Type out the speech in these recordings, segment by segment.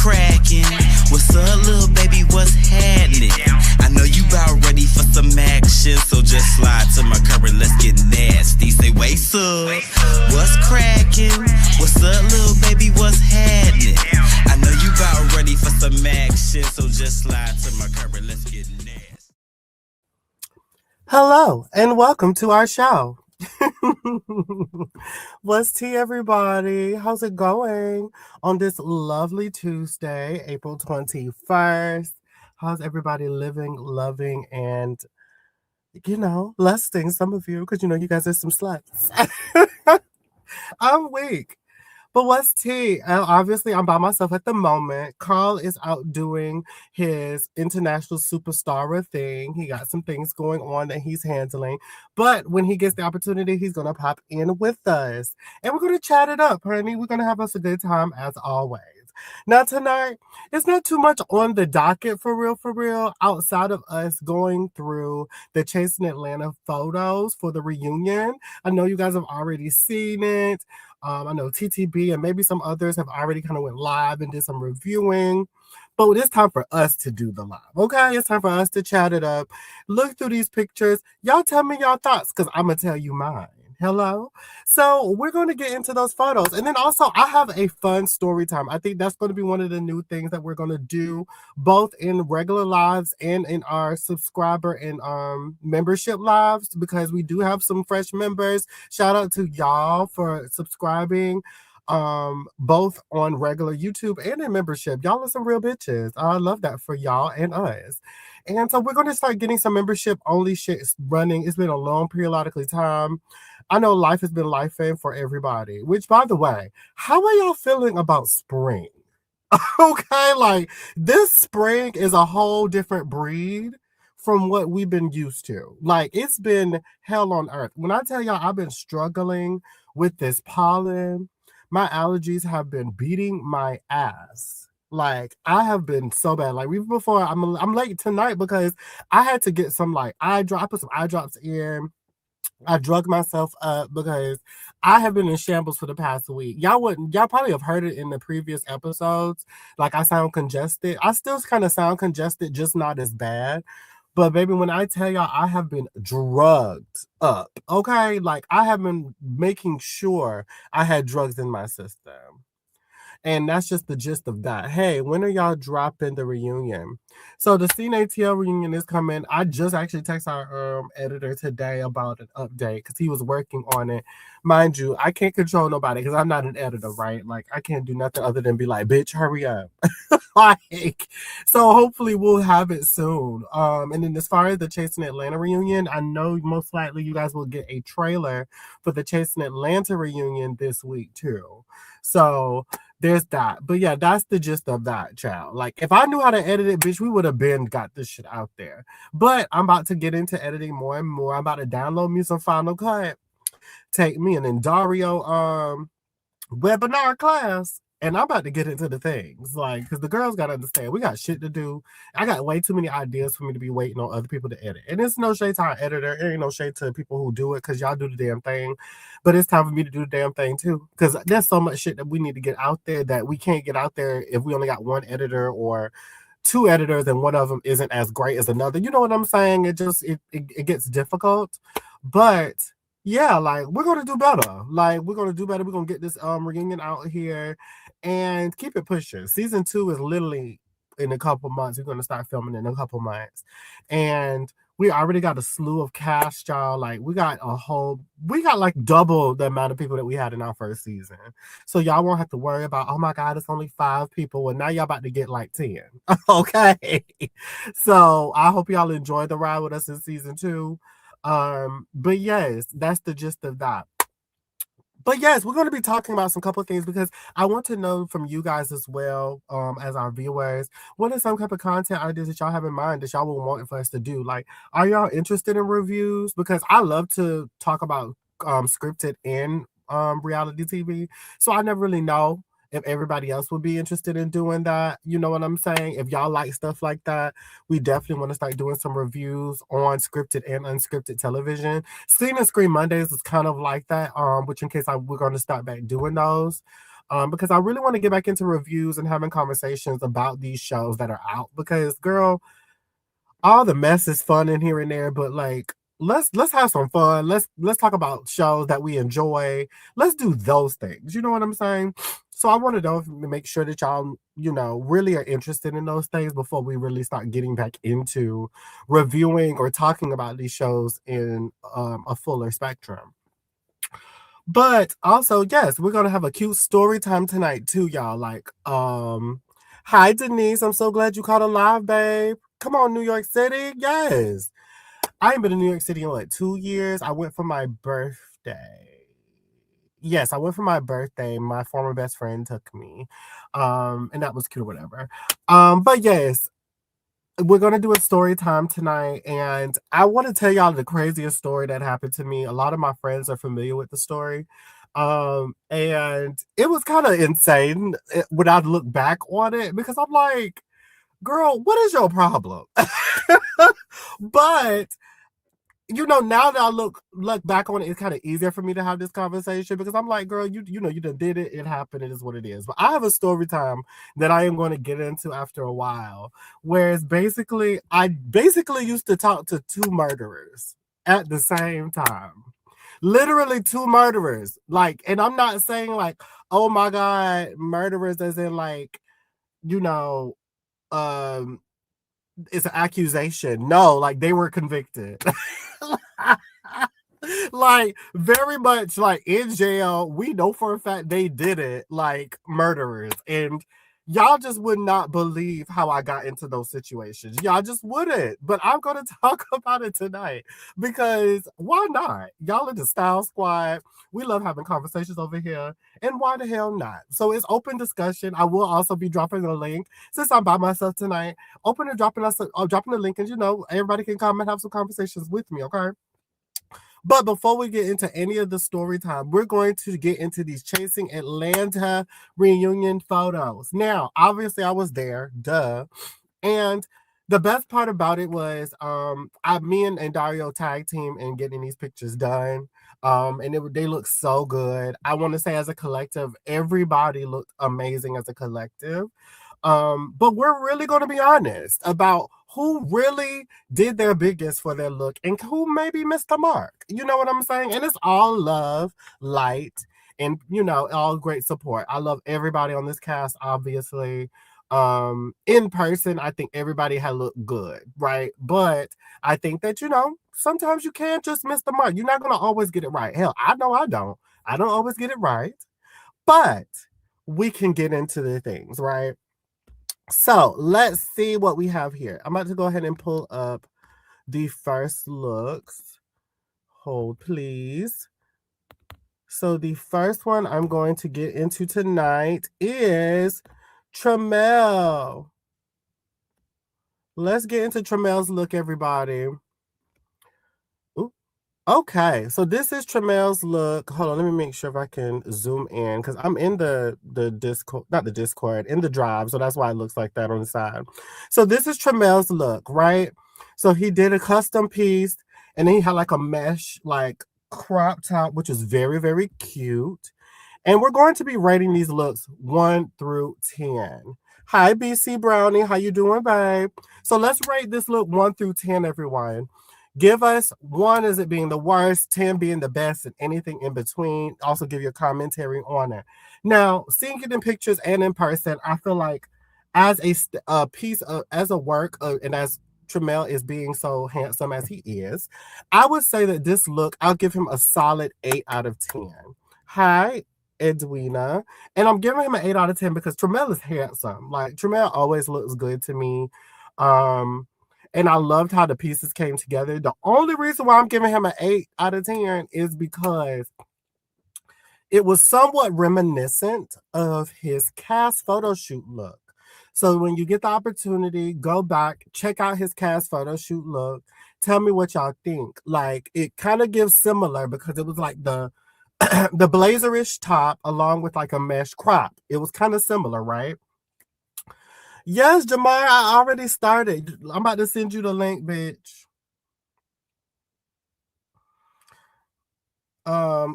cracking? What's up, little baby? What's happening? I know you about ready for some action, so just slide to my current, let's get nasty. Say, what's up? What's cracking? What's up, little baby? What's happening? I know you about ready for some action, so just slide to my current, let's get nasty. Hello, and welcome to our show. What's tea, everybody? How's it going on this lovely Tuesday, April 21st? How's everybody living, loving, and, lusting, some of you, because, you guys are some sluts. I'm weak. But what's tea? Obviously, I'm by myself at the moment. Carl is out doing his international superstar thing. He got some things going on that he's handling. But when he gets the opportunity, he's going to pop in with us. And we're going to chat it up, honey. We're going to have us a good time as always. Now, tonight, it's not too much on the docket for real, outside of us going through the Chasing Atlanta photos for the reunion. I know you guys have already seen it. I know TTB and maybe some others have already kind of went live and did some reviewing. But it's time for us to do the live, okay? It's time for us to chat it up. Look through these pictures. Y'all tell me your thoughts, because I'm going to tell you mine. Hello? So we're going to get into those photos. And then also, I have a fun story time. I think that's going to be one of the new things that we're going to do, both in regular lives and in our subscriber and membership lives, because we do have some fresh members. Shout out to y'all for subscribing, both on regular YouTube and in membership. Y'all are some real bitches. I love that for y'all and us. And so we're going to start getting some membership only shit running. It's been a long periodically time. I know life has been lifing for everybody, which, by the way, how are y'all feeling about spring? Okay, like this spring is a whole different breed from what we've been used to. Like, it's been hell on earth. When I tell y'all I've been struggling with this pollen, my allergies have been beating my ass. Like, I have been so bad. Like, even before, I'm late tonight because I had to get some I put some eye drops in. I drug myself up because I have been in shambles for the past week. Y'all probably have heard it in the previous episodes. Like, I sound congested. I still kind of sound congested, just not as bad. But baby, when I tell y'all I have been drugged up, okay? Like, I have been making sure I had drugs in my system. And that's just the gist of that. Hey, when are y'all dropping the reunion? So the CNATL reunion is coming. I just actually texted our editor today about an update because he was working on it. Mind you, I can't control nobody because I'm not an editor, right? Like, I can't do nothing other than be like, bitch, hurry up. Like, so hopefully we'll have it soon. And then as far as the Chasing Atlanta reunion, I know most likely you guys will get a trailer for the Chasing Atlanta reunion this week too. So there's that. But yeah, that's the gist of that, child. Like, if I knew how to edit it, bitch, we would have been got this shit out there. But I'm about to get into editing more and more. I'm about to download me some Final Cut, take me an Endario webinar class, and I'm about to get into the things. Like, because the girls got to understand, we got shit to do. I got way too many ideas for me to be waiting on other people to edit. And it's no shade to our editor. It ain't no shade to people who do it, because y'all do the damn thing. But it's time for me to do the damn thing too. Because there's so much shit that we need to get out there that we can't get out there if we only got one editor or two editors and one of them isn't as great as another. You know what I'm saying? It just, it gets difficult. But yeah, like, we're going to do better. Like, we're going to do better. We're going to get this reunion out here and keep it pushing. Season 2 is literally in a couple months. We're going to start filming in a couple months. And we already got a slew of cast, y'all. Like, we got like double the amount of people that we had in our first season. So y'all won't have to worry about, oh my God, it's only 5 people. Well, now y'all about to get like 10. Okay. So I hope y'all enjoy the ride with us in season 2. But yes, that's the gist of that. But yes, we're going to be talking about some couple of things because I want to know from you guys as well, as our viewers, what are some type of content ideas that y'all have in mind that y'all will want for us to do? Like, are y'all interested in reviews? Because I love to talk about scripted and reality TV. So I never really know if everybody else would be interested in doing that. You know what I'm saying? If y'all like stuff like that, we definitely want to start doing some reviews on scripted and unscripted television. Screen and Screen Mondays is kind of like that, which in case we're going to start back doing those. because I really want to get back into reviews and having conversations about these shows that are out. Because, girl, all the mess is fun in here and there, but like let's have some fun. Let's talk about shows that we enjoy. Let's do those things. You know what I'm saying? So I want to know make sure that y'all, really are interested in those things before we really start getting back into reviewing or talking about these shows in a fuller spectrum. But also, yes, we're gonna have a cute story time tonight too, y'all. Like, hi Denise, I'm so glad you caught a live, babe. Come on, New York City. Yes. I ain't been in New York City in like 2 years. I went for my birthday. Yes, I went for my birthday. My former best friend took me. And that was cute or whatever. But yes, we're gonna do a story time tonight, and I want to tell y'all the craziest story that happened to me. A lot of my friends are familiar with the story. And it was kind of insane when I look back on it because I'm like, girl, what is your problem? But now that I look back on it, it's kind of easier for me to have this conversation because I'm like, girl, you done did it. It happened. It is what it is. But I have a story time that I am going to get into after a while, whereas I basically used to talk to two murderers at the same time. Literally two murderers. Like, and I'm not saying like, oh my God, murderers as in like, you know, um, it's an accusation. No, like they were convicted. Like very much like in jail. We know for a fact they did it, like murderers. And y'all just would not believe how I got into those situations. Y'all just wouldn't. But I'm gonna talk about it tonight because why not? Y'all are the Style Squad. We love having conversations over here. And why the hell not? So it's open discussion. I will also be dropping a link since I'm by myself tonight. Open and dropping the link, and everybody can come and have some conversations with me, okay? But before we get into any of the story time, we're going to get into these Chasing Atlanta reunion photos. Now, obviously, I was there, duh. And the best part about it was me and Dario tag team in getting these pictures done. And they look so good. I want to say as a collective, everybody looked amazing as a collective. But we're really going to be honest about who really did their biggest for their look and who maybe missed the mark. You know what I'm saying? And it's all love, light, and all great support. I love everybody on this cast, obviously. In person, I think everybody had looked good, right? But I think that, sometimes you can't just miss the mark. You're not gonna always get it right. Hell, I know I don't. I don't always get it right, but we can get into the things, right? So let's see what we have here. I'm about to go ahead and pull up the first looks. Hold, please. So the first one I'm going to get into tonight is Tremel. Let's get into Tremel's look, everybody. Ooh. Okay, so this is Tremel's look. Hold on, let me make sure if I can zoom in because I'm in the Discord, not the Discord, in the drive. So that's why it looks like that on the side. So this is Tremel's look, right? So he did a custom piece and then he had like a mesh, like crop top, which is very, very cute. And we're going to be rating these looks 1 through 10. Hi, BC Brownie. How you doing, babe? So let's rate this look 1 through 10, everyone. Give us 1 as it being the worst, 10 being the best, and anything in between. Also give your commentary on it. Now, seeing it in pictures and in person, I feel like as a piece of, as a work, and as Tremel is being so handsome as he is, I would say that this look, I'll give him a solid 8 out of 10. Hi, Edwina. And I'm giving him an 8 out of 10 because Tremel is handsome. Like, Tremel always looks good to me. And I loved how the pieces came together. The only reason why I'm giving him an 8 out of 10 is because it was somewhat reminiscent of his cast photo shoot look. So when you get the opportunity, go back, check out his cast photo shoot look. Tell me what y'all think. Like, it kind of gives similar because it was like the the blazerish top along with like a mesh crop. It was kind of similar, right? Yes, Jamar, I already started. I'm about to send you the link, bitch.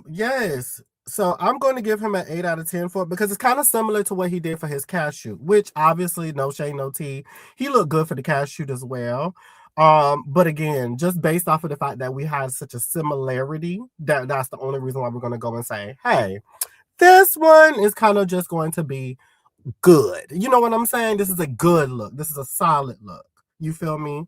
Yes. So I'm going to give him an 8 out of 10 for it because it's kind of similar to what he did for his cast shoot, which obviously no shade, no tea. He looked good for the cast shoot as well. But again, just based off of the fact that we had such a similarity, that's the only reason why we're going to go and say, hey, this one is kind of just going to be good. You know what I'm saying? This is a good look. This is a solid look. You feel me?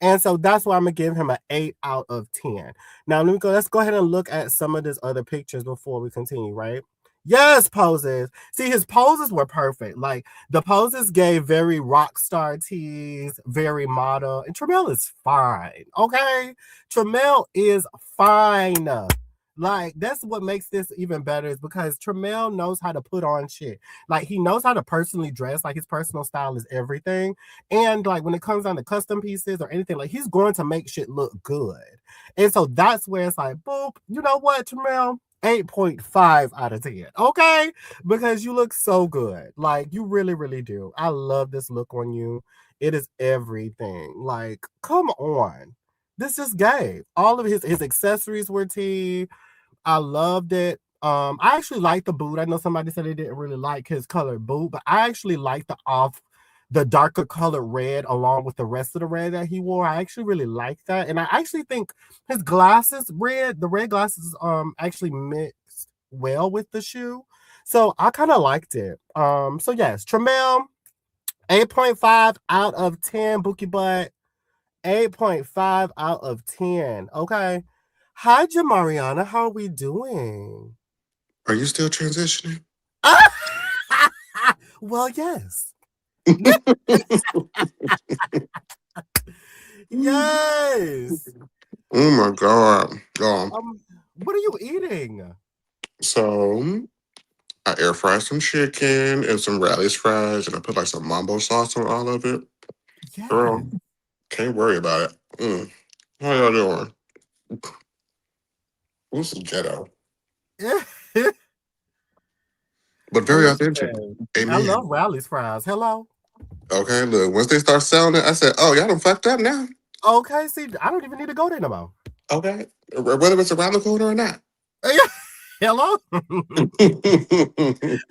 And so that's why I'm gonna give him an 8 out of 10. Now let's go ahead and look at some of these other pictures before we continue, right? Yes, poses. See, his poses were perfect. Like the poses gave very rock star tease, very model. And Tremel is fine. Okay. Tremel is fine. Like that's what makes this even better is because Tremel knows how to put on shit. Like he knows how to personally dress. Like his personal style is everything. And like when it comes down to custom pieces or anything, like he's going to make shit look good. And so that's where it's like, boop, you know what, Tremel? 8.5 out of 10. Okay? Because you look so good. Like you really, really do. I love this look on you. It is everything. Like, come on. This is gay. All of his accessories were tea. I loved it. I actually like the boot. I know somebody said they didn't really like his colored boot, but I actually like the darker colored red along with the rest of the red that he wore. I actually really like that. And I actually think his glasses, the red glasses, actually mixed well with the shoe. So I kind of liked it. So yes, Tremel, 8.5 out of 10, Bookie Butt. 8.5 out of 10. Okay. Hi, Jamariana. How are we doing? Are you still transitioning? Well, yes. Yes. Oh my God. What are you eating? So I air fried some chicken and some Rally's fries, and I put like some mambo sauce on all of it. Yeah. Girl, can't worry about it. How y'all doing? What's the ghetto? But very authentic. I Amen. love Rally's fries. Hello. Okay, look, once they start selling it, I said, oh, y'all done fucked up now. Okay, see, I don't even need to go there no more. Okay. Whether it's around the corner or not. Hello?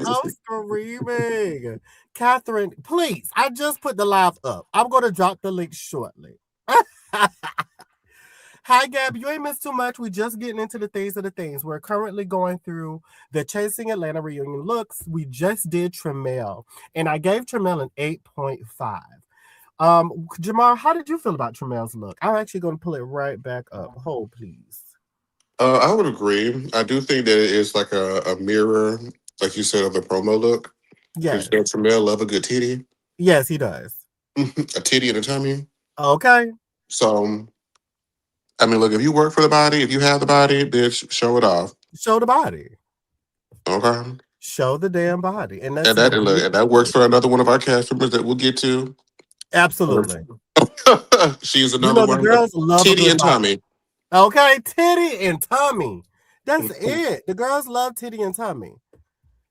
I'm screaming. Catherine, please. I just put the live up. I'm going to drop the link shortly. Hi, Gab. You ain't missed too much. We're just getting into the things of the things. We're currently going through the Chasing Atlanta reunion looks. We just did Tremel, and I gave Tremel an 8.5. Jamar, how did you feel about Tremel's look? I'm actually going to pull it right back up. Hold, please. I would agree. I do think that it is like a mirror, like you said, of the promo look. Yes. Because Tremel love a good titty. Yes, he does. A titty and a tummy. Okay. So, I mean, look, if you work for the body, if you have the body, bitch, show it off. Show the body. Okay. Show the damn body. And that works for another one of our cast members that we'll get to. Absolutely. She's another the one. girls love titty and tummy. Okay, titty and tummy. That's it. The girls love titty and tummy.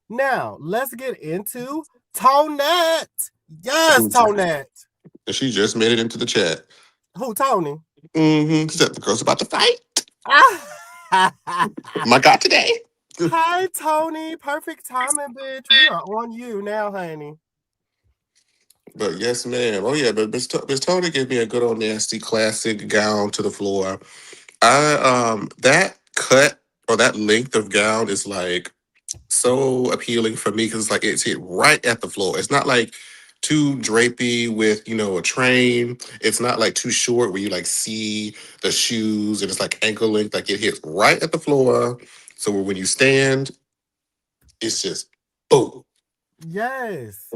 Now, let's get into Tonette. Yes, Tonette. She just made it into the chat. Who, Tony? Said the girl's about to fight. My God, today. Hi, Tony. Perfect timing, bitch. We are on you now, honey. But yes, ma'am. Oh yeah, but Miss Tony gave me a good old nasty classic gown to the floor. That cut or that length of gown is like so appealing for me because it's like it's hit right at the floor. It's not like too drapey with a train. It's not like too short where you like see the shoes and it's like ankle length. Like it hits right at the floor. So when you stand, it's just boom. Yes.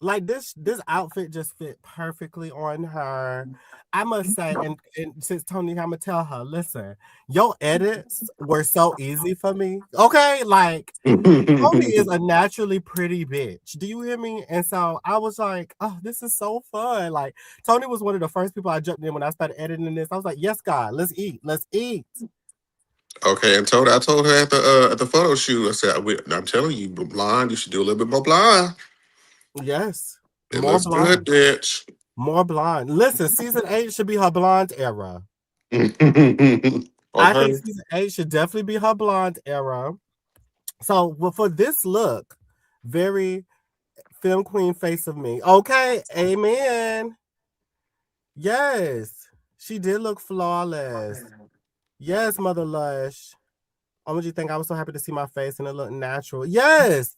Like this outfit just fit perfectly on her. I must say, and since Tony, I'm gonna tell her, listen, your edits were so easy for me. Okay, like Tony is a naturally pretty bitch. Do you hear me? And so I was like, oh, this is so fun. Like Tony was one of the first people I jumped in when I started editing this. I was like, yes, God, let's eat. Let's eat. Okay, and I told her at the photo shoot, I said, I'm telling you, blonde, you should do a little bit more blonde. Yes. It looks good, bitch. More blonde. Listen, season 8 should be her blonde era. Okay. I think season 8 should definitely be her blonde era. So well, for this look, very film queen face of me. Okay, amen. Yes, she did look flawless. Yes, Mother Lush. Oh, what you think? I was so happy to see my face and it looked natural. Yes.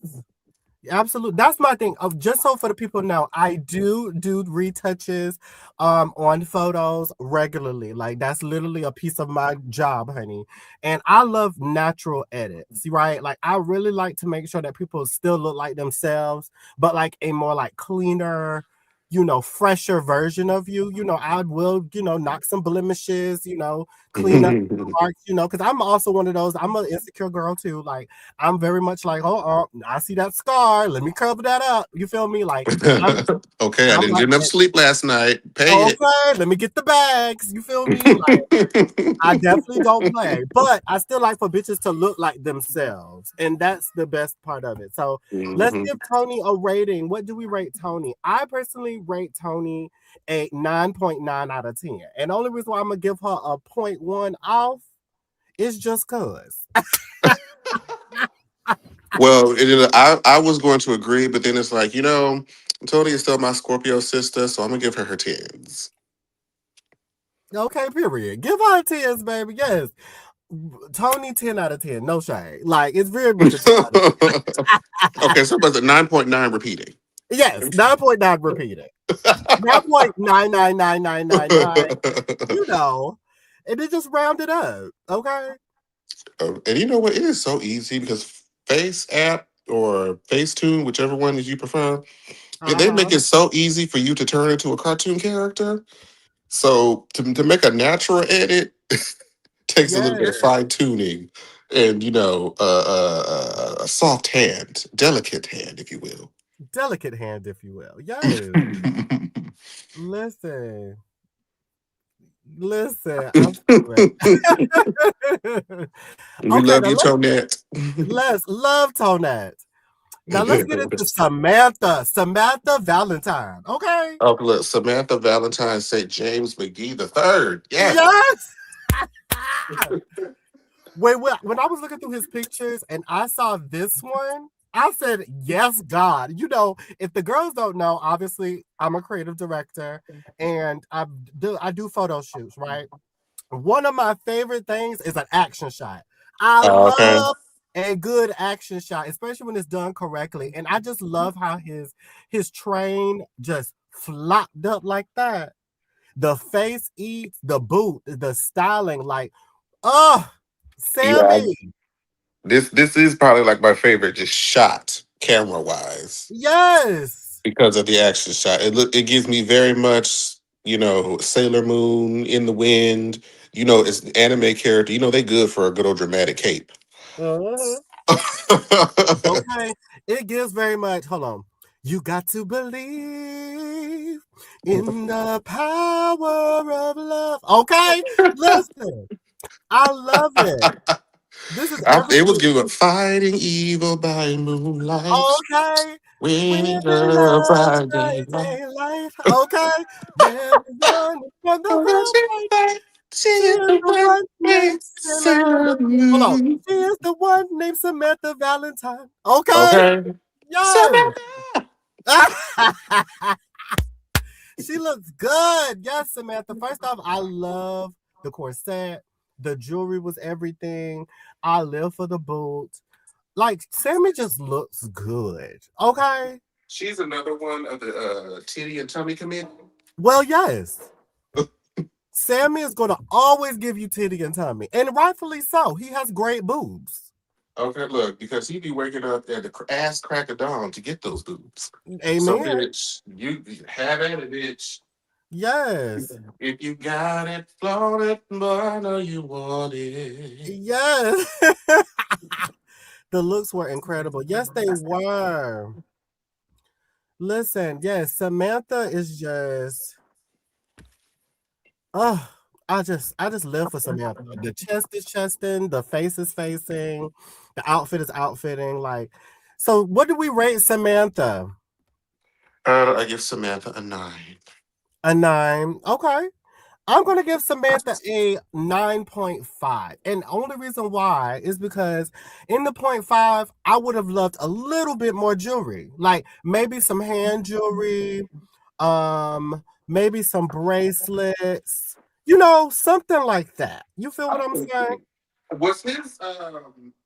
Absolutely. That's my thing. Of just so for the people know, I do retouches on photos regularly. Like that's literally a piece of my job, honey. And I love natural edits, right? Like I really like to make sure that people still look like themselves, but like a more like cleaner, fresher version of you. I will, knock some blemishes, clean up marks, because I'm also one of those, I'm an insecure girl too. Like I'm very much like, oh, I see that scar. Let me cover that up. You feel me? Like I'm Okay, I I'm didn't like get enough that. sleep last night. Pay it. Okay, let me get the bags. You feel me? Like I definitely don't play, but I still like for bitches to look like themselves, and that's the best part of it. So let's Mhm. give Tony a rating. What do we rate Tony? I personally rate Tony a 9.9 out of 10, and the only reason why I'm gonna give her a point 0.1 off is just cause. Well, I was going to agree, but then it's like, Tony is still my Scorpio sister, so I'm gonna give her her tens. Okay, period. Give her a 10, baby. Yes. Tony 10 out of 10. No shade. Like it's very much a 10 out of 10. Okay, so about the 9.9 repeating. Yes, 9.9 repeated. 9.999999. You know. And then just round it up. Okay. And you know what? It is so easy because Face app or Facetune, whichever one that you prefer, they make Uh-huh. it so easy for you to turn into a cartoon character. So to make a natural edit takes a little bit Yes. of fine tuning and a soft hand, delicate hand, if you will. Delicate hand, if you will. Yes. Listen. Listen. I'm screaming. We Okay, love now you, Tonette. let's love Tonette. Now let's get into Samantha. Samantha Valentine. Okay. Oh, look, Samantha Valentine St. James McGee the third. Yes. Yes. Wait, when I was looking through his pictures and I saw this one, I said, yes, God. If the girls don't know, obviously I'm a creative director and I do photo shoots, right? One of my favorite things is an action shot. I Okay. love a good action shot, especially when it's done correctly. And I just love how his train just flopped up like that. The face eats the boot, the styling, like, oh, Yeah. Sammy. This is probably like my favorite just shot camera wise Yes. because of the action shot. It gives me very much, Sailor Moon in the wind. It's an anime character. They good for a good old dramatic cape. Uh-huh. Okay. It gives very much. Hold on. You got to believe in the power of love. Okay. Listen, I love it. This is It was everything. given fighting evil by moonlight. Okay. Winning Winning the love, Friday bright night. daylight. Okay. Everyone from the railway. She She is is the the one one named next Samantha. to Hold on. me. She is the one named Samantha Valentine. Okay. Okay. Yes. Samantha. She looks good. Yes, Samantha. First off, I love the corset. The jewelry was everything. I live for the boot. Like, Sammy just looks good. Okay. She's another one of the titty and tummy committee. Well, yes. Sammy is going to always give you titty and tummy. And rightfully so. He has great boobs. Okay, look, because he be waking up at the ass crack of dawn to get those boobs. So, Amen. bitch, you have at it, bitch. Yes. If you got it, flaunt it, but I know you want it. Yes. The looks were incredible. Yes, they were. Listen, yes, Samantha is just oh, I just live for Samantha. The chest is chesting, the face is facing, the outfit is outfitting. Like, so what do we rate Samantha? I give Samantha a 9. A 9. Okay. I'm going to give Samantha a 9.5. And the only reason why is because in the point 5, I would have loved a little bit more jewelry. Like maybe some hand jewelry, maybe some bracelets, something like that. You feel what I'm saying? Was his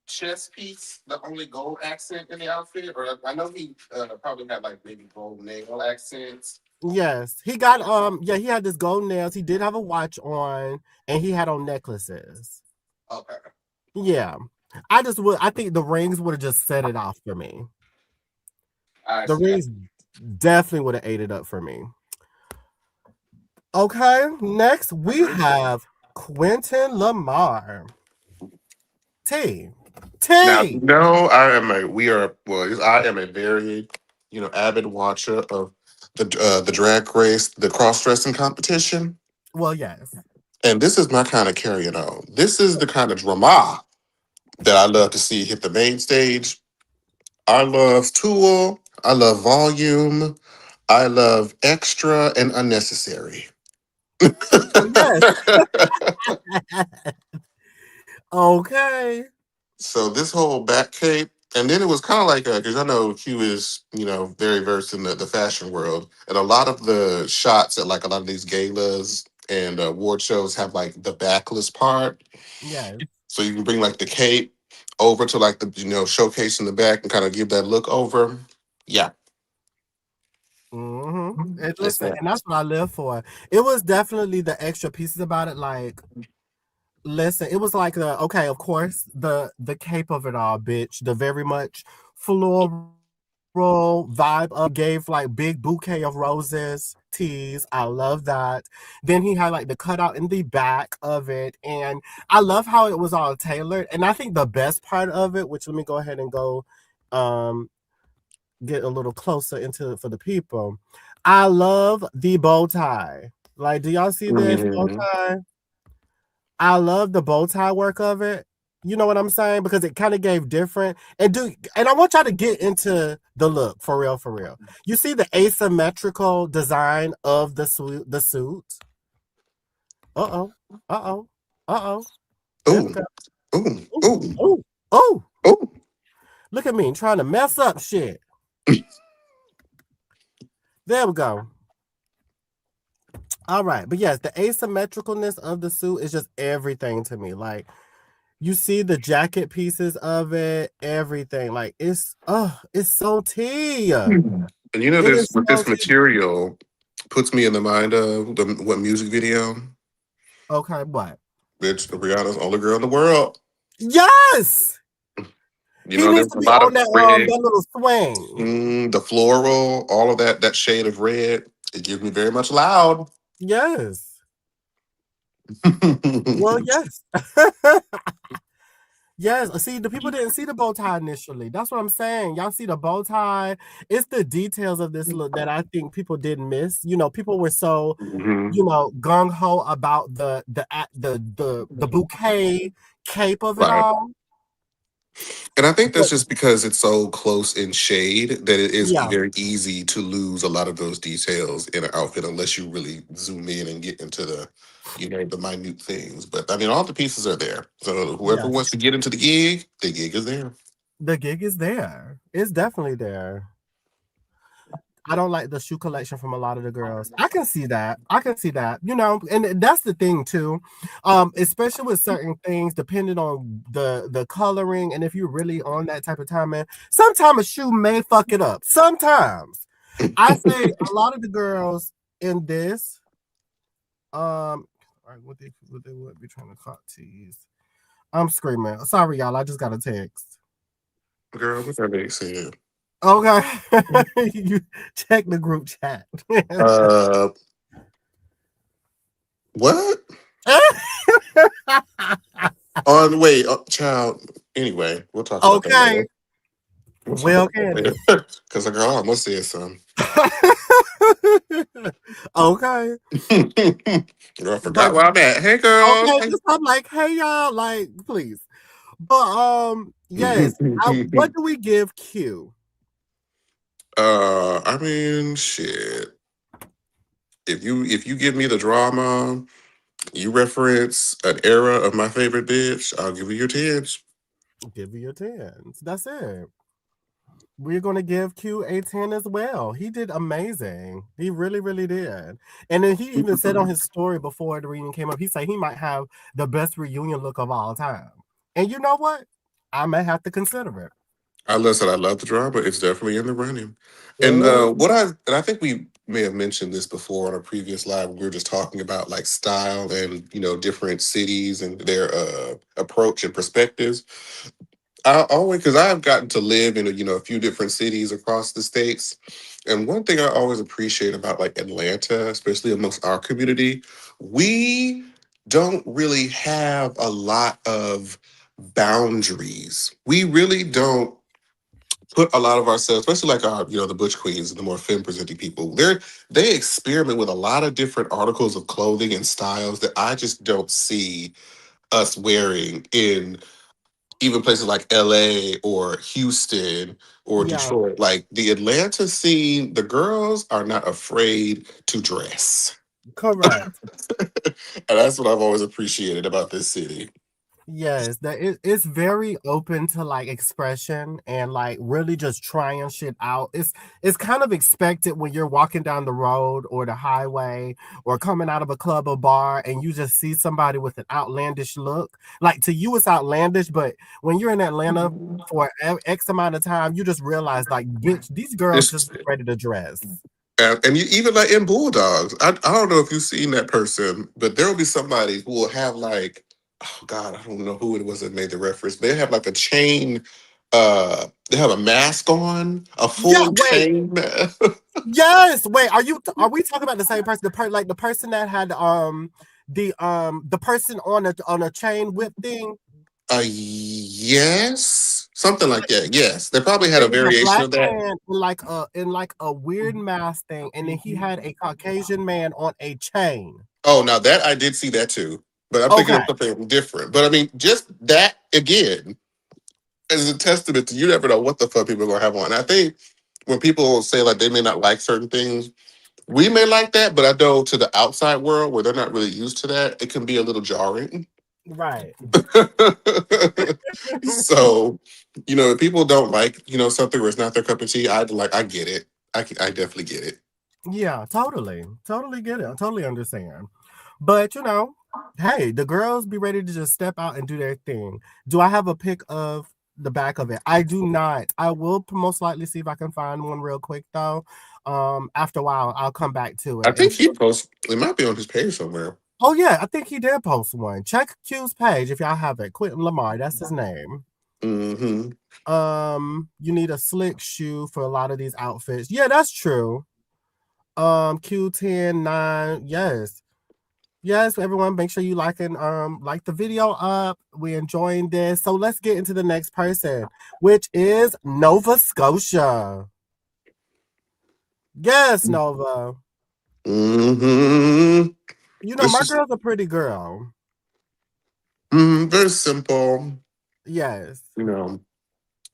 chest piece the only gold accent in the outfit, or I know he probably had like maybe gold nail accents. Yes. He got he had this gold nails. He did have a watch on and he had on necklaces. Okay, Yeah. I think the rings would have just set it off for me. I The see. rings definitely would have ate it up for me. Okay, next we have Quentin Lamar. T. Now, T. no, I am a we are well. I am a very avid watcher of the drag race, the cross dressing competition, Well, yes. and this is my kind of carrying on. This is the kind of drama that I love to see hit the main stage. I love Tool. I love Volume. I love Extra and Unnecessary. Well, yes. Okay. So this whole back cape, and then it was kind of like because I know he was very versed in the fashion world, and a lot of the shots at like a lot of these galas and award shows have like the backless part, Yes. so you can bring like the cape over to like the showcase in the back and kind of give that look over. Yeah, And it's listen, that. and that's what I live for. It was definitely the extra pieces about it. Like, listen, it was like of course, the cape of it all, bitch. The very much floral vibe of gave like big bouquet of roses, teas. I love that. Then he had like the cutout in the back of it, and I love how it was all tailored. And I think the best part of it, which let me go ahead and go, um, get a little closer into it for the people. I love the bow tie. Like, do y'all see this bow Mhm. tie? I love the bow tie work of it. You know what I'm saying? Because it kind of gave different and I want y'all to get into the look for real, for real. You see the asymmetrical design of the suit. Uh-oh. Uh-oh. Uh-oh. There we Ooh, go. ooh, Oh, ooh, oh, oh. ooh. Look at me trying to mess up shit. There we go. All right. But yes, the asymmetricalness of the suit is just everything to me. Like you see the jacket pieces of it, everything. Like it's so tea. It And this is with so this tea. material puts me in the mind of what music video? Okay, what? Bitch, Rihanna's only girl in the world. Yes! He needs There's to a be lot on of red, that little swing. the floral, all of that shade of red. It gives me very much loud. Yes. Well, yes. Yes. See, the people didn't see the bow tie initially. That's what I'm saying. Y'all see the bow tie. It's the details of this look that I think people didn't miss. People were so Mhm. gung ho about the bouquet cape of it Right. all. And I think that's But just because it's so close in shade that it is yeah, very easy to lose a lot of those details in an outfit unless you really zoom in and get into the minute things. But I mean, all the pieces are there. So whoever yes, wants to get into the gig is there. the gig is there. It's definitely there. I don't like the shoe collection from a lot of the girls. I can see that. I can see that. And that's the thing too. Especially with certain things, depending on the coloring, and if you're really on that type of time, man, sometimes a shoe may fuck it up. Sometimes. I say a lot of the girls in this, all right, what they would be trying to caught tease. I'm screaming. Sorry, y'all. I just got a text. Girl, what's that they said? Okay. You check the group chat. Uh, what? On wait, child. Anyway, we'll talk about that Okay. later. We'll talk Well, about that Candy. later. Because a girl almost said something. Okay. Girl, I But forgot where I'm at. Hey, girls. okay, just I'm like, hey y'all, like, please. But yes. What do we give Q? I mean, shit. If you give me the drama, You reference an era of my favorite bitch, I'll give you your tens. Give you your tens. That's it. We're gonna give Q a 10 as well. He did amazing. He really, really did. And then he even said on his story before the reunion came up, he said he might have the best reunion look of all time. And you know what? I may have to consider it. I love the drama. It's definitely in the running. And Mm, I think we may have mentioned this before on a previous live. We were just talking about like style and different cities and their approach and perspectives. I always, because I've gotten to live in a few different cities across the states, and one thing I always appreciate about like Atlanta, especially amongst our community, we don't really have a lot of boundaries. We really don't put a lot of ourselves, especially like our, the butch queens and the more femme presenting people. They experiment with a lot of different articles of clothing and styles that I just don't see us wearing in even places like LA or Houston or yeah, Detroit. Like the Atlanta scene, the girls are not afraid to dress. correct. And that's what I've always appreciated about this city. Yes, it's very open to like expression and like really just trying shit out. It's kind of expected when you're walking down the road or the highway or coming out of a club or bar and you just see somebody with an outlandish look. Like to you it's outlandish, but when you're in Atlanta for X amount of time, you just realize like, bitch, these girls It's just ready to dress. and you, even like in Bulldogs, I don't know if you've seen that person, but there will be somebody who will have like, oh God, I don't know who it was that made the reference. They have like a chain, they have a mask on, a Yeah, full wait. chain mask. Yes. Wait, are we talking about the same person? Like the person that had the person on a chain whip thing Yes, something like that. Yes, they probably had it a was a variation black of that. man in like a weird mask thing, and then he had a Caucasian man on a chain. Oh, now that I did see that too, but I'm thinking Okay. of something different. But I mean, just that again is a testament to you never know what the fuck people are gonna have on. I think when people say like they may not like certain things, we may like that, but I know to the outside world where they're not really used to that, it can be a little jarring. Right. So, if people don't like, something where it's not their cup of tea, I get it. I definitely get it. Yeah, totally. Totally get it. I totally understand. But hey, the girls be ready to just step out and do their thing. Do I have a pic of the back of it? I do not. I will most likely see if I can find one real quick though. After a while, I'll come back to I it and think he posts. It might be on his page somewhere. oh yeah, I think he did post one. Check Q's page if y'all have it. Quenton Lamar, that's his name. Hmm. You need a slick shoe for a lot of these outfits. Yeah, that's true. Q10 9. Yes. Yes, everyone, make sure you like the video up. We're enjoying this. So let's get into the next person, which is Nova Scotia. Yes, Nova. Hmm. It's My just girl's a pretty girl. very simple. Yes, You know,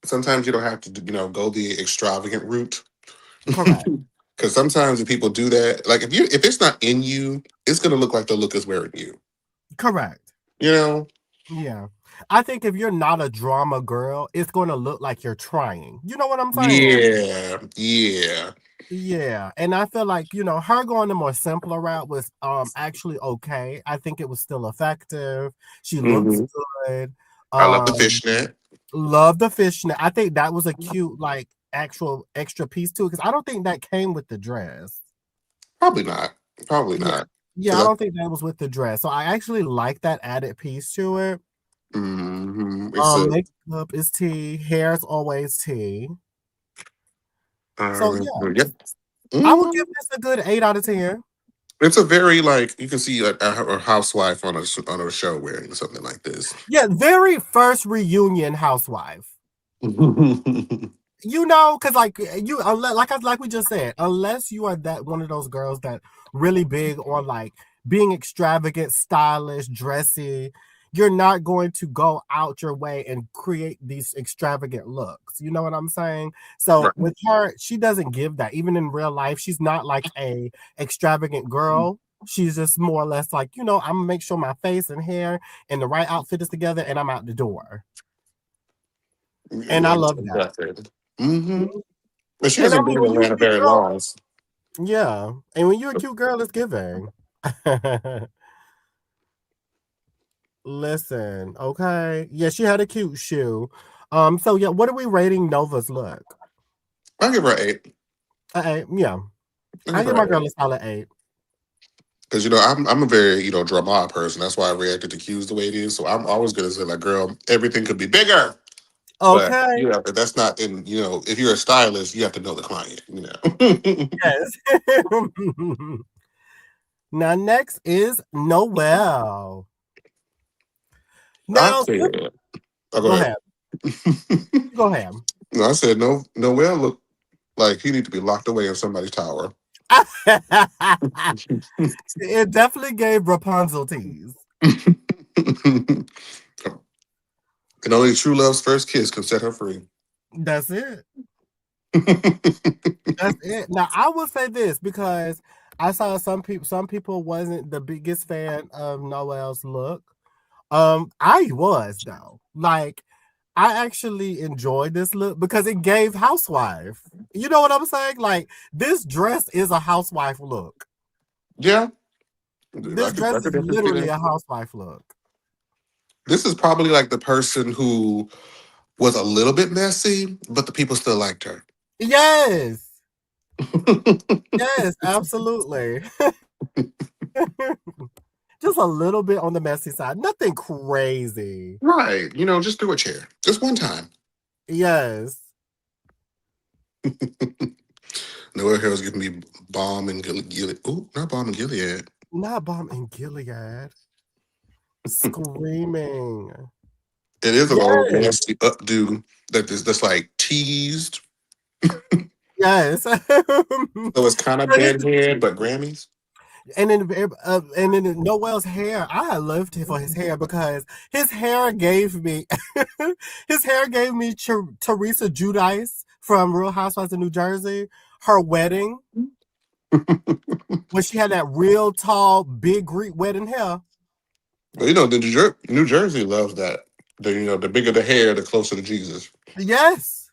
sometimes you don't have to, go the extravagant route. correct. Because sometimes if people do that, like if it's not in you, it's gonna look like the look is wearing you. Correct. You know? Yeah. I think if you're not a drama girl, it's going to look like you're trying. You know what I'm saying? Yeah, yeah. Yeah. And I feel like, her going the more simpler route was actually okay. I think it was still effective. She looks Hmm. good. I love the Um, fishnet. love the fishnet. I think that was a cute, like, actual extra piece too, because I don't think that came with the dress. Probably not. Probably Yeah. not. Yeah, I Because don't think that was with the dress. So I actually like that added piece to it. it's a Makeup is tea, hair is always tea. So yeah, yep. I would Mhm. give this a good 8 out of 10. It's a very like you can see like a housewife on a show wearing something like this. Yeah, very first reunion housewife. Because like you, like we just said, unless you are that one of those girls that really big on like being extravagant, stylish, dressy, you're not going to go out your way and create these extravagant looks. You know what I'm saying? So Right. with her, she doesn't give that. Even in real life, she's not like a extravagant girl. She's just more or less like, I'm gonna make sure my face and hair and the right outfit is together, and I'm out the door. Yeah, And I like love that. that. Mm-hmm. But she And I hasn't mean, been in when you're a Atlanta cute very girl, long. yeah. And when you're a cute girl, it's giving. Listen, okay. Yeah, she had a cute shoe. So yeah, what are we rating Nova's look? I'll give her an 8. Yeah. I'll I give give her my an girl 8. a solid 8. Because I'm a very drama person. That's why I reacted to cues the way it is. So I'm always gonna say like, girl, everything could be bigger. But Okay. if that's not in if you're a stylist, you have to know the client. Yes. Now next is Noel. I Now, said, oh, go go ahead. ahead. Go ahead. No, I said no. Noel looked like he need to be locked away in somebody's tower. It definitely gave Rapunzel tease. And only true love's first kiss can set her free. That's it. That's it. Now I will say this because I saw some people wasn't the biggest fan of Noel's look. I was though. Like I actually enjoyed this look because it gave housewife. You know what I'm saying? Like this dress is a housewife look. Yeah, This I dress could is definitely see literally that. a housewife look. This is probably like the person who was a little bit messy, but the people still liked her. Yes. Yes, absolutely. Just a little bit on the messy side. Nothing crazy. Right. Just through a chair. Just one time. Yes. Noel Harrell's giving me bomb and Gilead. Ooh, not bomb and Gilead. Not Bomb and Gilead. Screaming. It is a little Yes. nasty updo that's like teased. Yes. So it's kind of bedhead, but Grammys. And then Noel's hair, I loved him for his hair because his hair gave me his hair gave me Teresa Giudice from Real Housewives of New Jersey, her wedding when she had that real tall, big Greek wedding hair. But the New Jersey loves that. The bigger the hair, the closer to Jesus. Yes,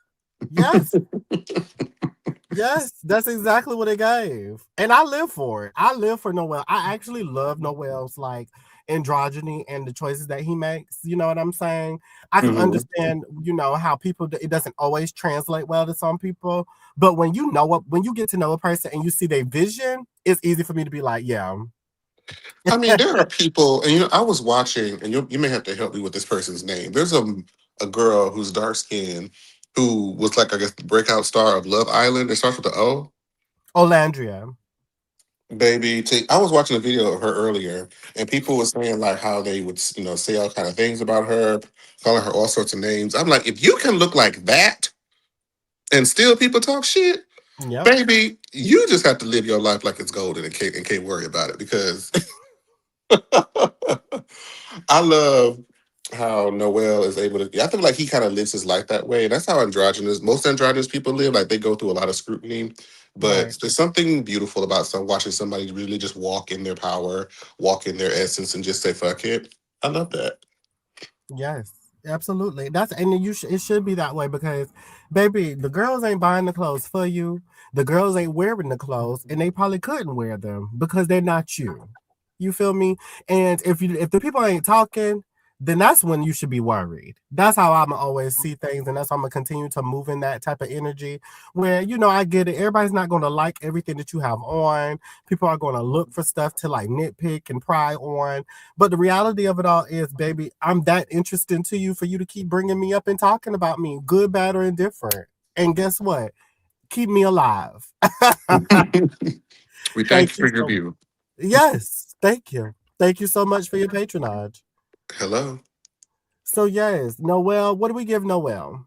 yes, yes. That's exactly what it gave, and I live for it. I live for Noel. I actually love Noel's like androgyny and the choices that he makes. You know what I'm saying? I can Hmm. understand, how people it doesn't always translate well to some people, but when you get to know a person and you see their vision, it's easy for me to be like, yeah, I mean, there are people, and I was watching, and you may have to help me with this person's name. There's a girl who's dark skinned who was like, I guess, the breakout star of Love Island. It starts with the O. Olandria. Baby, I was watching a video of her earlier, and people were saying like how they would, say all kind of things about her, calling her all sorts of names. I'm like, if you can look like that and still people talk shit, Yep. baby, you just have to live your life like it's golden and can't worry about it because I love how Noel is able to. I feel like he kind of lives his life that way. And that's how most androgynous people live. Like they go through a lot of scrutiny. Right. But there's something beautiful about watching somebody really just walk in their power, walk in their essence, and just say "fuck it." I love that. Yes, absolutely. It should be that way because, baby, the girls ain't buying the clothes for you. The girls ain't wearing the clothes, and they probably couldn't wear them because they're not you. You feel me? And if the people ain't talking, then that's when you should be worried. That's how I'm always see things, and that's how I'm gonna continue to move in that type of energy. Where I get it. Everybody's not gonna like everything that you have on. People are gonna look for stuff to like nitpick and pry on. But the reality of it all is, baby, I'm that interesting to you for you to keep bringing me up and talking about me, good, bad, or indifferent. And guess what? Keep me alive. We thank Thank you you for your so. view. Yes, thank you. Thank you so much for your patronage. Hello. So yes, Noel, what do we give Noel?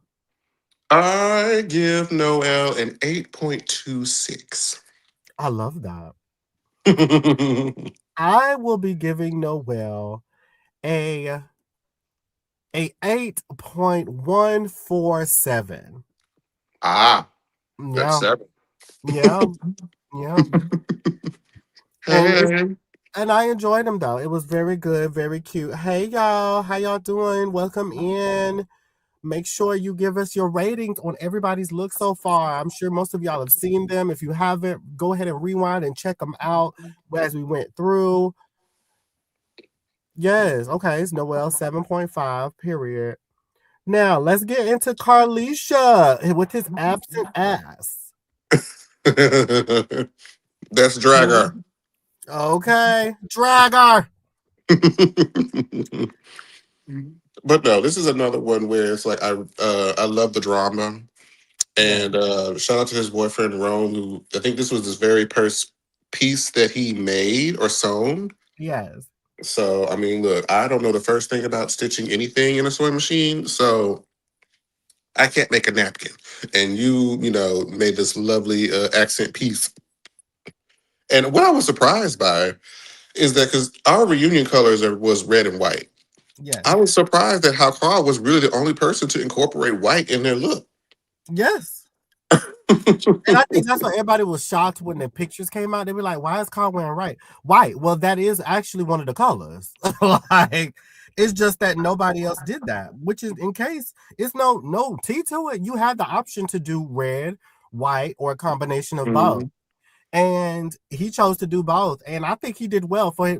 I give Noel an 8.26. I love that. I will be giving Noel a 8.147. Ah, that's Yeah, 7. yeah, yeah. And it's Hey. And I enjoyed them though. It was very good, very cute. Hey y'all, how y'all doing? Welcome in. Make sure you give us your ratings on everybody's look so far. I'm sure most of y'all have seen them. If you haven't, go ahead and rewind and check them out as we went through. Yes, okay, it's Noel 7.5, period. Now, let's get into Carlisha with his absent ass. That's Dragger. Okay, Dragger. But no, this is another one where it's like I love the drama. Yeah, And shout out to his boyfriend Rome, who I think this was his very first piece that he made or sewn. yes. So I mean, look, I don't know the first thing about stitching anything in a sewing machine, so I can't make a napkin. And you know, made this lovely accent piece. And what I was surprised by is that because our reunion colors was red and white, Yes. I was surprised at how Carl was really the only person to incorporate white in their look. Yes. And I think that's why everybody was shocked when the pictures came out. They were like, why is Carl wearing white? Well, that is actually one of the colors. Like, it's just that nobody else did that, which is in case it's no tea to it. You had the option to do red, white, or a combination of both. Mhm. And he chose to do both. And I think he did well for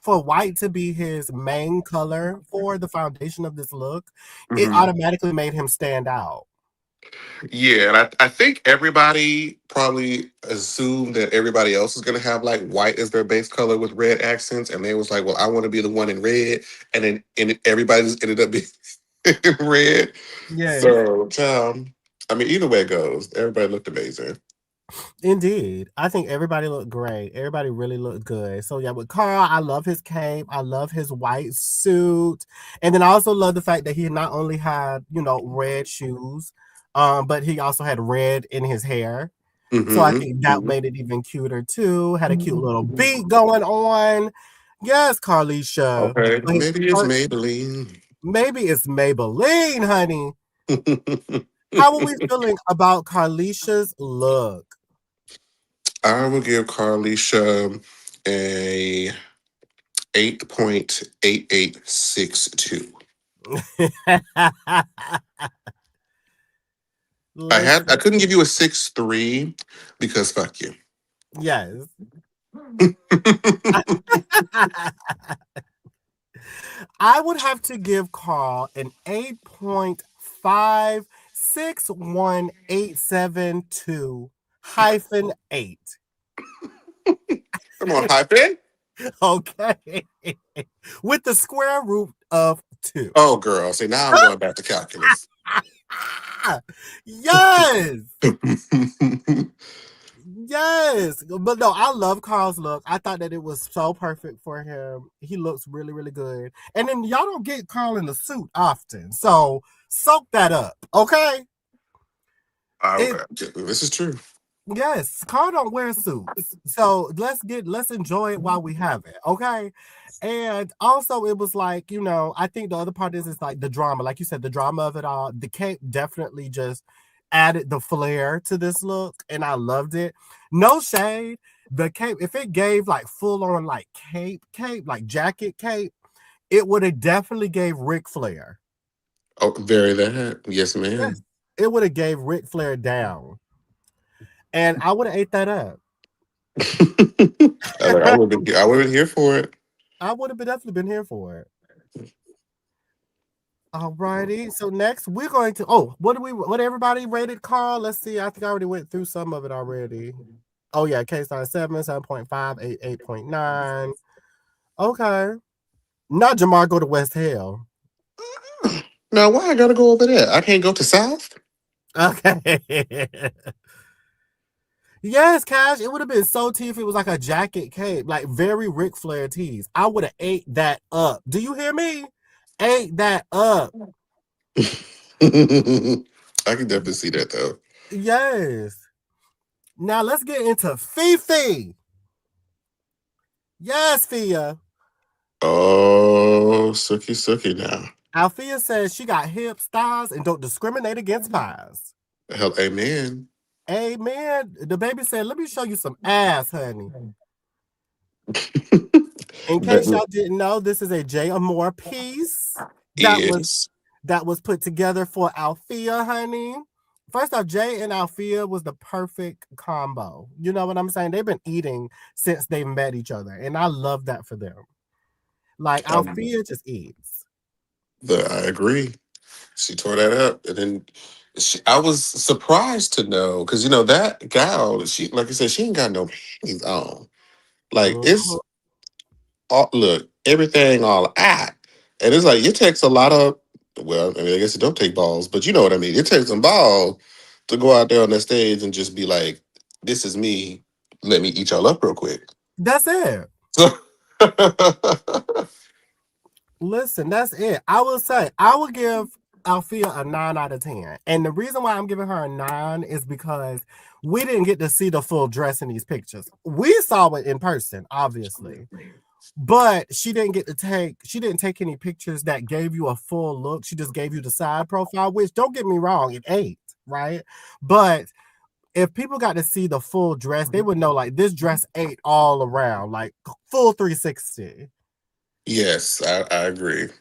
white to be his main color for the foundation of this look. It Mhm. automatically made him stand out. Yeah, and I think everybody probably assumed that everybody else is gonna have like white as their base color with red accents, and they was like, "Well, I want to be the one in red," and everybody just ended up being in red. Yes. So, I mean, either way it goes, everybody looked amazing. Indeed. I think everybody looked great. Everybody really looked good. So yeah, with Carl, I love his cape. I love his white suit. And then I also love the fact that he not only had, red shoes, but he also had red in his hair. So I think that Mm-hmm. made it even cuter too. Had a cute little beat going on. Yes, Carlisha. Okay, But his maybe it's first, Maybelline. maybe it's Maybelline, honey. How are we feeling about Carlisha's look? I will give Carlisha a 8.8862. I Listen, couldn't give you a 6.3 because fuck you. yes. I would have to give Carl an 8.561872 hyphen 8. Come on, hyphen. Okay. With the square root of 2. Oh, girl. See, now I'm going back to calculus. Yes. Yes, but no, I love Carl's look. I thought that it was so perfect for him. He looks really, really good. And then y'all don't get Carl in the suit often, so soak that up, okay? It This is true. Yes, Carl don't wear suits, so let's enjoy it while we have it, okay? And also, it was like I think the other part is like the drama, like you said, the drama of it all. The cape definitely just added the flair to this look, and I loved it. No shade, the cape. If it gave like full on like cape, like jacket cape, it would have definitely gave Ric Flair. Oh, very that. Yes, Yes, ma'am. it would have gave Ric Flair down, and I would have ate that up. I would have been here for it. I would have definitely been here for it. Alrighty. So next we're going to what everybody rated Carl? Let's see. I think I already went through some of it already. Oh yeah, K star 7.5, 8.9. Okay. Not Jamar go to West Hill. Now, why I gotta go over there? I can't go to South? Okay. Yes, Cash. It would have been so tea if it was like a jacket cape, like very Ric Flair tees. I would have ate that up. Do you hear me? Ate that up. I can definitely see that though. Yes. Now let's get into Fifi. Yes, Fia. Oh, Sookie Sookie now. Alfia says she got hips, thighs, and don't discriminate against pies. Hell, amen. Amen. The baby said, let me show you some ass, honey. In case That y'all didn't know, this is a J. Amore piece that was is put together for Alfia, honey. First off, Jay and Alfia was the perfect combo. You know what I'm saying? They've been eating since they met each other, and I love that for them. Like um, Alfia just eats. I agree. She tore that up, and then I was surprised to know because that gal. She, like I said, she ain't got no panties on. Like Mhm. it's all look everything all out, and it's like it takes a lot of. Well, I mean, I guess it don't take balls, but you know what I mean. It takes some balls to go out there on that stage and just be like, "This is me. Let me eat y'all up real quick." That's it. So, Listen, that's it. I will say, I will give Alfia a 9 out of 10. And the reason why I'm giving her a 9 is because we didn't get to see the full dress in these pictures. We saw it in person, obviously. But she didn't take any pictures that gave you a full look. She just gave you the side profile, which don't get me wrong, it ate, right? But if people got to see the full dress, they would know like this dress ate all around, like full 360. yes, I agree. From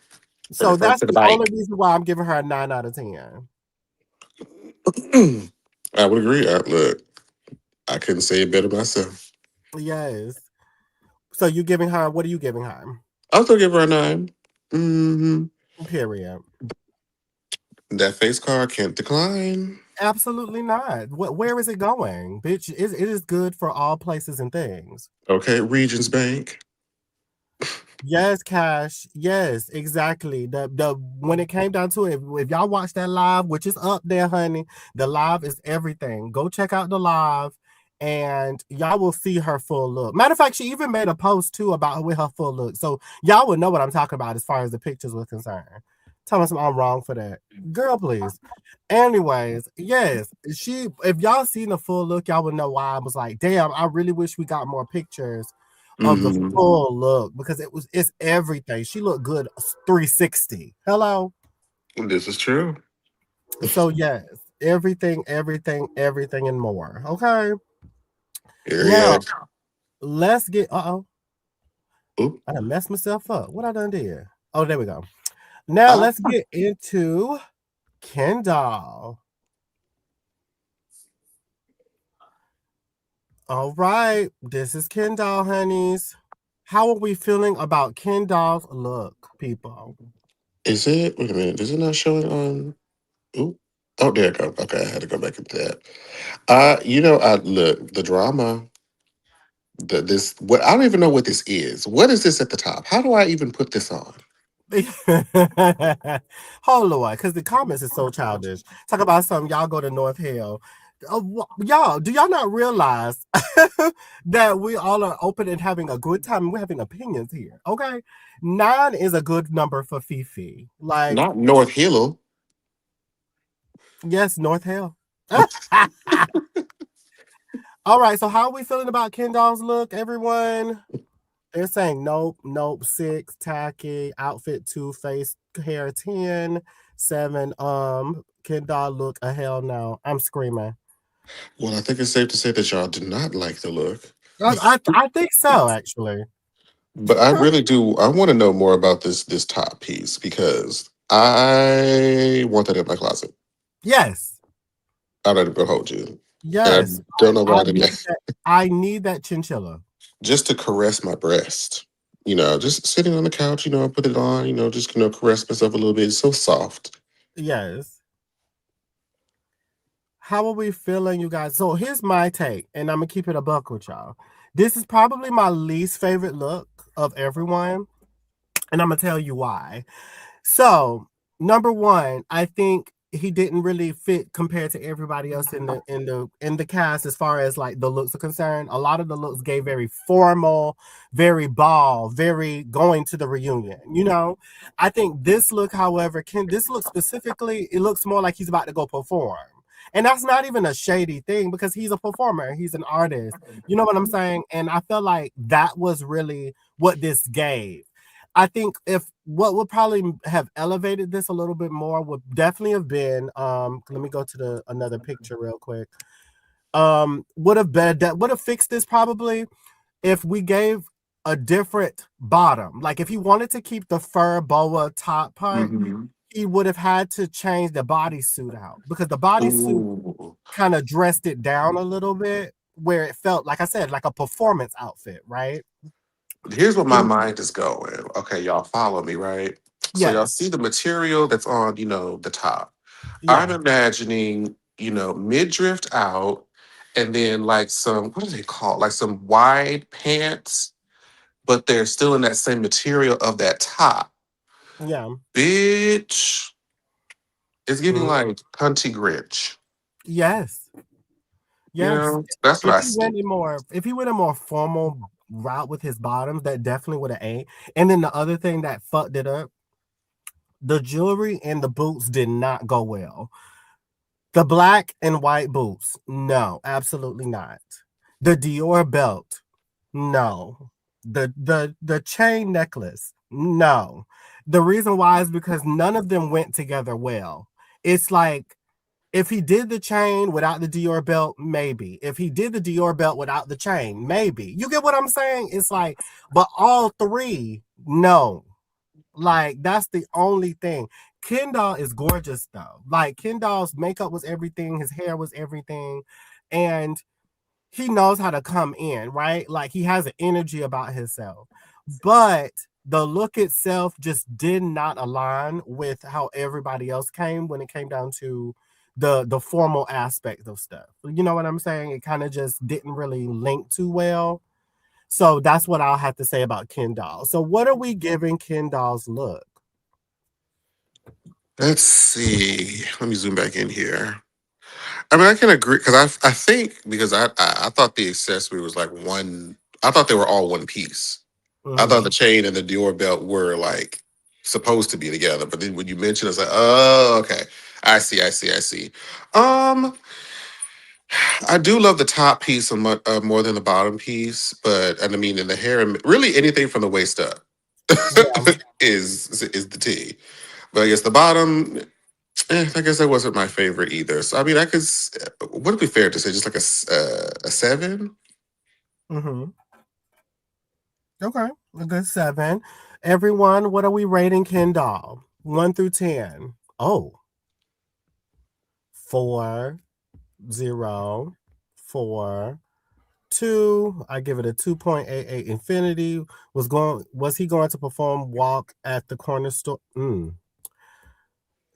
the So front that's to the the only back. reason why I'm giving her a 9 out of 10. I would agree. Look, I couldn't say it better myself. Yes. So you giving her, what are you giving her? I'll still give her a 9. Hmm. Period. That face card can't decline. Absolutely not. Where is it going? Bitch, it is good for all places and things. Okay, Regions Bank. Yes, Cash. Yes, exactly. The when it came down to it, if y'all watch that live, which is up there, honey, the live is everything. Go check out the live, and y'all will see her full look. Matter of fact, she even made a post too about with her full look, so y'all will know what I'm talking about as far as the pictures were concerned. Tell us I'm wrong for that, girl. Please. Anyways, yes, she. If y'all seen the full look, y'all would know why I was like, damn. I really wish we got more pictures of the Hmm. full look because it's everything. She looked good 360. Hello. This is true. So yes, everything, everything, everything, and more. Okay. Now Period. let's get oh. Oop. I done messed myself up. What I done did? Oh, there we go. Now Ah, let's get into Kendall. All right. This is Kendall, honeys. How are we feeling about Kendall's look, people? is it? Wait a minute. Is it not showing on? Oop. Oh, there it go. Okay, I had to go back into that. I look the drama. This what I don't even know what this is. What is this at the top? How do I even put this on? Hold on, because the comments is so childish. Talk about something y'all go to North Hill. Y'all, do y'all not realize that we all are open and having a good time and we're having opinions here? Okay. 9 is a good number for Fifi. Like, Not North Hill. yes, North Hill. All right, so how are we feeling about Kendall's look, everyone? They're saying nope, nope, 6, tacky, outfit 2, face, hair 10, 7, Kendall look a hell no. I'm screaming. Well, I think it's safe to say that y'all do not like the look. I think so, actually. But I really do. I want to know more about this top piece because I want that in my closet. Yes. I'm not even gonna hold you, and I Yes. don't know why I I didn't. need that. I need that chinchilla. Just to caress my breast. Just sitting on the couch. I put it on. Just caress myself a little bit. It's so soft. Yes. How are we feeling, you guys? So here's my take, and I'm gonna keep it a buck with y'all. This is probably my least favorite look of everyone, and I'm gonna tell you why. So, number one, I think he didn't really fit compared to everybody else in the cast as far as like the looks are concerned. A lot of the looks gave very formal, very ball, very going to the reunion. I think this look, however, this look specifically, it looks more like he's about to go perform. And that's not even a shady thing because he's a performer, he's an artist. You know what I'm saying? And I feel like that was really what this gave. I think if what would probably have elevated this a little bit more would definitely have been let me go to the another picture real quick. Would have fixed this probably if we gave a different bottom. Like if he wanted to keep the fur boa top part, Mm-hmm. he would have had to change the bodysuit out because the bodysuit Ooh. kind of dressed it down a little bit where it felt, like I said, like a performance outfit, right? Here's where my And mind is going. Okay, y'all follow me, right? So y'all yes, see the material that's on, the top. I'm yeah, imagining, midriff out, and then like some, what do they call? Like some wide pants, but they're still in that same material of that top. yeah. Bitch, it's giving Mm, like Hunty Grinch. yes, yes. That's what If I he see. went in more, if he went a more formal route with his bottoms, that definitely would have ate. And then the other thing that fucked it up, the jewelry and the boots did not go well. The black and white boots, no, absolutely not. The Dior belt, no. The chain necklace, no. The reason why is because none of them went together well. It's like if he did the chain without the Dior belt, maybe. If he did the Dior belt without the chain, maybe. You get what I'm saying? It's like, but all three, no. Like that's the only thing. Kendall is gorgeous though. Like Kendall's makeup was everything, his hair was everything, and he knows how to come in, right? Like he has an energy about himself. But the look itself just did not align with how everybody else came when it came down to the formal aspect of stuff. You know what I'm saying? It kind of just didn't really link too well. So that's what I'll have to say about Kendall. So what are we giving Kendall's look? Let's see. Let me zoom back in here. I mean, I can agree because I think because I thought the accessory was like one. I thought they were all one piece. I thought the Mm-hmm. chain and the Dior belt were like supposed to be together, but then when you mentioned, it, it's like, oh, okay, I see. Um, I do love the top piece more than the bottom piece, but and I mean, in the hair, really anything from the waist up Yeah. is the T. But I guess the bottom, I guess that wasn't my favorite either. So I mean, would it be fair to say just like a 7? Mm-hmm. Okay. A good 7. Everyone, what are we rating Kendall? 1 through 10. Oh, 4, 0, 4, 2. I give it a 2.88 infinity. Was he going to perform walk at the corner store?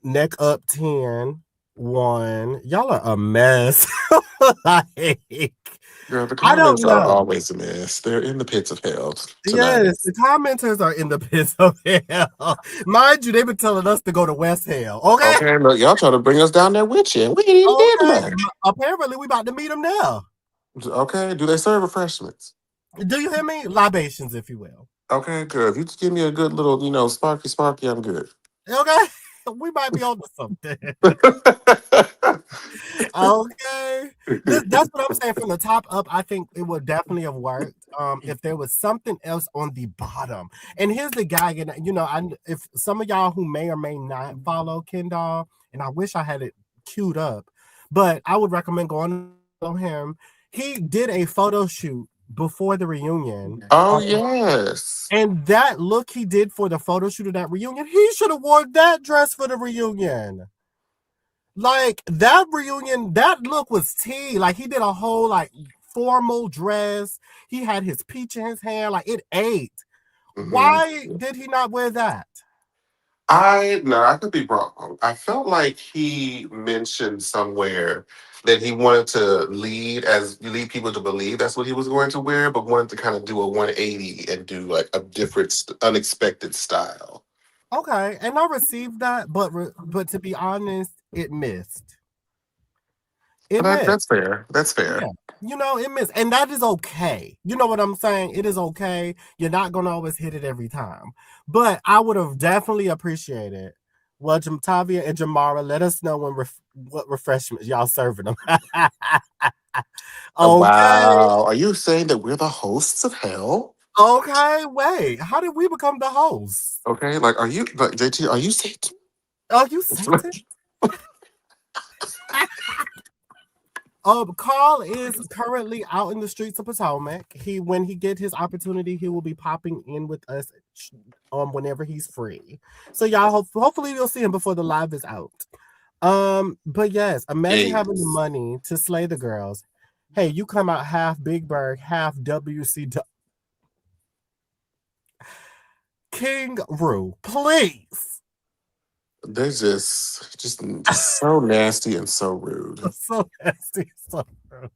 Neck up 10, 1. Y'all are a mess. Like, Girl, the I don't comments are know. always a mess. They're in the pits of hell tonight. Yes, the commenters are in the pits of hell. Mind you, they've been telling us to go to West Hell. Okay? Okay, look, y'all trying to bring us down there with you. We ain't even did Okay. much. Apparently, we about to meet them now. Okay, do they serve refreshments? Do you hear me? Libations, if you will. Okay, good. If you just give me a good little, sparky, I'm good. Okay? We might be on to something. Okay. That's what I'm saying. From the top up, I think it would definitely have worked if there was something else on the bottom. And here's the guy, and if some of y'all who may or may not follow Kendall, and I wish I had it queued up, but I would recommend going to follow him. He did a photo shoot before the reunion. Oh yes. And that look he did for the photo shoot of that reunion, he should have worn that dress for the reunion. Like that reunion, that look was tea. Like he did a whole like formal dress. He had his peach in his hand. Like it ate. hmm Why did he not wear that? I could be wrong. I felt like he mentioned somewhere that he wanted to lead people to believe that's what he was going to wear, but wanted to kind of do a 180 and do like a different, unexpected style. Okay, and I received that, but to be honest, it missed. It missed. That's fair. That's fair. Yeah. It missed. And that is okay. You know what I'm saying? It is okay. You're not going to always hit it every time. But I would have definitely appreciated. Well, Tavia and Jamara, let us know what refreshments y'all serving them. Okay. Wow. Are you saying that we're the hosts of hell? Okay. Wait. How did we become the host? Okay, like, are you, like, JT, are you Satan? Are you Satan? Carl is currently out in the streets of Potomac. When he get his opportunity, he will be popping in with us whenever he's free. So y'all hopefully you'll see him before the live is out. But yes, imagine having the Yes. money to slay the girls. Hey, you come out half Big Bird, half WC King Roo, please. They're just so nasty and so rude. So nasty, so rude.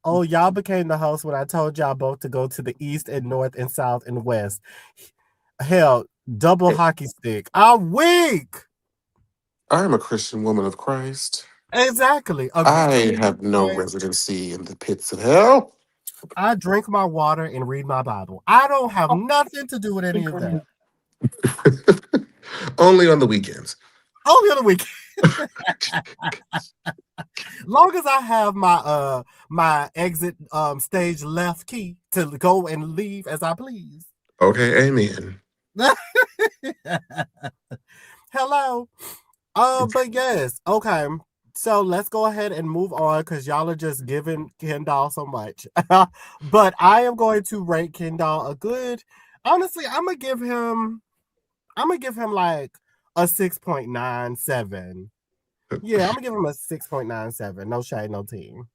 Oh, y'all became the host when I told y'all both to go to the east and north and south and west. Hell, double hockey stick. I'm weak. I am a Christian woman of Christ. Exactly. I have no residency in the pits of hell. I drink my water and read my Bible. I don't have nothing to do with any of that. Only on the weekends. Only on the weekend. Long as I have my exit stage left key to go and leave as I please. Okay, amen. Hello. But yes, okay. So let's go ahead and move on because y'all are just giving Kendall so much. But I am going to rate Kendall a good. Honestly, I'm gonna give him like a 6.97. Yeah, I'm gonna give him a 6.97. No shade, no team.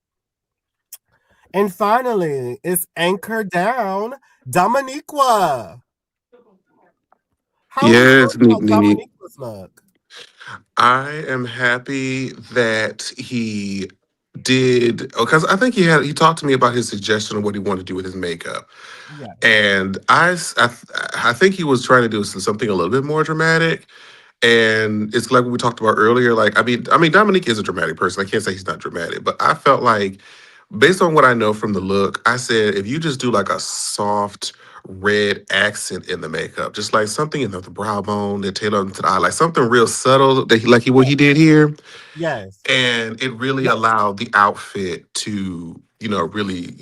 And finally, it's anchor down Dominique. How we feel Yes, about Neek. Dominique's look? I am happy that he did because I think he talked to me about his suggestion of what he wanted to do with his makeup. Yeah. And I think he was trying to do something a little bit more dramatic. And it's like what we talked about earlier. Like, I mean, Dominique is a dramatic person. I can't say he's not dramatic, but I felt like, based on what I know from the look, I said if you just do like a soft red accent in the makeup, just like something in the brow bone that tailored into the eye, like something real subtle that what he did here, Yes. and it really Yes. allowed the outfit to really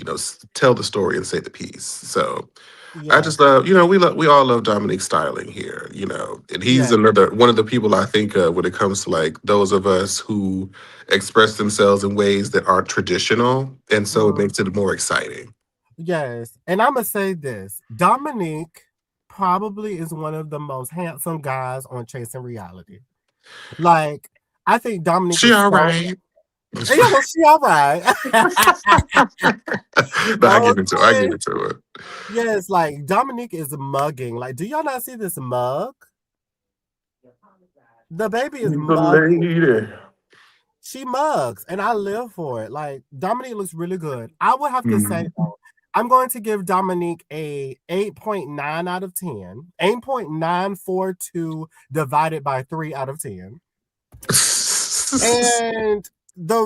tell the story and say the piece. So I Yes. just love, we all love Dominic styling here, and he's Yes. another one of the people I think of when it comes to like those of us who express themselves in ways that aren't traditional, and so it Mhm. makes it more exciting. Yes. And I'm gonna say this. Dominique probably is one of the most handsome guys on Chasing Reality. Like, I think Dominique She is all so right. yeah, well, she all right. No, I give it to her. I Okay. give it to her. Yes, like Dominique is mugging. Like, do y'all not see this mug? The baby is She's a mugging. lady. She mugs, and I live for it. Like, Dominique looks really good. I would have to say, Mhm. though, I'm going to give Dominique a 8.9 out of 10. 8.942 divided by 3 out of 10. And the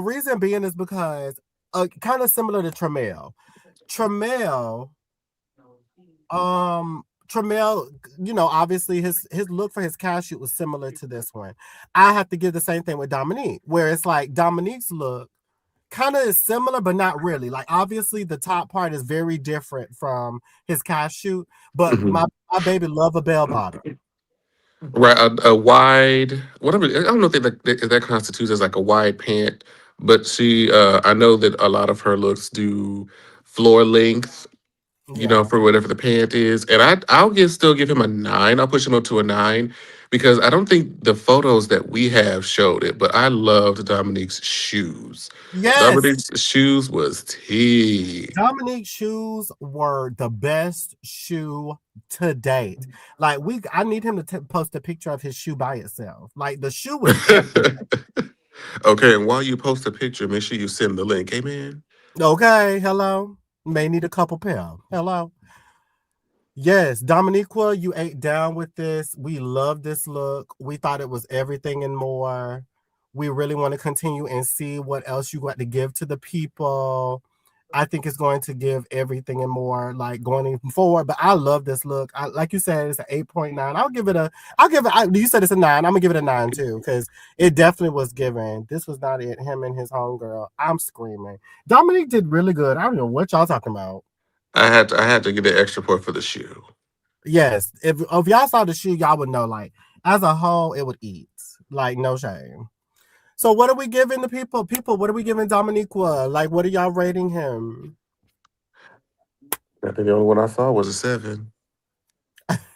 reason being is because kind of similar to Tramiel. Tramiel, Tramiel, obviously his look for his cash shoot was similar to this one. I have to give the same thing with Dominique, where it's like Dominique's look kind of is similar, but not really. Like, obviously the top part is very different from his cash shoot, but Mhm. my baby love a bell bottom. Right, a wide whatever. I don't know if that constitutes as like a wide pant, but I know that a lot of her looks do floor length, Yeah. for whatever the pant is, and still give him a 9. I'll push him up to a 9 because I don't think the photos that we have showed it, but I loved Dominique's shoes. Yes. Dominique's shoes was tea. Dominique's shoes were the best shoe to date. Like, I need him to post a picture of his shoe by itself. Like, the shoe was Okay, and while you post a picture, make sure you send the link. Amen. okay. Hello, may need a couple pair. Hello. Yes, Dominiqua, you ate down with this. We love this look. We thought it was everything and more. We really want to continue and see what else you got to give to the people. I think it's going to give everything and more, like going forward. But I love this look. Like you said, it's an 8.9. You said it's a 9. I'm gonna give it a 9 too, because it definitely was given. This was not it. Him and his homegirl. I'm screaming. Dominique did really good. I don't know what y'all talking about. I had to get an extra point for the shoe. Yes, if y'all saw the shoe, y'all would know. Like, as a whole, it would eat. Like, no shame. So what are we giving the people? People, what are we giving Dominique? Like, what are y'all rating him? I think the only one I saw was a 7.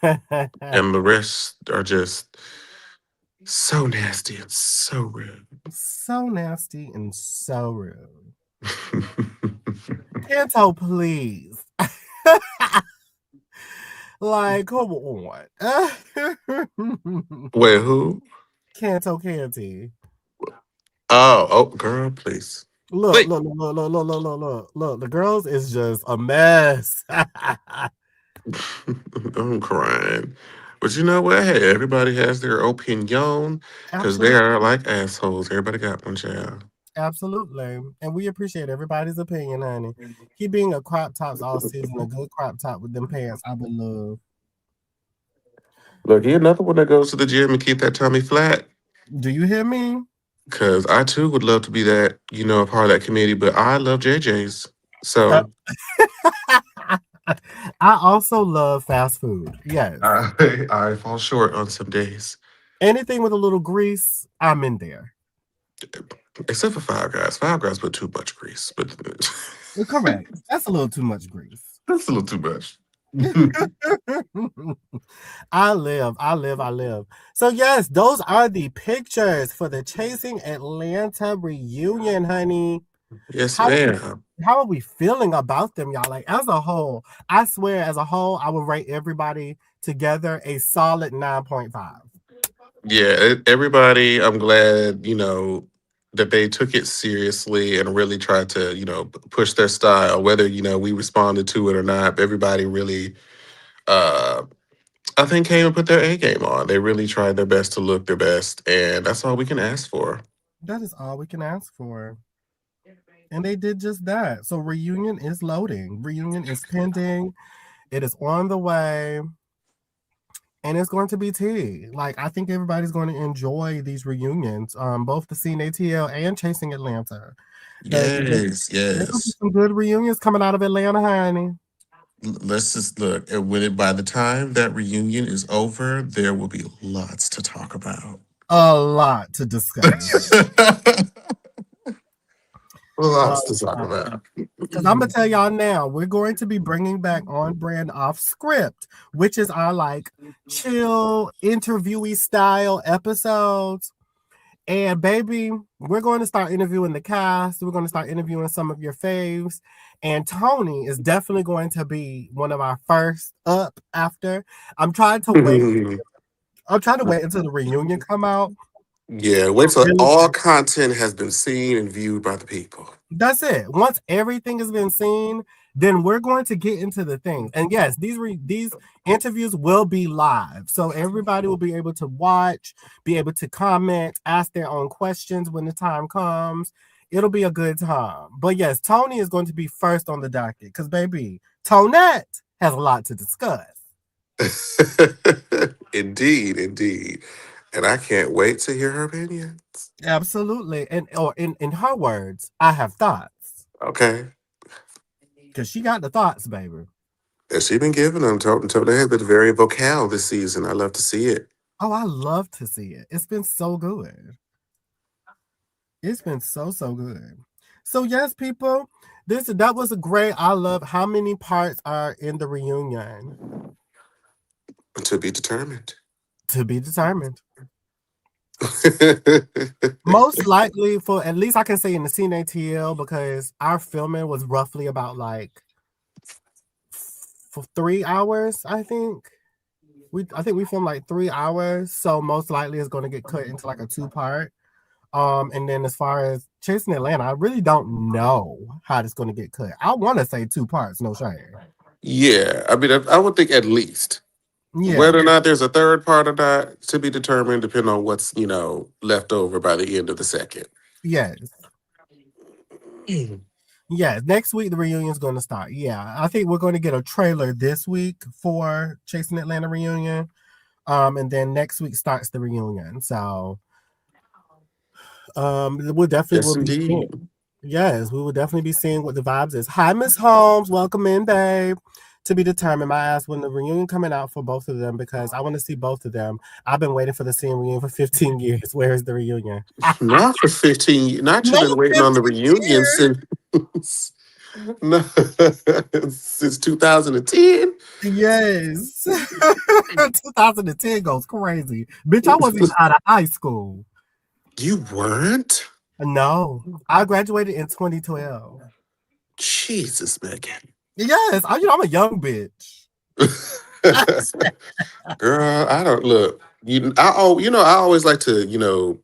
And the rest are just so nasty and so rude. So nasty and so rude. Canto, please. Like, come on. Wait, who? Canto Canty. Oh, girl, please. Look, Please. look, look, look, look, look, look, look, look. The girls is just a mess. I'm crying. But you know what? Hey, everybody has their opinion because they Absolutely. are like assholes. Everybody got one, child. Absolutely. And we appreciate everybody's opinion, honey. He being a crop tops all season, a good crop top with them pants, I would love. Look, he another one that goes to the gym and keep that tummy flat. Do you hear me? Because I too would love to be that, a part of that committee, but I love JJ's. Uh, So I also love fast food. Yes. I fall short on some days. Anything with a little grease, I'm in there. Except for Five Guys. Five Guys put too much grease, but Correct. That's a little too much grease. that's a little too much. I live, I live, I live. So yes, those are the pictures for the Chasing Atlanta reunion, honey. Yes, How ma'am. how are we feeling about them, y'all? Like as a whole, I swear, as a whole, I would rate everybody together a solid 9.5. Yeah, everybody, I'm glad, that they took it seriously and really tried to, push their style, whether, we responded to it or not. Everybody really, uh, I think, came and put their A game on. They really tried their best to look their best, and that's all we can ask for. That is all we can ask for. And they did just that. So reunion is loading. Reunion is pending. It is on the way. And it's going to be tea. Like I think everybody's going to enjoy these reunions, both the CNATL and Chasing Atlanta. Yes, There's gonna be yes. some good reunions coming out of Atlanta, honey. Let's just look. And by the time that reunion is over, there will be lots to talk about. A lot to discuss. Lots to talk Because about. I'm gonna tell y'all now, we're going to be bringing back on brand off script, which is our like chill interviewee style episodes. And baby, we're going to start interviewing the cast. We're going to start interviewing some of your faves. And Tony is definitely going to be one of our first up after. I'm trying to wait. I'm trying to wait until the reunion come out. Yeah, wait till Really, all content has been seen and viewed by the people. that's it. Once everything has been seen, then we're going to get into the things. And yes, these interviews will be live, so everybody will be able to watch, be able to comment, ask their own questions when the time comes. It'll be a good time. But yes, Tony is going to be first on the docket because baby, Tonette has a lot to discuss. Indeed, indeed. And I can't wait to hear her opinions. Absolutely, and or in her words, I have thoughts Okay. because she got the thoughts, baby. And she been giving them. They have been very vocal this season. I love to see it. Oh, I love to see it. It's been so good. It's been so good. So yes, people, that was a great. I love how many parts are in the reunion. To be determined. To be determined. Most likely for at least I can say in the CNATL because our filming was roughly about like for 3 hours, I think. I think we filmed like 3 hours, so most likely it's going to get cut into like a 2-part. And then as far as Chasing Atlanta, I really don't know how it's going to get cut. I want to say 2 parts, no shame. Yeah, I mean, I would think at least. Yeah, Whether or not there's a third part or not, to be determined, depending on what's, left over by the end of the second. yes. Yeah, next week the reunion's going to start. Yeah, I think we're going to get a trailer this week for Chasing Atlanta reunion. And then next week starts the reunion. So, we'll definitely Yes, will be indeed. seeing. Yes, we will definitely be seeing what the vibes is. Hi, Miss Holmes. Welcome in, babe. To be determined. My ass when the reunion coming out for both of them because I want to see both of them. I've been waiting for the same reunion for 15 years. Where is the reunion? Not for 15. Not you've No, been waiting on the 15 reunion years. since no, since 2010. Yes. 2010 goes crazy. Bitch, I wasn't even out of high school. You weren't? No, I graduated in 2012. Jesus, Megan. Yes, I'm a young bitch. Girl, I don't look. I always like to,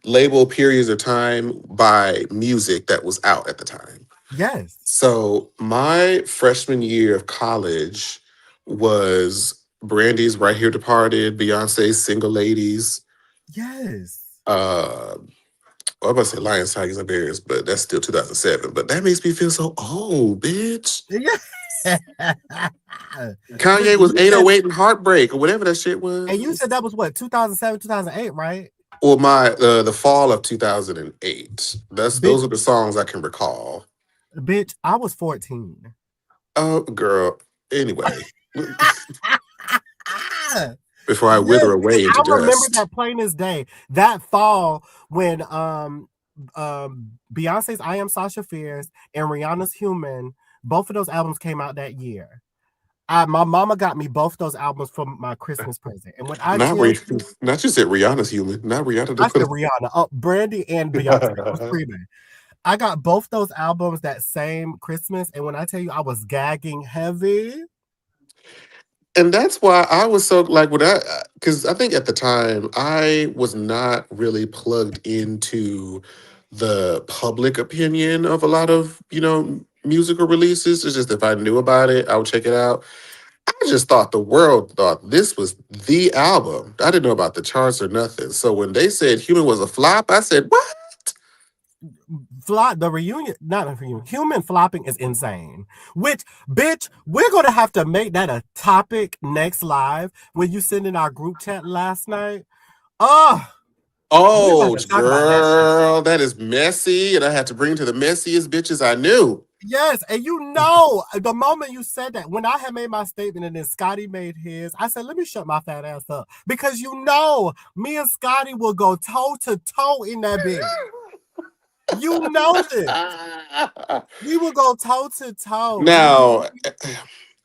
label periods of time by music that was out at the time. Yes, So my freshman year of college was Brandy's Right Here Departed, Beyonce's Single Ladies, yes. uh I was about to say Lions, Tigers, and Bears, but that's still 2007. But that makes me feel so old, bitch. Yeah. Bitch, Kanye was 808 and Heartbreak or whatever that shit and you was. said that was what, 2007, 2008, right? Or my the fall of 2008. Those Bitch, are the songs I can recall. bitch, I was 14. Oh, girl. Anyway, Ah, before I yes, wither because away into I remember dust. that plain as day. That fall when Beyonce's I Am Sasha Fierce and Rihanna's Human, both of those albums came out that year. My mama got me both those albums for my Christmas present. And when I Not tell Rih- you, not just said Rihanna's human, not Rihanna I said to Rihanna, oh, Brandy and Beyonce. I was put. screaming. I got both those albums that same Christmas. And when I tell you I was gagging heavy, And that's why I was so like when because I think at the time I was not really plugged into the public opinion of a lot of musical releases. It's just if I knew about it, I would check it out. I just thought the world thought this was the album. I didn't know about the charts or nothing. So when they said Human was a flop, I said, what? the reunion, not a reunion, human flopping is insane. Which, bitch, we're gonna have to make that a topic next live when you sent in our group chat last night. Oh, we're gonna Oh, have to talk about that shit. girl, that is messy. And I had to bring to the messiest bitches I knew. Yes, and the moment you said that, when I had made my statement and then Scotty made his, I said, let me shut my fat ass up. Because me and Scotty will go toe to toe in that bitch. You know this. We will go toe to toe. Now,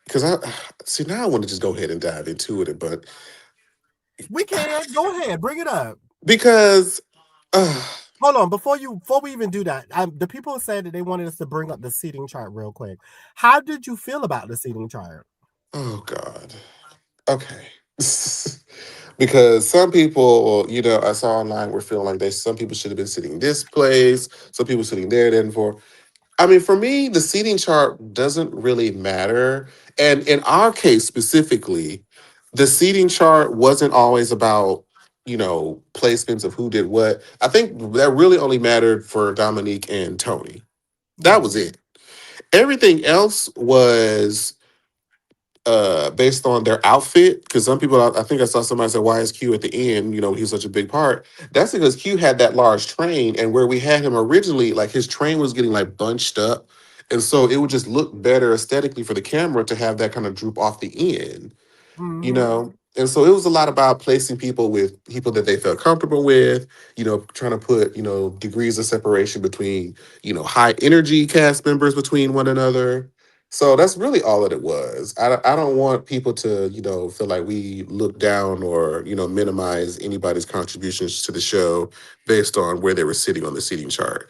because I see now I want to just go ahead and dive into it, but We can. Go ahead, bring it up. because Hold on, before we even do that, the people said that they wanted us to bring up the seating chart real quick. How did you feel about the seating chart? oh God, okay. Because some people, I saw online were feeling like some people should have been sitting this place, some people sitting there. Then I mean, for me, the seating chart doesn't really matter. And in our case specifically, the seating chart wasn't always about, placements of who did what. I think that really only mattered for Dominique and Tony. That Yes. was it. Everything else was based on their outfit, because some people, I think I saw somebody say, why is Q at the end, he's such a big part. That's because Q had that large train, and where we had him originally, like his train was getting like bunched up, and so it would just look better aesthetically for the camera to have that kind of droop off the end. Mm-hmm. And so it was a lot about placing people with people that they felt comfortable with, trying to put, degrees of separation between, high energy cast members between one another. So that's really all that it was. I don't want people to, feel like we look down or, minimize anybody's contributions to the show based on where they were sitting on the seating chart.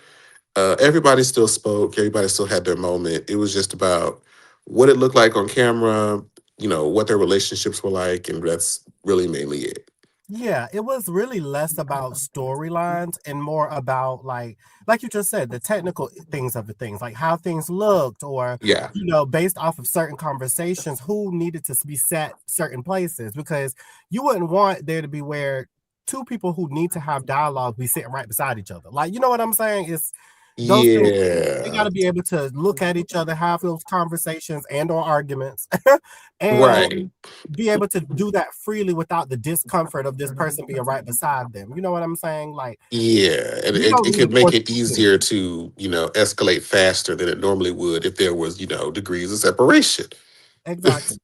Everybody still spoke. Everybody still had their moment. It was just about what it looked like on camera, what their relationships were like, and that's really mainly it. Yeah, it was really less about storylines and more about like you just said, the technical things of the things, like how things looked, or Yeah. based off of certain conversations, who needed to be set certain places, because you wouldn't want there to be where two people who need to have dialogue be sitting right beside each other. Like, you know what I'm saying? It's those things. They got Yeah. to be able to look at each other, have those conversations and or arguments, and Right. be able to do that freely without the discomfort of this person being right beside them. You know what I'm saying? Like, Yeah. And we it don't need to could make force it it. easier to, escalate faster than it normally would if there was, degrees of separation. Exactly.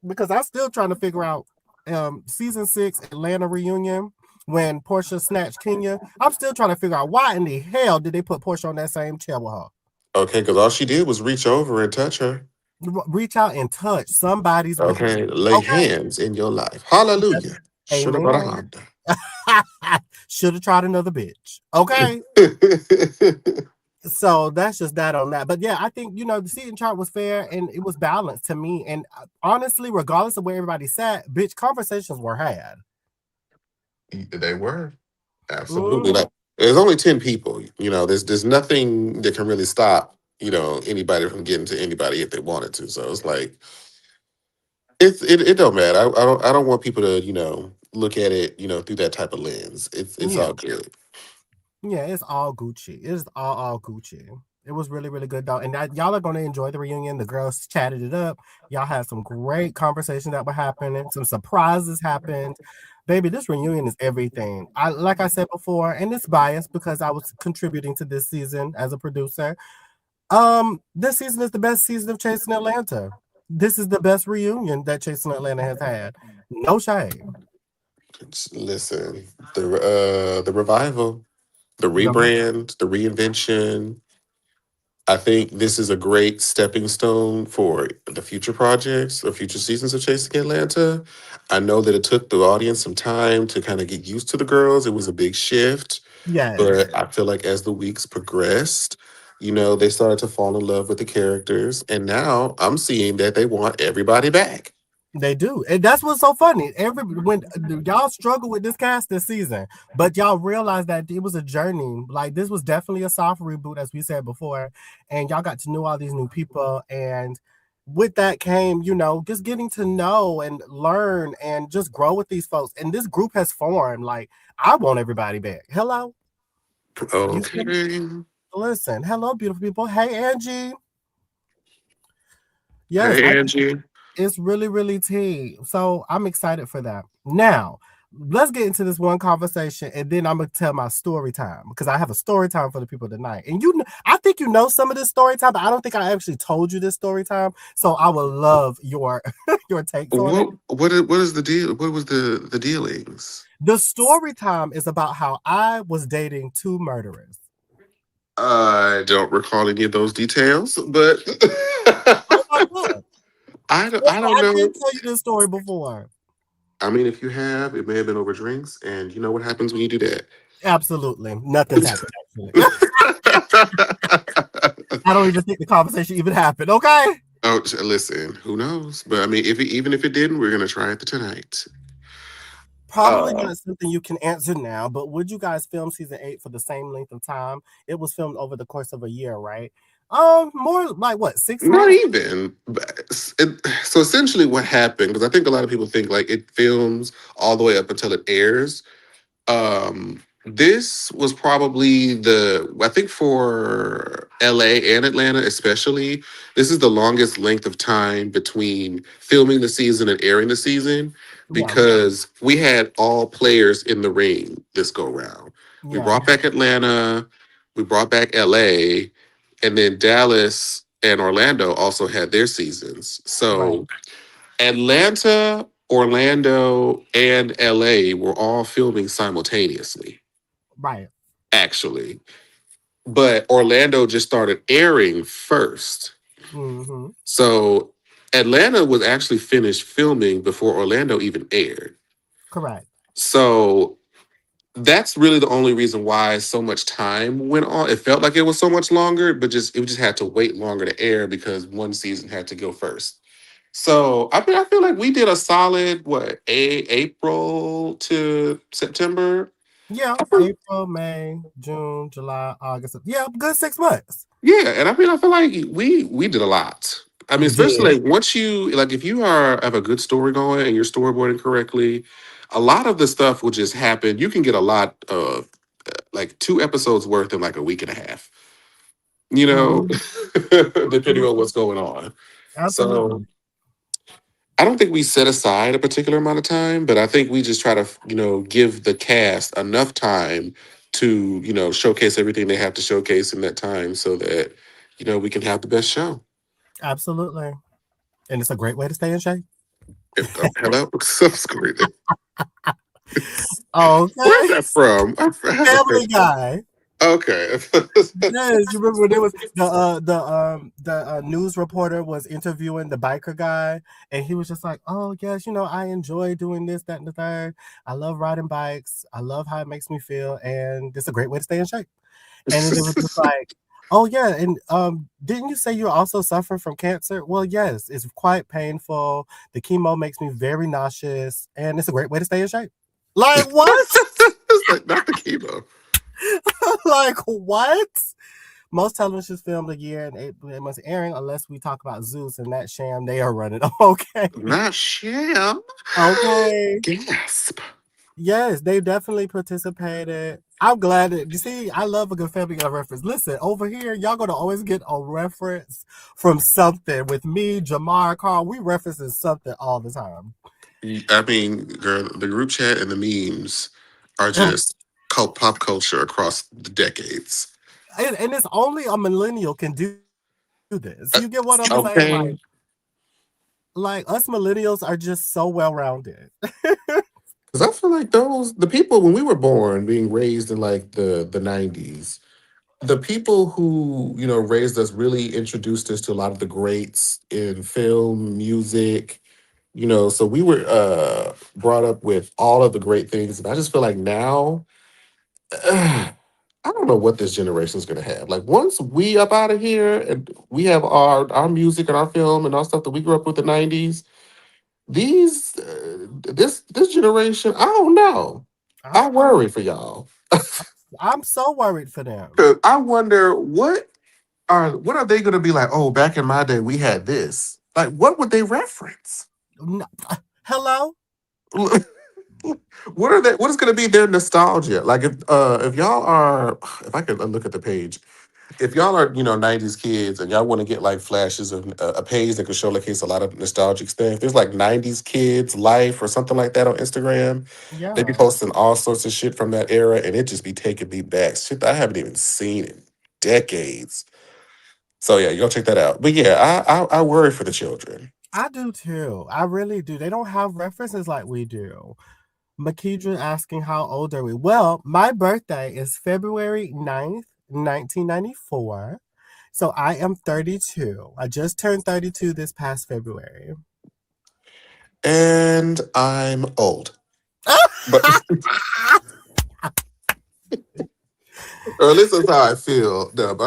Because I'm still trying to figure out season 6 Atlanta reunion when Portia snatched Kenya. I'm still trying to figure out why in the hell did they put Portia on that same chair with her? Okay, because all she did was reach over and touch her. Reach out and touch somebody's weakness. Okay, lay Okay. hands in your life. Hallelujah. Should have brought a Amen. Honda. Should have tried another bitch. Okay. So that's just that on that. But yeah, I think, the seating chart was fair and it was balanced to me. And honestly, regardless of where everybody sat, bitch, conversations were had. They were. Absolutely. Mm, Like there's only 10 people. There's nothing that can really stop, anybody from getting to anybody if they wanted to. So it's like it don't matter. I don't want people to, look at it, through that type of lens. It's yeah. all good. Yeah, it's all Gucci. It's all Gucci. It was really, really good though. And that y'all are gonna enjoy the reunion. The girls chatted it up. Y'all had some great conversations that were happening. Some surprises happened. Baby, this reunion is everything. I like I said before, and it's biased because I was contributing to this season as a producer. This season is the best season of Chasing Atlanta. This is the best reunion that Chasing Atlanta has had. No shade. Listen, the revival, the The- rebrand, the reinvention. I think this is a great stepping stone for the future projects or future seasons of Chasing Atlanta. I know that it took the audience some time to kind of get used to the girls. It was a big shift, yes. but I feel like as the weeks progressed, they started to fall in love with the characters. And now I'm seeing that they want everybody back. They do, and that's what's so funny. When y'all struggle with this cast this season, but y'all realize that it was a journey. Like this was definitely a soft reboot, as we said before, and y'all got to know all these new people, and with that came, just getting to know and learn and just grow with these folks. And this group has formed. Like I want everybody back. Hello, you feel me? Okay. Listen, hello, beautiful people. Hey, Angie. Yes, Hey, Angie. it's really, really tea. So I'm excited for that. Now, let's get into this one conversation, and then I'm gonna tell my story time because I have a story time for the people tonight. And I think you know some of this story time, but I don't think I actually told you this story time. So I would love your your takes on it. What is the deal? What was the dealings? The story time is about how I was dating two murderers. I don't recall any of those details, but Oh my god! I don't I know. did tell you this story before. I mean, if you have, it may have been over drinks, and you know what happens when you do that. Absolutely, nothing's happened. Actually, I don't even think the conversation even happened. Okay. Oh, listen, who knows? But I mean, even if it didn't, we're gonna try it tonight. Probably Uh, not something you can answer now, but would you guys film season 8 for the same length of time? It was filmed over the course of a year, right? More like what, six Not months? even. So essentially, what happened? Because I think a lot of people think like it films all the way up until it airs. This was probably I think for LA and Atlanta especially, this is the longest length of time between filming the season and airing the season Yeah, because we had all players in the ring this go round. We yeah, brought back Atlanta, we brought back LA, and then Dallas and Orlando also had their seasons. right, So Atlanta, Orlando, and LA were all filming simultaneously, right. actually. But Orlando just started airing first. Mm-hmm. So Atlanta was actually finished filming before Orlando even aired. Correct. So that's really the only reason why so much time went on. It felt like it was so much longer, but it just had to wait longer to air because one season had to go first. So I feel like we did a solid April to September. Yeah, I feel, April, May, June, July, August. Yeah, good 6 months. yeah, and I feel like we did a lot. I mean, We did. especially like once you like if you have a good story going and you're storyboarding correctly, a lot of the stuff will just happen. You can get a lot of like 2 episodes worth in like a week and a half. You know, Mhm. depending on what's going on. So Absolutely. I don't think we set aside a particular amount of time, but I think we just try to, give the cast enough time to, showcase everything they have to showcase in that time so that, we can have the best show. Absolutely. and it's a great way to stay in shape. Hello, I'm screaming. Where's Okay. that from? I have a Family picture. Guy. Okay. Yes, you remember when it was the news reporter was interviewing the biker guy, and he was just like, "Oh yes, I enjoy doing this, that, and the third. I love riding bikes. I love how it makes me feel, and it's a great way to stay in shape." And then it was just like, "Oh yeah, and didn't you say you're also suffering from cancer?" Well, yes, it's quite painful. The chemo makes me very nauseous, and it's a great way to stay in shape. Like what? It's like not the chemo. Like what? Most television filmed a year and 8 months airing, unless we talk about Zeus and that sham they are running. Okay. Not sham. Okay. Gasp. Yes, they definitely participated. I'm glad that you see, I love a good family Guy reference. Listen, over here, y'all gonna always get a reference from something. With me, Jamar, Carl, we referencing something all the time. I mean, girl, the group chat and the memes are just cult pop culture across the decades. And it's only a millennial can do this. You get what I'm saying? Okay. Like us millennials are just so well rounded. Because I feel like the people when we were born, being raised in like the 90s, the people who, raised us really introduced us to a lot of the greats in film, music, so we were brought up with all of the great things. And I just feel like now, I don't know what this generation is going to have. Like once we up out of here and we have our music and our film and our stuff that we grew up with in the 90s, these this generation, I don't know. I'm I worry for y'all. I'm so worried for them. 'Cause I wonder what are they going to be like? Oh, back in my day, we had this. Like, what would they reference? No, hello? What are they? What is going to be their nostalgia? Like, if y'all are, if I could look at the page, if y'all are 90s kids and y'all want to get like flashes of a page that could showcase a lot of nostalgic stuff, there's like 90s kids life or something like that on Instagram. They be Yeah. posting all sorts of shit from that era, and it just be taking me back. Shit that I haven't even seen in decades. So yeah, you go check that out. But yeah, I worry for the children. I do too. I really do. They don't have references like we do. Makidra asking how old are we? Well, my birthday is February 9th, 1994. So I am 32. I just turned 32 this past February. And I'm old. But or at least that's how I feel. No, but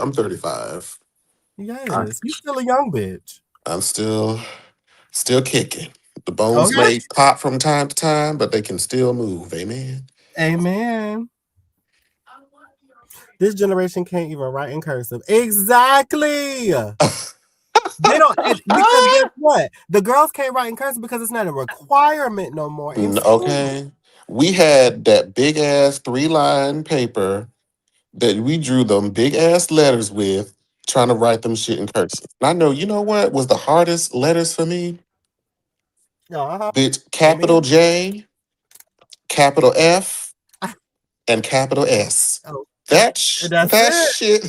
I'm 35. I, Yes, you still a young bitch. I'm still kicking. The bones Okay. may pop from time to time, but they can still move. Amen. Amen. This generation can't even write in cursive. Exactly. They don't because guess what? The girls can't write in cursive because it's not a requirement no more in school. Okay. We had that big ass 3-line paper that we drew them big ass letters with, trying to write them shit in cursive. And I know, you know what was the hardest letters for me? Uh-huh. Bitch, Amen. capital J, capital F, and capital S. Oh, and that's That it. shit.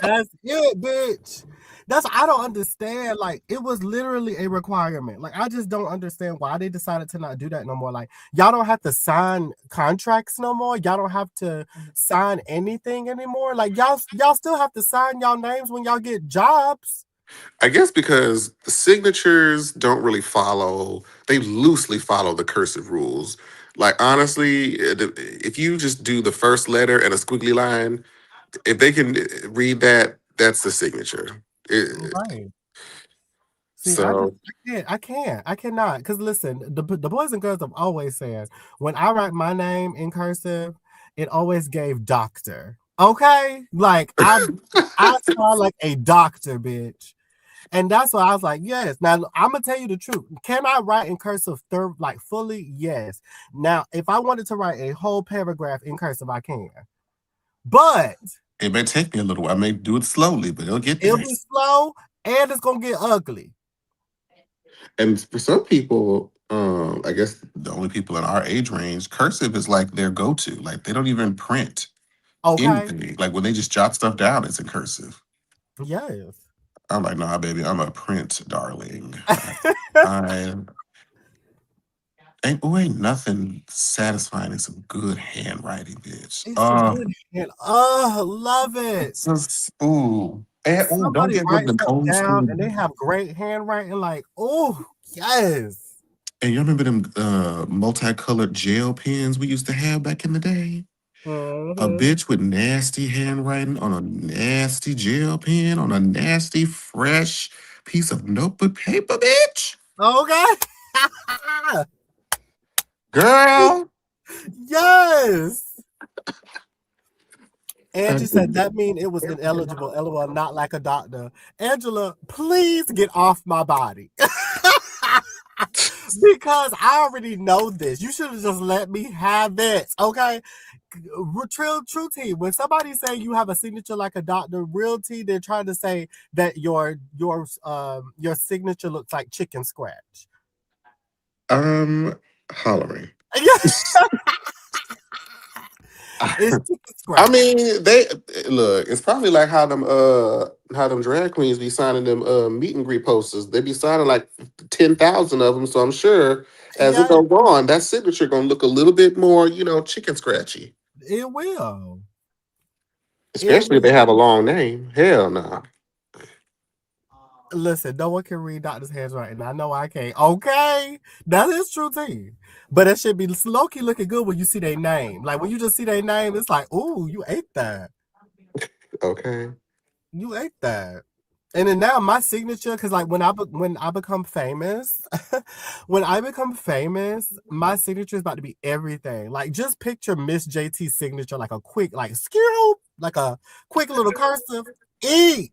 That's it, bitch. That's I don't understand. Like it was literally a requirement. Like I just don't understand why they decided to not do that no more. Like y'all don't have to sign contracts no more. Y'all don't have to sign anything anymore. Like y'all still have to sign y'all names when y'all get jobs. I guess because the signatures don't really follow, they loosely follow the cursive rules. Like, honestly, if you just do the first letter and a squiggly line, if they can read that, that's the signature. Right. See, So, I cannot. Because listen, the boys and girls have always said when I write my name in cursive, it always gave doctor. Okay, like I sound like a doctor, bitch, and that's why I was like, yes. Now I'm gonna tell you the truth. Can I write in cursive like fully? Yes. Now, if I wanted to write a whole paragraph in cursive, I can, but it may take me a little while. I may do it slowly, but it'll get it'll there. be slow and it's gonna get ugly. And for some people, I guess the only people in our age range, cursive is like their go-to. Like they don't even print Okay. anything. Like when they just jot stuff down, it's in cursive. Yes. I'm like, nah, baby, I'm a print, darling. I ain't nothing satisfying as some good handwriting, bitch. It's some good hand. Oh, love it. It's just ooh. And ooh, don't Somebody get rid of writes them something old down school. and they have great handwriting. Like, oh, yes. And you remember them multicolored gel pens we used to have back in the day? A Hmm. bitch with nasty handwriting on a nasty gel pen on a nasty fresh piece of notebook paper, bitch. Okay. Girl. Yes. I Angie said couldn't- that mean it was ineligible. LOL, not like a doctor. Angela, please get off my body. Because I already know this. You should have just let me have it. Okay. True tea. When somebody say you have a signature like a doctor, real tea, they're trying to say that your signature looks like chicken scratch. hollering. It's chicken I scratch. mean, they look. It's probably like how them drag queens be signing them meet and greet posters. They be signing like 10,000 of them. So I'm sure as it Yeah, goes on, that signature gonna look a little bit more, chicken scratchy. it will. It Especially if they will. have a long name. Hell no. Listen, no one can read doctor's handwriting. I know I can't. Okay, that is true too. But it should be low key looking good when you see their name. Like when you just see their name, it's like, ooh, you ate that. Okay. You ate that. And then now my signature, because like when I become famous, when I become famous, my signature is about to be everything. Like just picture Miss JT's signature, like a quick, like skill, like a quick little cursive. Eat,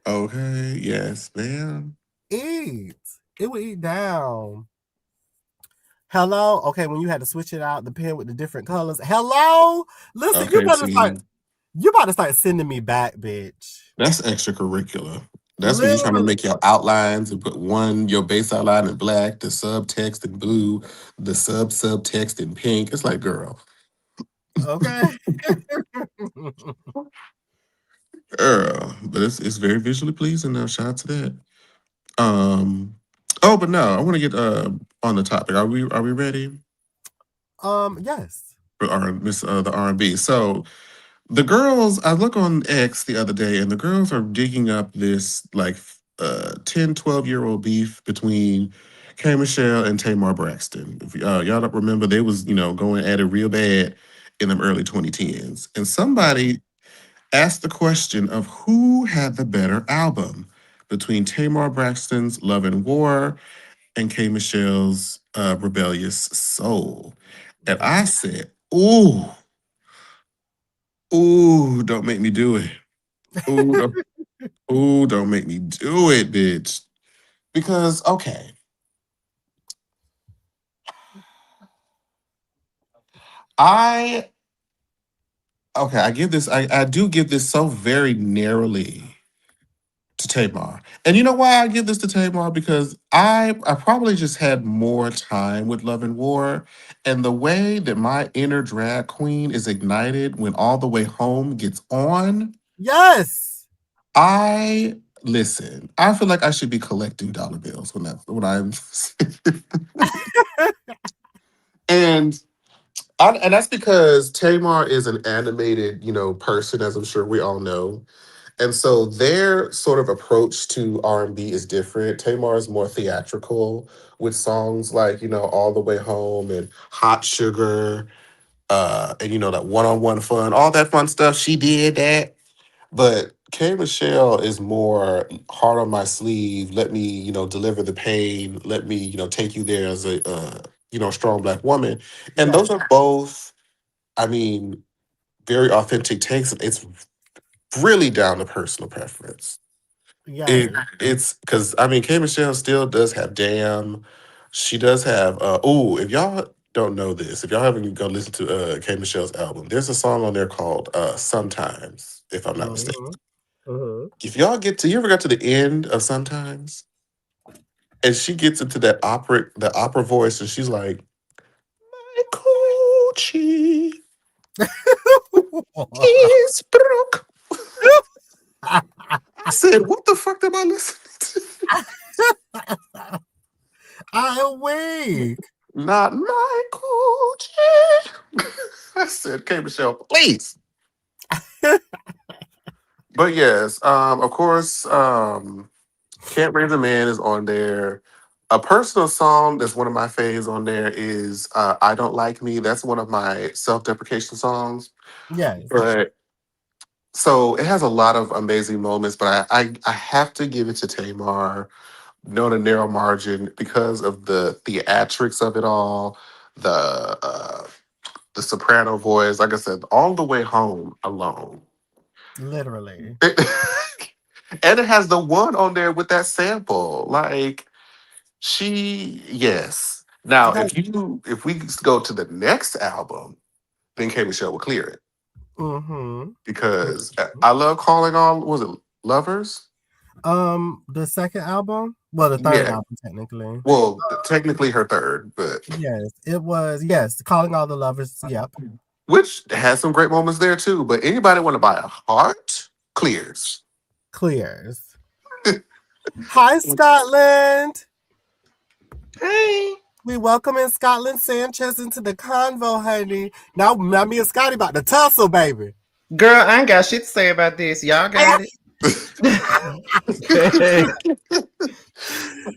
Okay. Yes, ma'am. eat. It will eat down. Hello. Okay, when you had to switch it out, the pen with the different colors. Hello. Listen, Okay. See, you about to start sending me back, bitch. that's extracurricular. That's when you're trying to Literally. make your outlines and put your base outline in black, the subtext in blue, the subtext in pink. It's like, girl. Okay. But it's very visually pleasing now. Shout out to that. Um oh, but no, I want to get on the topic. Are we ready Yes. for the R&B? So the girls, I look on X the other day and the girls are digging up this like 10, 12-year-old beef between K Michelle and Tamar Braxton. If y'all don't remember, they was, going at it real bad in them early 2010s. And somebody asked the question of who had the better album between Tamar Braxton's Love and War and K Michelle's Rebellious Soul. And I said, ooh, ooh, don't make me do it. Ooh, don't, ooh, don't make me do it, bitch. Because, I, I do give this so very narrowly to Tamar. And you know why I give this to Tamar? Because I probably just had more time with Love and War. And the way that my inner drag queen is ignited when All the Way Home gets on, Yes. I listen, I feel like I should be collecting dollar bills when I'm and and that's because Tamar is an animated, person, as I'm sure we all know. And so their sort of approach to R&B is different. Tamar is more theatrical with songs like, All the Way Home and Hot Sugar, and that one-on-one fun, all that fun stuff. She did that. But K Michelle is more heart on my sleeve. Let me, deliver the pain. Let me, take you there as a, strong Black woman. And Yes. those are both, I mean, very authentic takes. It's really down to personal preference. Yes. It's because I mean K Michelle still does have Damn. She does have if y'all don't know this, if y'all haven't go listen to K Michelle's album, there's a song on there called Sometimes, if I'm not mistaken. Mm-hmm. Mm-hmm. If y'all you ever got to the end of Sometimes and she gets into the opera voice and she's like, my coochie is broke. I said, said, what the fuck am I listening to? I am weak. Not Michael J. I said, K. Michelle, please. But yes, of course, Can't Raise a Man is on there. A personal song that's one of my faves on there is I Don't Like Me. That's one of my self-deprecation songs. Yes, But so it has a lot of amazing moments, but I have to give it to Tamar, known a narrow margin because of the theatrics of it all, the soprano voice, like I said, all the way home alone. literally. And it has the one on there with that sample. Like yes. Now, Like, if we go to the next album, then K Michelle will clear it mm-hmm. because I love calling all was it lovers? The second album, well, the third Yeah. album technically. Well, technically her third, but Yes, it was. Yes, calling all the lovers. Yep, which has some great moments there too. But anybody want to buy a heart clears. clears. Hi, Scotland. Hey. We welcome in Scotland Sanchez into the convo, honey. Now me and Scotty about to tussle, baby. Girl, I ain't got shit to say about this. Y'all got it.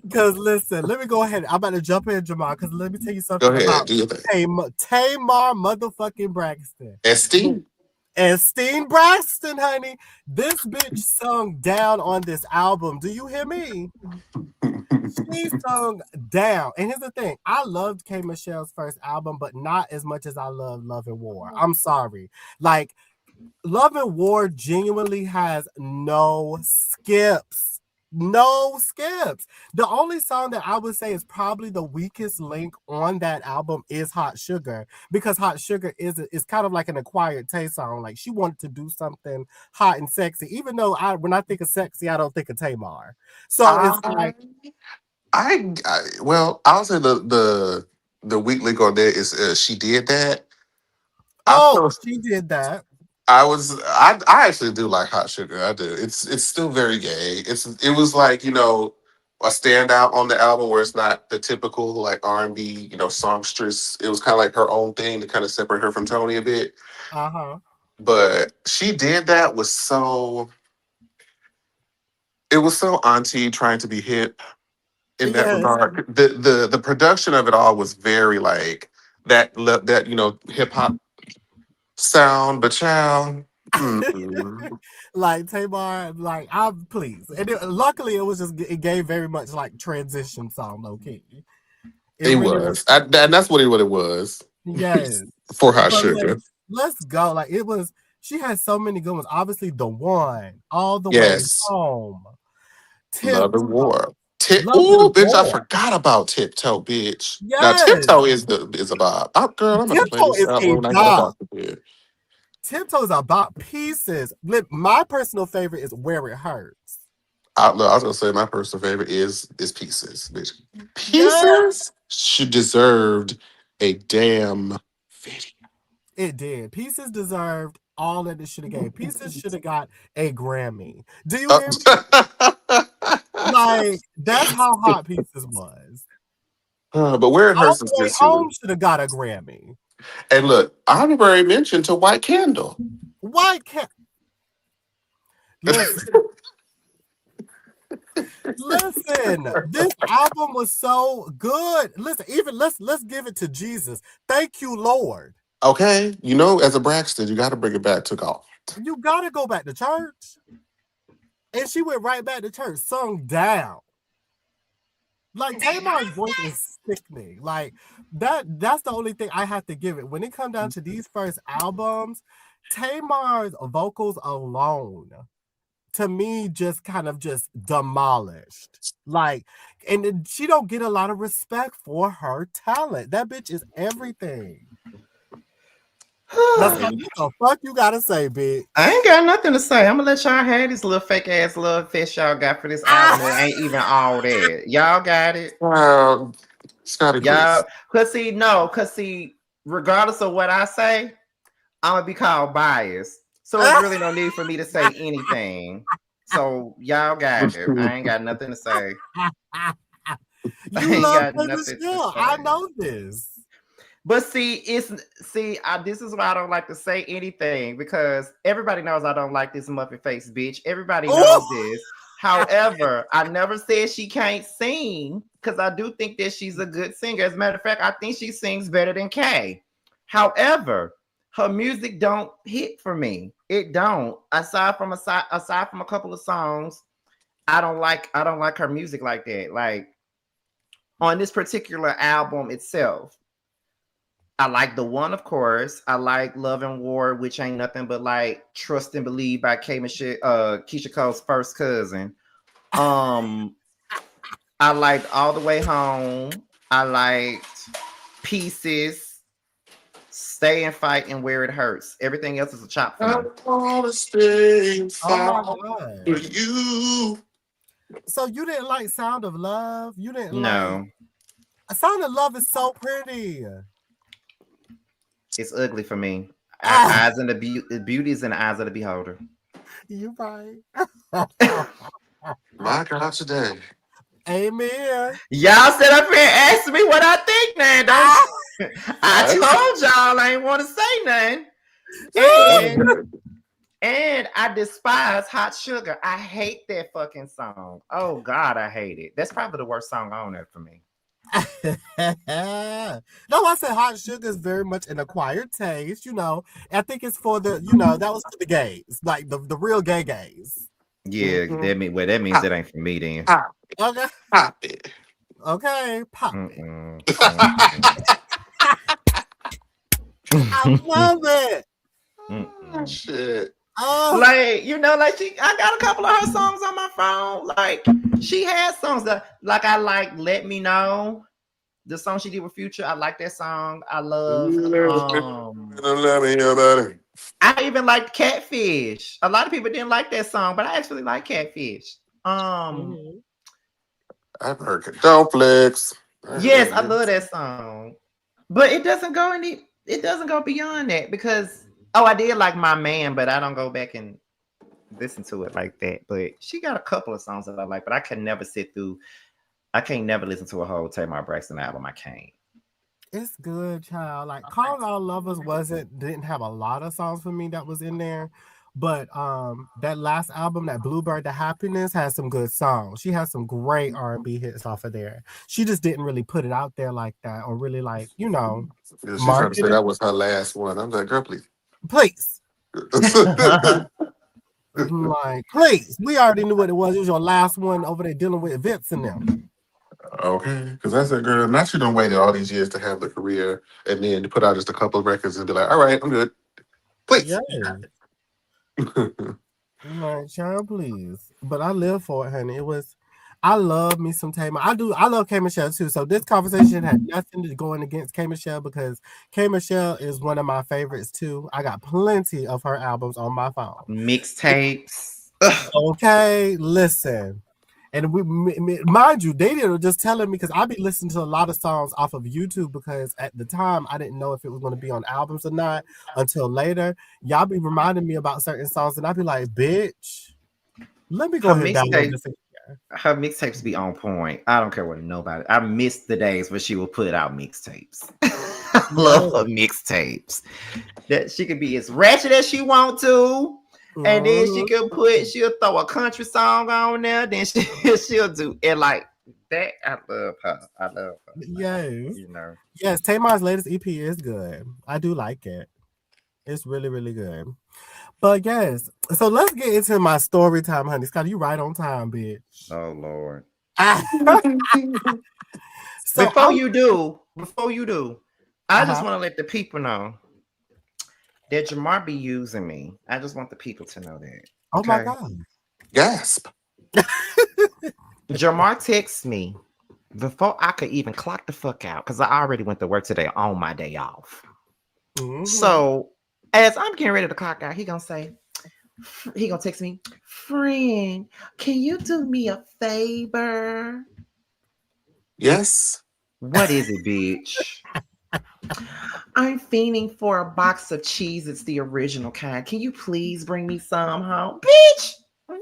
Because listen, let me go ahead. I'm about to jump in, Jamal, because let me tell you Go something ahead, about do your thing. Tamar motherfucking Braxton. Esteem. And Steen Braxton, honey. This bitch sung down on this album. Do you hear me? She sung down. And here's the thing. I loved K. Michelle's first album, but not as much as I love Love and War. I'm sorry. Like, Love and War genuinely has no skips. No skips. The only song that I would say is probably the weakest link on that album is Hot Sugar, because Hot Sugar is kind of like an acquired taste song. Like, she wanted to do something hot and sexy, even though when I think of sexy, I don't think of Tamar. So it's like, Well, I'll say the weak link on there is She Did That. I oh, feel she did that. I actually do like Hot Sugar. I do. It's still very gay. It was like, a standout on the album where it's not the typical like R&B, songstress. It was kind of like her own thing to kind of separate her from Tony a bit. Uh-huh. But She Did That it was so auntie trying to be hip in that Yes. regard. The production of it all was very like that hip hop sound, but child. Like Tamar, like I'm pleased. And luckily it gave very much like transition song low key. It really was. And that's what it was. Yes. For Hot But Sugar. let's go. Like it was, she had so many good ones. Obviously, The One, All the Way Yes. Home, Love and War. Love Ooh, and bitch, I War. forgot about Tiptoe, bitch. Yes. Now Tiptoe is a bob. Girl, I'm gonna play Tiptoe this is album a when I get bop. off the bed. Tiptoe is about pieces. My personal favorite is Where It Hurts. I was gonna say my personal favorite is Pieces, bitch. Pieces should deserved a damn video. It did. Pieces deserved all that it should have gave. Pieces should have got a Grammy. Do you hear me? Like, that's how hot Pieces was. But Where It Hurts is All the Way Home should have got a Grammy. And look, honorary mention to White Candle. White Candle. Listen. Listen, this album was so good. Listen, even let's give it to Jesus. Thank you, Lord. Okay, as a Braxton, you got to bring it back to God. You got to go back to church. And she went right back to church, sung down. Like, Tamar's voice is sickening. Like, that's the only thing I have to give it. When it comes down to these first albums, Tamar's vocals alone, to me, just kind of just demolished. Like, and she don't get a lot of respect for her talent. That bitch is everything. That's what the fuck you gotta say, bitch. I ain't got nothing to say. I'm gonna let y'all have this little fake ass love fest y'all got for this album. It ain't even all that. Y'all got it. Scotty, y'all, cause see, regardless of what I say, I'm gonna be called biased. So it's really no need for me to say anything. So y'all got it. I ain't got nothing to say. I You ain't love got K. nothing to Michelle. I say. know this. But see, this is why I don't like to say anything because everybody knows I don't like this muffin face bitch. Everybody knows Ooh! this. However, I never said she can't sing because I do think that she's a good singer. As a matter of fact, I think she sings better than Kay. However, her music don't hit for me. It don't. Aside from a couple of songs, I don't like her music like that. Like on this particular album itself. I like the one, of course. I like Love and War, which ain't nothing but like Trust and Believe by Keisha Cole's first cousin. I liked All the Way Home. I liked Pieces, Stay and Fight, and Where It Hurts. Everything else is a chop for I me. wanna stay and Oh my fight God. for you. So you didn't like Sound of Love? You didn't No, like Sound of Love is so pretty. it's ugly for me. Ah, Eyes and the beauty is in the eyes of the beholder. you right. My God, today. Amen. Y'all sit up here and ask me what I think, man. Don't Ah! I Right? told y'all I ain't want to say nothing. And I despise Hot Sugar. I hate that fucking song. Oh God, I hate it. That's probably the worst song on there for me. No, I said Hot Sugar is very much an acquired taste. I think it's for the, that was for the gays, like the real gays. Yeah, Mhm. that means Pop, that ain't for me then. pop, Okay, pop it. okay, pop it. Mm-mm. I love it. Oh, shit. Oh, Like I got a couple of her songs on my phone. Like she has songs that, like I like Let Me Know, the song she did with Future. I like that song. I love. Let me hear about it. I even liked Catfish. A lot of people didn't like that song, but I actually like Catfish. mhm. I've heard Don't Flex. Yes, I love that song. But it doesn't go beyond that because I did like My Man, but I don't go back and listen to it like that. But she got a couple of songs that I like, but I can't never listen to a whole Tamar Braxton album. I can't. It's good, child. Like Calling All Lovers didn't have a lot of songs for me that was in there. But that last album, that Bluebird to Happiness, has some good songs. She has some great R&B hits off of there. She just didn't really put it out there like that or really Yeah, she's trying to market say it. that was her last one. I'm like, girl, please. Please. Like, please. We already knew what it was. It was your last one over there dealing with events and them. Okay, because I said, girl, not you done waited all these years to have the career and then to put out just a couple of records and be like, all right, I'm good. Please. Yeah. I'm like, child, please. But I live for it, honey. I love me some Tamar. I love K. Michelle too. So this conversation had nothing to going against K. Michelle because K. Michelle is one of my favorites too. I got plenty of her albums on my phone. Mixtapes. Okay, listen. And mind you, they didn't just telling me because I be listening to a lot of songs off of YouTube because at the time I didn't know if it was going to be on albums or not until later. Y'all be reminding me about certain songs and I be like, bitch, let me go Her ahead and download mixtape, this. her mixtapes be on point. I don't care what nobody. I miss the days where she would put out mixtapes. I love her mixtapes. That she could be as ratchet as she want to. And then she'll throw a country song on there. Then she'll do it like that. I love her. Yes. Like, Yes, Tamar's latest EP is good. I do like it. It's really, really good. But yes, so let's get into my story time, honey. Scott, you right on time, bitch. Oh Lord. So Before you do, I just Uh-huh. want to let the people know that Jamar be using me. I just want the people to know that. Oh my Okay. God. Gasp. Jamar texts me before I could even clock the fuck out because I already went to work today on my day off. Mhm. So as I'm getting ready to clock out, he gonna text me, friend, can you do me a favor? Yes. What is it, bitch? I'm fiending for a box of cheese. It's the original kind. Can you please bring me some home? Bitch, what?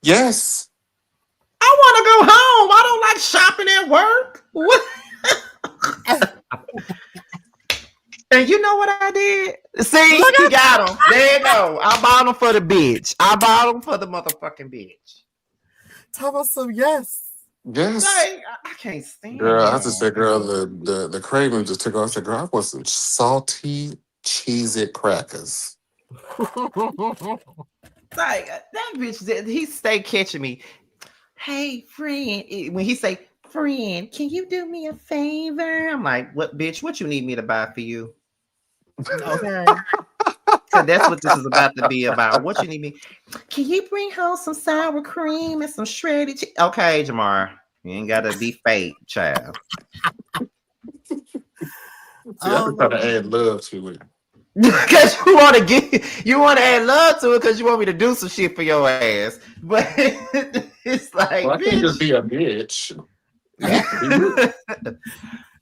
Yes. I want to go home. I don't like shopping at work. What? And you know what I did? See, he got him. There you go. I bought him for the bitch. I bought him for the motherfucking bitch. Tell us some yes. Yes. Like, I can't stand Girl, I him. just said, girl, the craving just took off. I said, girl, I want some salty Cheez-It crackers. Like, that bitch, he stay catching me. Hey, friend. When he say, friend, can you do me a favor? I'm like, what, bitch? What you need me to buy for you? Okay. So that's what this is about to be about. What you need me? Can you bring home some sour cream and some shredded cheese? Okay, Jamar. You ain't gotta be fake, child. See, I'm trying to add love to it. Because you want to add love to it because you want me to do some shit for your ass. But it's like, Well, I can't just be a bitch.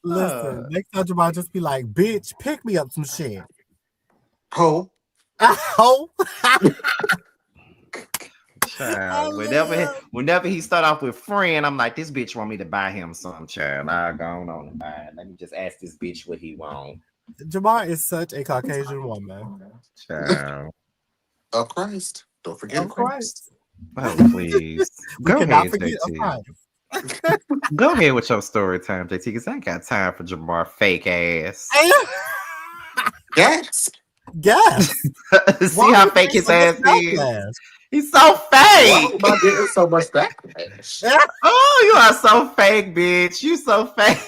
Listen, next time Jamal just be like, bitch, pick me up some shit. Ho. Ho. Child, whenever he start off with friend, I'm like, this bitch want me to buy him some, child. Nah, go on and buy it. Let me just ask this bitch what he want. Jamar is such a Caucasian woman. Child. Of Christ. Don't forget Of Christ. Oh, please. Go ahead, forget of JT. Christ. Go ahead with your story time, JT, because I ain't got time for Jamar fake ass. Yes. Yes. See how fake his ass is? He's so fake. Why am I getting so much backlash? Oh, you are so fake, bitch. You so fake.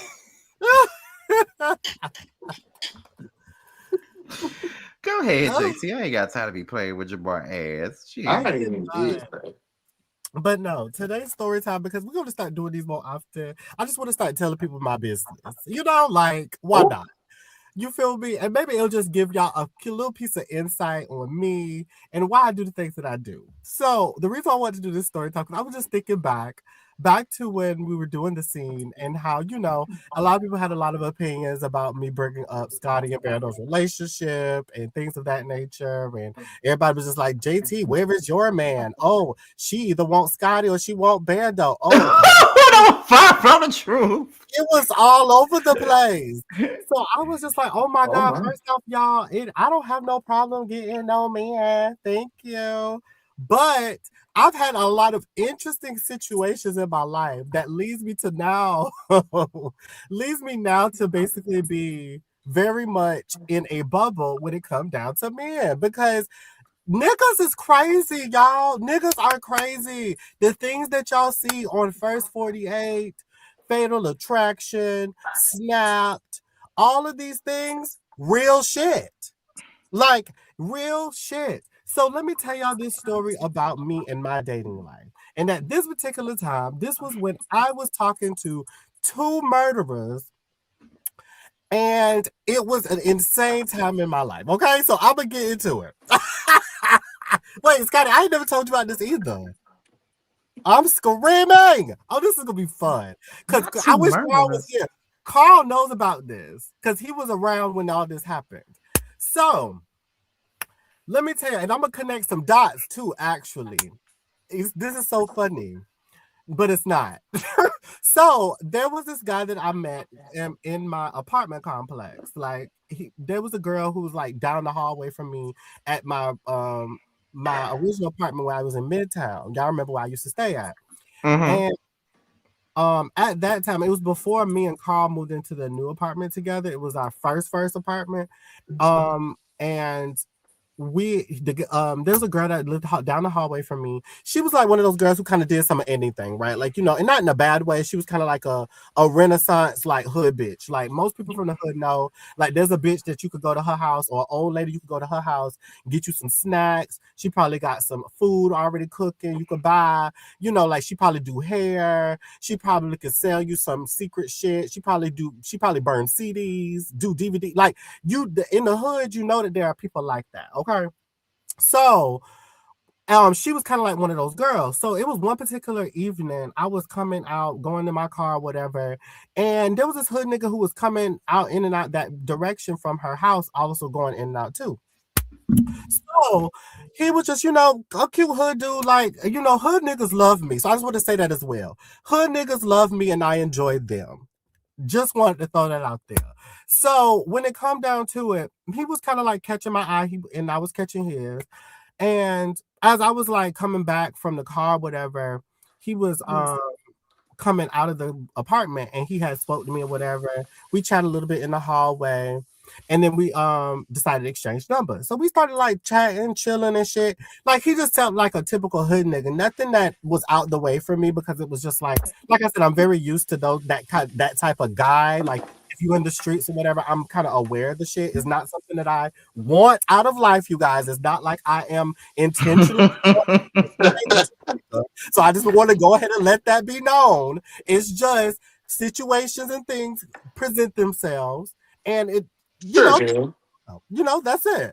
Go ahead, JT. I ain't got time to be playing with Jamar ass. Jeez. I ain't even did that. But no, today's story time, because we're going to start doing these more often. I just want to start telling people my business. You know, like, why not? You feel me? And maybe it'll just give y'all a little piece of insight on me and why I do the things that I do. So the reason I wanted to do this story talk, I was just thinking back to when we were doing the scene and how, you know, a lot of people had a lot of opinions about me bringing up Scotty and Vandal's relationship and things of that nature. And everybody was just like, JT, where is your man? Oh, she either wants Scotty or she wants Bando. Oh, far from the truth. It was all over the place. So I was just like, oh my God, first off, y'all, I don't have no problem getting no man. Thank you. But I've had a lot of interesting situations in my life that leads me now to basically be very much in a bubble when it comes down to men, because niggas is crazy, y'all. Niggas are crazy. The things that y'all see on First 48, Fatal Attraction, Snapped, all of these things, real shit. Like, real shit. So let me tell y'all this story about me and my dating life. And at this particular time, this was when I was talking to 2 murderers, and it was an insane time in my life. Okay, so I'm going to get into it. Wait, Scotty, I ain't never told you about this either. I'm screaming. Oh, this is going to be fun. Because I wish Carl was here. Carl knows about this because he was around when all this happened. So, let me tell you, and I'm going to connect some dots too, actually. This is so funny, but it's not. So, there was this guy that I met in my apartment complex. Like, there was a girl who was like down the hallway from me at my original apartment where I was in Midtown. Y'all remember where I used to stay at. Mm-hmm. And at that time, it was before me and Carl moved into the new apartment together. It was our first apartment. And there's a girl that lived down the hallway from me. She was like one of those girls who kind of did some of anything, right? Like, you know, and not in a bad way. She was kind of like a Renaissance, like, hood bitch. Like, most people from the hood know, like, there's a bitch that you could go to her house, or an old lady, you could go to her house, get you some snacks. She probably got some food already cooking you could buy. You know, like, she probably do hair. She probably could sell you some secret shit. She probably burn CDs, do DVD. Like, in the hood, you know that there are people like that. Okay, so she was kind of like one of those girls. So it was one particular evening, I was coming out, going in my car, whatever, and there was this hood nigga who was coming out in and out that direction from her house, also going in and out too. So he was just, a cute hood dude. Like, hood niggas love me. So I just want to say that as well. Hood niggas love me and I enjoyed them. Just wanted to throw that out there. So when it come down to it, he was kind of like catching my eye, and I was catching his. And as I was like coming back from the car, whatever, he was coming out of the apartment, and he had spoke to me or whatever. We chatted a little bit in the hallway, and then we decided to exchange numbers. So we started like chatting, chilling and shit. Like he just felt like a typical hood nigga. Nothing that was out the way for me, because it was just like I said, I'm very used to that type of guy. Like if you in the streets or whatever, I'm kind of aware of the shit. It's not something that I want out of life, you guys. It's not like I am intentionally. So I just want to go ahead and let that be known. It's just situations and things present themselves, and it, that's it.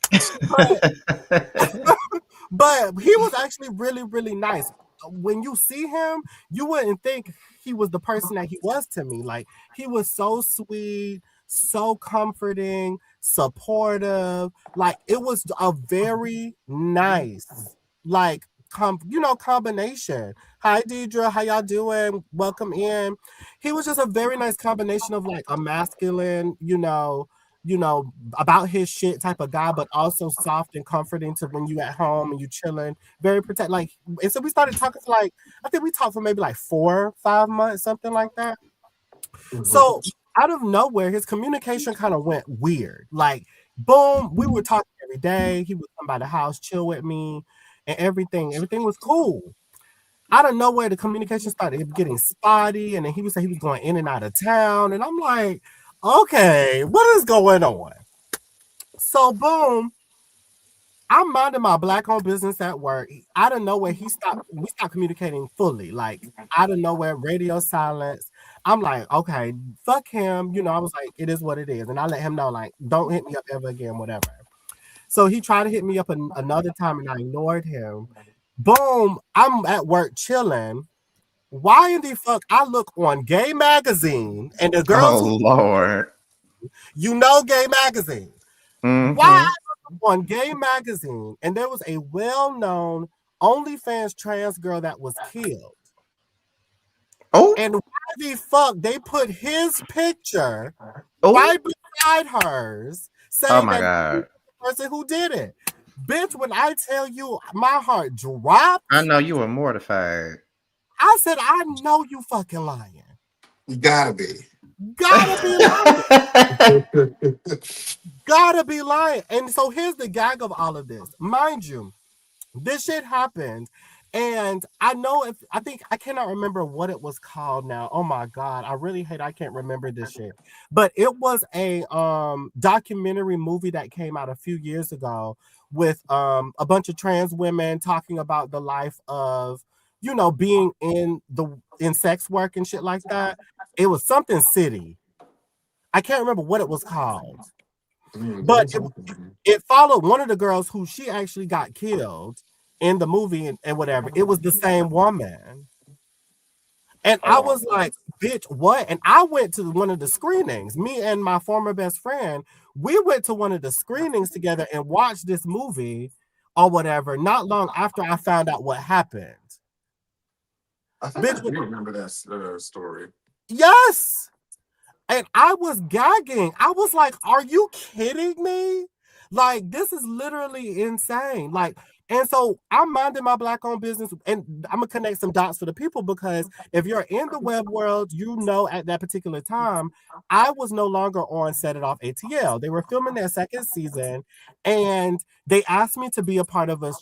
But he was actually really, really nice. When you see him, you wouldn't think he was the person that he was to me. Like, he was so sweet, so comforting, supportive. Like, it was a very nice, like, combination. Hi, Deidre. How y'all doing? Welcome in. He was just a very nice combination of like a masculine, about his shit type of guy, but also soft and comforting to when you at home and you chilling, very protect. Like, and so we started talking for I think we talked for maybe like 4-5 months, something like that. Mm-hmm. So out of nowhere, his communication kind of went weird. Like, boom, we were talking every day. He would come by the house, chill with me, and everything was cool. Out of nowhere, the communication started getting spotty, and then he would say he was going in and out of town, and I'm like, okay, what is going on? So boom, I'm minding my Black-owned business at work. Out of nowhere, we stopped communicating fully. Like, out of nowhere, radio silence. I'm like, okay, fuck him. I was like, it is what it is. And I let him know, like, don't hit me up ever again, whatever. So he tried to hit me up another time, and I ignored him. Boom, I'm at work chilling. Why in the fuck I look on Gay Magazine, and the girls Lord, Gay Magazine. Mm-hmm. Why I look on Gay Magazine, and there was a well-known OnlyFans trans girl that was killed. Oh, and why the fuck they put his picture right beside hers, saying that God. The person who did it. Bitch, when I tell you my heart dropped. I know you were mortified. I said, I know you fucking lying. You gotta be. Gotta be lying. Gotta be lying. And so here's the gag of all of this. Mind you, this shit happened. And I cannot remember what it was called now. Oh my God. I can't remember this shit. But it was a documentary movie that came out a few years ago with a bunch of trans women talking about the life of, being in sex work and shit like that. It was something city. I can't remember what it was called. But it followed one of the girls who she actually got killed in the movie and whatever. It was the same woman. And I was like, bitch, what? And I went to one of the screenings. Me and my former best friend, we went to one of the screenings together and watched this movie or whatever, not long after I found out what happened. I think I do remember that story. Yes. And I was gagging. I was like, are you kidding me? Like, this is literally insane. Like, and so I'm minding my Black-owned business, and I'm going to connect some dots for the people, because if you're in the web world, at that particular time, I was no longer on Set It Off ATL. They were filming their second season, and they asked me to be a part of a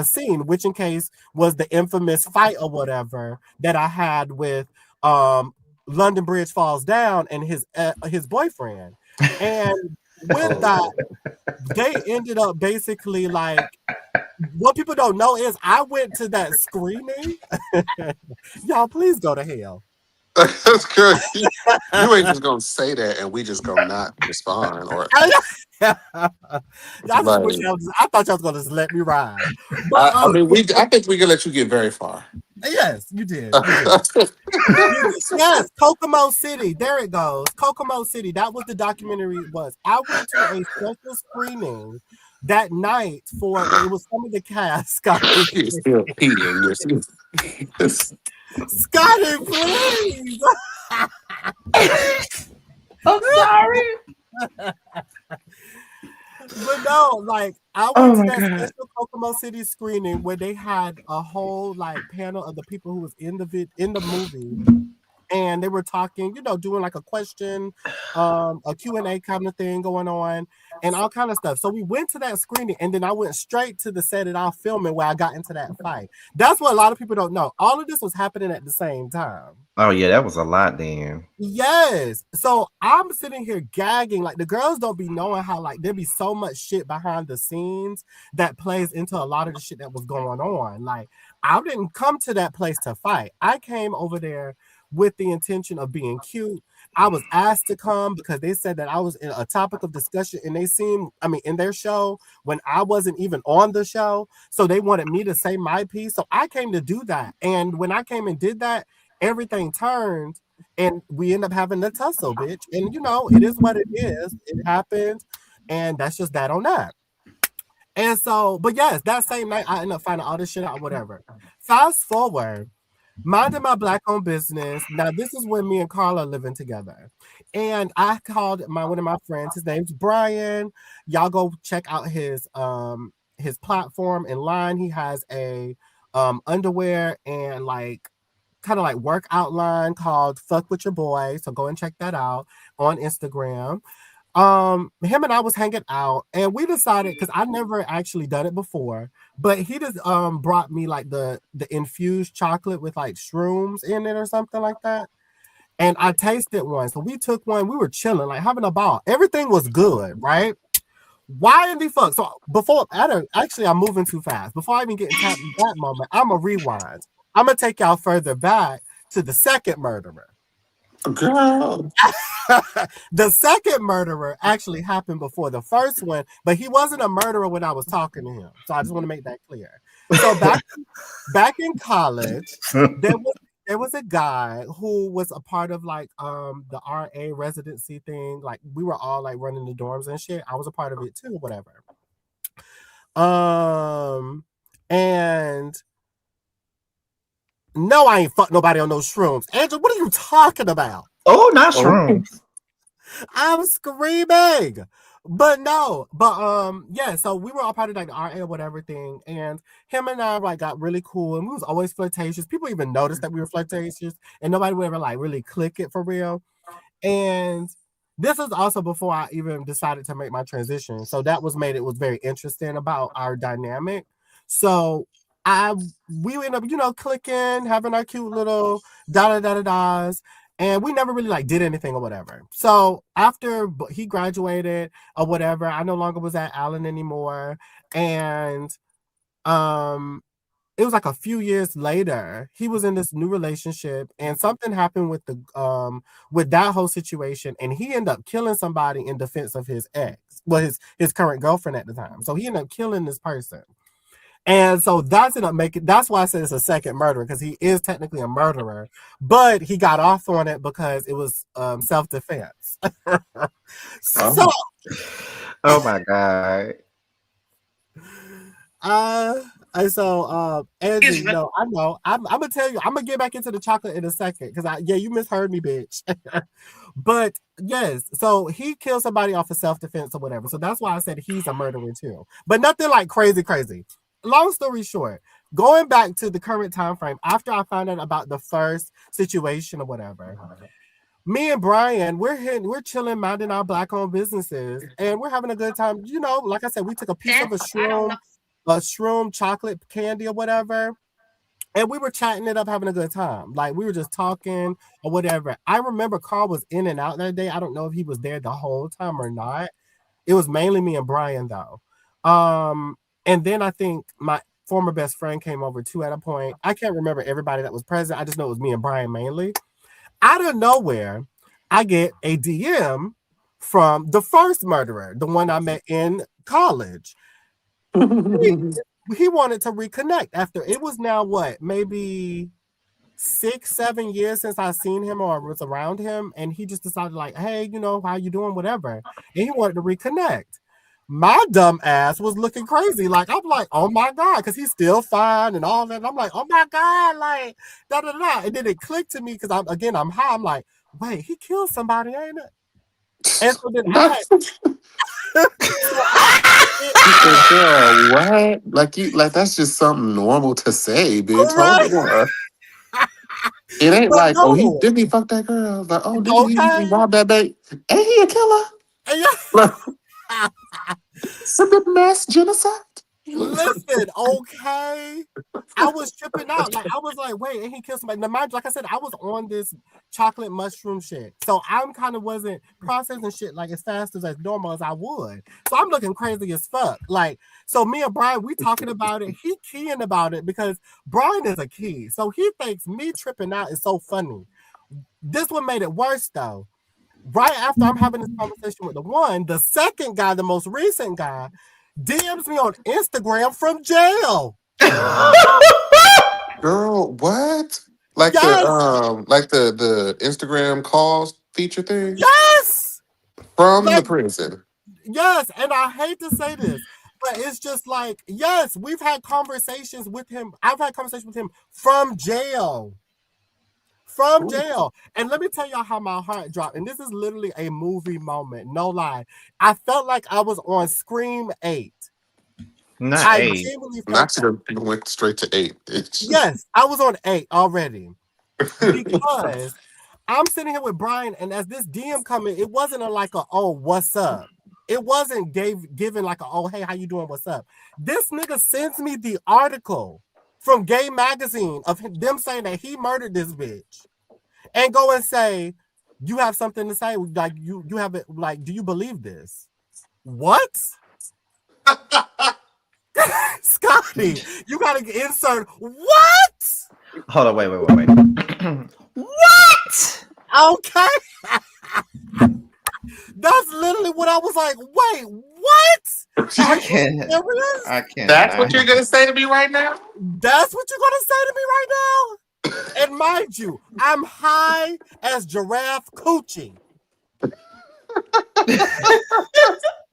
scene, which in case was the infamous fight or whatever that I had with London Bridge Falls Down and his boyfriend. And with that, they ended up basically like, what people don't know is I went to that screening. Y'all, please go to hell. That's good. You ain't just gonna say that and we just gonna not respond. Or I thought y'all was gonna just let me ride. But, I think we can let you get very far. Yes, you did. Yes, Kokomo City. There it goes. Kokomo City. That was the documentary. I went to a special screening that night for it was some of the cast. Scotty, She's still peeing. Yes. Scotty, please. I'm sorry. But no, like I Oh went to my that god. special Kokomo City screening where they had a whole like panel of the people who was in the movie, and they were talking, doing like a question, a Q&A kind of thing going on, and all kind of stuff. So we went to that screening, and then I went straight to the set it off filming where I got into that fight. That's what a lot of people don't know. All of this was happening at the same time. Oh yeah, that was a lot then. Yes. So I'm sitting here gagging. Like the girls don't be knowing how like there be so much shit behind the scenes that plays into a lot of the shit that was going on. Like I didn't come to that place to fight. I came over there with the intention of being cute. I was asked to come because they said that I was in a topic of discussion and in their show when I wasn't even on the show. So they wanted me to say my piece. So I came to do that. And when I came and did that, everything turned and we end up having a tussle, bitch. And it is what it is. It happened. And that's just that on that. And so, but yes, that same night I ended up finding all this shit out, whatever. Fast forward, minding my black-owned business. Now, this is when me and Carla are living together. And I called one of my friends. His name's Brian. Y'all go check out his platform in line. He has a underwear and like kind of like workout line called Fuck With Your Boy. So go and check that out on Instagram. Him and I was hanging out and we decided, because I never actually done it before, but he just brought me like the infused chocolate with like shrooms in it or something like that. And I tasted one. So we took one, we were chilling, like having a ball. Everything was good, right? Why in the fuck? So I'm moving too fast. Before I even get into that moment, I'm a rewind. I'm gonna take y'all further back to the second murderer. Girl. The second murderer actually happened before the first one, but he wasn't a murderer when I was talking to him. So I just want to make that clear. So back in college, there was a guy who was a part of like the RA residency thing. Like we were all like running the dorms and shit. I was a part of it too, whatever. And no, I ain't fuck nobody on those shrooms. Angela, what are you talking about? Oh, not shrooms. I'm screaming. But no, yeah, so we were all part of like the RA or whatever thing, and him and I like got really cool, and we was always flirtatious. People even noticed that we were flirtatious, and nobody would ever like really click it for real. And this was also before I even decided to make my transition, so that was made it was very interesting about our dynamic. So we ended up clicking, having our cute little da-da-da-da-das. And we never really like did anything or whatever. So after he graduated or whatever, I no longer was at Allen anymore. And it was like a few years later, he was in this new relationship and something happened with with that whole situation. And he ended up killing somebody in defense of his ex, well, his current girlfriend at the time. So he ended up killing this person. And so that's why I said it's a second murder, because he is technically a murderer, but he got off on it because it was self-defense. So, oh my God. Andrew, I know. I'm gonna tell you, I'm gonna get back into the chocolate in a second, because you misheard me, bitch. But yes, so he killed somebody off of self-defense or whatever. So that's why I said he's a murderer too. But nothing like crazy. Long story short, going back to the current time frame, after I found out about the first situation or whatever, me and Brian, we're chilling, minding our black-owned businesses, and we're having a good time. Like I said, we took a piece of a shroom chocolate candy or whatever, and we were chatting it up, having a good time. Like we were just talking or whatever. I remember Carl was in and out that day. I don't know if he was there the whole time or not. It was mainly me and Brian though. And then I think my former best friend came over too at a point. I can't remember everybody that was present. I just know it was me and Brian mainly. Out of nowhere, I get a DM from the first murderer, the one I met in college. He wanted to reconnect after it was now maybe 6-7 years since I seen him or was around him, and he just decided like, hey, how you doing, whatever, and he wanted to reconnect. My dumb ass was looking crazy. Like, I'm like, oh my God, because he's still fine and all that. And I'm like, oh my God, like, da da da. And then it clicked to me because I'm high. I'm like, wait, he killed somebody, ain't it? And so then I Girl, what? Like that's just something normal to say, bitch. right, Hold on. It ain't but like, oh, he no, didn't he fuck that girl? Like, oh, didn't he okay. rob that bank? Ain't he a killer? And Like, it's a bit mass genocide. listen, okay. I was tripping out. Like I was like, wait, and he killed somebody. Now, mind you, like I said, I was on this chocolate mushroom shit. So I'm kind of wasn't processing shit like as fast as normal as I would. So I'm looking crazy as fuck. Like, so me and Brian, we talking about it. He keying about it because Brian is a key. So he thinks me tripping out is so funny. This one made it worse though. Right after I'm having this conversation with the second guy, the most recent guy, DMs me on Instagram from jail. Girl, what? Yes, Like the Instagram calls feature thing yes, from the like prison. yes. And I hate to say this, but it's just like, yes, we've had conversations with him. I've had conversations with him from jail. From Ooh. jail. And let me tell y'all how my heart dropped. And this is literally a movie moment. No lie. I felt like I was on Scream 8. Not I 8. genuinely felt Not that. to went straight to 8. It's just Yes, I was on 8 already. Because I'm sitting here with Brian, and as this DM coming, it wasn't like a oh, what's up? It wasn't given like a oh, hey, how you doing? What's up? This nigga sends me the article from Gay Magazine of them saying that he murdered this bitch. And go and say, you have something to say, like you have it, like, do you believe this? What? Scotty, you gotta insert what? Hold on, wait. What? Okay. That's literally what I was like, wait, what? I Are you can't. serious? I that's cannot. what you're gonna say to me right now? That's what you're gonna say to me right now? And mind you, I'm high as giraffe coochie.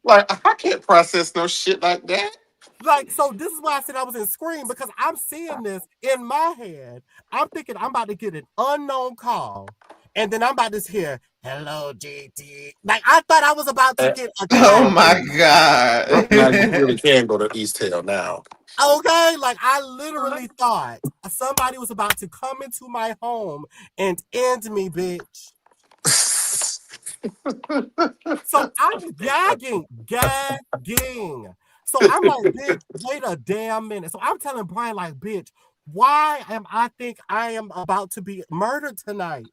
Like, I can't process no shit like that. Like, so this is why I said I was in Scream, because I'm seeing this in my head. I'm thinking I'm about to get an unknown call, and then I'm about to hear, hello, GT. Like, I thought I was about to Uh, get a Oh call. my god. Now you really can go to East Tail now. Okay? Like, I literally thought somebody was about to come into my home and end me, bitch. So I'm gagging. So I'm like, bitch, wait a damn minute. So I'm telling Brian, like, bitch, why am I think I am about to be murdered tonight?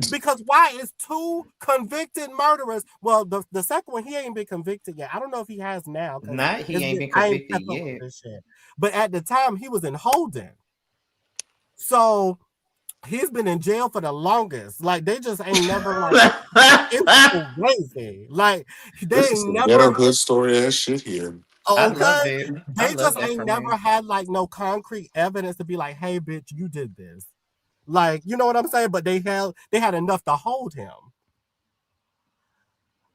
Because why is two convicted murderers? Well, the second one, he ain't been convicted yet. I don't know if he has now. Not he ain't been I ain't convicted kept up yet. with this shit. But at the time, he was in holding. So he's been in jail for the longest. Like, they just ain't never, like, it's crazy. Like, they This is ain't some ghetto never, hood story ass shit here. I love okay? it. I They love just that ain't for never me. had, like, no concrete evidence to be like, hey, bitch, you did this. Like, you know what I'm saying? But they had enough to hold him.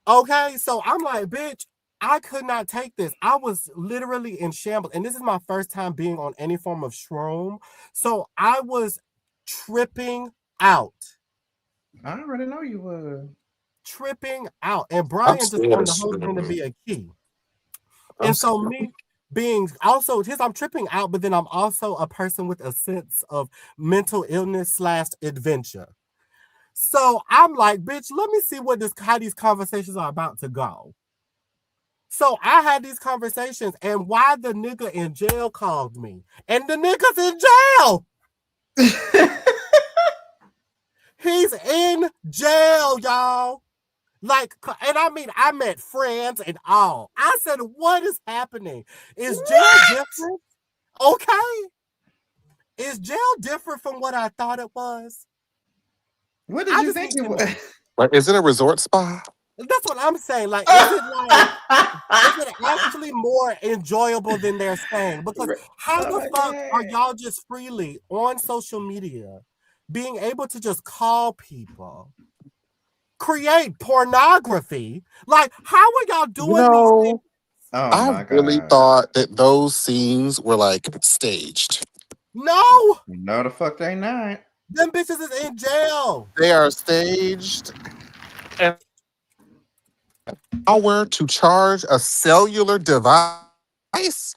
Okay, so I'm like, bitch, I could not take this. I was literally in shambles. And this is my first time being on any form of shroom. So I was tripping out. I already know you would. Tripping out. And I'm Brian just scared of wanted the whole thing to swimming. be a key. I'm And so scared. me being also, I'm tripping out, but then I'm also a person with a sense of mental illness / adventure. So I'm like, bitch, let me see how these conversations are about to go. So I had these conversations, and why the nigga in jail called me. And the nigga's in jail. He's in jail, y'all. Like, and I mean, I met friends and all. I said, what is happening? Is jail different? Okay. Is jail different from what I thought it was? What did I you just think need it to was? know. Like, is it a resort spa? That's what I'm saying. Like, is it actually more enjoyable than they're saying? Because how Oh the my fuck are god. y'all just freely on social media being able to just call people create pornography. Like, how are y'all You doing these things? know, Oh I my really God. thought that those scenes were like staged. No, No, the fuck they not. them bitches is in jail. They are staged. And power to charge a cellular device,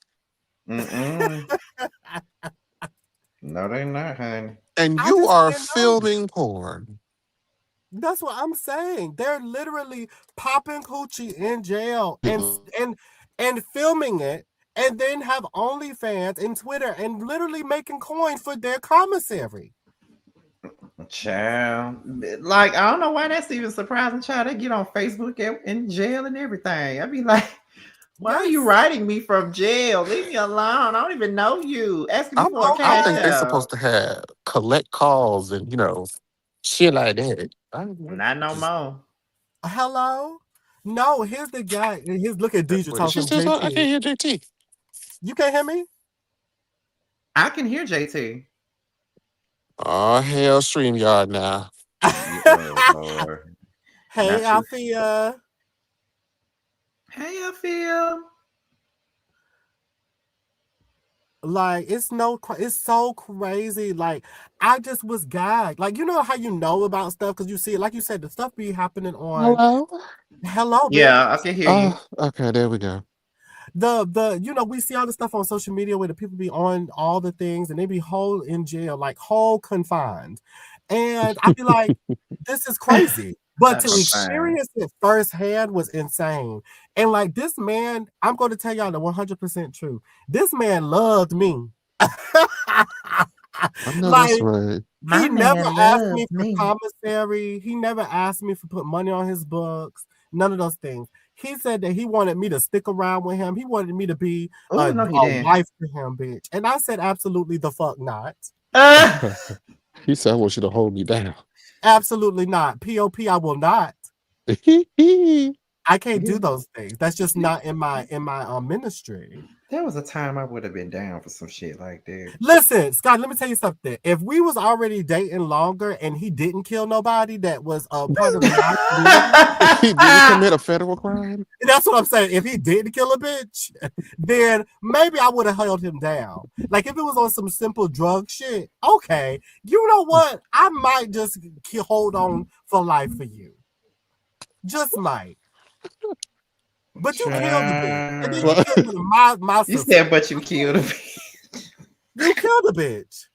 Mm-mm. No, they not, honey. and I you just are cannot. filming porn. That's what I'm saying. They're literally popping coochie in jail and filming it, and then have OnlyFans and Twitter and literally making coin for their commissary. Child. Like, I don't know why that's even surprising, child. They get on Facebook in jail and everything. I'd be like, why are you Yes. writing me from jail? Leave me alone. I don't even know you. Asking me for a I cash think they're Okay. out. supposed to have collect calls and shit like that. Not no Just, more. Hello? No, here's the guy. Here's look at Deidre what she talking says, I JT. can't hear JT. You can't hear me? I can hear JT. Oh hell, StreamYard now. Yeah, oh Lord. Hey, Not you. Alfia. Hey, I feel. Like it's so crazy. Like I just was gagged. Like you know how you know about stuff because you see it. Like you said, the stuff be happening on. Hello. Hello, bitch. Yeah, I can hear you. Oh, okay, there we go. The we see all the stuff on social media where the people be on all the things and they be whole in jail, like whole confined. And I be like, this is crazy. But Not to confined. experience it firsthand was insane. And like this man, I'm going to tell y'all the 100% truth. This man loved me. I know that's Like right. My he never man asked me loves for me. commissary. He never asked me for put money on his books. None of those things. He said that he wanted me to stick around with him. He wanted me to be Oh, no, he a didn't. wife to him, bitch. And I said, absolutely the fuck not. He said, I want you to hold me down. Absolutely not. POP, I will not. I can't do those things. That's just not in my ministry. There was a time I would have been down for some shit like that. Listen, Scott, let me tell you something. If we was already dating longer and he didn't kill nobody that was a part of my community, If he didn't commit a federal crime, that's what I'm saying. If he did kill a bitch, then maybe I would have held him down. Like if it was on some simple drug shit, okay. You know what? I might just hold on for life for you. Just might. But you killed the bitch. And then you Child. killed my You sister. said, but you killed him. You killed the bitch.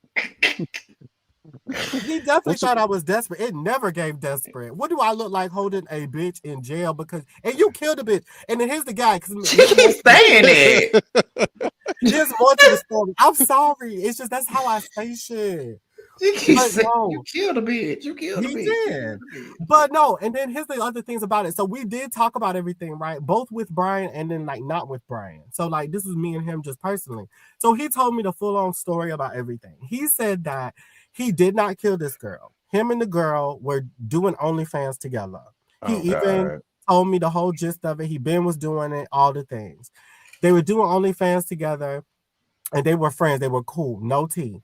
He definitely What's thought I was desperate. It never gave desperate. What do I look like holding a bitch in jail because and you killed a bitch? And then here's the guy because She keeps saying it. there's more to the story. I'm sorry. It's just that's how I say shit. She keeps But saying, no, you killed a bitch. You killed a he bitch. You did. killed a bitch. But no, and then here's the other things about it. So we did talk about everything, right? Both with Brian and then like not with Brian. So like this was me and him just personally. So he told me the full-on story about everything. He said that he did not kill this girl. Him and the girl were doing OnlyFans together. He Oh, even God. told me the whole gist of it. Was doing it, all the things. They were doing OnlyFans together and they were friends. They were cool. No tea.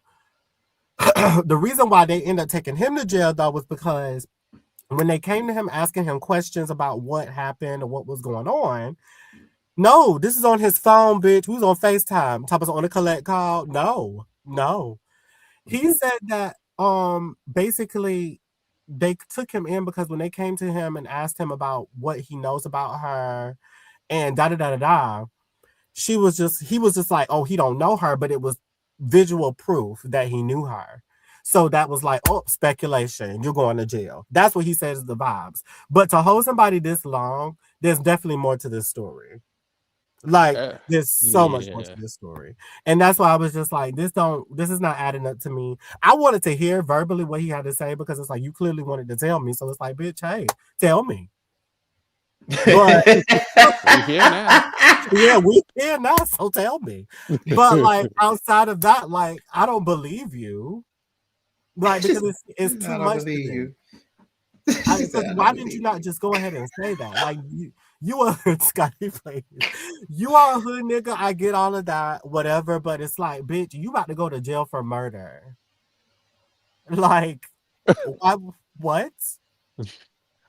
The reason why they ended up taking him to jail though was because when they came to him asking him questions about what happened or what was going on, no, this is on his phone, bitch. We was on FaceTime. Top was on a collect call. No. He said that basically they took him in because when they came to him and asked him about what he knows about her and da da da da da, he was just like, oh, he don't know her, but it was visual proof that he knew her. So that was like, oh, speculation. You're going to jail. That's what he says is the vibes. But to hold somebody this long, there's definitely more to this story. Like there's so much more to this story. And that's why I was just like, this is not adding up to me. I wanted to hear verbally what he had to say because it's like you clearly wanted to tell me. So it's like, bitch, hey, tell me. But we here now. Yeah, we here now, so tell me. But like outside of that, like I don't believe you. Like because it's too much to me. Why didn't you not just go ahead and say that? Like you are Scotty, please. You are a hood nigga. I get all of that, whatever. But it's like, bitch, you about to go to jail for murder. Like, what?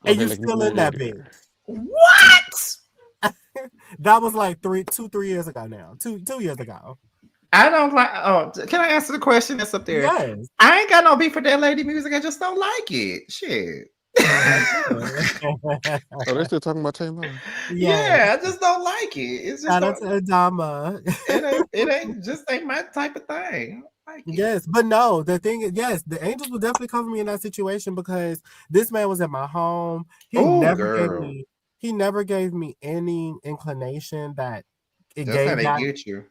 And Okay, you like still in that bitch. What? That was like 3 years ago now. Two years ago. I don't like. Oh, can I answer the question that's up there? Yes. I ain't got no beef with that lady music. I just don't like it. Shit. Oh, they're still talking about Taylor. Yes. Yeah, I just don't like it. It's just Shout out don't, to Adama. it ain't just ain't my type of thing. I don't like it. Yes, but no, the thing is, yes, the angels will definitely cover me in that situation because this man was at my home. Oh, girl. He never gave me any inclination that it That's how gave they that. get you.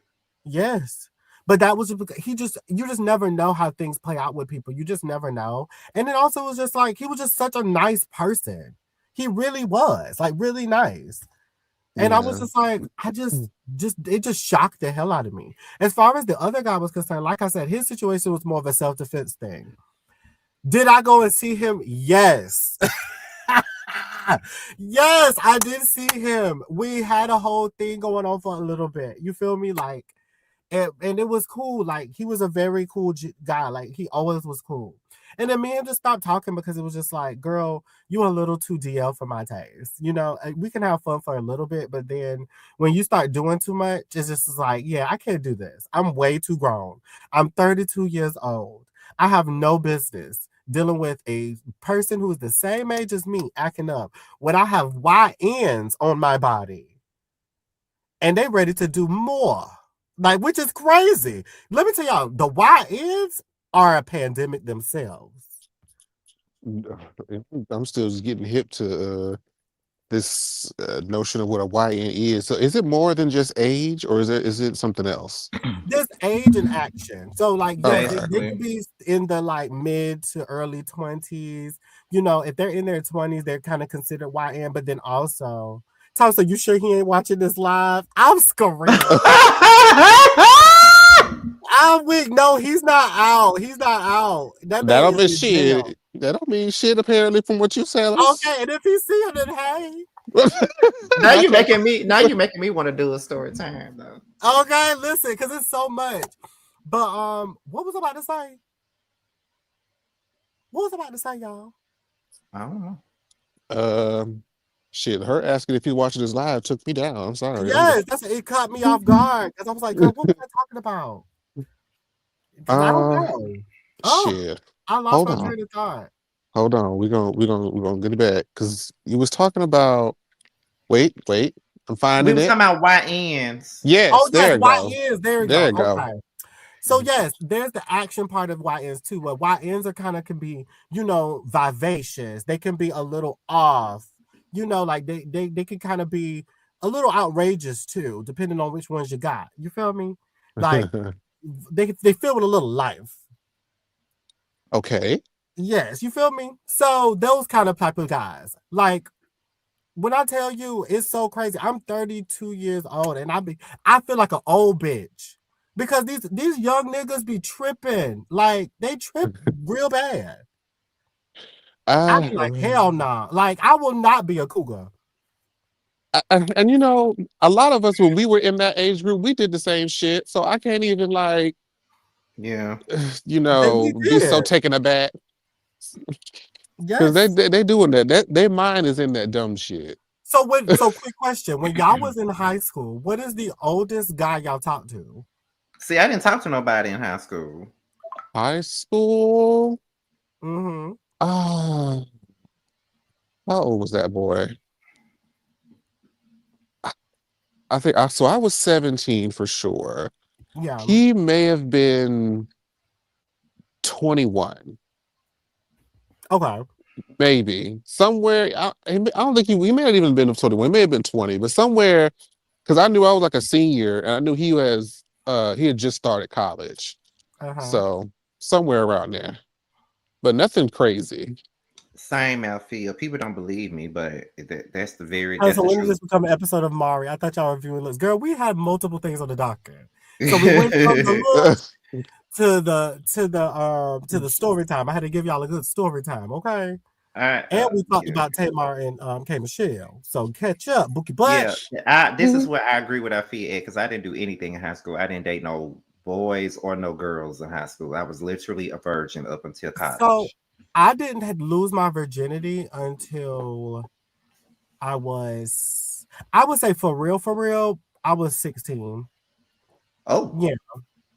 Yes. But that was because you just never know how things play out with people. You just never know. And it also was just like he was just such a nice person. He really was, like really nice. And I was just like, it just shocked the hell out of me. As far as the other guy was concerned, like I said, his situation was more of a self-defense thing. Did I go and see him? Yes. Yes, I did see him. We had a whole thing going on for a little bit. You feel me? Like, and it was cool. Like, he was a very cool guy. Like, he always was cool. And then me and him just stopped talking because it was just like, girl, you a little too DL for my taste. You know, we can have fun for a little bit, but then when you start doing too much, it's just like, yeah, I can't do this. I'm way too grown. I'm 32 years old. I have no business dealing with a person who is the same age as me acting up when I have YNs on my body and they ready to do more. Like, which is crazy. Let me tell y'all, the YNs are a pandemic themselves. I'm still just getting hip to this notion of what a YN is. So is it more than just age, or is it something else? There's age and action. So like, yes, Okay. they could be in the like mid to early 20s. You know, if they're in their 20s, they're kind of considered YN. But then also, Tom, so you sure he ain't watching this live? I'm screaming. I'm weak. No, he's not out. He's not out. That That man don't mean is in jail. shit. That don't mean shit. Apparently, from what you said. Okay, and if he see him, then hey. Now you making me want to do a story time though. Okay, listen, because it's so much. But what was I about to say? What was I about to say, y'all? I don't know. Shit, her asking if you watching this live took me down. I'm sorry. Yes, it caught me off guard because I was like, girl, what was I talking about? I don't know. Shit. I lost my train of thought. Hold on. We're gonna get it back. Because you was talking about wait, I'm finding it. We were talking about YNs. Yes, there YNs. There you go. Okay. So yes, there's the action part of YNs too. Where YNs are kind of can be, you know, vivacious. They can be a little off. You know, like they can kind of be a little outrageous too, depending on which ones you got. You feel me? Like they feel with a little life. Okay. Yes, you feel me? So those kind of type of guys. Like when I tell you, it's so crazy. I'm 32 years old and I feel like an old bitch. Because these young niggas be tripping. Like they trip real bad. I be like, hell nah. Like I will not be a cougar. And you know, a lot of us when we were in that age group, we did the same shit. So I can't even like, yeah, you know, be so taken aback. Because they doing that. Their mind is in that dumb shit. So quick question: when y'all was in high school, what is the oldest guy y'all talked to? See, I didn't talk to nobody in high school. High school? Mm-hmm. How old was that boy? I think so. I was 17 for sure. Yeah. He may have been 21. Okay. Maybe somewhere. I don't think he may not even been 21. He may have been 20, but somewhere, because I knew I was like a senior, and I knew he had just started college, so somewhere around there, but nothing crazy. Same, Alfia. People don't believe me, but that's the very. So when did this become an episode of Mari? I thought y'all were reviewing looks. Girl, we had multiple things on the docket, so we went from the looks to the story time. I had to give y'all a good story time, okay? And we talked about Tamar and K Michelle. So catch up, Bookie Black. Yeah, this is where I agree with Alfia because I didn't do anything in high school. I didn't date no boys or no girls in high school. I was literally a virgin up until college. So I didn't lose my virginity until I was, I would say for real, I was 16. Oh, Yeah.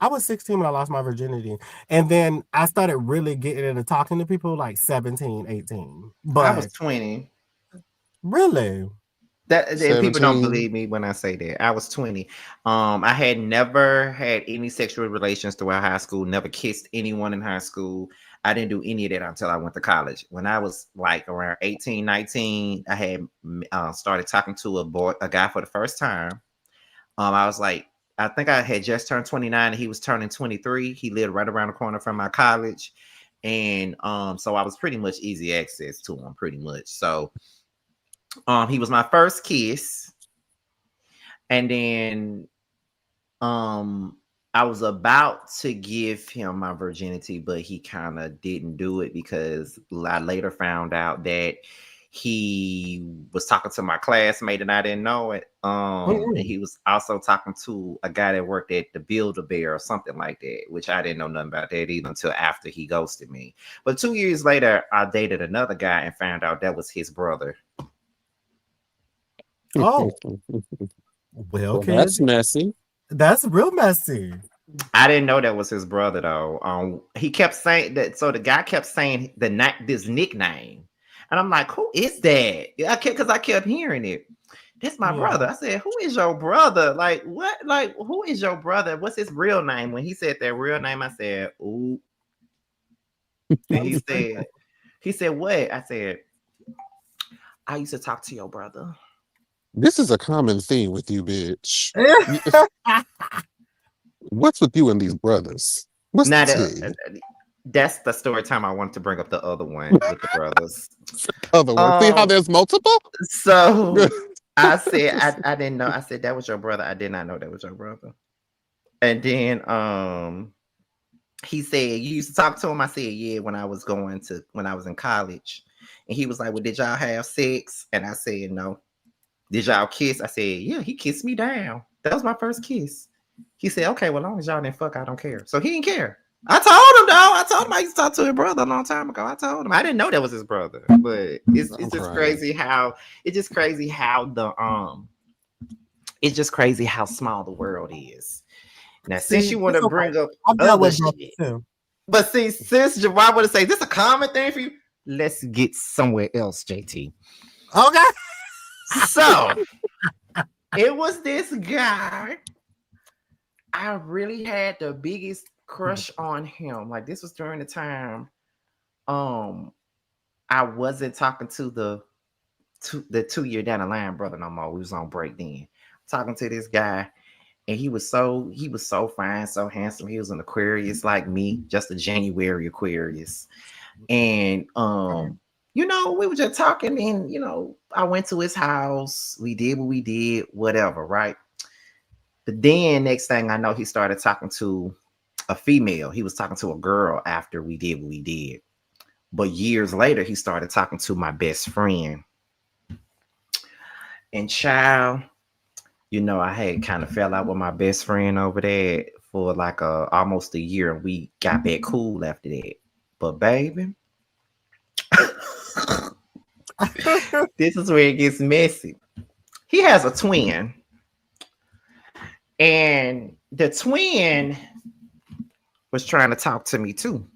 I was 16 when I lost my virginity. And then I started really getting into talking to people like 17, 18. I was But 20. really? That and people don't 17. believe me when I say that. I was 20. I had never had any sexual relations throughout high school, never kissed anyone in high school. I didn't do any of that until I went to college. When I was like around 18, 19, I had started talking to a guy for the first time. I was like, I think I had just turned 29 and he was turning 23. He lived right around the corner from my college. And so I was pretty much easy access to him, pretty much. So he was my first kiss. And then I was about to give him my virginity, but he kind of didn't do it because I later found out that he was talking to my classmate and I didn't know it. And he was also talking to a guy that worked at the Build-A-Bear or something like that, which I didn't know nothing about that either until after he ghosted me. But 2 years later, I dated another guy and found out that was his brother. Oh. Well, That's messy. That's real messy. I didn't know that was his brother though. He kept saying that. So the guy kept saying this nickname, and I'm like, "Who is that?" Because I kept hearing it. That's my brother. I said, "Who is your brother? Like what? Like who is your brother? What's his real name?" When he said that real name, I said, "Ooh." And he said, "What?" I said, "I used to talk to your brother." This is a common theme with you, bitch. What's with you and these brothers? What's Now the tea? that's the story time I wanted to bring up the other one with the brothers. Other one. See how there's multiple? So I said I didn't know. I said that was your brother. I did not know that was your brother. And then he said you used to talk to him. I said yeah when I was in college. And he was like, well, did y'all have sex? And I said no. Did y'all kiss? I said yeah. He kissed me down. That was my first kiss. He said okay, well, as long as y'all didn't fuck, I don't care. So he didn't care. I told him though. I told him I used to talk to his brother a long time ago. I told him I didn't know that was his brother, but it's just crazy how small the world is. Now, since you want to bring up other shit, but see, since Javon want to say this is a common thing for you, let's get somewhere else, JT. Okay. So it was this guy. I really had the biggest crush on him. Like this was during the time I wasn't talking to the 2 year down the line brother no more. We was on break then. Talking to this guy, and he was so fine, so handsome. He was an Aquarius like me, just a January Aquarius. And we were just talking, and I went to his house. We did what we did, whatever, right? But then next thing I know, he started talking to a female. He was talking to a girl after we did what we did. But years later, he started talking to my best friend. And child, I had kind of fell out with my best friend over there for like almost a year. And we got back cool after that. But baby, this is where it gets messy. He has a twin. And the twin was trying to talk to me too.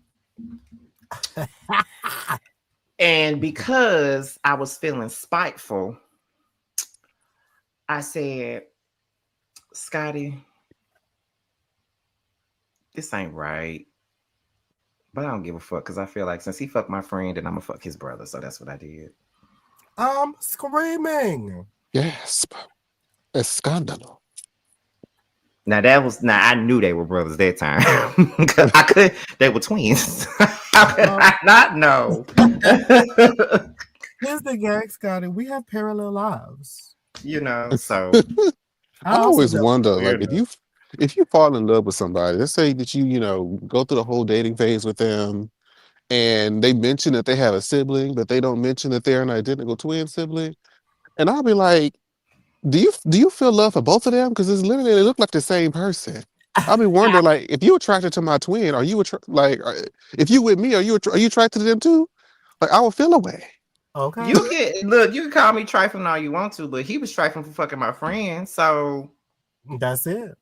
And because I was feeling spiteful, I said, Scotty, this ain't right. But I don't give a fuck because I feel like since he fucked my friend, then I'm gonna fuck his brother. So that's what I did. I'm screaming. Gasp. Escándalo. Now I knew they were brothers that time. They were twins. How could I not know? Here's the gag, Scotty. We have parallel lives. So I always wonder, like, if you fall in love with somebody, let's say that you go through the whole dating phase with them, and they mention that they have a sibling, but they don't mention that they're an identical twin sibling, and I'll be like, do you feel love for both of them? Because it's literally they look like the same person. I'll be wondering, like, if you attracted to my twin, are you if you with me, are you attracted to them too? Like, I will feel away. Okay. You can call me trifling all you want to, but he was trifling for fucking my friend, so that's it.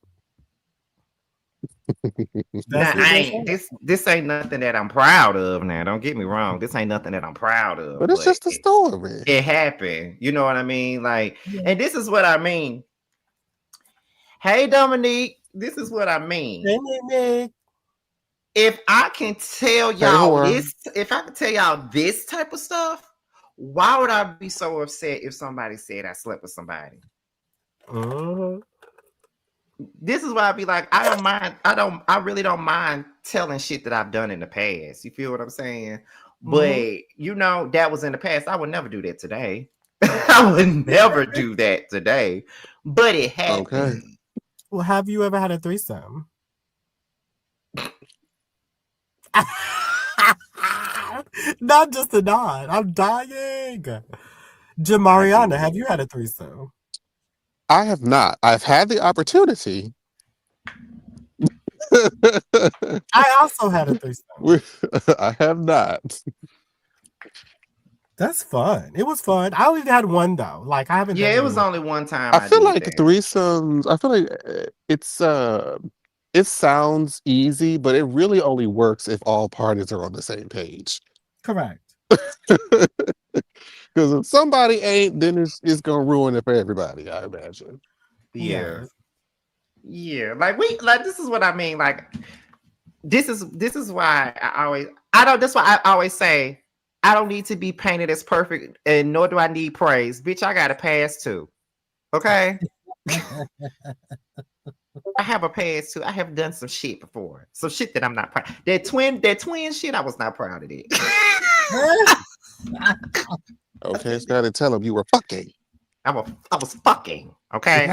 This ain't nothing that I'm proud of. Now, don't get me wrong. This ain't nothing that I'm proud of. But it's just a story. It happened. You know what I mean? Like, and this is what I mean. Hey, Dominique, this is what I mean. Hey. If I can tell y'all this type of stuff, why would I be so upset if somebody said I slept with somebody? This is why I be like, I don't mind. I really don't mind telling shit that I've done in the past. You feel what I'm saying? But you know, that was in the past. I would never do that today. I would never do that today. But it happened. Okay. Well, have you ever had a threesome? Not just a nod. I'm dying. Jamariana, have you had a threesome? I have not. I've had the opportunity. I also had a threesome. I have not. That's fun. It was fun. I only had one though. Like, I haven't. Yeah, it was only one time. I feel like threesomes. I feel like it's it sounds easy, but it really only works if all parties are on the same page. Correct. Because if somebody ain't, then it's gonna ruin it for everybody, I imagine. Yeah. Like this is what I mean. Like, this is why that's why I always say I don't need to be painted as perfect, and nor do I need praise. Bitch, I got a past too. Okay. I have a past too. I have done some shit before. Some shit that I'm not proud. That twin shit, I was not proud of it. Okay, it's gotta tell him you were fucking. I was fucking. Okay.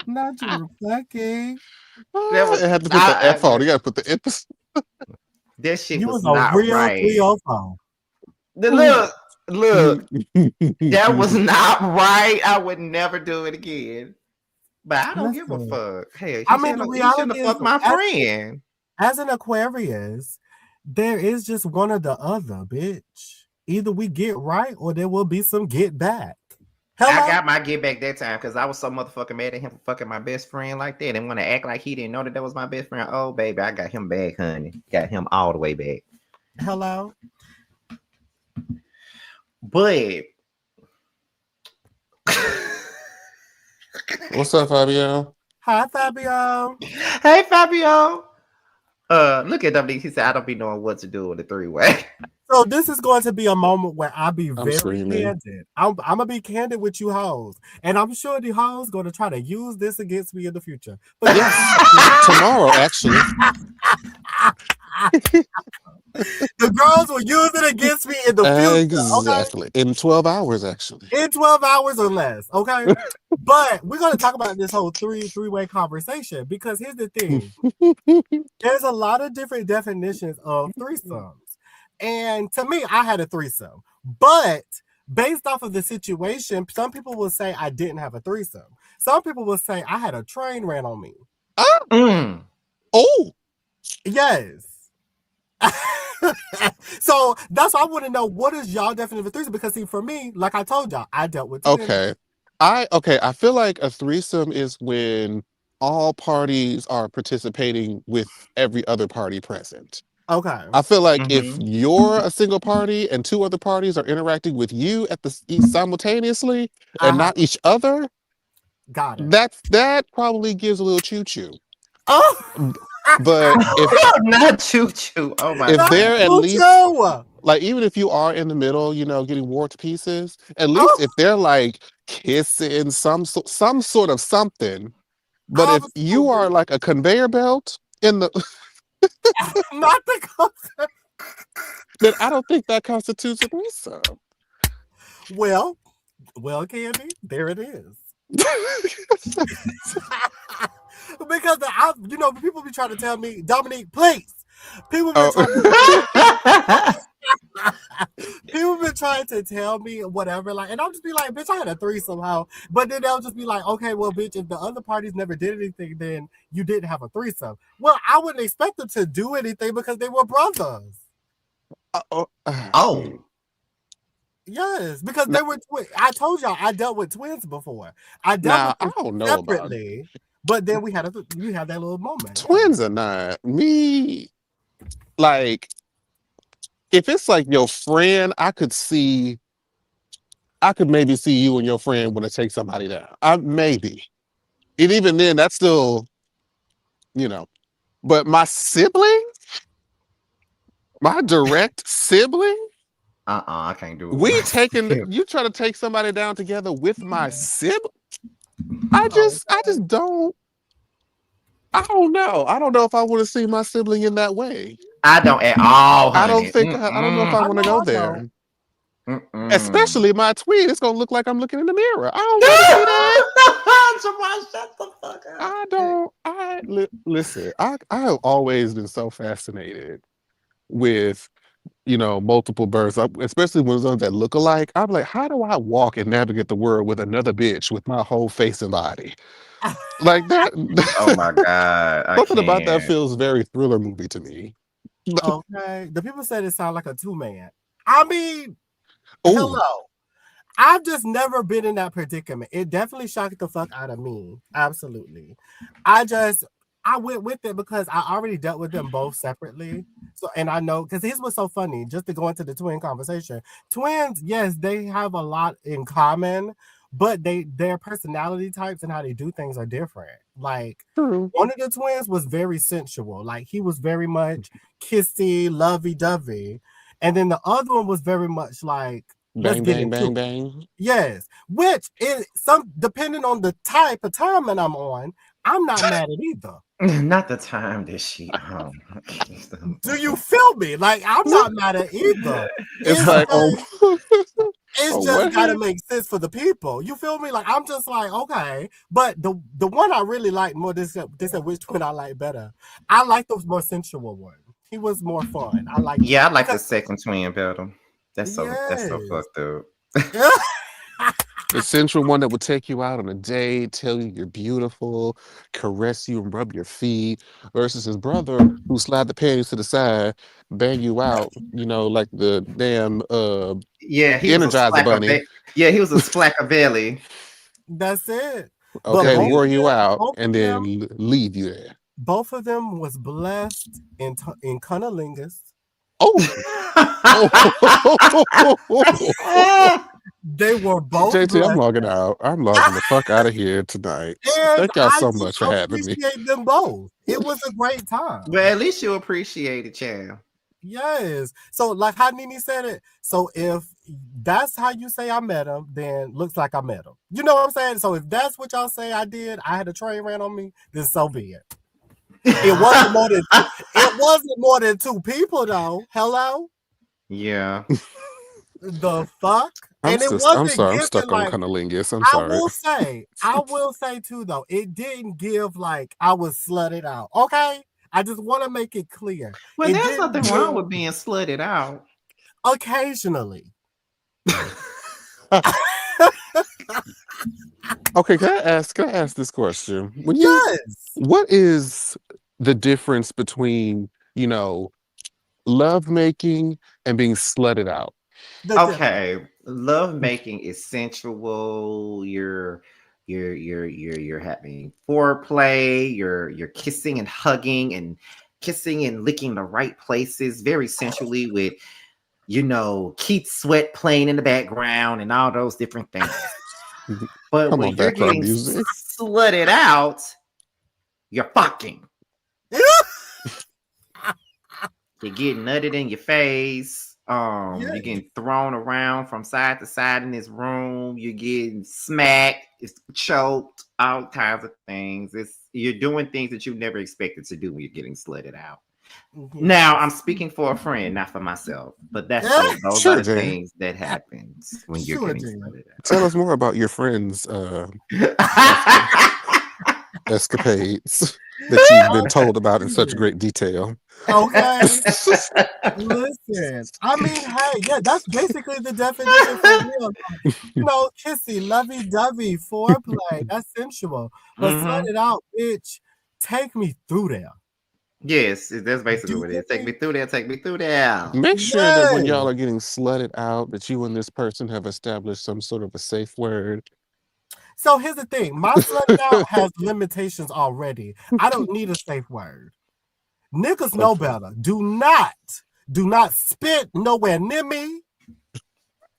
Not you were fucking. It had to put the F on. You gotta put the emphasis. That shit you was a not real right. 305. Look, that was not right. I would never do it again. But I don't give a fuck. Hey, I mean, the reality is, fuck my friend. As an Aquarius, there is just one or the other, bitch. Either we get right or there will be some get back. Hello? I got my get back that time because I was so motherfucking mad at him for fucking my best friend like that and want to act like he didn't know that was my best friend. Oh, baby, I got him back, honey. Got him all the way back. Hello? But what's up, Fabio? Hi, Fabio. Hey, Fabio. Look at Dominique. He said, I don't be knowing what to do with a three-way. So this is going to be a moment where I'll be very screaming. candid. I'm gonna be candid with you hoes. And I'm sure the hoes gonna try to use this against me in the future. But tomorrow, actually. The girls will use it against me in the future. Exactly. Okay? In 12 hours, actually. In 12 hours or less, okay? But we're going to talk about this whole three-way conversation because here's the thing. There's a lot of different definitions of threesomes. And to me, I had a threesome. But based off of the situation, some people will say I didn't have a threesome. Some people will say I had a train ran on me. Oh. Yes. So that's why I want to know, what is y'all definition of a threesome? Because see, for me, like I told y'all, I dealt with twins. I feel like a threesome is when all parties are participating with every other party present. Okay. I feel like if you're a single party and two other parties are interacting with you at the simultaneously and not each other, got it. That probably gives a little choo-choo. Oh. But if not choo-choo, oh my! If they're at least like, even if you are in the middle, you know, getting wore to pieces, at least if they're like kissing some sort of something. But if you are like a conveyor belt in the not the then I don't think that constitutes a threesome. Well, Candy, there it is. Because people be trying to tell me, Dominique, please. People be trying to People been trying to tell me whatever, like, and I'll just be like, bitch, I had a threesome, how? But then they'll just be like, okay, well, bitch, if the other parties never did anything, then you didn't have a threesome. Well, I wouldn't expect them to do anything because they were brothers. Oh. Yes, because they were I told y'all I dealt with twins before. I dealt Now, with I them don't know separately, but then we had that little moment. twins are not me. Like, if it's like your friend, I could maybe see you and your friend want to take somebody down. Maybe. And even then, that's still, But my sibling, my direct sibling, I can't do it. you try to take somebody down together with my sibling. I just don't. I don't know. I don't know if I want to see my sibling in that way. I don't at all, honey. I don't think. I don't know if I want to go there. Especially my twin. It's gonna look like I'm looking in the mirror. I don't want to see that. Shut the fuck up. I don't. Listen. I have always been so fascinated with multiple births, especially when ones that look alike. I'm like, how do I walk and navigate the world with another bitch with my whole face and body? Like that. Oh my God. Something about that feels very thriller movie to me. Okay. The people said it sounded like a 2-man. I mean, hello. I've just never been in that predicament. It definitely shocked the fuck out of me. Absolutely. I went with it because I already dealt with them both separately. So, and I know, because his was so funny, just to go into the twin conversation. Twins, yes, they have a lot in common, but their personality types and how they do things are different. Like, one of the twins was very sensual. Like, he was very much kissy, lovey-dovey. And then the other one was very much like, bang, bang, bang, bang. Yes, which is depending on the type of time that I'm on, I'm not mad at either. Not the time that she. Do you feel me? Like, I'm not mad at either. It's like, it's just gotta make sense for the people. You feel me? Like, I'm just like, okay. But the one I really like more, this is which twin I like better. I like the more sensual one. He was more fun. I like. Yeah, I like the second twin better. That's so fucked up. The sensual one that would take you out on a date, tell you you're beautiful, caress you and rub your feet, versus his brother who slide the panties to the side, bang you out, like the damn he Energizer bunny. He was a Splacker-Belly. That's it. Okay, wore you out and then leave you there. Both of them was blessed in cunnilingus. They were both. JT, I'm logging out. I'm logging the fuck out of here tonight. And thank y'all so much for having me. Appreciate them both. It was a great time. But at least you appreciate it, child. Yes. So, like how Nene said it. So, if that's how you say I met him, then looks like I met him. You know what I'm saying? So, if that's what y'all say I did, I had a train ran on me, then so be it. It wasn't more than 2 people though. Hello? Yeah. The fuck? I'm sorry, I'm stuck on cunnilingus. I'm sorry. I will say too though, it didn't give like I was slutted out. Okay? I just want to make it clear. Well, there's nothing wrong with being slutted out. Occasionally. Okay, can I ask this question? Yes. What is the difference between, love making and being slutted out? Okay, love making is sensual. You're having foreplay. You're kissing and hugging and licking the right places very sensually with, Keith Sweat playing in the background and all those different things. But when you're getting slutted out, you're fucking. You're getting nutted in your face. You're getting thrown around from side to side in this room. You're getting smacked, it's choked, all kinds of things. You're doing things that you never expected to do when you're getting slutted out. Mm-hmm. Now, I'm speaking for a friend, not for myself, but those are the things that happens when you're getting slutted out. Tell us more about your friends' escapades. that you've been told about in such great detail. Okay. Listen, I mean, hey, yeah, that's basically the definition for real. Kissy, lovey-dovey, foreplay, that's sensual. But slut it out, bitch. Take me through there. Yes, that's basically what it is. Take me through there. Take me through there. Make sure that when y'all Yes. are getting slutted out, that you and this person have established some sort of a safe word. So here's the thing. My slutting out has limitations already. I don't need a safe word. Niggas know better. Do not spit nowhere near me.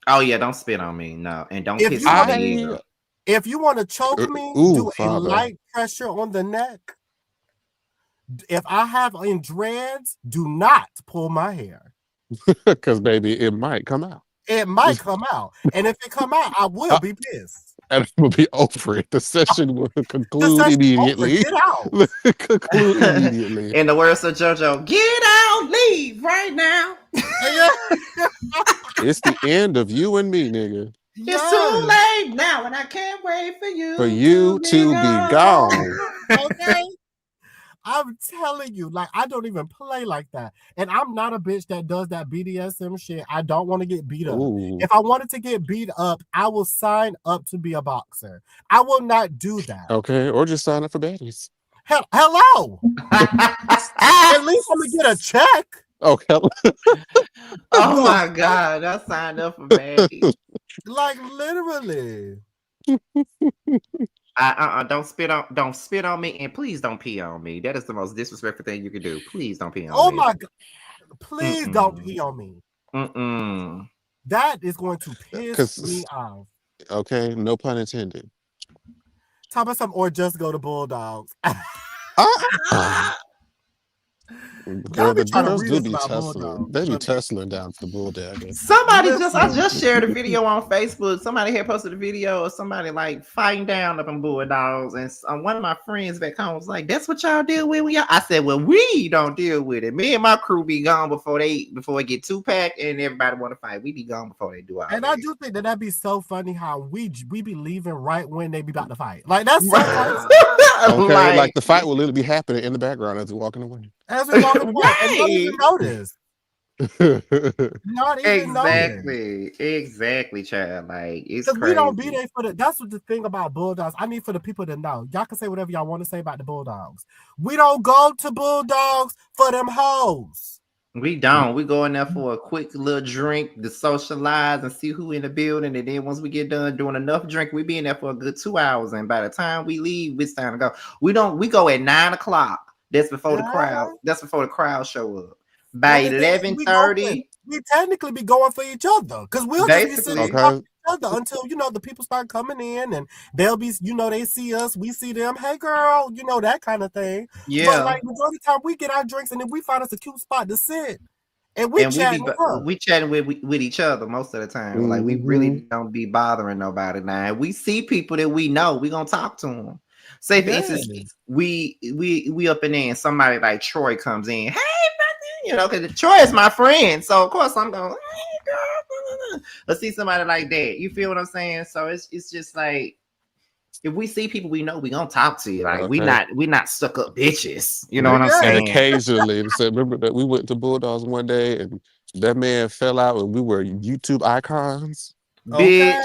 Oh yeah, don't spit on me. No. And don't kiss on me either. If you want to choke me, do a light pressure on the neck. If I have in dreads, do not pull my hair. Because baby, it might come out. It might come out. And if it come out, I will be pissed. And it will be over it. The session will conclude immediately. Get out. Conclude immediately. In the words of JoJo, get out, leave right now. It's the end of you and me, nigga. It's too late now, and I can't wait for you to be gone. Okay. I'm telling you, like, I don't even play like that. And I'm not a bitch that does that BDSM shit. I don't want to get beat up. Ooh. If I wanted to get beat up, I will sign up to be a boxer. I will not do that. Okay, or just sign up for baddies. Hello. At least I'm going to get a check. Okay. Oh my God, I signed up for baddies. Like, literally. Don't spit on me, and please don't pee on me. That is the most disrespectful thing you can do. Please don't pee on me. Oh my God. Please don't pee on me. That is going to piss me off. Okay, no pun intended. Talk about something, or just go to Bulldogs. Girl, the girls do be tussling. They be tussling down to the Bulldog. I just shared a video on Facebook. Somebody had posted a video of somebody like fighting down up in Bulldogs, and one of my friends back home was like, "That's what y'all deal with when y'all." I said, "Well, we don't deal with it. Me and my crew be gone before it get too packed, and everybody want to fight. We be gone before they do all." And I do think that'd be so funny how we be leaving right when they be about to fight. Like that's so funny. Okay, like the fight will literally be happening in the background as we're walking away. As we walking away, and not even notice. Not even notice. Exactly, child. Like it's crazy. We don't be there for the. That's what the thing about Bulldogs. I need for the people to know. Y'all can say whatever y'all want to say about the Bulldogs. We don't go to Bulldogs for them hoes. We don't. We go in there for a quick little drink to socialize and see who in the building. And then once we get done doing enough drink, we be in there for a good 2 hours. And by the time we leave, it's time to go. We go at 9:00. That's before the crowd. That's before the crowd show up. By 11:30, we technically be going for each other because we'll just be sitting each other until the people start coming in and they'll be they see us, we see them. Hey girl, that kind of thing. Yeah. But like majority of the time we get our drinks and then we find us a cute spot to sit and we chatting with each other most of the time. Mm-hmm. Like we really don't be bothering nobody now. And we see people that we know, we gonna talk to them. Say for instance, we up in there and somebody like Troy comes in. Hey, because Troy is my friend, so of course I'm going. Hey, girl, let's see somebody like that. You feel what I'm saying? So it's just like if we see people we know, we gonna talk to you. Like we not stuck up bitches. You know what I'm saying? And occasionally, remember that we went to Bulldogs one day and that man fell out and we were YouTube icons. Bitch.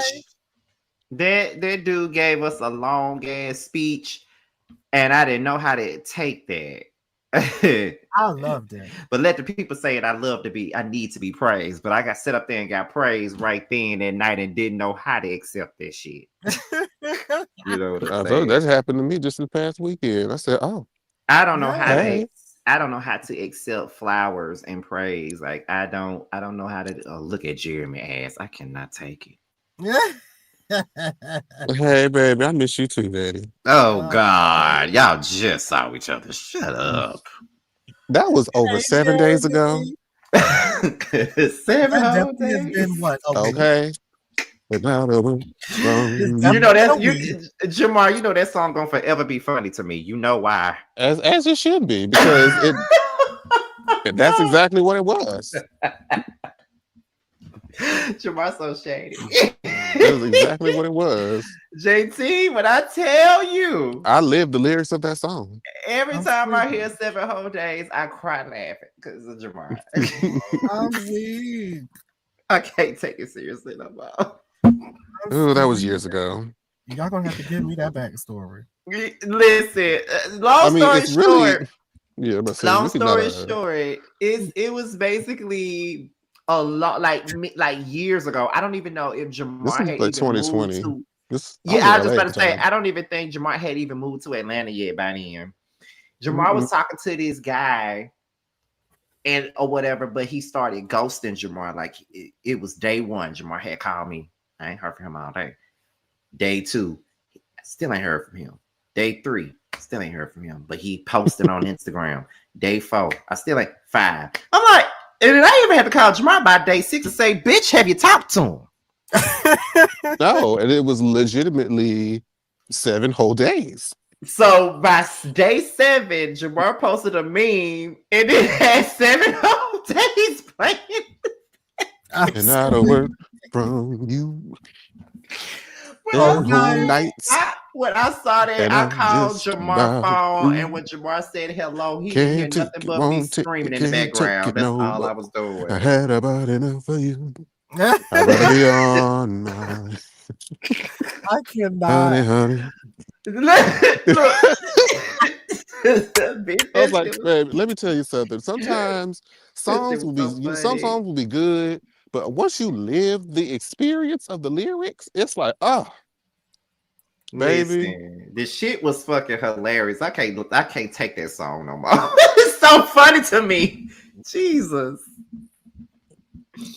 That dude gave us a long ass speech, and I didn't know how to take that. I loved it. But let the people say it. I need to be praised. But I got set up there and got praised right then that night and didn't know how to accept that shit. You know what I'm saying? That happened to me just this past weekend. I said, "Oh, I don't know how to accept flowers and praise. Like I don't know how to look at Jeremy ass. I cannot take it." Hey baby, I miss you too, Daddy. Oh God, y'all just saw each other. Shut up. That was over 7 days ago. 7 whole days. Been what? Okay. Jamar, that song gonna forever be funny to me. You know why? As it should be, because that's exactly what it was. Jamar so shady. That was exactly what it was. JT, when I tell you, I lived the lyrics of that song. every I'm time I screaming. hear 7 whole days, I cry laughing because of Jamar. I'm weak. I can't take it seriously no more. Oh, that was years ago. Y'all gonna have to give me that backstory. Listen, I mean, it's really yeah. But say long really not story a. short, it was basically a lot like years ago. I don't even know if This Jamar is had like even moved 2020. to. I was Yeah, in I was just LA about at to the say, time. I don't even think Jamar had even moved to Atlanta yet by then. Jamar Mm-mm. was talking to this guy and or whatever, but he started ghosting Jamar. Like it was day one. Jamar had called me. I ain't heard from him all day. Day two, still ain't heard from him. Day three, still ain't heard from him. But he posted on Instagram. Day four, I still ain't 5. I'm like, and I even had to call Jamar by day 6 and say, bitch, have you talked to him? No, and it was legitimately 7 whole days. So by day 7, Jamar posted a meme and it had 7 whole days playing. And not a word from you. When I And saw whole Okay. nights. when I saw that, And I I'm called just Jamar's about phone, and through. when Jamar said hello, he didn't hear Can't take nothing it, but me won't take screaming it, in the can't take background. it That's no all I more. was doing. I had about enough of you. I'd rather be on mine. I cannot. Honey, honey. Look, I was like, shit was, babe, let me tell you something. Sometimes this shit songs was will be, so some funny. songs will be good, but once you live the experience of the lyrics, it's like, oh, baby. Listen, this shit was fucking hilarious. I can't take that song no more. It's so funny to me. Jesus.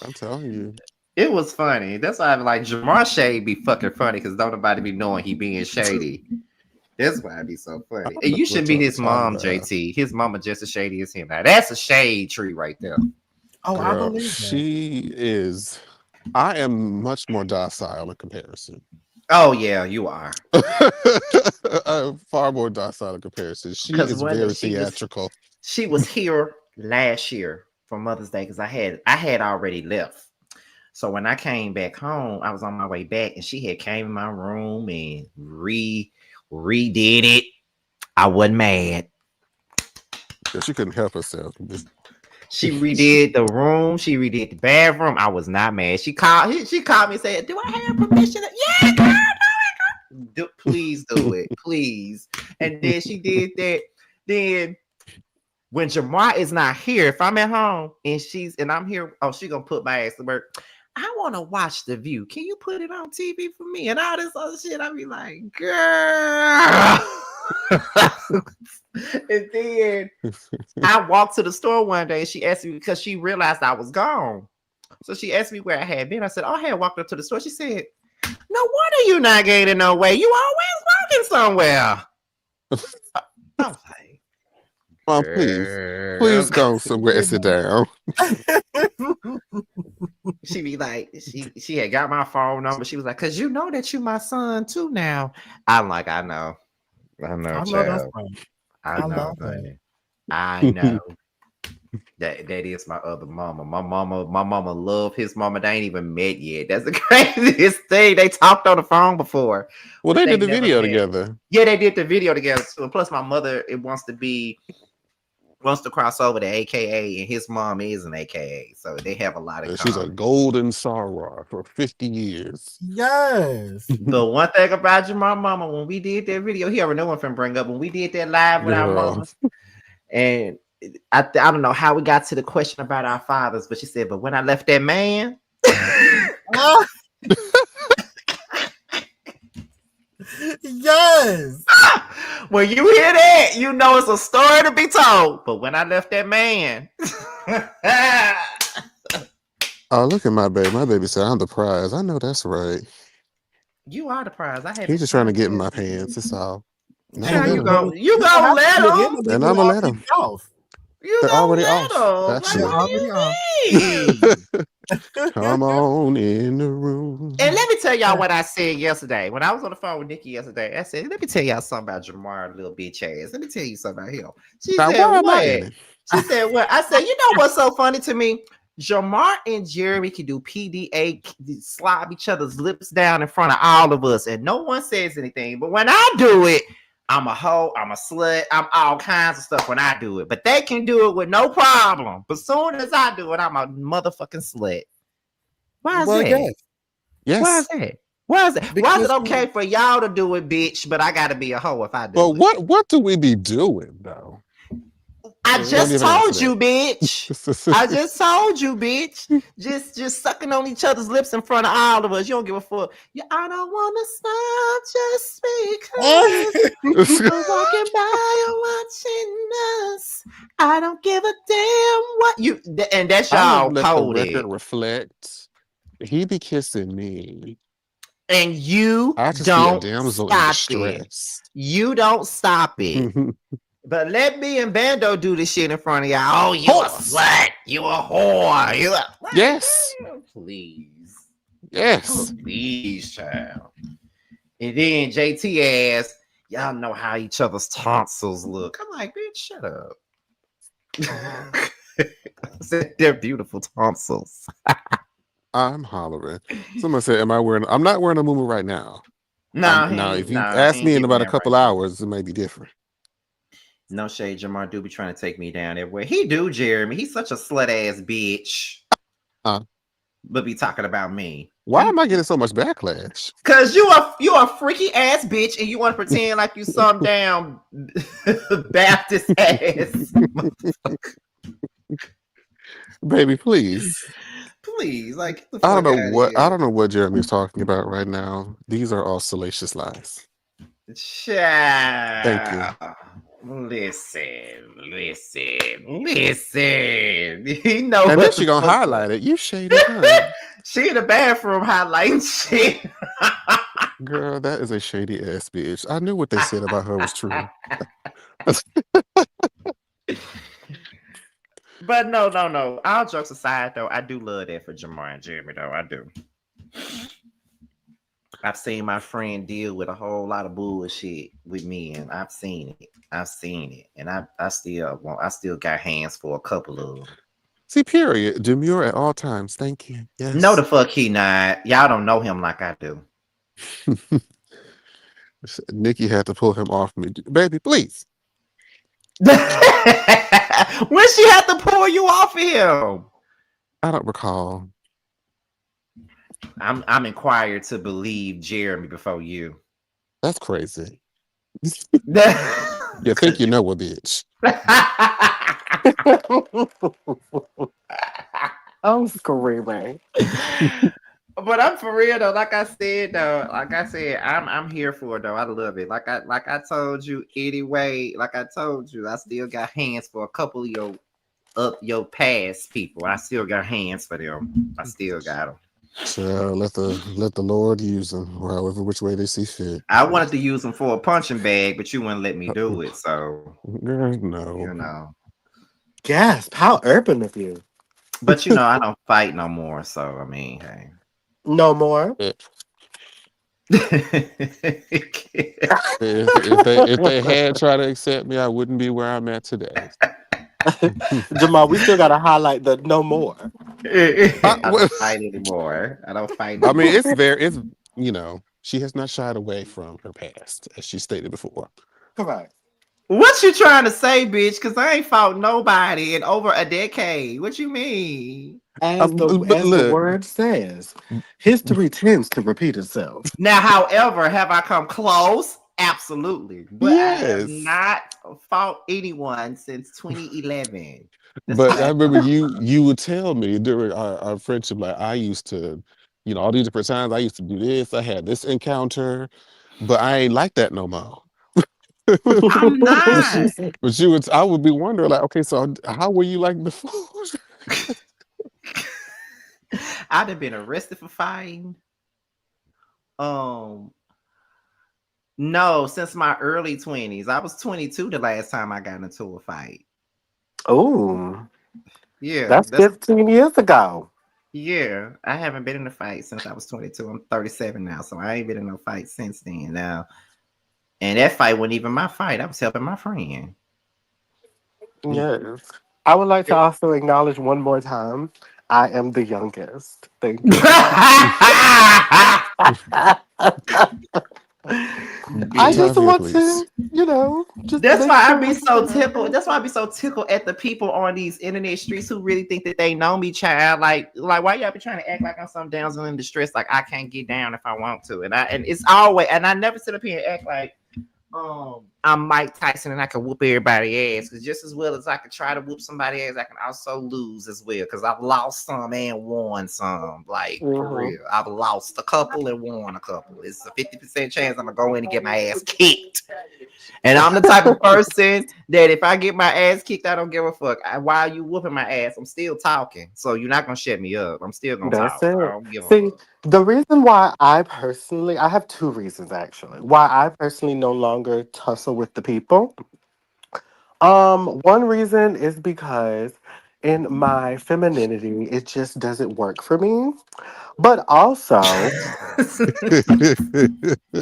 I'm telling you. It was funny. That's why I'm like Jamar Shade be fucking funny because don't nobody be knowing he being shady. That's why it be so I funny. don't And know you should what meet y'all his talking mom, about. JT. His mama just as shady as him. Now that's a shade tree right there. Oh, I Girl, believe that. she is. I am much more docile in comparison. Oh yeah, you are. I'm far more docile in comparison. She Because is when very theatrical. she was here last year for Mother's Day because I had already left. So when I came back home, I was on my way back and she had came in my room and redid it. I wasn't mad. Yeah, she couldn't help herself. She redid the room. She redid the bathroom. I was not mad. She called me and said, "Do I have permission?" Yeah, girl, please do it, please. And then she did that. Then when Jamar is not here, if I'm at home and I'm here, oh, she gonna put my ass to work. I want to watch The View. Can you put it on TV for me? And all this other shit. I be like, girl. And then I walked to the store one day. She asked me because she realized I was gone. So she asked me where I had been. I said, oh, I had walked up to the store. She said, no wonder you not gaining no weight. You always walking somewhere. I was like, Mom, please go somewhere and sit down. She be like, she had got my phone number. She was like, cause you know that you my son too now. I'm like, I know, I know that's child. right. I know, love that. honey. I know. That is my other mama. My mama love his mama. They ain't even met yet. That's the craziest thing. They talked on the phone before. Well, but they did the never video met. together. Yeah, they did the video together. So, plus, my mother wants to cross over to AKA, and his mom is an AKA. So they have a lot in She's a common. golden soror for 50 years. Yes. The one thing about your mama, when we did that video, he already know what I'm bring up. When we did that live with our Girl. mamas, and I don't know how we got to the question about our fathers, but she said, but when I left that man, Yes. when you hear that, you know it's a story to be told. But when I left that man, Oh, look at my baby. My baby said, I'm the prize. I know that's right. you are the prize. I had He's to just trying to find get in you. my pants. That's all. And I'm And going Child, to you let him. go have let to get in him. them. They And will I'm going all to let keep him. off. You They're gonna already let off, him. Like, They're actually. what do already off. you mean? Come on in the room. And let me tell y'all what I said yesterday. When I was on the phone with Nikki yesterday, I said, let me tell y'all something about Jamar, little bitch ass. Let me tell you something about him. She Now, said, why am I what? in it? She said, what? I said, you know what's so funny to me? Jamar and Jeremy can do PDA, slob each other's lips down in front of all of us, and no one says anything. But when I do it, I'm a hoe, I'm a slut, I'm all kinds of stuff when I do it. But they can do it with no problem. But soon as I do it, I'm a motherfucking slut. Why is that? Yes. Why is that? Why is it? Why is it okay for y'all to do it, bitch? But I gotta be a hoe if I do it. But what do we be doing though? I just told you, bitch. I just told you, bitch. Just sucking on each other's lips in front of all of us. You don't give a fuck. Yeah, I don't want to stop just because people walking by and watching us. I don't give a damn what you. And that's y'all let coded. the record reflect. He be kissing me. And you I just don't be a damsel in stop distress. it. You don't stop it. But let me and Bando do this shit in front of y'all. Oh, you a slut. You a whore. You a... Yes. Please. Yes. Please, child. And then JT asks, y'all know how each other's tonsils look. I'm like, bitch, shut up. I said they're beautiful tonsils. I'm hollering. Someone said, "Am I wearing?" I'm not wearing a muumuu right now. No, now if you ask me in about a couple hours, it may be different. No shade, Jamar do be trying to take me down everywhere. He do, Jeremy. He's such a slut ass bitch. But be talking about me. Why am I getting so much backlash? Cause you a freaky ass bitch, and you want to pretend like you some damn Baptist ass. Baby, please. Please, like I don't know what Jeremy's talking about right now. These are all salacious lies. Child. Thank you. Listen. He know. And then she gonna highlight it. You shady her. She in the bathroom highlighting shit. Girl, that is a shady ass bitch. I knew what they said about her was true. But no. All jokes aside, though, I do love that for Jamar and Jeremy, though. I do. I've seen my friend deal with a whole lot of bullshit with me, and I've seen it. And I still got hands for a couple of them. See, period. Demure at all times. Thank you. Yes. No, the fuck he not. Y'all don't know him like I do. Nikki had to pull him off me. Baby, please. When she had to pull you off of him? I don't recall. I'm inquired to believe Jeremy before you. That's crazy. You think you know a bitch. I'm screaming. But I'm for real though. Like I said, I'm here for it though. I love it. Like I told you anyway. Like I told you, I still got hands for a couple of your past people. I still got hands for them. I still got them. So let the Lord use them, however which way they see fit. I wanted to use them for a punching bag, but you wouldn't let me do it. So no, you know. Gasp! How urban of you. But you know, I don't fight no more. So I mean, hey. No more. If they had tried to accept me, I wouldn't be where I'm at today. Jamal, we still gotta highlight the no more. I don't fight anymore. I mean, it's she has not shied away from her past, as she stated before. Correct. What you trying to say, bitch? Because I ain't fought nobody in over a decade. What you mean? As the word says, history tends to repeat itself. Now, however, have I come close? Absolutely. But yes. I have not fought anyone since 2011. But I remember you would tell me during our friendship, like I used to, all these different times I used to do this. I had this encounter, but I ain't like that no more. I'm not. But I would be wondering, like, okay, so how were you like before? I'd have been arrested for fighting. No, since my early 20s. I was 22 the last time I got into a fight. Oh, yeah, that's 15 years ago. Yeah, I haven't been in a fight since I was 22. I'm 37 now, so I ain't been in no fight since then. Now, and that fight wasn't even my fight. I was helping my friend. Yes. I would like to also acknowledge one more time I am the youngest. Thank you. I Time just Bitch. for your want please. to, just That's make why I sure be we're so tickled. together. That's why I be so tickled at the people on these internet streets who really think that they know me, child. Like why y'all be trying to act like I'm some damsel in distress, like I can't get down if I want to. And it's always, and I never sit up here and act like I'm Mike Tyson and I can whoop everybody ass. Because just as well as I can try to whoop somebody ass, I can also lose as well. Because I've lost some and won some. Like for Hmm. real, I've lost a couple and won a couple. It's a 50% chance I'm gonna go in and get my ass kicked. And I'm the type of person that if I get my ass kicked, I don't give a fuck. While you whooping my ass, I'm still talking. So you're not gonna shut me up. I'm still gonna That's talk. I it. don't give a See, fuck. the reason why I have two reasons actually, why I personally no longer tussle with the people. One reason is because in my femininity, it just doesn't work for me. But also,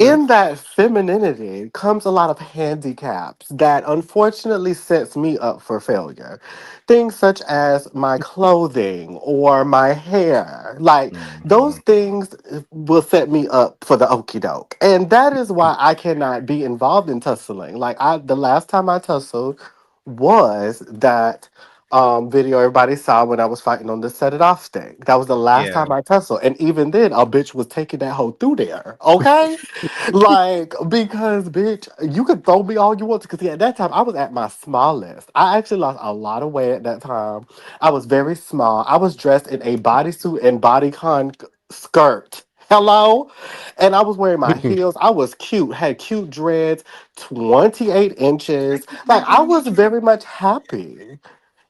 in that femininity comes a lot of handicaps that unfortunately sets me up for failure. Things such as my clothing or my hair. Like those Mhm. things will set me up for the okie doke. And that is why I cannot be involved in tussling. The last time I tussled was that video everybody saw when I was fighting on the set it off stick. That was the last Yeah. time I tussled. And even then, a bitch was taking that hoe through there. Okay? Like, because bitch, you could throw me all you want to. Because at that time, I was at my smallest. I actually lost a lot of weight at that time. I was very small. I was dressed in a bodysuit and bodycon skirt. Hello? And I was wearing my heels. I was cute, had cute dreads, 28 inches. Like, I was very much happy.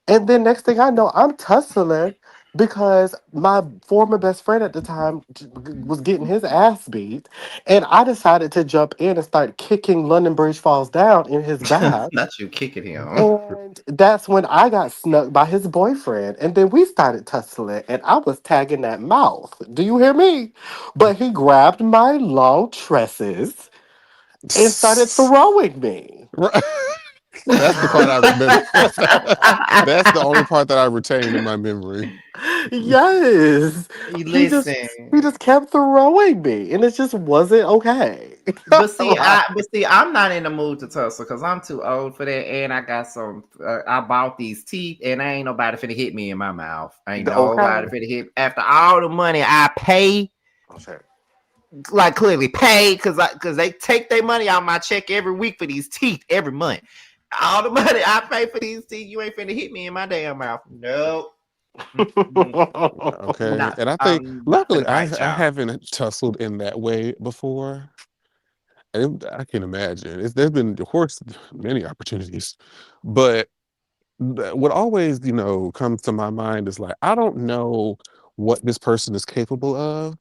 And then next thing I know, I'm tussling because my former best friend at the time was getting his ass beat. And I decided to jump in and start kicking London Bridge Falls down in his back. Not you kicking him. And that's when I got snuck by his boyfriend. And then we started tussling, and I was tagging that mouth. Do you hear me? But he grabbed my long tresses and started throwing me. Right. That's the part I remember. That's the only part that I retained in my memory. Yes. You He just listen. he just kept throwing me and it just wasn't okay. Like, But see, I'm not in the mood to tussle because I'm too old for that, and I got some. I bought these teeth, and ain't nobody finna hit me in my mouth. Ain't okay. nobody finna hit after all the money I pay, Oh, shit. like clearly pay, because they take their money out my check every week for these teeth every month. All the money I pay for these teeth, you ain't finna hit me in my damn mouth. Nope. Mm-mm. Okay, and I think I'm not luckily finna fight I y'all. haven't tussled in that way before. And I can imagine there's been, of course, many opportunities, but what always comes to my mind is like I don't know what this person is capable of,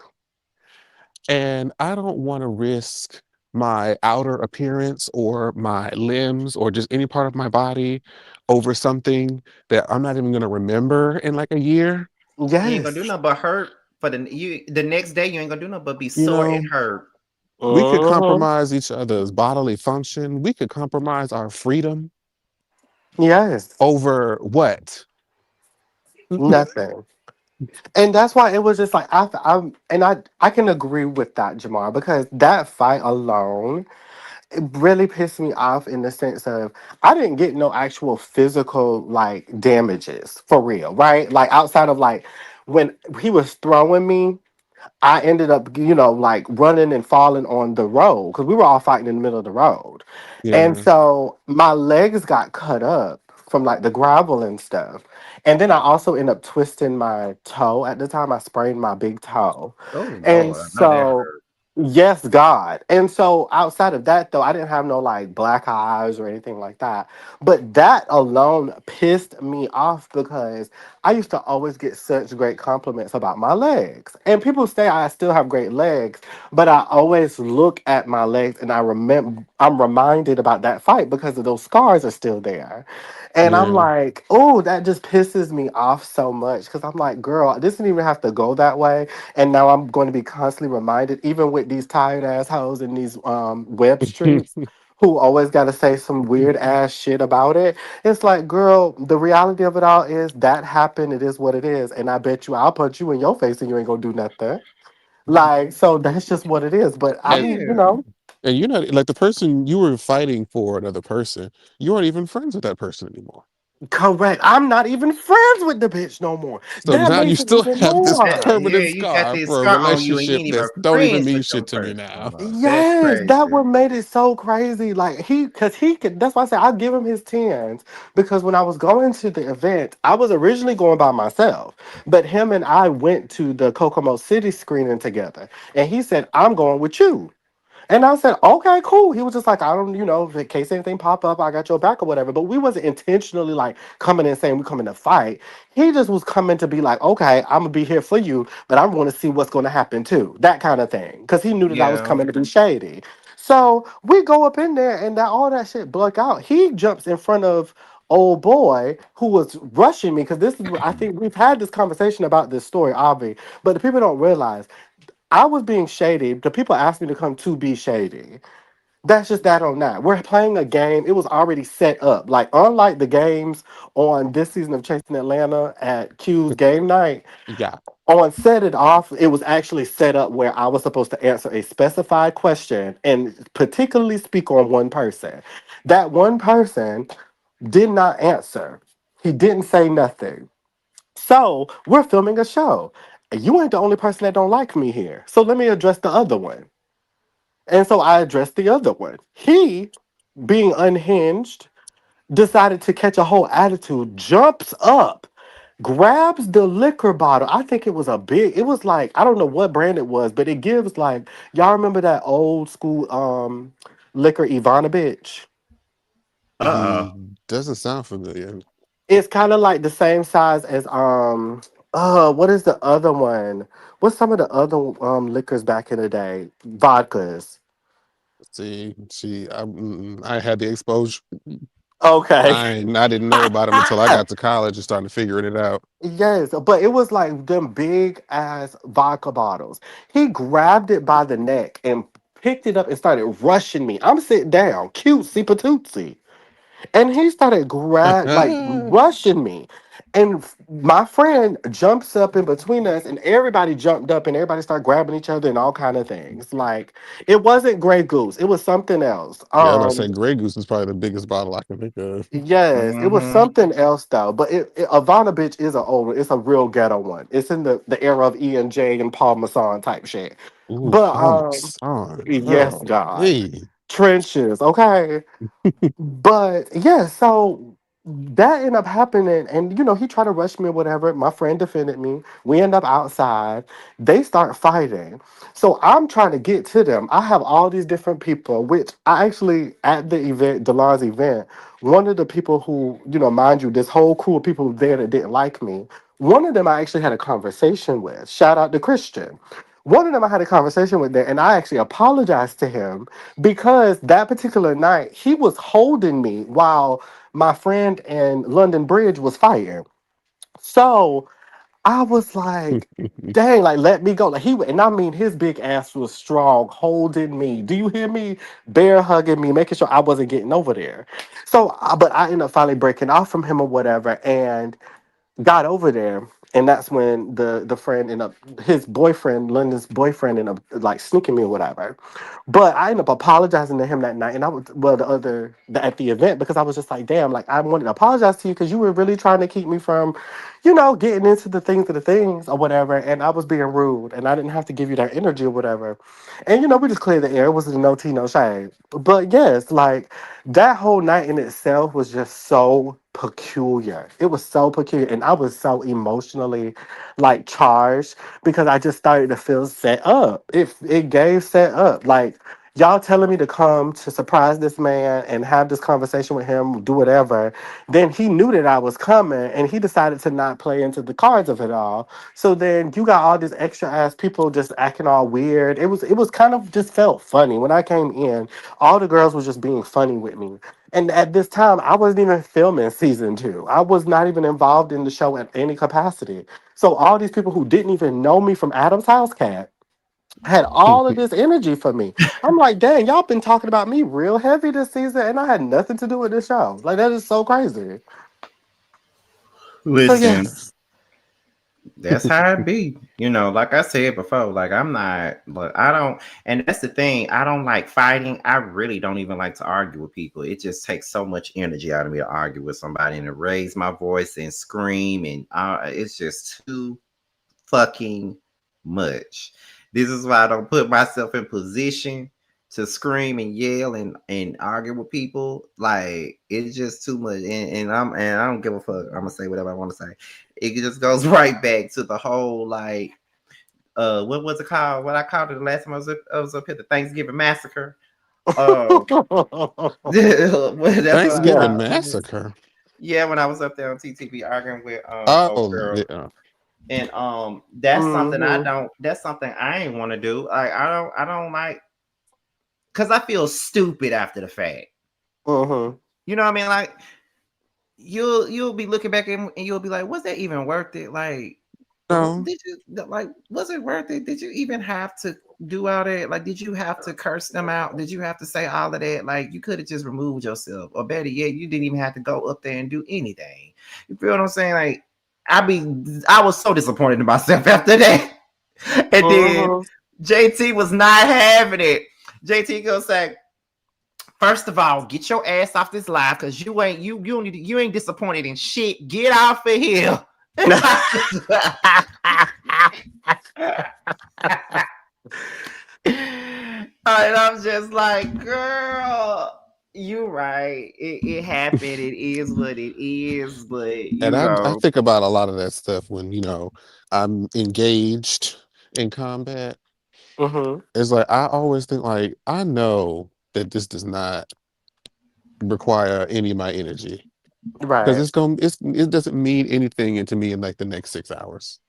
and I don't want to risk my outer appearance or my limbs or just any part of my body over something that I'm not even going to remember in like a year. You ain't gonna do Yes. nothing but hurt for the next day. You ain't gonna do nothing but be You sore and know, hurt. we could Hmm. compromise each other's bodily function. We could compromise our freedom Yes. over what? Nothing. And that's why it was just like I can agree with that, Jamar, because that fight alone it really pissed me off in the sense of I didn't get no actual physical like damages for real, right? Like outside of like when he was throwing me, I ended up, like running and falling on the road because we were all fighting in the middle of the road. And Yeah. so my legs got cut up from like the gravel and stuff. And then I also ended up twisting my toe at the time. I sprained my big toe. Oh And Lord, I know that so, hurt. yes, God. And so outside of that, though, I didn't have no like black eyes or anything like that. But that alone pissed me off because I used to always get such great compliments about my legs. And people say I still have great legs, but I always look at my legs and I'm reminded about that fight because of those scars are still there. And I'm Yeah. like, oh, that just pisses me off so much because I'm like, girl, this didn't even have to go that way. And now I'm going to be constantly reminded, even with these tired assholes and these web streets. who always got to say some weird ass shit about it. It's like, girl, the reality of it all is that happened. It is what it is. And I bet you I'll punch you in your face and you ain't gonna do nothing. Like, so that's just what it is. But I And mean, Yeah. and you're not like the person you were fighting for another person. You aren't even friends with that person anymore. correct. I'm not even friends with the bitch no more. So That now you makes it still even have this more. Yeah, permanent you got scar this for a scar on you and you relationship ain't even that don't even friends mean with them shit to me person no now. more. That's Yes, that crazy. what made it so crazy. Like cause he could. That's why I say I give him his tens because when I was going to the event, I was originally going by myself, but him and I went to the Kokomo City screening together, and he said, "I'm going with you." And I said, okay, cool. He was just like, I don't, in case anything pop up, I got your back or whatever. But we wasn't intentionally like coming and saying we coming to fight. He just was coming to be like, okay, I'm gonna be here for you, but I want to see what's gonna happen too. That kind of thing. Cause he knew that I was Yeah. coming to be shady. So we go up in there and that all that shit broke out. He jumps in front of old boy who was rushing me because this is I think we've had this conversation about this story, Avi, but the people don't realize I was being shady. The people asked me to come to be shady. That's just that on that. We're playing a game. It was already set up. Like, unlike the games on this season of Chasing Atlanta at Q's game night, Yeah. on Set It Off, it was actually set up where I was supposed to answer a specified question and particularly speak on one person. That one person did not answer. He didn't say nothing. So we're filming a show. You ain't the only person that don't like me here. So let me address the other one. And so I addressed the other one. He, being unhinged, decided to catch a whole attitude, jumps up, grabs the liquor bottle. I think it was a big, it was like, I don't know what brand it was, but it gives like, y'all remember that old school liquor Ivanovich? Uh-oh. Doesn't sound familiar. It's kind of like the same size as what is the other one? What's some of the other liquors back in the day? Vodkas. I had the exposure. Okay. I didn't know about him until I got to college and started figuring it out. Yes, but it was like them big ass vodka bottles. He grabbed it by the neck and picked it up and started rushing me. I'm sitting down, cutesy patootsy. And he started rushing me. And my friend jumps up in between us, and everybody jumped up and everybody started grabbing each other and all kind of things. Like it wasn't Grey Goose, it was something else. Yeah, I was about to say Grey Goose is probably the biggest bottle I can think of. Yes, it was Mm-hmm. something else though. But Ivana bitch is a old one. It's a real ghetto one. It's in the era of E and J and Paul Masson type shit. Ooh, But Paul Masson. yes, Oh, God, hey. trenches. Okay. But yeah, so that ended up happening, and he tried to rush me or whatever. My friend defended me. We end up outside. They start fighting. So I'm trying to get to them. I have all these different people, which I actually at the event, Delon's event, one of the people who, mind you, this whole crew of people there that didn't like me. One of them I actually had a conversation with. Shout out to Christian. One of them I had a conversation with there, and I actually apologized to him because that particular night he was holding me while my friend and London Bridge was fighting. So I was like, dang, like let me go. Like and I mean his big ass was strong, holding me. Do you hear me? Bear hugging me, making sure I wasn't getting over there. So, but I ended up finally breaking off from him or whatever, and got over there, and that's when the friend ended up, his boyfriend, London's boyfriend, ended up like sneaking me or whatever. But I ended up apologizing to him that night, and I was at the event because I was just like, damn, like I wanted to apologize to you because you were really trying to keep me from, getting into the things or whatever, and I was being rude, and I didn't have to give you that energy or whatever. And we just cleared the air. It was no tea, no shade. But yes, like that whole night in itself was just so peculiar. It was so peculiar. And I was so emotionally like charged because I just started to feel set up. It gave set up. Like y'all telling me to come to surprise this man and have this conversation with him, do whatever. Then he knew that I was coming and he decided to not play into the cards of it all. So then you got all these extra ass people just acting all weird. It was kind of just felt funny. When I came in, all the girls was just being funny with me. And at this time, I wasn't even filming season 2. I was not even involved in the show at any capacity. So all these people who didn't even know me from Adam's House Cat had all of this energy for me. I'm like, dang, y'all been talking about me real heavy this season, and I had nothing to do with this show. Like, that is so crazy. So Listen, yes. that's how it be. You know, like I said before, like I'm not, but I don't, and that's the thing. I don't like fighting. I really don't even like to argue with people. It just takes so much energy out of me to argue with somebody and to raise my voice and scream, and it's just too fucking much. This is why I don't put myself in position to scream and yell and argue with people. Like it's just too much, and I don't give a fuck. I'm gonna say whatever I want to say. It just goes right back to the whole like what was it called? What I called it the last time I was up at the Thanksgiving massacre. That's what I Thanksgiving Yeah. called it. massacre. Yeah, when I was up there on TTV arguing with old Oh, girl. yeah. And that's something I Mm-hmm. don't that's something I ain't want to do. Like I don't like because I feel stupid after the fact. Mm-hmm. You know what I mean? Like you'll be looking back and you'll be like, was that even worth it? Like No, did you like was it worth it? Did you even have to do all that? Like did you have to curse them out? Did you have to say all of that? Like you could have just removed yourself, or better yet, you didn't even have to go up there and do anything. You feel what I'm saying? Like I was so disappointed in myself after that. And then Mm-hmm. JT was not having it. JT gonna say, first of all, get your ass off this live because you ain't disappointed in shit. Get off of here. And I'm just like, girl, you right. It happened. It is what it is. But and you I know, think about a lot of that stuff when I'm engaged in combat. Mm-hmm. It's like I always think like I know that this does not require any of my energy because Right. it doesn't mean anything into me in like the next 6 hours.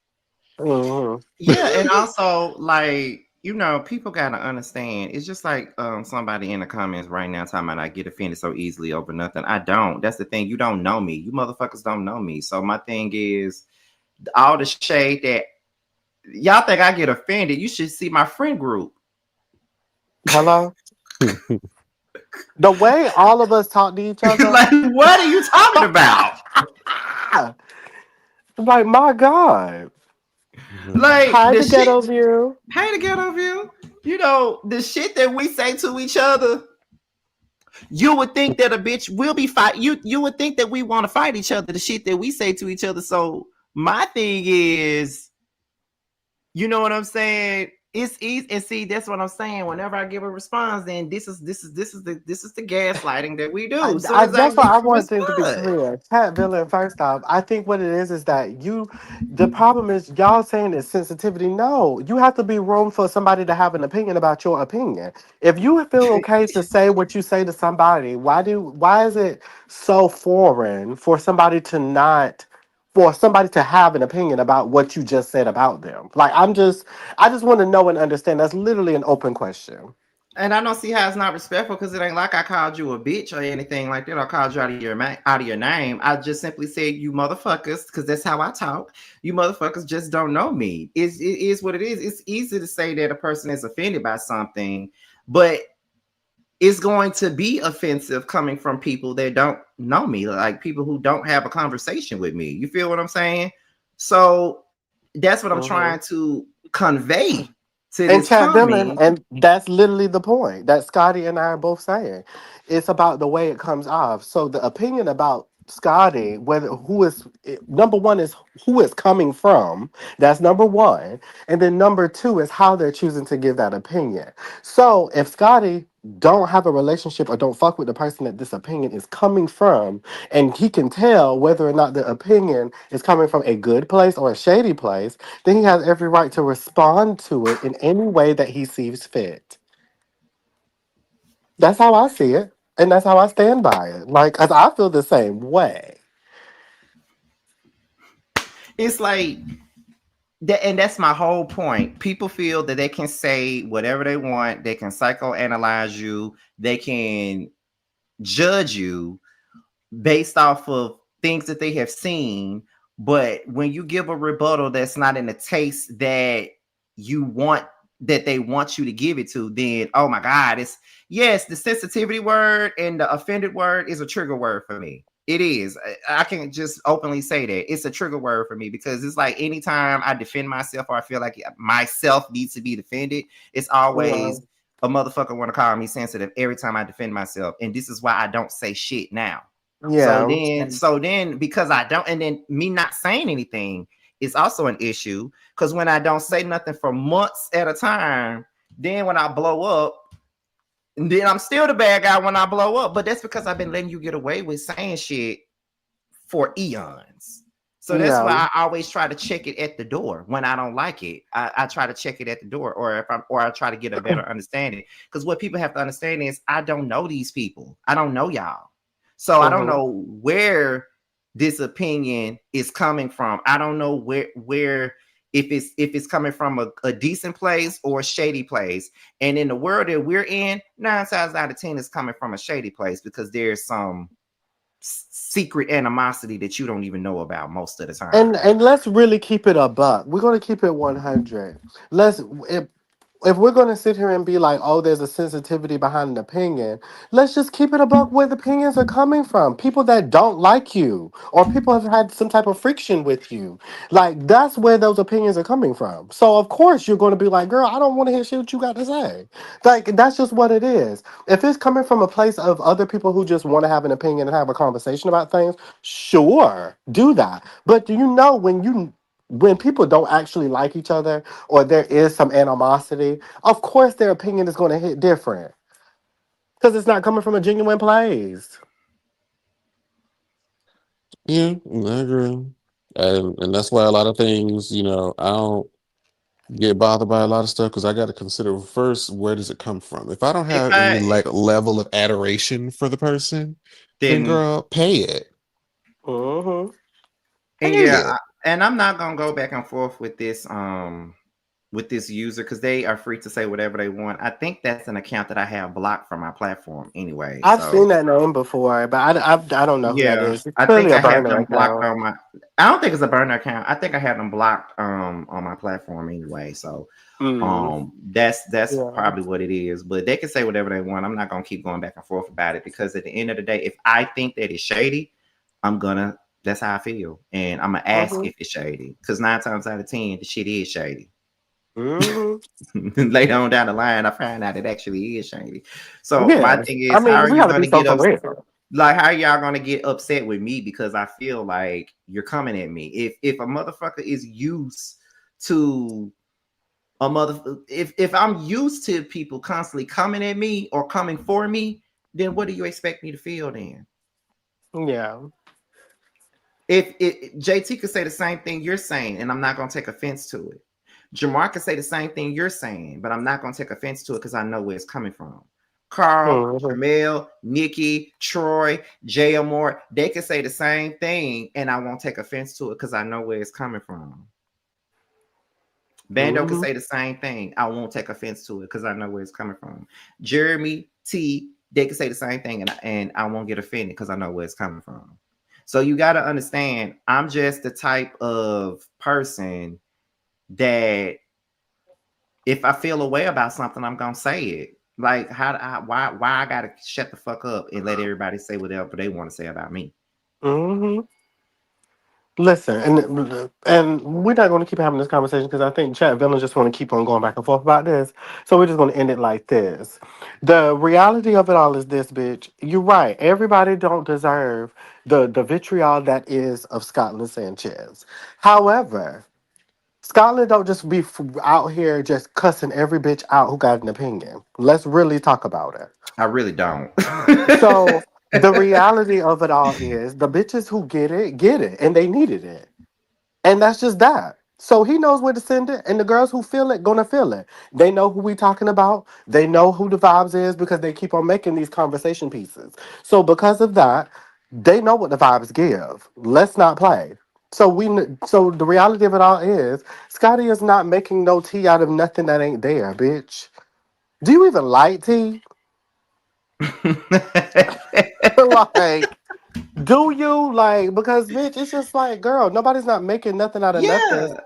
Mm-hmm. yeah, and also like people gotta understand. It's just like somebody in the comments right now talking about I get offended so easily over nothing. I don't. That's the thing. You don't know me. You motherfuckers don't know me. So my thing is all the shade that y'all think I get offended. You should see my friend group. Hello? The way all of us talk to each other, Like, what are you talking about? like, my God. Like Hi, the the shit. ghetto view. Hey, to get over you. The shit that we say to each other. You would think that a bitch will be fight. You would think that we want to fight each other. The shit that we say to each other. So my thing is, you know what I'm saying? It's easy, and see that's what I'm saying. Whenever I give a response, then this is the gaslighting that we do. As soon as I That's why give I a want things to be response, clear. Cat villain, first off, I think what it is that the problem is y'all saying it's sensitivity. No, you have to be room for somebody to have an opinion about your opinion. If you feel okay to say what you say to somebody, why is it so foreign for somebody to have an opinion about what you just said about them? Like I just want to know and understand. That's literally an open question. and I don't see how it's not respectful because it ain't like I called you a bitch or anything like that. I called you out of your name. I just simply said you motherfuckers because that's how I talk. You motherfuckers just don't know me. It is what it is. It's easy to say that a person is offended by something, but it's going to be offensive coming from people that don't know me, like people who don't have a conversation with me. You feel what I'm saying? So that's what I'm Mm-hmm. trying to convey to And this chat villain, comment. and that's literally the point that Scotty and I are both saying. It's about the way it comes off. So the opinion about Scotty, whether who is number one is who it's coming from. That's number one, and then number two is how they're choosing to give that opinion. So if Scotty don't have a relationship or don't fuck with the person that this opinion is coming from, and he can tell whether or not the opinion is coming from a good place or a shady place, then he has every right to respond to it in any way that he sees fit. That's how I see it. And that's how I stand by it. Like, 'cause I feel the same way. It's like that, and that's my whole point. People feel that they can say whatever they want, they can psychoanalyze you, they can judge you based off of things that they have seen. But when you give a rebuttal that's not in the taste that you want that they want you to give it to, then oh my God, it's yes, the sensitivity word and the offended word is a trigger word for me. It is. I can just openly say that it's a trigger word for me because it's like anytime I defend myself or I feel like myself needs to be defended, it's always a motherfucker want to call me sensitive every time I defend myself. And this is why I don't say shit now. Yeah. So then because I don't, and then me not saying anything is also an issue because when I don't say nothing for months at a time, then when I blow up, then I'm still the bad guy when I blow up. But that's because I've been letting you get away with saying shit for eons. So that's why I always try to check it at the door when I don't like it. I try to check it at the door, or I try to get a better understanding. Because what people have to understand is I don't know these people. I don't know y'all. So I don't know where this opinion is coming from. I don't know where if it's coming from a decent place or a shady place. And in the world that we're in, 9 times out of 10 is coming from a shady place because there's some secret animosity that you don't even know about most of the time. And let's really keep it a buck. We're gonna keep it 100. If we're going to sit here and be like, oh, there's a sensitivity behind an opinion, let's just keep it about where the opinions are coming from. People that don't like you or people have had some type of friction with you. Like, that's where those opinions are coming from. So, of course, you're going to be like, girl, I don't want to hear shit what you got to say. Like, that's just what it is. If it's coming from a place of other people who just want to have an opinion and have a conversation about things, sure, do that. But do you know when people don't actually like each other or there is some animosity, of course their opinion is going to hit different because it's not coming from a genuine place. Yeah, I agree. And that's why a lot of things, I don't get bothered by a lot of stuff because I got to consider first, where does it come from? If I don't If have any I like level of adoration for the person, then then girl, pay it. Mm-hmm. and Pay yeah, it. and I'm not gonna go back and forth with this user because they are free to say whatever they want. I think that's an account that I have blocked from my platform anyway. I've So seen that name before, but I don't know who that yeah, is. It's I clearly think a I have burner them blocked account. on my. I don't think it's a burner account. I think I have them blocked on my platform anyway. So Mm. that's Yeah. probably what it is. But they can say whatever they want. I'm not gonna keep going back and forth about it because at the end of the day, if I think that it's shady, I'm gonna. That's how I feel, and I'm gonna ask Mm-hmm. if it's shady. Because 9 times out of 10, the shit is shady. Mm-hmm. Later on down the line, I find out it actually is shady. So my Yeah. thing I is, how mean, are we you got to gonna be so get for up? real. Like, how y'all gonna get upset with me because I feel like you're coming at me? If a motherfucker is used to if I'm used to people constantly coming at me or coming for me, then what do you expect me to feel then? Yeah. If JT could say the same thing you're saying, and I'm not gonna take offense to it. Jamar could say the same thing you're saying, but I'm not gonna take offense to it because I know where it's coming from. Carl, Mm-hmm. Jamel, Nikki, Troy, Jay Moore, they could say the same thing, and I won't take offense to it because I know where it's coming from. Bando could Mm-hmm. say the same thing. I won't take offense to it because I know where it's coming from. Jeremy, T, they could say the same thing, and I won't get offended because I know where it's coming from. So you got to understand, I'm just the type of person that if I feel a way about something, I'm gonna say it. Like why I gotta shut the fuck up and let everybody say whatever they want to say about me. Mm-hmm. Listen, and we're not going to keep having this conversation because I think chat villains just want to keep on going back and forth about this. So we're just going to end it like this. The reality of it all is this, bitch. You're right. Everybody don't deserve the vitriol that is of Scotland Sanchez. However, Scotland don't just be out here just cussing every bitch out who got an opinion. Let's really talk about it. I really don't. So the reality of it all is the bitches who get it, and they needed it. And that's just that. So he knows where to send it, and the girls who feel it gonna feel it. They know who we talking about. They know who the vibes is because they keep on making these conversation pieces. So because of that, they know what the vibes give. Let's not play. So the reality of it all is Scotty is not making no tea out of nothing that ain't there, bitch. Do you even like tea? Like, do you like because bitch, it's just like, girl, nobody's not making nothing out of nothing. Yeah.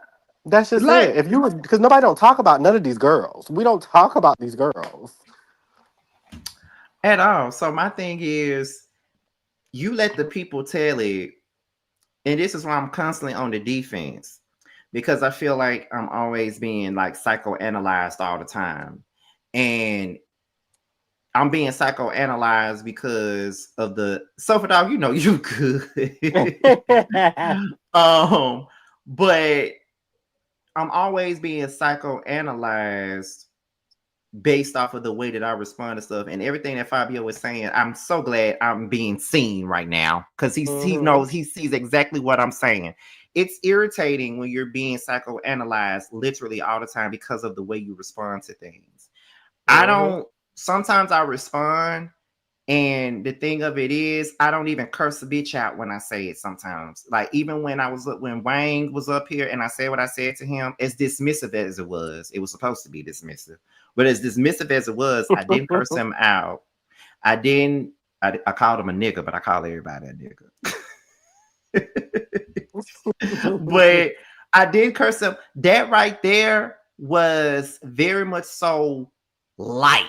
That's just Like it. If you was, because nobody don't talk about none of these girls. We don't talk about these girls. at all. So my thing is, you let the people tell it, and this is why I'm constantly on the defense because I feel like I'm always being like psychoanalyzed all the time, and I'm being psychoanalyzed because of the sofa dog. You know you good, but I'm always being psychoanalyzed based off of the way that I respond to stuff and everything that Fabio was saying. I'm so glad I'm being seen right now because he knows, he sees exactly what I'm saying. It's irritating when you're being psychoanalyzed literally all the time because of the way you respond to things. I don't, sometimes I respond, and the thing of it is, I don't even curse a bitch out when I say it sometimes. Like, even when Wang was up here and I said what I said to him, as dismissive as it was supposed to be dismissive. But as dismissive as it was, I didn't curse him out. I called him a nigga, but I call everybody a nigga. But I did curse him. That right there was very much so light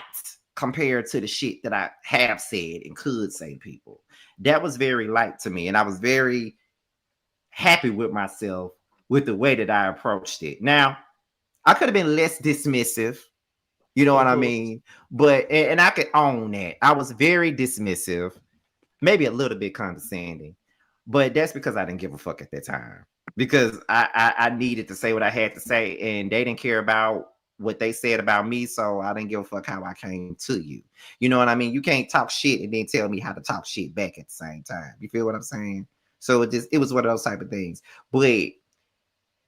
compared to the shit that I have said and could say to people. That was very light to me, and I was very happy with myself with the way that I approached it. Now, I could have been less dismissive, you know what I mean? But and I could own that. I was very dismissive, maybe a little bit condescending, but that's because I didn't give a fuck at that time. Because I needed to say what I had to say, and they didn't care about what they said about me, so I didn't give a fuck how I came to you. You know what I mean? You can't talk shit and then tell me how to talk shit back at the same time. You feel what I'm saying? So it was one of those type of things. But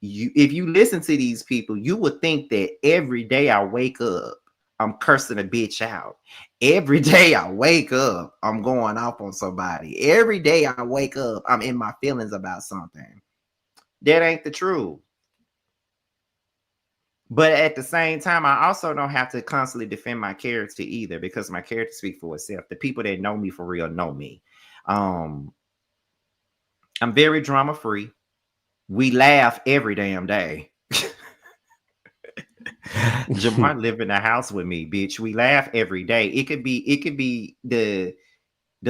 if you listen to these people, you would think that every day I wake up, I'm cursing a bitch out. Every day I wake up, I'm going off on somebody. Every day I wake up, I'm in my feelings about something. That ain't the truth. But at the same time, I also don't have to constantly defend my character either, because my character speaks for itself. The people that know me for real know me. I'm very drama free. We laugh every damn day. Jamar live in the house with me, bitch. We laugh every day. It could be the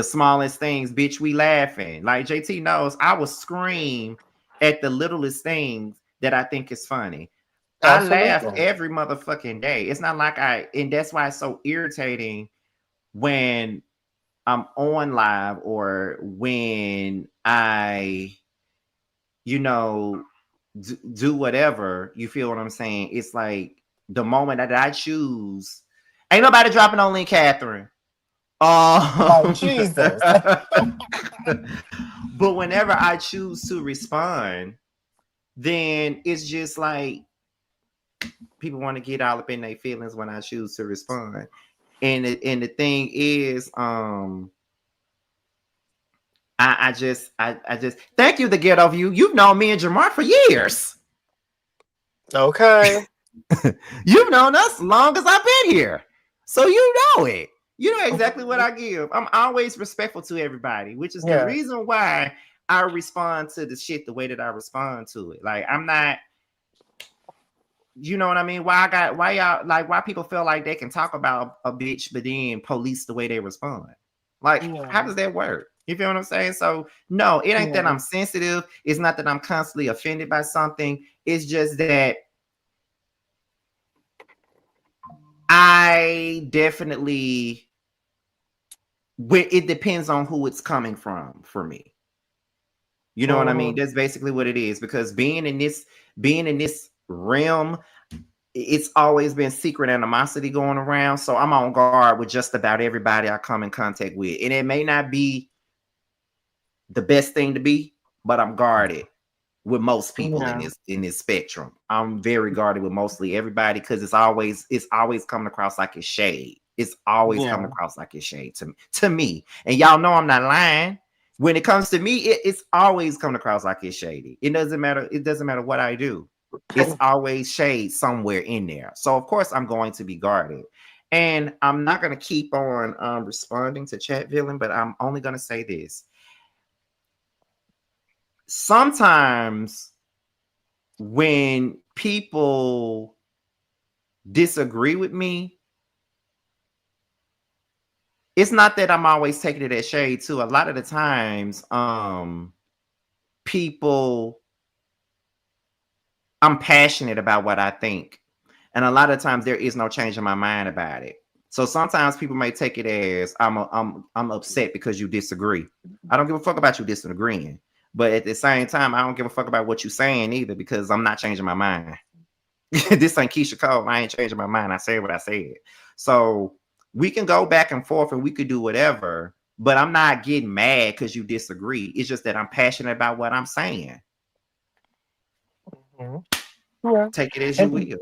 smallest things, bitch. We laughing. Like JT knows, I will scream at the littlest things that I think is funny. Absolutely. I laugh every motherfucking day. It's not like and that's why it's so irritating when I'm on live or when I, do whatever. You feel what I'm saying? It's like the moment that I choose, ain't nobody dropping on Lynn Catherine. Oh, Jesus. But whenever I choose to respond, then it's just like people want to get all up in their feelings when I choose to respond. And the thing is, I just thank you, the ghetto view. You've known me and Jamar for years. Okay. You've known us long as I've been here. So you know it. You know exactly what I give. I'm always respectful to everybody, which is the reason why I respond to the shit the way that I respond to it. Like, I'm not, you know what I mean? Why people feel like they can talk about a bitch but then police the way they respond. Like, how does that work? You feel what I'm saying? So no, it ain't that I'm sensitive. It's not that I'm constantly offended by something. It's just that I definitely, it depends on who it's coming from for me. You know what I mean? That's basically what it is. Because being in this realm, it's always been secret animosity going around. So I'm on guard with just about everybody I come in contact with. And it may not be the best thing to be, but I'm guarded with most people in this spectrum. I'm very guarded with mostly everybody because it's always coming across like it's shade. It's always coming across like it's shade to me. And y'all know I'm not lying. When it comes to me, it's always coming across like it's shady. It doesn't matter. It doesn't matter what I do. It's always shade somewhere in there. So of course I'm going to be guarded. And I'm not going to keep on responding to chat villain, but I'm only going to say this. Sometimes when people disagree with me, it's not that I'm always taking it as shade too. A lot of the times, people, I'm passionate about what I think. And a lot of times there is no change in my mind about it. So sometimes people may take it as I'm upset because you disagree. I don't give a fuck about you disagreeing. But at the same time, I don't give a fuck about what you're saying either, because I'm not changing my mind. This ain't Keisha Cole. I ain't changing my mind. I said what I said. So we can go back and forth and we could do whatever, but I'm not getting mad because you disagree. It's just that I'm passionate about what I'm saying. Yeah. Take it as you will.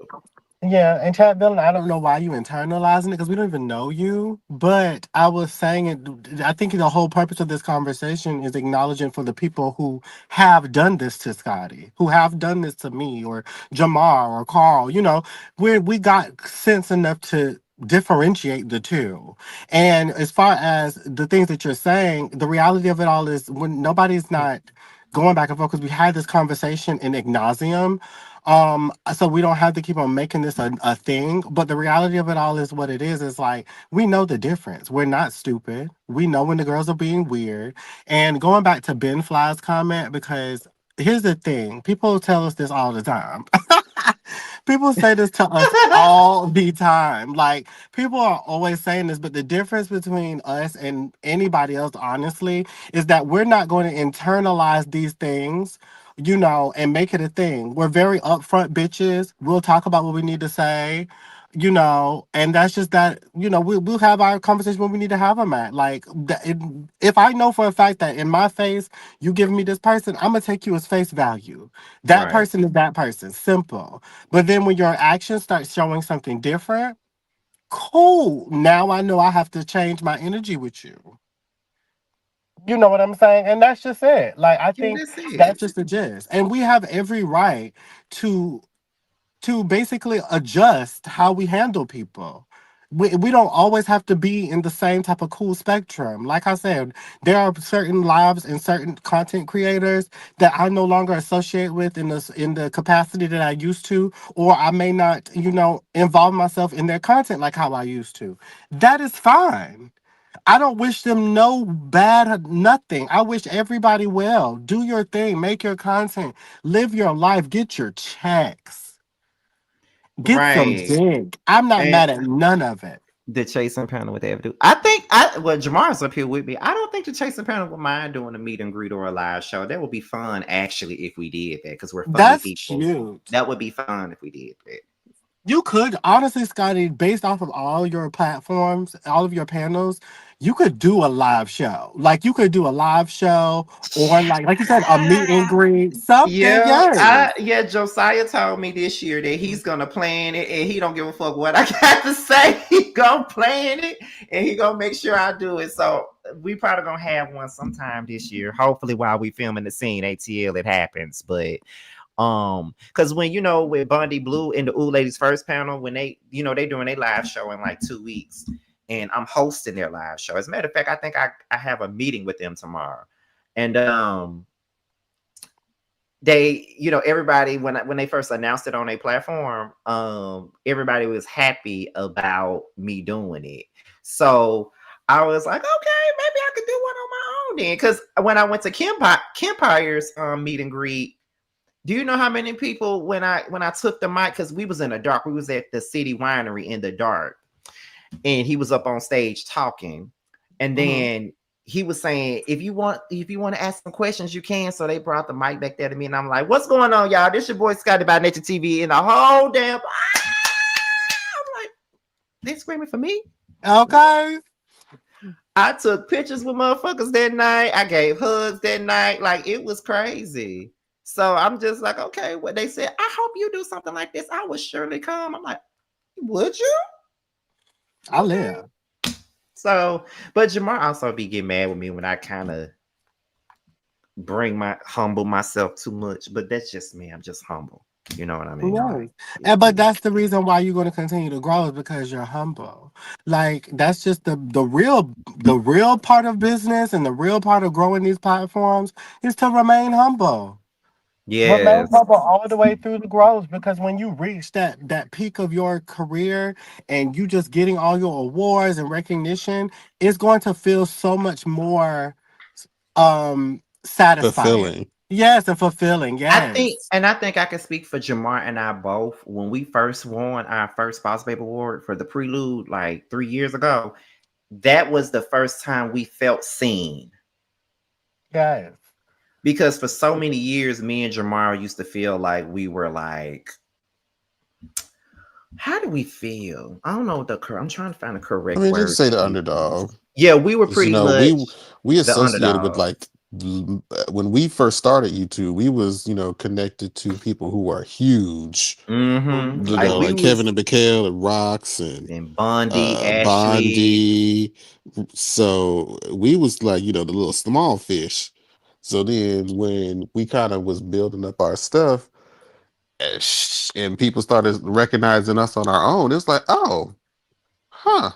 Yeah, and Chad Villain, I don't know why you internalizing it because we don't even know you. But I was saying it. I think the whole purpose of this conversation is acknowledging for the people who have done this to Scotty, who have done this to me, or Jamar, or Carl. You know, we got sense enough to differentiate the two. And as far as the things that you're saying, the reality of it all is when nobody's not going back and forth, because we had this conversation in ad nauseum. So we don't have to keep on making this a thing. But the reality of it all is what it is. It's like we know the difference. We're not stupid. We know when the girls are being weird. And going back to Ben Fly's comment, because here's the thing, people tell us this all the time. People say this to us all the time. Like, people are always saying this, but the difference between us and anybody else, honestly, is that we're not going to internalize these things, you know, and make it a thing. We're very upfront bitches. We'll talk about what we need to say, you know, and that's just that, you know, we'll have our conversation when we need to have them at. Like, if I know for a fact that in my face, you giving me this person, I'm going to take you as face value. That Right. person is that person. Simple. But then when your actions start showing something different, cool. Now I know I have to change my energy with you. You know what I'm saying? And that's just it. Like, I Yeah, think that's it. that's just the gist. And we have every right to basically adjust how we handle people. We don't always have to be in the same type of cool spectrum. Like I said, there are certain lives and certain content creators that I no longer associate with in the capacity that I used to, or I may not, you know, involve myself in their content like how I used to. That is fine. I don't wish them no bad nothing. I wish everybody well. Do your thing, make your content, live your life, get your checks. Get some Right. dick. I'm not And mad at none of it. the chasing panel would they ever do? I think Jamar's up here with me. I don't think the chasing panel would mind doing a meet and greet or a live show. That would be fun actually if we did that, because we're funny That's people. cute. That would be fun if we did that. You could, honestly, Scotty, based off of all your platforms, all of your panels, you could do a live show. Like, you could do a live show, or like you said, a meet and greet, something. Yes. Yeah, Josiah told me this year that he's gonna plan it and he don't give a fuck what I got to say. He gonna plan it and he gonna make sure I do it. So we probably gonna have one sometime this year. Hopefully while we filming the scene, ATL it happens. But because when you know with Bondi Blue and the Ooh Ladies First panel, when they, you know, they doing a live show in like 2 weeks, and I'm hosting their live show. As a matter of fact, I think I have a meeting with them tomorrow. And they, you know, everybody when they first announced it on a platform, everybody was happy about me doing it. So I was like, okay, maybe I could do one on my own then. Because when I went to Kempire's meet and greet, do you know how many people when I took the mic, because we was in the dark, we was at the city winery in the dark, and he was up on stage talking, and then he was saying, if you want to ask some questions, you can. So they brought the mic back there to me, and I'm like, what's going on, y'all? This your boy Scotty by Nature TV, and the whole damn I'm like, they screaming for me. Okay. I took pictures with motherfuckers that night. I gave hugs that night. Like, it was crazy. So I'm just like, okay, what they said, I hope you do something like this. I would surely come. I'm like, would you? I live. So, but Jamar also be getting mad with me when I kind of humble myself too much. But that's just me. I'm just humble. You know what I mean? Yes. But that's the reason why you're going to continue to grow, is because you're humble. Like, that's just the real part of business, and the real part of growing these platforms is to remain humble. What made Yes, Bubble all the way through the growth, because when you reach that peak of your career and you just getting all your awards and recognition, it's going to feel so much more satisfying. Fulfilling. Yes, and fulfilling. Yes. I think I can speak for Jamar and I both. When we first won our first Boss Baby Award for the Prelude, like 3 years ago, that was the first time we felt seen. Yes. Because for so many years, me and Jamar used to feel like we were like, how do we feel? I don't know what I'm trying to find the I correct mean, just word say to the use. underdog. Yeah, we were 'Cause, pretty much we the associated with underdog. like when we first started YouTube, we was connected to people who are huge. Mm-hmm. Mhm. Like we Like was Kevin and Mikhail and Rocks and in Bundy, Ashley. Bondi. So we was like the little small fish. So then when we kind of was building up our stuff, and people started recognizing us on our own, it's like, oh, huh.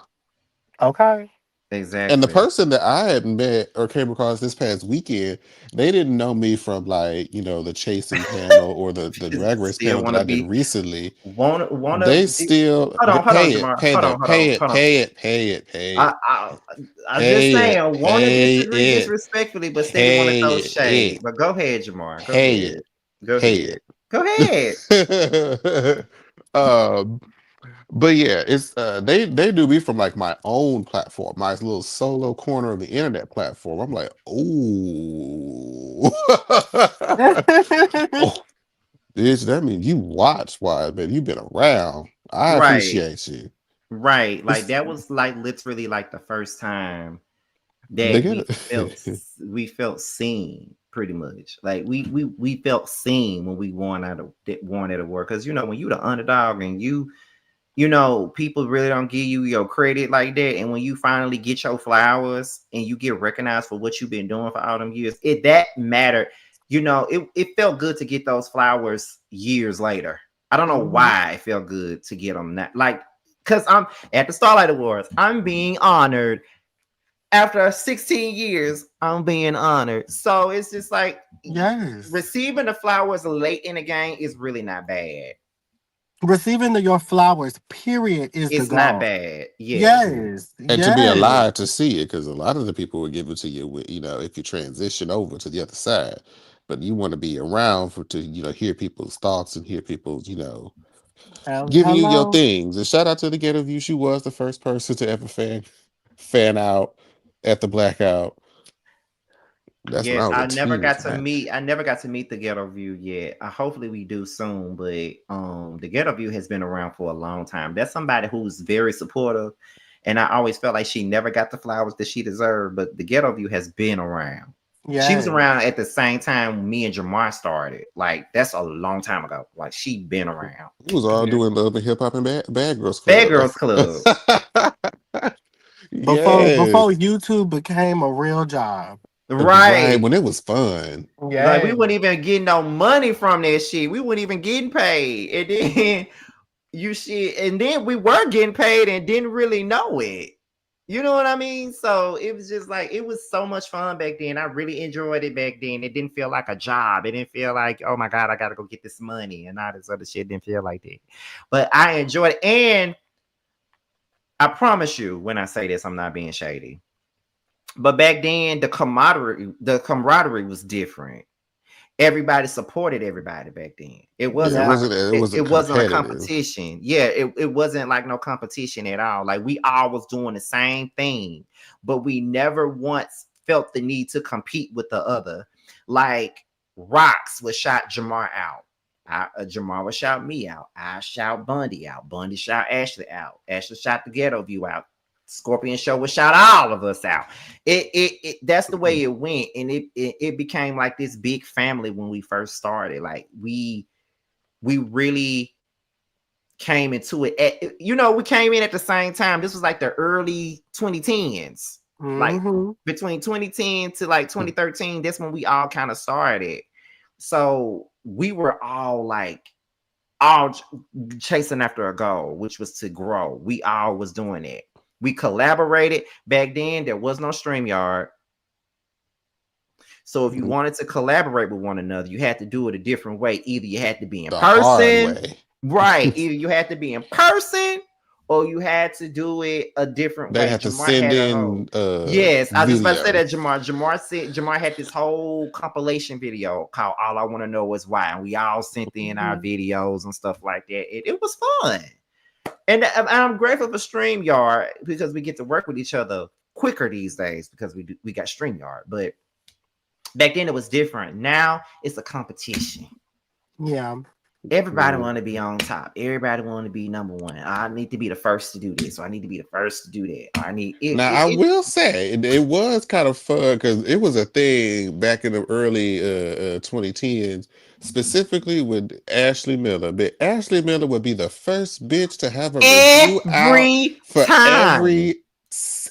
Okay. And the Exactly. person that I had met or came across this past weekend, they didn't know me from like, the chasing panel or the drag race Still panel that want to I did be recently. wanna They still hold on, pay it, Jamar. pay Hold the on, hold on, hold on. pay it, pay it, pay I, it, I I'm just pay it, saying, want to pay disagree it, disrespectfully, but still want to pay throw it, shade. But go ahead, Jamar. Go pay ahead. it, Go pay ahead. Go ahead. it. um But yeah, it's they do me from like my own platform, my little solo corner of the internet platform. I'm like, oh, oh, bitch, that means you watch why, man. You've been around. I Right. appreciate you. Right. Like It's, that was like literally like the first time they that get it. we felt seen pretty much. Like we felt seen when we won at a award. Because when you the underdog and people really don't give you your credit like that. And when you finally get your flowers and you get recognized for what you've been doing for all them years, that mattered. It felt good to get those flowers years later. I don't know Mhm. why it felt good to get them that, like, because I'm at the Starlight Awards. I'm being honored after 16 years. I'm being honored. So it's just like Yes. receiving the flowers late in the game is really not bad. Receiving your flowers, period, is the It's not goal. bad. Yes. Yes. And to be Yes. alive to see it, because a lot of the people will give it to you, if you transition over to the other side. But you want to be around to hear people's thoughts and hear people's giving you your Hello. things. And shout out to the Ghetto View. She was the first person to ever fan out at the blackout. That's when I Yes, was a teenager, man. I never got to meet the Ghetto View yet. Hopefully we do soon, but the Ghetto View has been around for a long time. That's somebody who's very supportive, and I always felt like she never got the flowers that she deserved, but the Ghetto View has been around. She was Yes. around at the same time me and Jamar started. Like that's a long time ago. Like she been around. It was all doing Love and Hip Hop and Bad Girls Bad Club. Girls Club. Before Yes. YouTube became a real job. Right. Right. When it was fun. Like we Yes. wouldn't even get no money from that shit. We weren't even getting paid. And then and then we were getting paid and didn't really know it. You know what I mean? So it was just like it was so much fun back then. I really enjoyed it back then. It didn't feel like a job. It didn't feel like, oh my God, I gotta go get this money and all this other shit. Didn't feel like that. But I enjoyed it. And I promise you, when I say this, I'm not being shady. But back then, the camaraderie was different. Everybody supported everybody back then. It Yeah, wasn't Yeah. like it it wasn't wasn't a competitive. competition. Yeah, it wasn't like no competition at all. Like we all was doing the same thing, but we never once felt the need to compete with the other. Like Rocks would shout Jamar out. Jamar would shout me out. I shout Bundy out. Bundy shout Ashley out. Ashley shout the Ghetto View out. Scorpion Show would shout all of us out. That's the way it went, and it became like this big family when we first started. Like we really came into it. We came in at the same time. This was like the early 2010s, like Mm-hmm. between 2010 to like 2013. That's when we all kind of started. So we were all chasing after a goal, which was to grow. We all was doing it. We collaborated back then. There was no StreamYard. So if you wanted to collaborate with one another, you had to do it a different way. Either you had to be in The hard person, way. right? Either you had to be in person, or you had to do it a different They way. had to Jamar send had a whole. in Yes, I was just about to say video. that Jamar said Jamar had this whole compilation video called "All I Want to Know Is Why," and we all sent in our videos and stuff like that. It was fun, and I'm grateful for StreamYard because we get to work with each other quicker these days because we got StreamYard. But back then it was different. Now it's a competition. Yeah. Everybody want to be on top. Everybody want to be number one. I need to be the first to do this. Or I need to be the first to do that. Or I need it. Now I will say it was kind of fun because it was a thing back in the early 2010s, specifically with Ashley Miller. But Ashley Miller would be the first bitch to have a review out for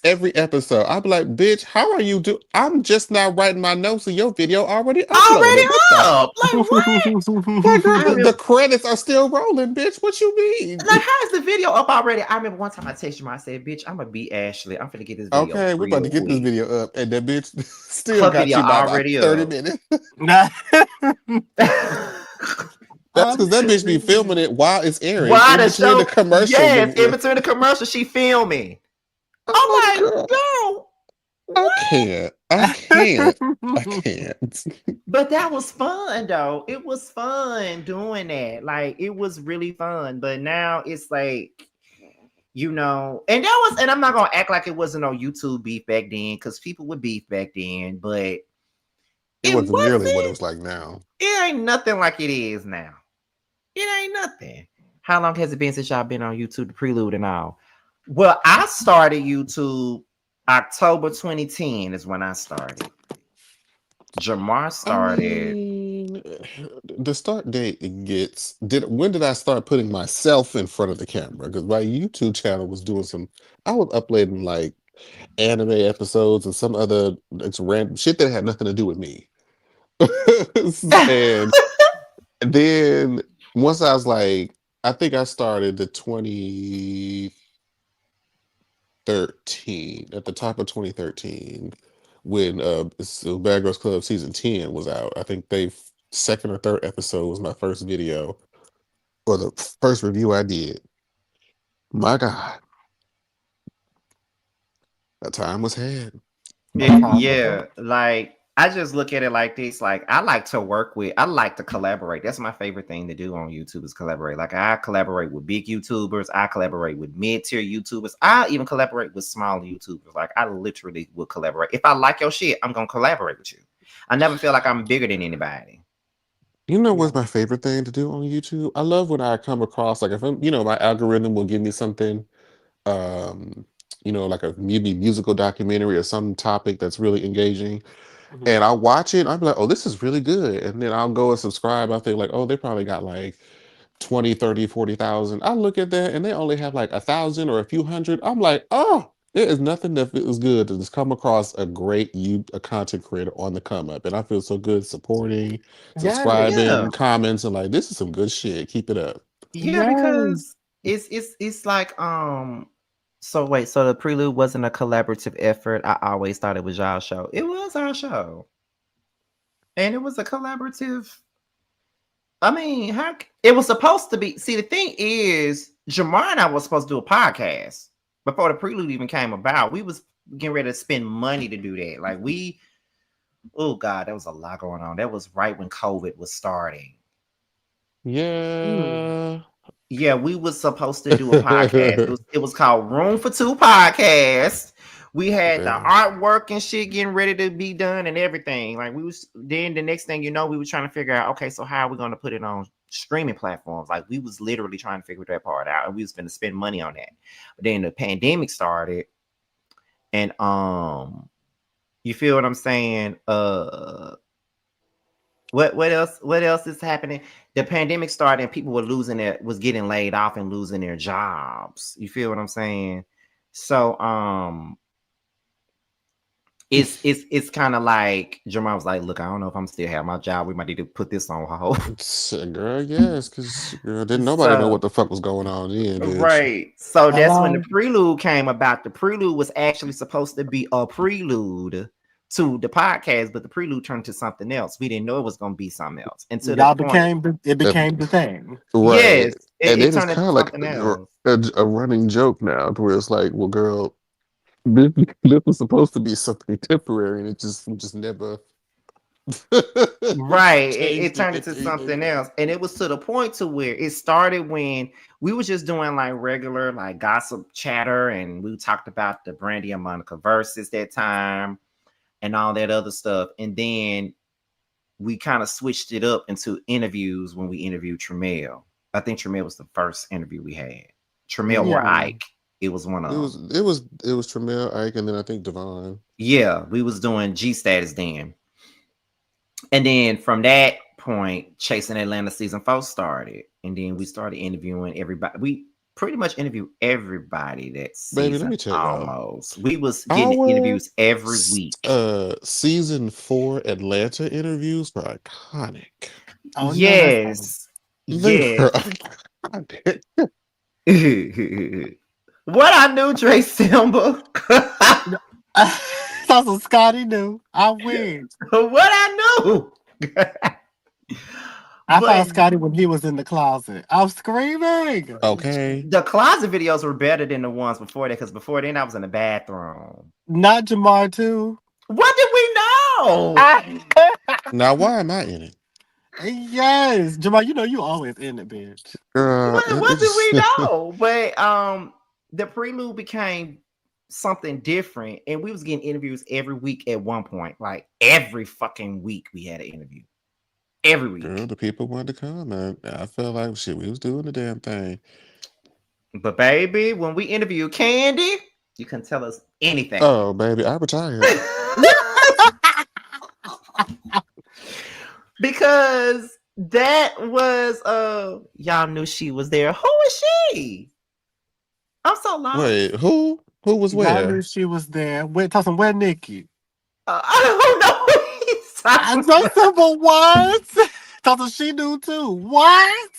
every episode. I'd be like, bitch, how are you do? I'm just now writing my notes and your video already uploaded. Up. Like what? Like, girl, the credits are still rolling, bitch. What you mean? Like, how's the video up already? I remember one time I texted her, I said, bitch, I'm gonna beat Ashley. I'm gonna get this video. Okay, we're about to get this video up, and that bitch still Her got video you by already about 30 up. minutes. That's because that bitch be filming it while it's airing. While in between the commercials. Yes, in between the commercials, she filming. I'm like, girl, I can't. But that was fun, though. It was fun doing that. Like, it was really fun. But now it's like, you know, and I'm not gonna act like it wasn't on YouTube beef back then, because people would beef back then, but it wasn't nearly what it was like now. It ain't nothing like it is now. It ain't nothing. How long has it been since y'all been on YouTube, the prelude and all? Well, I started YouTube October 2010 is when I started. Jamar started. The start date when did I start putting myself in front of the camera? Because my YouTube channel was doing I was uploading like anime episodes and some other random shit that had nothing to do with me. and then once I was like, I think I started the 2013, at the top of 2013, when Bad Girls Club season 10 was out. I think second or third episode was my first video, or the first review I did. My God, that time was had. Yeah, like I just look at it like this. Like, I like to collaborate. That's my favorite thing to do on YouTube is collaborate. Like, I collaborate with big YouTubers. I collaborate with mid-tier YouTubers. I even collaborate with small YouTubers. Like, I literally will collaborate. If I like your shit, I'm going to collaborate with you. I never feel like I'm bigger than anybody. You know what's my favorite thing to do on YouTube? I love when I come across, like, if I'm, my algorithm will give me something, like a maybe musical documentary or some topic that's really engaging. And I'll watch it. I'll be like, oh, this is really good. And then I'll go and subscribe. I think like, oh, they probably got like 20, 30, 40,000. I look at that and they only have like 1,000 or a few hundred. I'm like, oh, there is nothing that feels good to just come across a great content creator on the come up. And I feel so good supporting, subscribing, comments, and like, this is some good shit. Keep it up. Yeah, because it's like, so wait, so the prelude wasn't a collaborative effort. I always thought it was y'all show. It was our show. And it was a collaborative. I mean, it was supposed to be. See, the thing is, Jamar and I was supposed to do a podcast before the prelude even came about. We was getting ready to spend money to do that. Like, oh God, there was a lot going on. That was right when COVID was starting. Yeah. Yeah, we was supposed to do a podcast. It was called Room for Two Podcast. We had the artwork and shit getting ready to be done and everything. Like, then the next thing you know, we were trying to figure out, okay, so how are we going to put it on streaming platforms? Like, we was literally trying to figure that part out, and we was going to spend money on that. But then the pandemic started, and you feel what I'm saying? What else is happening? The pandemic started and people was getting laid off and losing their jobs. You feel what I'm saying? So it's kind of like Jamar was like, look, I don't know if I'm still have my job. We might need to put this on hold. Girl, yes, because didn't nobody know what the fuck was going on then. Right. So that's when the prelude came about. The prelude was actually supposed to be a prelude to the podcast, but the prelude turned to something else. We didn't know it was going to be something else. And to Y'all the point, became the thing. Right. yes, And it it is turned kind into of like something else. a running joke now, to where it's like, well, girl, this was supposed to be something temporary, and it just never Right. It changed turned into something else. And it was to the point to where it started when we were just doing like regular like gossip chatter, and we talked about the Brandy and Monica verses that time and all that other stuff. And then we kind of switched it up into interviews when we interviewed Tramiel. I think Tramiel was the first interview we had. Tramiel or Yeah. Ike. It was one of them. It was Tramiel, Ike, and then I think Devon. Yeah, we was doing G Status then. And then from that point, Chasing Atlanta season 4 started. And then we started interviewing everybody. We pretty much interviewed everybody that season. Baby, let me tell y'all. Almost. We was getting interviews every week. Season 4 Atlanta interviews were iconic. Oh, yes. They were Yes. iconic. What I knew, Dre Simba. That's what Scotty knew. I win. What I knew. I saw Scotty when he was in the closet. I was screaming. Okay. The closet videos were better than the ones before that, because before then I was in the bathroom. Not Jamar too. What did we know? Now, why am I in it? Yes, Jamar. You know you always in it, bitch. What did we know? But the prelude became something different, and we was getting interviews every week at one point. Like every fucking week we had an interview. Every week. Girl, the people wanted to come, and I felt like shit. We was doing the damn thing. But baby, when we interviewed Candy, you couldn't tell us anything. Oh, baby, I retired. Because that was y'all knew she was there. Who is she? I'm so lost. Wait, who was I where? knew she was there. Wait, tell them where Nikki. I don't know what he's I talking know simple what? Tell them she knew too. What?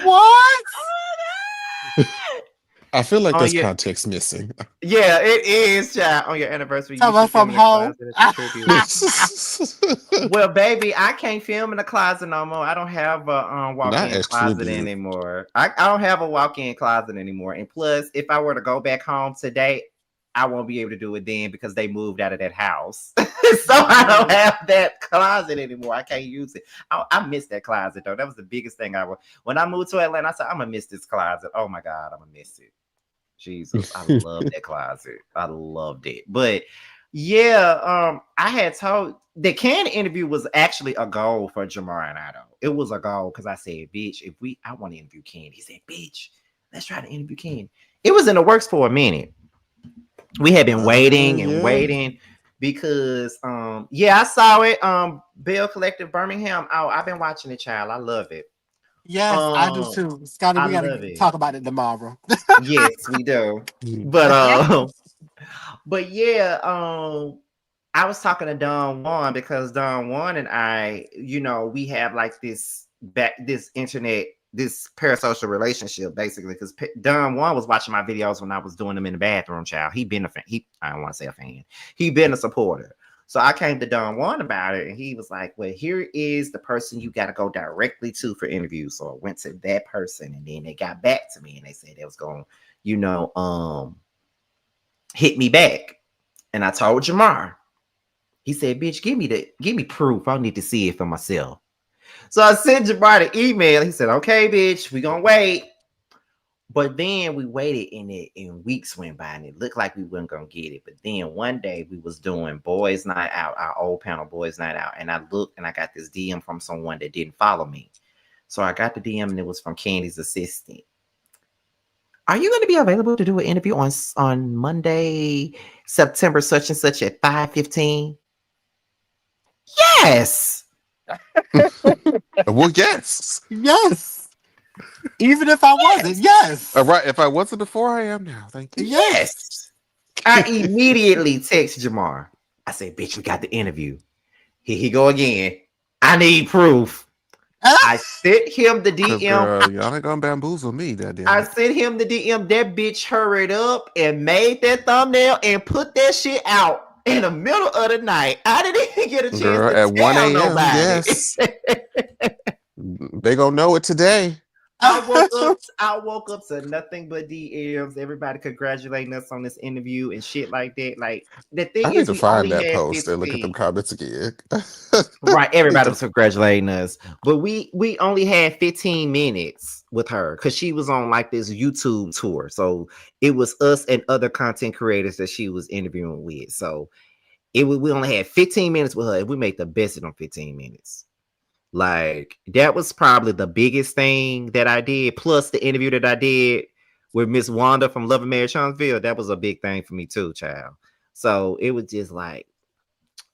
What? I feel like Oh, there's yeah. context missing. Yeah, it is, child. On your anniversary. Tell you us should film from in the home. closet as a tribute. Well, baby, I can't film in the closet no more. I don't have a Not walk-in as closet tribute. anymore. I don't have a walk-in closet anymore. And plus, if I were to go back home today, I won't be able to do it then because they moved out of that house. So I don't have that closet anymore. I can't use it. I miss that closet though. That was the biggest thing when I moved to Atlanta. I said, I'm gonna miss this closet. Oh my God, I'm gonna miss it. Jesus, I love that closet. I loved it. But yeah, I had told the Candy interview was actually a goal for Jamar and I though. It was a goal because I said, bitch, I want to interview Candy. He said, bitch, let's try to interview Candy. It was in the works for a minute. We had been waiting and waiting because I saw it. Bill Collective Birmingham. Oh, I've been watching it, child. I love it. Yes, I do too. Scotty, we gotta talk about it tomorrow. Yes, we do. But yeah, I was talking to Don Juan because Don Juan and I, we have like this internet, this parasocial relationship basically, because Don Juan was watching my videos when I was doing them in the bathroom, child. He been a fan. I don't want to say a fan. He been a supporter. So I came to Don Juan about it, and he was like, well, here is the person you got to go directly to for interviews. So I went to that person, and then they got back to me, and they said they was going to, hit me back. And I told Jamar. He said, bitch, give me proof. I need to see it for myself. So I sent Jamar the email. He said, okay, bitch, we going to wait. But then we waited and weeks went by and it looked like we weren't going to get it. But then one day we was doing Boys Night Out, our old panel Boys Night Out. And I looked and I got this DM from someone that didn't follow me. So I got the DM and it was from Candy's assistant. Are you going to be available to do an interview on Monday, September such and such at 5:15? Yes. Well, yes. Yes. Even if I wasn't, yes. All right. If I wasn't before, I am now. Thank you. Yes. I immediately text Jamar. I said, bitch, we got the interview. Here he go again. I need proof. I sent him the Cause DM. girl, y'all ain't gonna bamboozle me, that damn I it. sent him the DM. That bitch hurried up and made that thumbnail and put that shit out in the middle of the night. I didn't even get a chance Girl, to at 1 tell a.m. nobody. Yes. They gonna know it today. I woke up to nothing but DMs. Everybody congratulating us on this interview and shit like that. Like the thing I need is, to we find only that had post and look at 15. them comments again. Right, Need everybody to- was congratulating us, but we only had 15 minutes with her because she was on like this YouTube tour. So it was us and other content creators that she was interviewing with. So we only had 15 minutes with her, and we made the best of them 15 minutes. Like that was probably the biggest thing that I did. Plus the interview that I did with Miss Wanda from Love and Marriage Huntsville, that was a big thing for me too, child. So it was just like,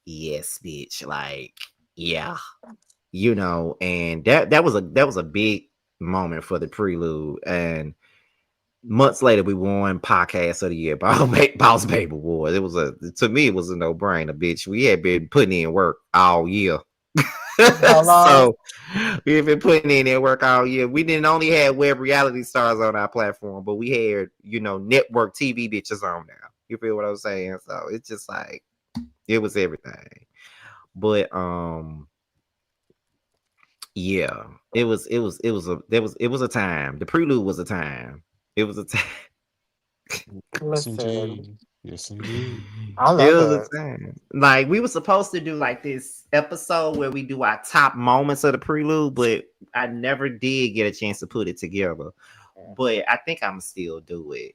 yes, bitch, like, yeah, and that was a big moment for the prelude. And months later, we won Podcast of the Year, Boss Baby Awards. To me, it was a no brainer, bitch. We had been putting in work all year. So we've been putting in that work all year. We didn't only have web reality stars on our platform, but we had, network TV bitches on now. You feel what I'm saying? So it's just like it was everything. But yeah, it was a time. The prelude was a time. It was a time. Yes, Listen, indeed. Yes, indeed. I It love was it. a time. Like we were supposed to do like this episode where we do our top moments of the prelude, but I never did get a chance to put it together. But I think I'm still do it.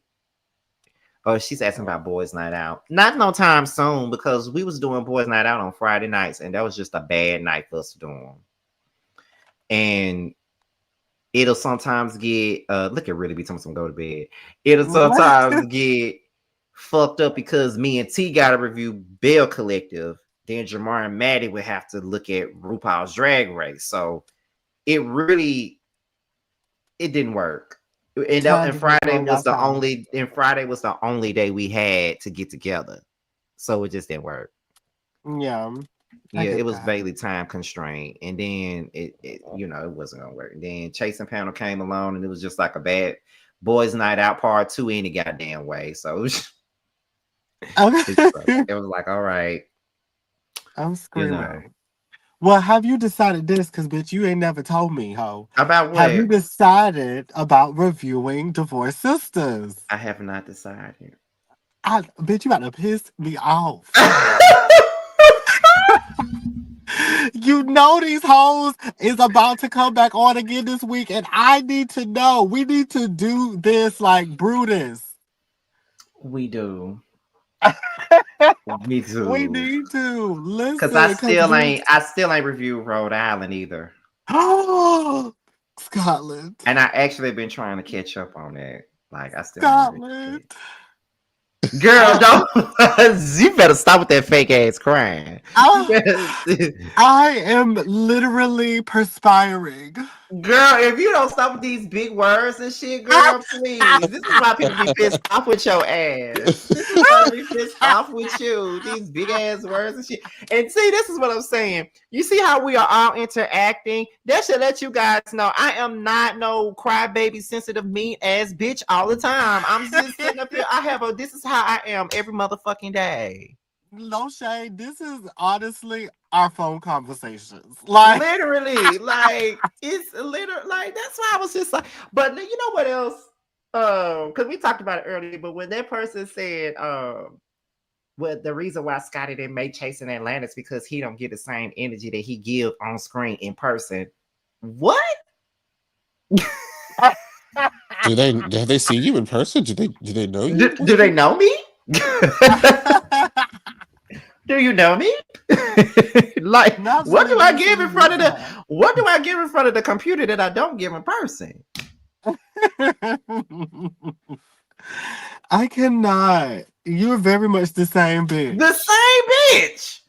Oh, she's asking about Boys Night Out. Not no time soon because we was doing Boys Night Out on Friday nights, and that was just a bad night for us to do them. And it'll sometimes get look at really be telling some go to bed. It'll sometimes get fucked up because me and T got to review Bell Collective. Then Jamar and Maddie would have to look at RuPaul's Drag Race. So it didn't work. And Friday was the only day we had to get together. So it just didn't work. Yeah. Yeah, it was vaguely time constrained, and then it wasn't gonna work. And then Chase and Panel came along, and it was just like a bad Boys Night Out part 2 any goddamn way. So it was like, all right, I'm screaming. Well, have you decided this? Because bitch, you ain't never told me, ho. About what? Have you decided about reviewing Divorce Sisters? I have not decided. Bitch, you about to piss me off. You know these hoes is about to come back on again this week, and I need to know. We need to do this like Brutus. We do. Me too. We need to listen because I still ain't reviewed Rhode Island either. Scotland. And I actually been trying to catch up on that. Like I still Scotland. Girl, don't you better stop with that fake ass crying. I am literally perspiring. Girl, if you don't stop with these big words and shit, girl, please. This is why people be pissed off with your ass. This is why they be pissed off with you. These big ass words and shit. And see, this is what I'm saying. You see how we are all interacting? That should let you guys know I am not no crybaby sensitive mean ass bitch all the time. I'm just sitting up here. This is how I am every motherfucking day. No shade. This is honestly our phone conversations. Like literally, like it's literally like that's why I was just like, but you know what else? Because we talked about it earlier, but when that person said well, the reason why Scotty didn't make Chasing Atlanta is because he don't get the same energy that he give on screen in person. What? Have they seen you in person? Do they know you? Do they know me? Do you know me? Like, what do I give in front of the computer that I don't give in person? I cannot. You're very much the same bitch. The same bitch.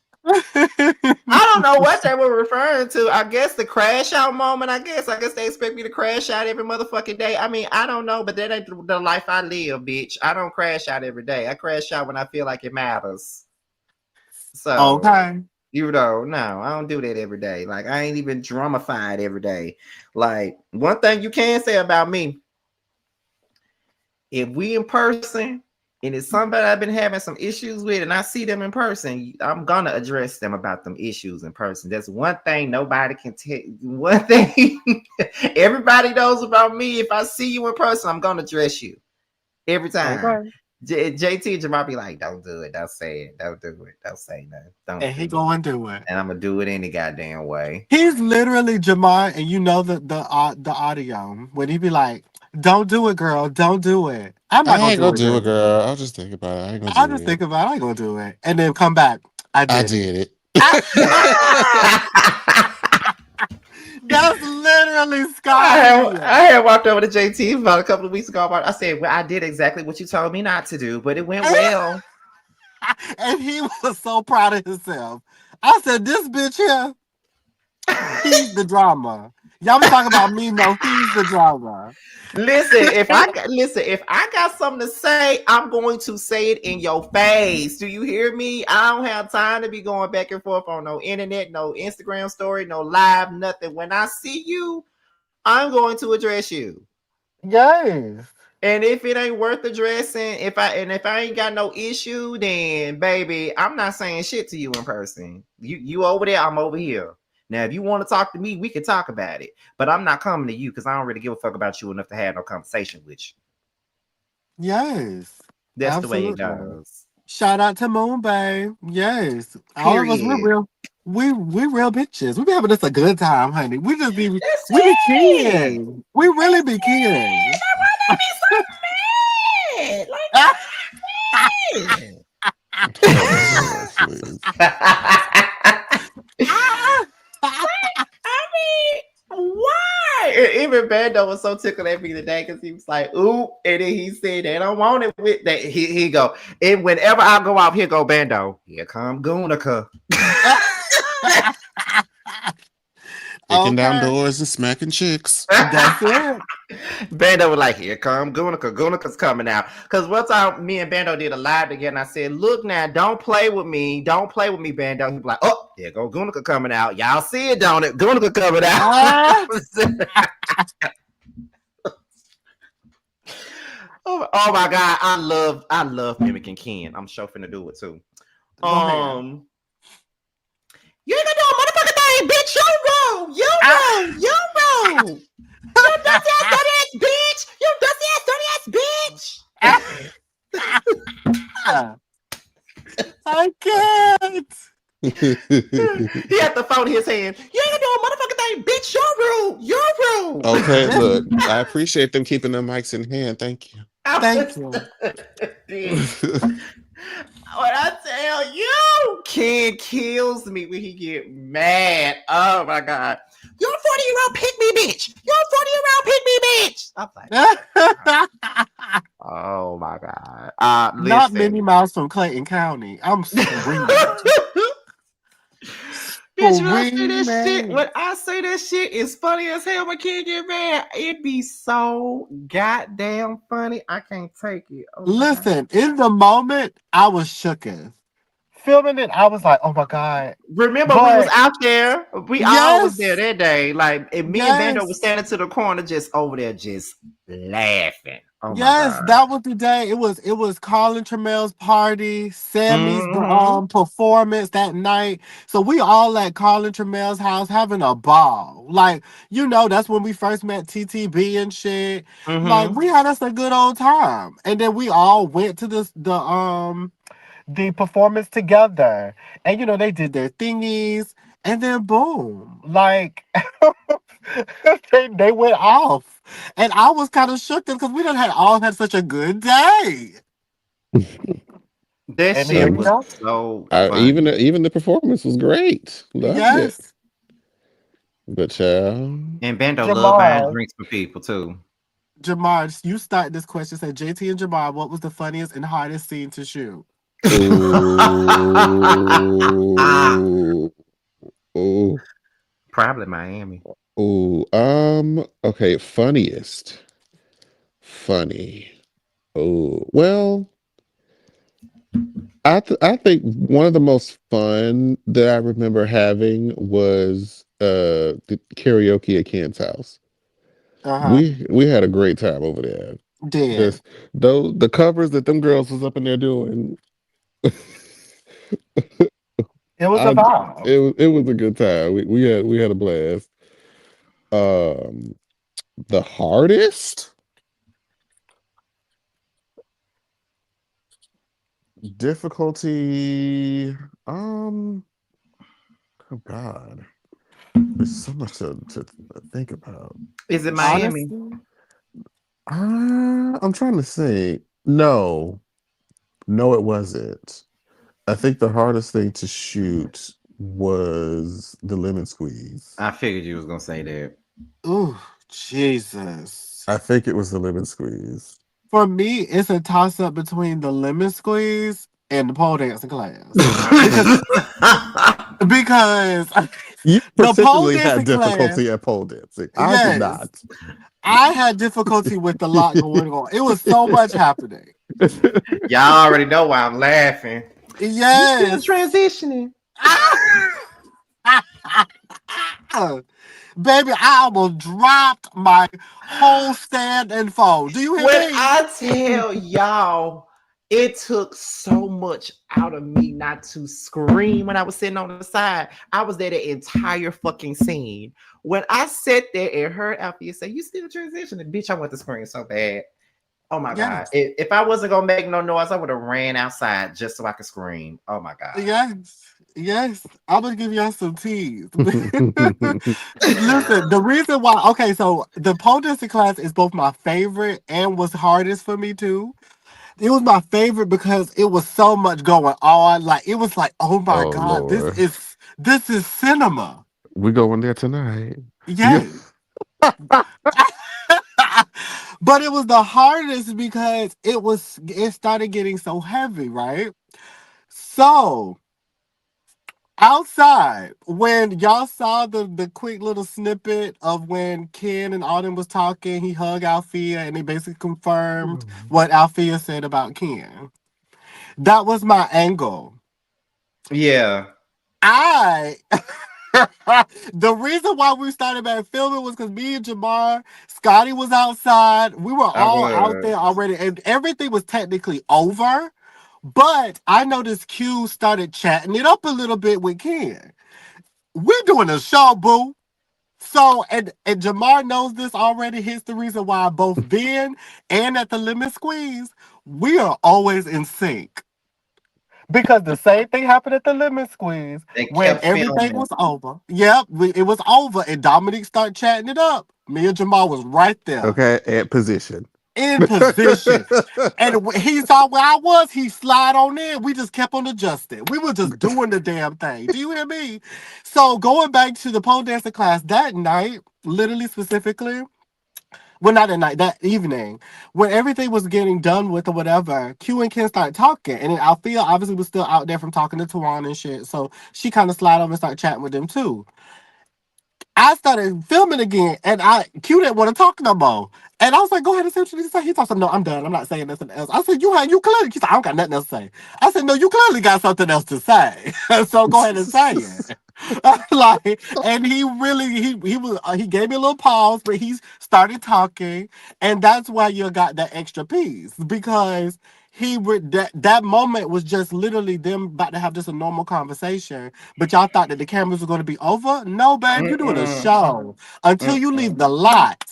I don't know what they were referring to. I guess the crash out moment. I guess they expect me to crash out every motherfucking day. I mean, I don't know, but that ain't the life I live, bitch. I don't crash out every day. I crash out when I feel like it matters. So okay. You know, no, I don't do that every day. Like I ain't even dramified every day. Like one thing you can say about me, if we in person and it's somebody I've been having some issues with and I see them in person, I'm gonna address them about them issues in person. That's one thing nobody can tell. One thing everybody knows about me. If I see you in person, I'm gonna address you every time. Okay. JT and Jamal be like, don't do it, don't say it, don't do it, don't say nothing, don't And do he it. go and do it. And I'm gonna do it any goddamn way. He's literally Jamar, and you know the audio when he be like, "Don't do it, girl. Don't do it." I'm not I gonna ain't do gonna it, do it, girl. girl. I'll just think about it. I ain't gonna I'll do just it. think about it. I ain't gonna do it, and then come back. I I did it. did it. That's literally I Scott. had walked over to JT about a couple of weeks ago. I said, well, I did exactly what you told me not to do, but it went well. And he was so proud of himself. I said, "This bitch here, he's the drama. Y'all was talking about me. No, he's the drama." Listen, if I got something to say, I'm going to say it in your face. Do you hear me? I don't have time to be going back and forth on no internet, no Instagram story, no live, nothing. When I see you, I'm going to address you. Yes. And if it ain't worth addressing, if I ain't got no issue, then baby, I'm not saying shit to you in person. You over there, I'm over here. Now, if you want to talk to me, we can talk about it. But I'm not coming to you because I don't really give a fuck about you enough to have no conversation with you. Yes. That's the way it Absolutely. goes. Shout out to Moon Bay. Yes. All of us, we're Period. real. We real bitches. We be having this a good time, honey. We just be That's we be it. kidding. We really be kidding. Like, Oh, Lord, please. I mean, why? Even Bando was so tickled at me today because he was like, ooh, and then he said they don't want it with that. He go, and whenever I go out, here go Bando. Here come Gunica. Kicking down Okay. doors and smacking chicks. That's it. Bando was like, here come Gunica. Gunica's coming out. Because one time me and Bando did a live together, and I said, look now, don't play with me. Don't play with me, Bando. He was like, oh, here go Gunica coming out. Y'all see it, don't it? Gunica coming out. Oh my god, I love mimicking Ken. I'm sure finna do it too. Go ahead. You ain't gonna do a motherfucking thing, bitch. You wrong. You wrong. You wrong. You dusty ass dirty ass bitch. You dusty ass dirty ass bitch. I can't. He had the phone in his hand. You ain't gonna do a motherfucking thing, bitch. You're rude. You're rude. Okay, look, I appreciate them keeping their mics in hand. Thank you. Thank you. What I tell you, Ken kills me when he get mad. Oh my god. You're a 40-year-old pick me bitch. You're a 40-year-old pick me bitch. I'm like, oh my god. Not Listen. Minnie Mouse from Clayton County. I'm screaming. Bitch, when I say that shit, when I say that shit is funny as hell when Ken get mad. It be so goddamn funny. I can't take it. Oh Listen, in the moment, I was shooketh. Filming it, I was like, oh my God. Remember, we was out there. We all was there that day. Like, and me and Bando was standing to the corner, just over there, just laughing. Oh my God. That was the day. It was Colin Tramel's party, Sammy's performance that night. So we all at Colin Tramel's house having a ball. Like, that's when we first met TTB and shit. Like, we had us a good old time. And then we all went to the performance together. And they did their thingies. And then boom. Like they went off. And I was kind of shook because we all had such a good day. That shit was so fun. Even the performance was great. Loved it. But and Bando love buying drinks for people too. Jamar, you start this question. Say JT and Jamar, what was the funniest and hardest scene to shoot? Ooh. Probably Miami. Ooh, okay, funniest. Funny. Oh, well, I think one of the most fun that I remember having was the karaoke at Ken's house. Uh-huh. We had a great time over there. Did. This though the covers that them girls was up in there doing, It was a I vibe. it was a good time. We had a blast. Um, the hardest difficulty. Oh God, there's so much to think about. Is it Sh- Miami? Honestly. I'm trying to think. No, no, it wasn't. I think the hardest thing to shoot was the lemon squeeze. I figured you was gonna say that. Ooh, Jesus. I think it was the lemon squeeze. For me, it's a toss up between the lemon squeeze and the pole dancing class. Because because You the pole particularly had dancing class, difficulty at pole dancing. I did yes, not. I had difficulty with the lot going on. It was so much happening. Y'all already know why I'm laughing. You still Yes. transitioning. Baby, I almost dropped my whole stand and phone. Do you hear When me? I tell y'all, it took so much out of me not to scream when I was sitting on the side. I was there the entire fucking scene. When I sat there and heard Alfia say, "You still transitioning?" Bitch, I want to scream so bad. Oh my God. Yes. If I wasn't going to make no noise, I would have ran outside just so I could scream. Oh my God. Yes. Yes. I'm gonna give y'all some teas. Listen, the reason why, okay, so the pole dancing class is both my favorite and was hardest for me too. It was my favorite because it was so much going on. Like it was like, oh my Oh God, this Lord, is this is cinema. we going there tonight. Yeah. Yes. But it was the hardest because it started getting so heavy, right? So outside, when y'all saw the quick little snippet of when Ken and Auden was talking, he hugged Alfia and they basically confirmed what Alfia said about Ken. That was my angle. Yeah, I the reason why we started back filming was because me and Jamar, Scotty was outside. We were I all out was. there already, and everything was technically over. But I noticed Q started chatting it up a little bit with Ken. We're doing a show, boo. So, and Jamar knows this already. Here's the reason why both then and at the limit squeeze, we are always in sync. Because the same thing happened at the lemon squeeze They when kept everything filming. was over. Yep, it was over, and Dominique started chatting it up. Me and Jamal was right there Okay, at position. in position. And when he saw where I was, he slide on in. We just kept on adjusting. We were just doing the damn thing. Do you hear me? So going back to the pole dancing class that night, literally specifically, well, not at night, that evening, when everything was getting done with or whatever, Q and Ken started talking. And then Althea obviously was still out there from talking to Tawan and shit. So she kind of slid over and started chatting with them too. I started filming again, and Q didn't want to talk no more. And I was like, "Go ahead and say what you need to say." He thought, "No, I'm done. I'm not saying nothing else." I said, "You clearly." He said, "I don't got nothing else to say." I said, "No, you clearly got something else to say. So go ahead and say it." Like, and he really he gave me a little pause, but he started talking, and that's why you got that extra piece because that moment was just literally them about to have just a normal conversation, but y'all thought that the cameras were going to be over. No, babe, you're doing a Mm-mm, show. Until you mm-mm. leave the lot,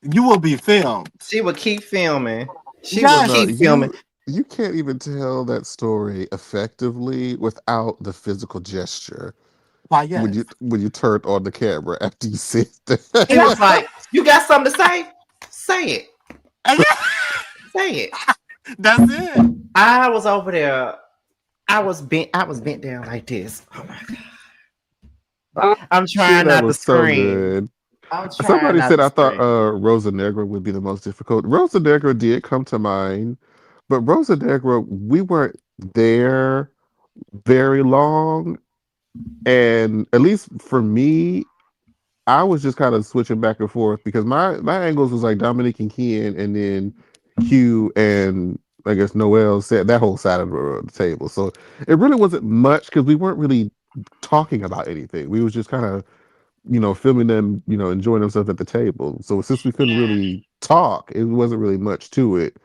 you will be filmed. She would keep filming. She would Yes. No, keep filming. you can't even tell that story effectively without the physical gesture Why, when you yes. when you turned on the camera after you said He that. was like, "You got something to say? Say it. Say it." That's it. I was over there. I was bent down like this. Oh my God. Oh, I'm shit, trying that not to was so scream. good. I'm trying Somebody not said to I thought scream. Rosa Negra would be the most difficult. Rosa Negra did come to mind, but Rosa Negra, we weren't there very long. And at least for me, I was just kind of switching back and forth because my angles was like Dominique and Ken and then Q and I guess Noel said that whole side of the table. So it really wasn't much because we weren't really talking about anything. We was just kind of, filming them, enjoying themselves at the table. So since we couldn't really talk, it wasn't really much to it,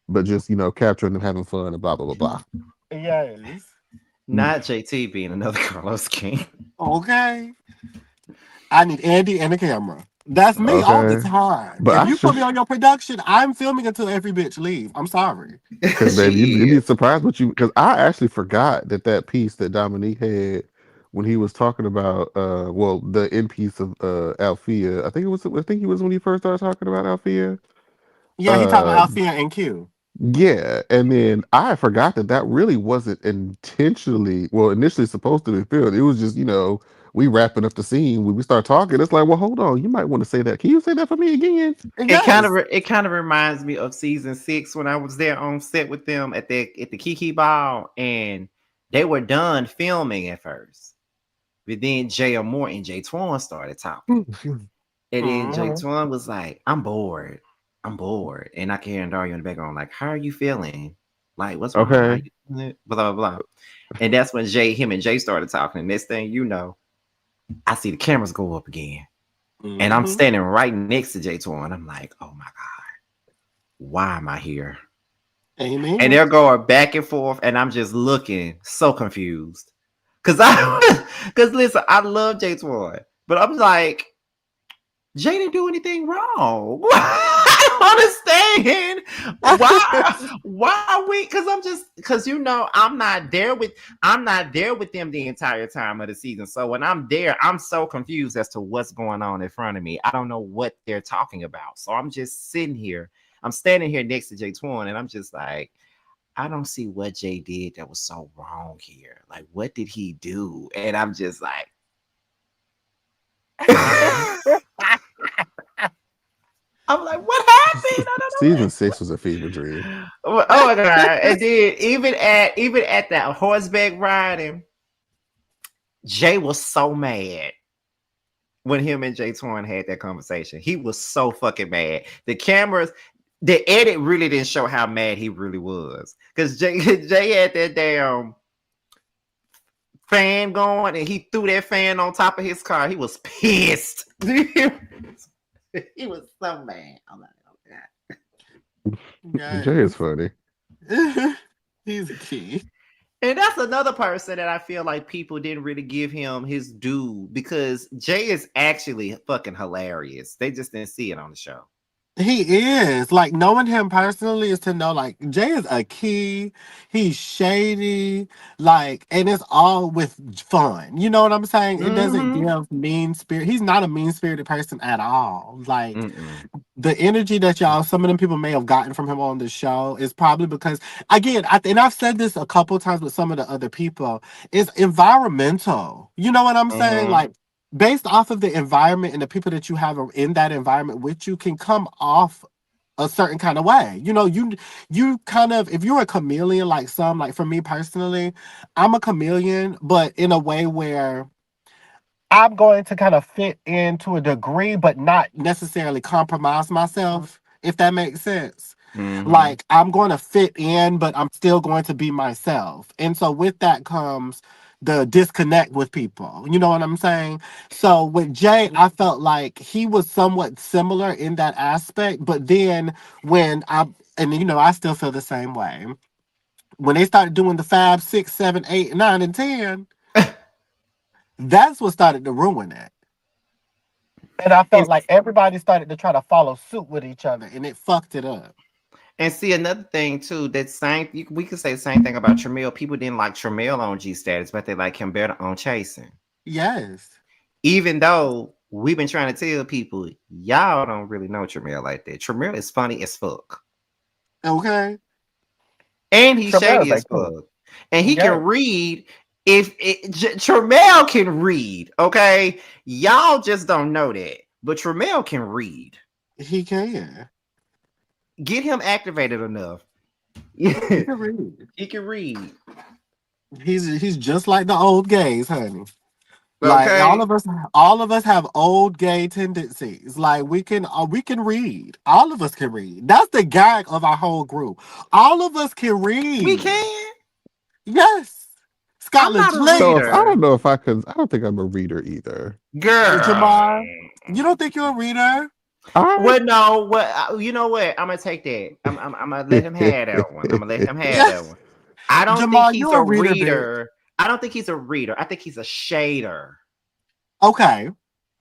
but just, capturing them having fun and blah, blah, blah, blah. Yes. Not JT being another Carlos King. Okay. I need Andy and a camera. That's me all the Okay. time. But If I you put should, me on your production, I'm filming until every bitch leave. I'm sorry. because baby, She you'd be is. surprised what because I actually forgot that piece that Dominique had when he was talking about, the end piece of Alfia. I think he was when he first started talking about Alfia. Yeah, he talked Uh, about Alfia and Q. Yeah, and then I forgot that really wasn't initially supposed to be filmed. It was just, we wrapping up the scene. When we start talking, it's like, well, hold on, you might want to say that. Can you say that for me again? Yes. It kind of reminds me of season 6 when I was there on set with them at the Kiki Ball, and they were done filming at first, but then Jay Moore and Jay Twan started talking, and then Jay Mhm. Twan was like, I'm bored, and I can hear Dario in the background like, how are you feeling? Like, what's wrong? How Okay. you feeling? Blah blah blah. And that's when him and Jay started talking. And next thing you know, I see the cameras go up again. And I'm Mhm. standing right next to J Twan. I'm like, oh my God, why am I here? And Amen. they're going back and forth, and I'm just looking so confused. Cause cause listen, I love J Twan, but I'm like, Jay didn't do anything wrong. I don't understand why we because I'm just because I'm not there with them the entire time of the season. So when I'm there, I'm so confused as to what's going on in front of me. I don't know what they're talking about. So I'm just sitting here. I'm standing here next to Jay Twan, and I'm just like, I don't see what Jay did that was so wrong here. Like, what did he do? And I'm just like, I'm like, what happened? I Season 6 was a fever dream. don't know. Oh my God. And then even at that horseback riding, Jay was so mad when him and Jay Torn had that conversation. He was so fucking mad. The edit really didn't show how mad he really was. Because Jay had that damn fan going and he threw that fan on top of his car. He was pissed. He was so mad. I'm like, oh God. Jay is Yes. funny. He's a key. And that's another person that I feel like people didn't really give him his due because Jay is actually fucking hilarious. They just didn't see it on the show. He is. Like, knowing him personally is to know, like, Jay is a key. He's shady. Like, and it's all with fun. You know what I'm saying? It doesn't Mm-hmm. give mean spirit. He's not a mean-spirited person at all. Like, Mm-mm. the energy that some of them people may have gotten from him on the show is probably because, again, and I've said this a couple times with some of the other people, it's environmental. You know what I'm saying? Mm-hmm. Like, based off of the environment and the people that you have in that environment with you can come off a certain kind of way. You know, you kind of, if you're a chameleon, like for me personally, I'm a chameleon, but in a way where I'm going to kind of fit in to a degree, but not necessarily compromise myself, if that makes sense. Mm-hmm. Like, I'm going to fit in, but I'm still going to be myself. And so with that comes the disconnect with people. You know what I'm saying? So with Jay, I felt like he was somewhat similar in that aspect. But then I still feel the same way. When they started doing the 5, 6, 7, 8, 9, and 10, that's what started to ruin it. And I And felt like everybody started to try to follow suit with each other, and it fucked it up. and see another thing too. We could say the same thing about Tramiel. People didn't like Tramiel on G Status, but they like him better on Chasing. Yes. Even though we've been trying to tell people, y'all don't really know Tramiel like that. Tramiel is funny as fuck. Okay. And he's Tremere is shady as like, cool. fuck. And he Yeah. can read. Tramiel can read, okay? Y'all just don't know that. But Tramiel can read. He can. Get him activated enough. He can read. He can read. He's just like the old gays, honey. Like Okay. all of us have old gay tendencies. Like we can read. All of us can read. That's the gag of our whole group. All of us can We read. can. Yes. I'm Scotland not a Lee. So if I don't reader. know if I can, I don't think I'm a reader either. Girl. Jamar, you don't think you're a reader? I Well, no, you know what? I'm gonna take that. I'm gonna let him have that one. I'm gonna let him have that Yes. one. I don't think Jamar, he's you're a a reader, bitch. reader. I don't think he's a reader. I think he's a shader. Okay.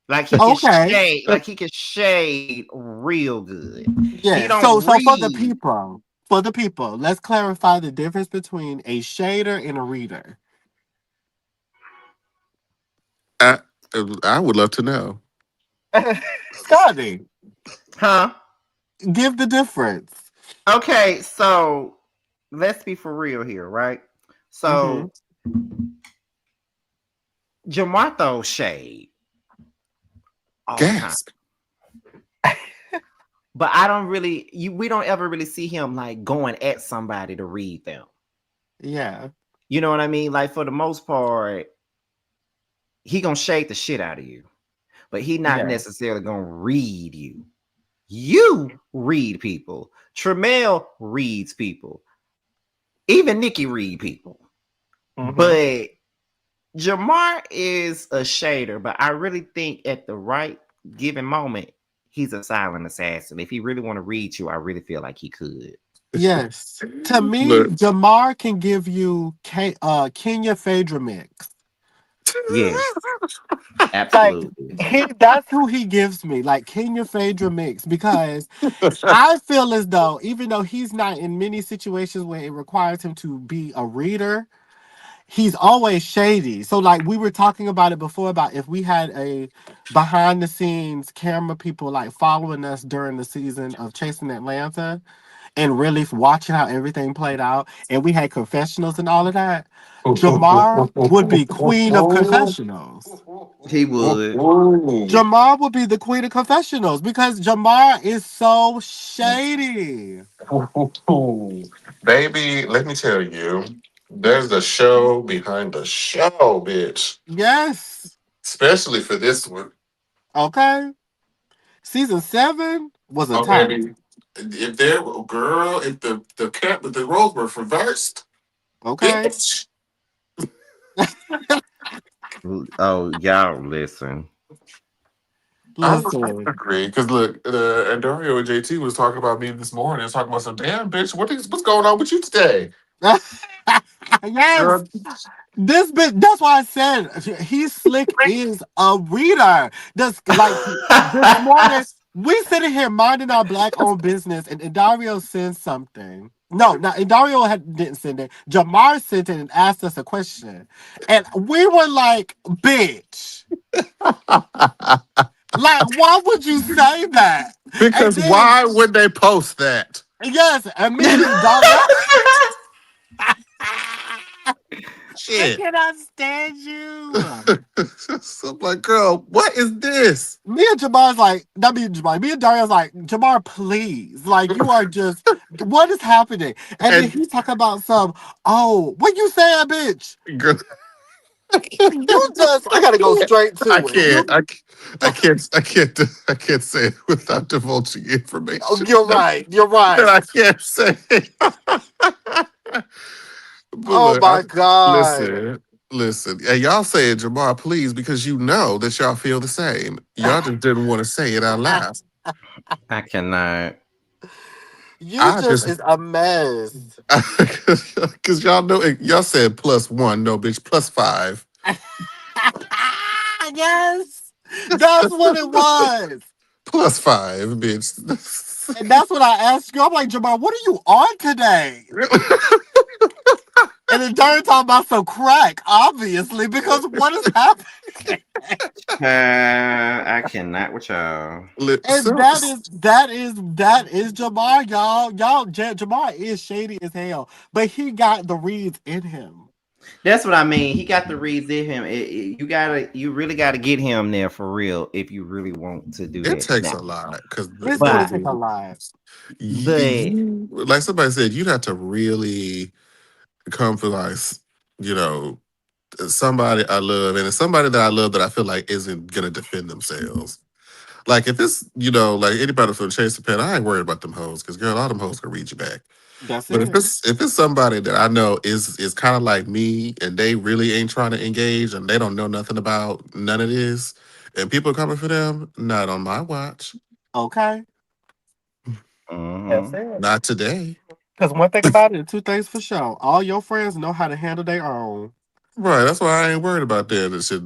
Like he can Okay. shade. Like he can shade real good. He Yeah. don't So read. for the people, let's clarify the difference between a shader and a reader. I, I would love to know. Scotty, Huh? give the difference. Okay, so let's be for real here, right? Mm-hmm. So Jamar throws shade all the time. Gasp. But I don't really we don't ever really see him like going at somebody to read them. Yeah. You know what I mean? Like for the most part, he gonna shade the shit out of you, but he not Yeah. necessarily gonna read you. You read people. Tremel reads people. Even Nikki read people. Mm-hmm. But Jamar is a shader, but I really think at the right given moment, he's a silent assassin. If he really want to read you, I really feel like he could. Yes. To me, Look. Jamar can give you Kenya Phaedra mix. Yes, Like absolutely. that's who he gives me, like Kenya Phaedra mix, because I feel as though even though he's not in many situations where it requires him to be a reader, he's always shady. So like we were talking about it before about if we had a behind the scenes camera people like following us during the season of Chasing Atlanta and really watching how everything played out and we had confessionals and all of that, Jamar would be queen of confessionals. He would. Jamar would be the queen of confessionals because Jamar is so shady. Baby, let me tell you, there's a show behind the show, bitch. Yes. Especially for this one. Okay. Season 7 was a Oh, tie. baby. If there were girl, if the roles were reversed, Okay. bitch. Oh, y'all listen. I would Listen. agree. Because look, and Dario and JT was talking about me this morning. They was talking about some damn bitch. What's going on with you today? Yes. Girl, This bit, that's why I said he slick is a reader. This like this morning, we sitting here minding our black owned business, and Dario sends something. No, Dario didn't send it. Jamar sent it and asked us a question, and we were like, "Bitch, like, why would you say that?" And because then, why would they post that? yes, immediately Dario. I Shit. cannot stand you. So I'm like, girl, what is this? Me and Jamar's like, not me and Jamar, me and Daria's like, Jamar, please. Like, you are just, what is happening? And then And he's talking about what you saying, bitch? girl, You just, I gotta go straight I to it. can't, I can't say it without divulging information You're right. You're that right. I can't say. But Oh look, my God. listen. And y'all saying Jamar, please, because you know that y'all feel the same. Y'all just didn't want to say it out loud. I cannot. You I just just is a mess. because y'all know y'all said +1, no bitch, +5. Yes. That's what it was. +5, bitch. And that's what I asked you. I'm like, Jamar, what are you on today? And then Darren talking about some crack, obviously, because what is happening? I cannot with y'all. And So, that is Jamar, y'all. Jamar is shady as hell, but he got the reads in him. That's what I mean. He got the reads in him. You really gotta get him there for real if you really want to do it that. takes Now, a lot because It's gonna but take a lot. but like somebody said, you'd have to really come for like, you know, somebody I love, and it's somebody that I love that I feel like isn't gonna defend themselves. Like if it's like anybody from Chase the Pen, I ain't worried about them hoes because girl, all them hoes can read you back. That's But it. if it's somebody that I know is kind of like me and they really ain't trying to engage and they don't know nothing about none of this, and people are coming for them, not on my watch, Okay. That's Mm-hmm. it. not today. Because one thing about it, two things for sure. All your friends know how to handle their own. Right, that's why I ain't worried about that. That shit,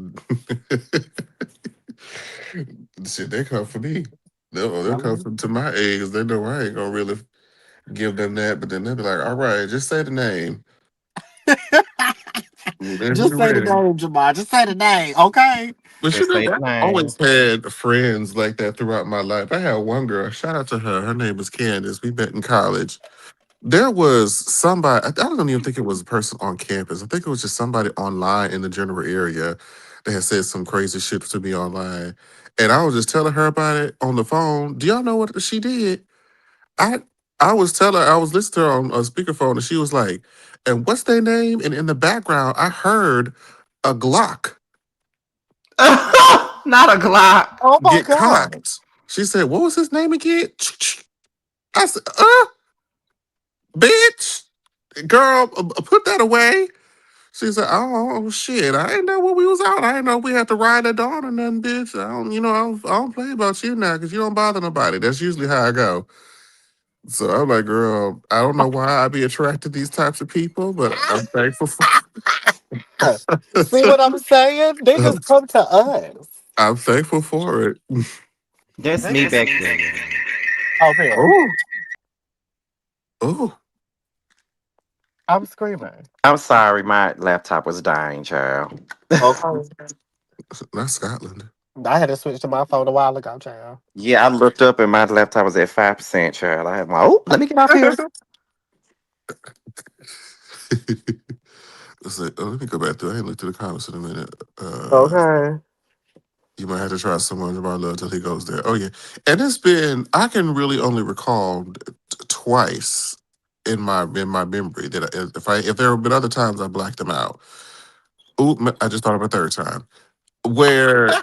shit, they come for me. They'll come Hello? to my eggs. They know I ain't gonna really give them that, but then they'll be like, "All right, just say the name." Whenever Just you're say the ready. name, Jamal. Just say the name, okay? But Just say the I've name. always had friends like that throughout my life. I had one girl, shout out to her. Her name was Candace. We met in college. There was somebody, I don't even think it was a person on campus. I think it was just somebody online in the general area that had said some crazy shit to me online. And I was just telling her about it on the phone. Do y'all know what she did? I I was telling her, I was listening to her on a speakerphone, and she was like, and what's their name? And in the background, I heard a Glock Not a Glock. Oh my get God. cocked. She said, what was his name again? I said, bitch, girl, put that away. She said, oh, shit, I didn't know when we was out. I didn't know we had to ride at dawn or nothing, bitch. I don't play about you now because you don't bother nobody. That's usually how I go. So I'm like, girl, I don't know why I be attracted to these types of people, but I'm thankful for See what I'm saying? They just come to us. I'm thankful for it. That's me back there. Oh, man. Oh, oh, I'm screaming. I'm sorry, my laptop was dying, child. Okay. not Scotland. I had to switch to my phone a while ago, child. Yeah, I looked up and my laptop was at 5%, child. I had my, oh, let me get off here. Let me go back through. I ain't looked at the comments in a minute. Okay. You might have to try someone of our love till he goes there. Oh yeah, and it's been I can really only recall twice in my memory that if there have been other times I blacked them out. Oop, I just thought of a third time where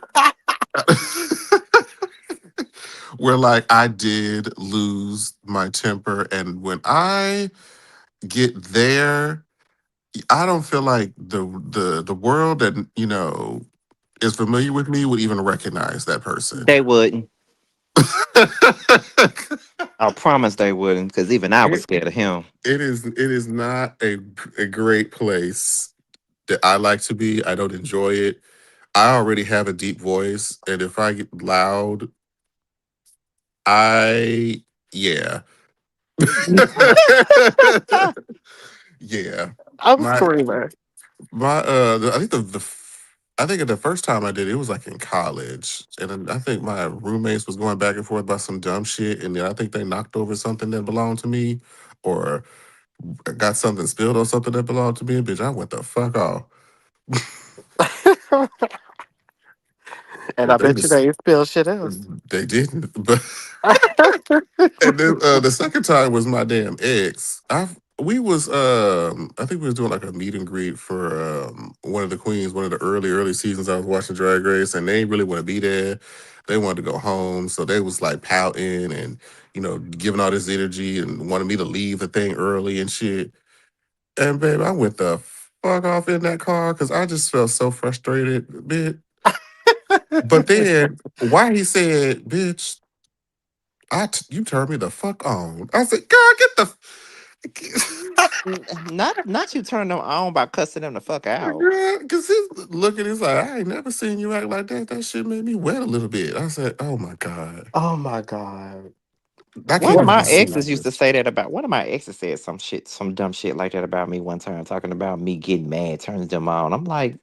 where like I did lose my temper, and when I get there, I don't feel like the world that is familiar with me would even recognize that person. They wouldn't. I promise they wouldn't, because even I was it, scared of him. it is not a great place that I like to be. I don't enjoy it. I already have a deep voice, and if I get loud, I yeah. Yeah. I'm My screaming. I think I think the first time I did it, it was like in college, and then I think my roommates was going back and forth about some dumb shit, and then I think they knocked over something that belonged to me, or got something spilled on something that belonged to me. Bitch, I went the fuck off. And I But they bet you just they ain't spill shit else. they didn't. But and then the second time was my damn ex. We was I think we was doing like a meet and greet for one of the queens, one of the early seasons I was watching Drag Race, and they didn't really want to be there. They wanted to go home, so they was like pouting and giving all this energy and wanted me to leave the thing early and shit. And babe, I went the fuck off in that car because I just felt so frustrated, bit. But then why he said, "Bitch, you turned me the fuck on." I said, "Girl, get the." Not you turn them on by cussing them the fuck out. Girl, because he's looking, he's like, I ain't never seen you act like that. That shit made me wet a little bit. I said, oh my God. Oh my God. I One can't of What even be my happened? exes used to serious. say that about one of my exes said some shit, some dumb shit like that about me one time, talking about me getting mad, turning them on. I'm like,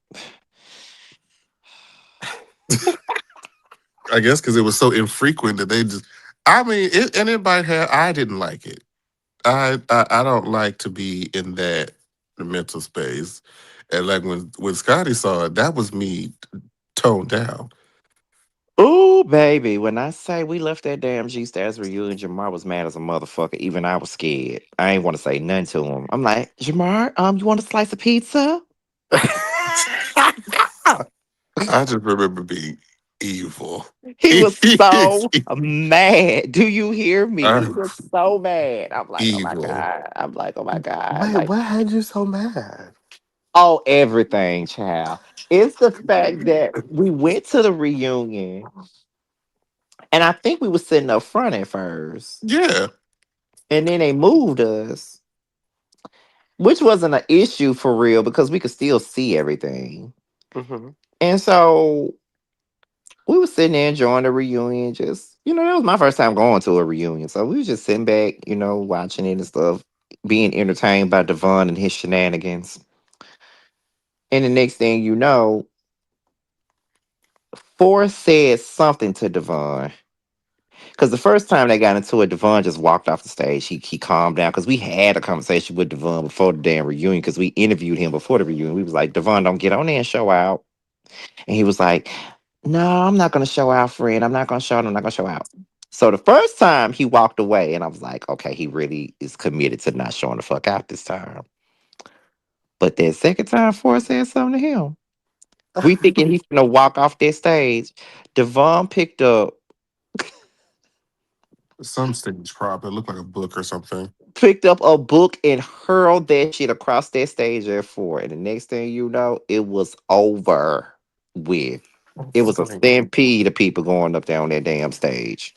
I guess because it was so infrequent that they just, I mean, anybody had, I didn't like it. I don't like to be in that mental space. And like when Scotty saw it, that was me toned down. ooh, baby. When I say we left that damn G Stars reunion, Jamar was mad as a motherfucker. Even I was scared. I ain't want to say nothing to him. I'm like, Jamar, you want a slice of pizza? I just remember being evil. He was so mad. Do you hear me? He Uh, was so mad. I'm like, oh my evil. God. I'm like, oh my God. Wait, Like, what had you so mad? oh, everything, child. It's the fact that we went to the reunion and I think we were sitting up front at first. Yeah. And then they moved us, which wasn't an issue for real because we could still see everything. Hmm. And so we were sitting there enjoying the reunion. Just, that was my first time going to a reunion. So we was just sitting back, watching it and stuff, being entertained by Devon and his shenanigans. And the next thing you know, Forrest said something to Devon. Because the first time they got into it, Devon just walked off the stage. He calmed down because we had a conversation with Devon before the damn reunion because we interviewed him before the reunion. We was like, Devon, don't get on there and show out. And he was like, no, I'm not going to show out, friend. I'm not going to show out. I'm not going to show out. So the first time he walked away, and I was like, okay, he really is committed to not showing the fuck out this time. But that second time, Forrest said something to him. We thinking he's gonna walk off that stage. Devon Some stage prop. It looked like a book or something. picked up a book and hurled that shit across that stage at four. And the next thing you know, it was over with. I'm It was a screaming. stampede of people going up there on that damn stage.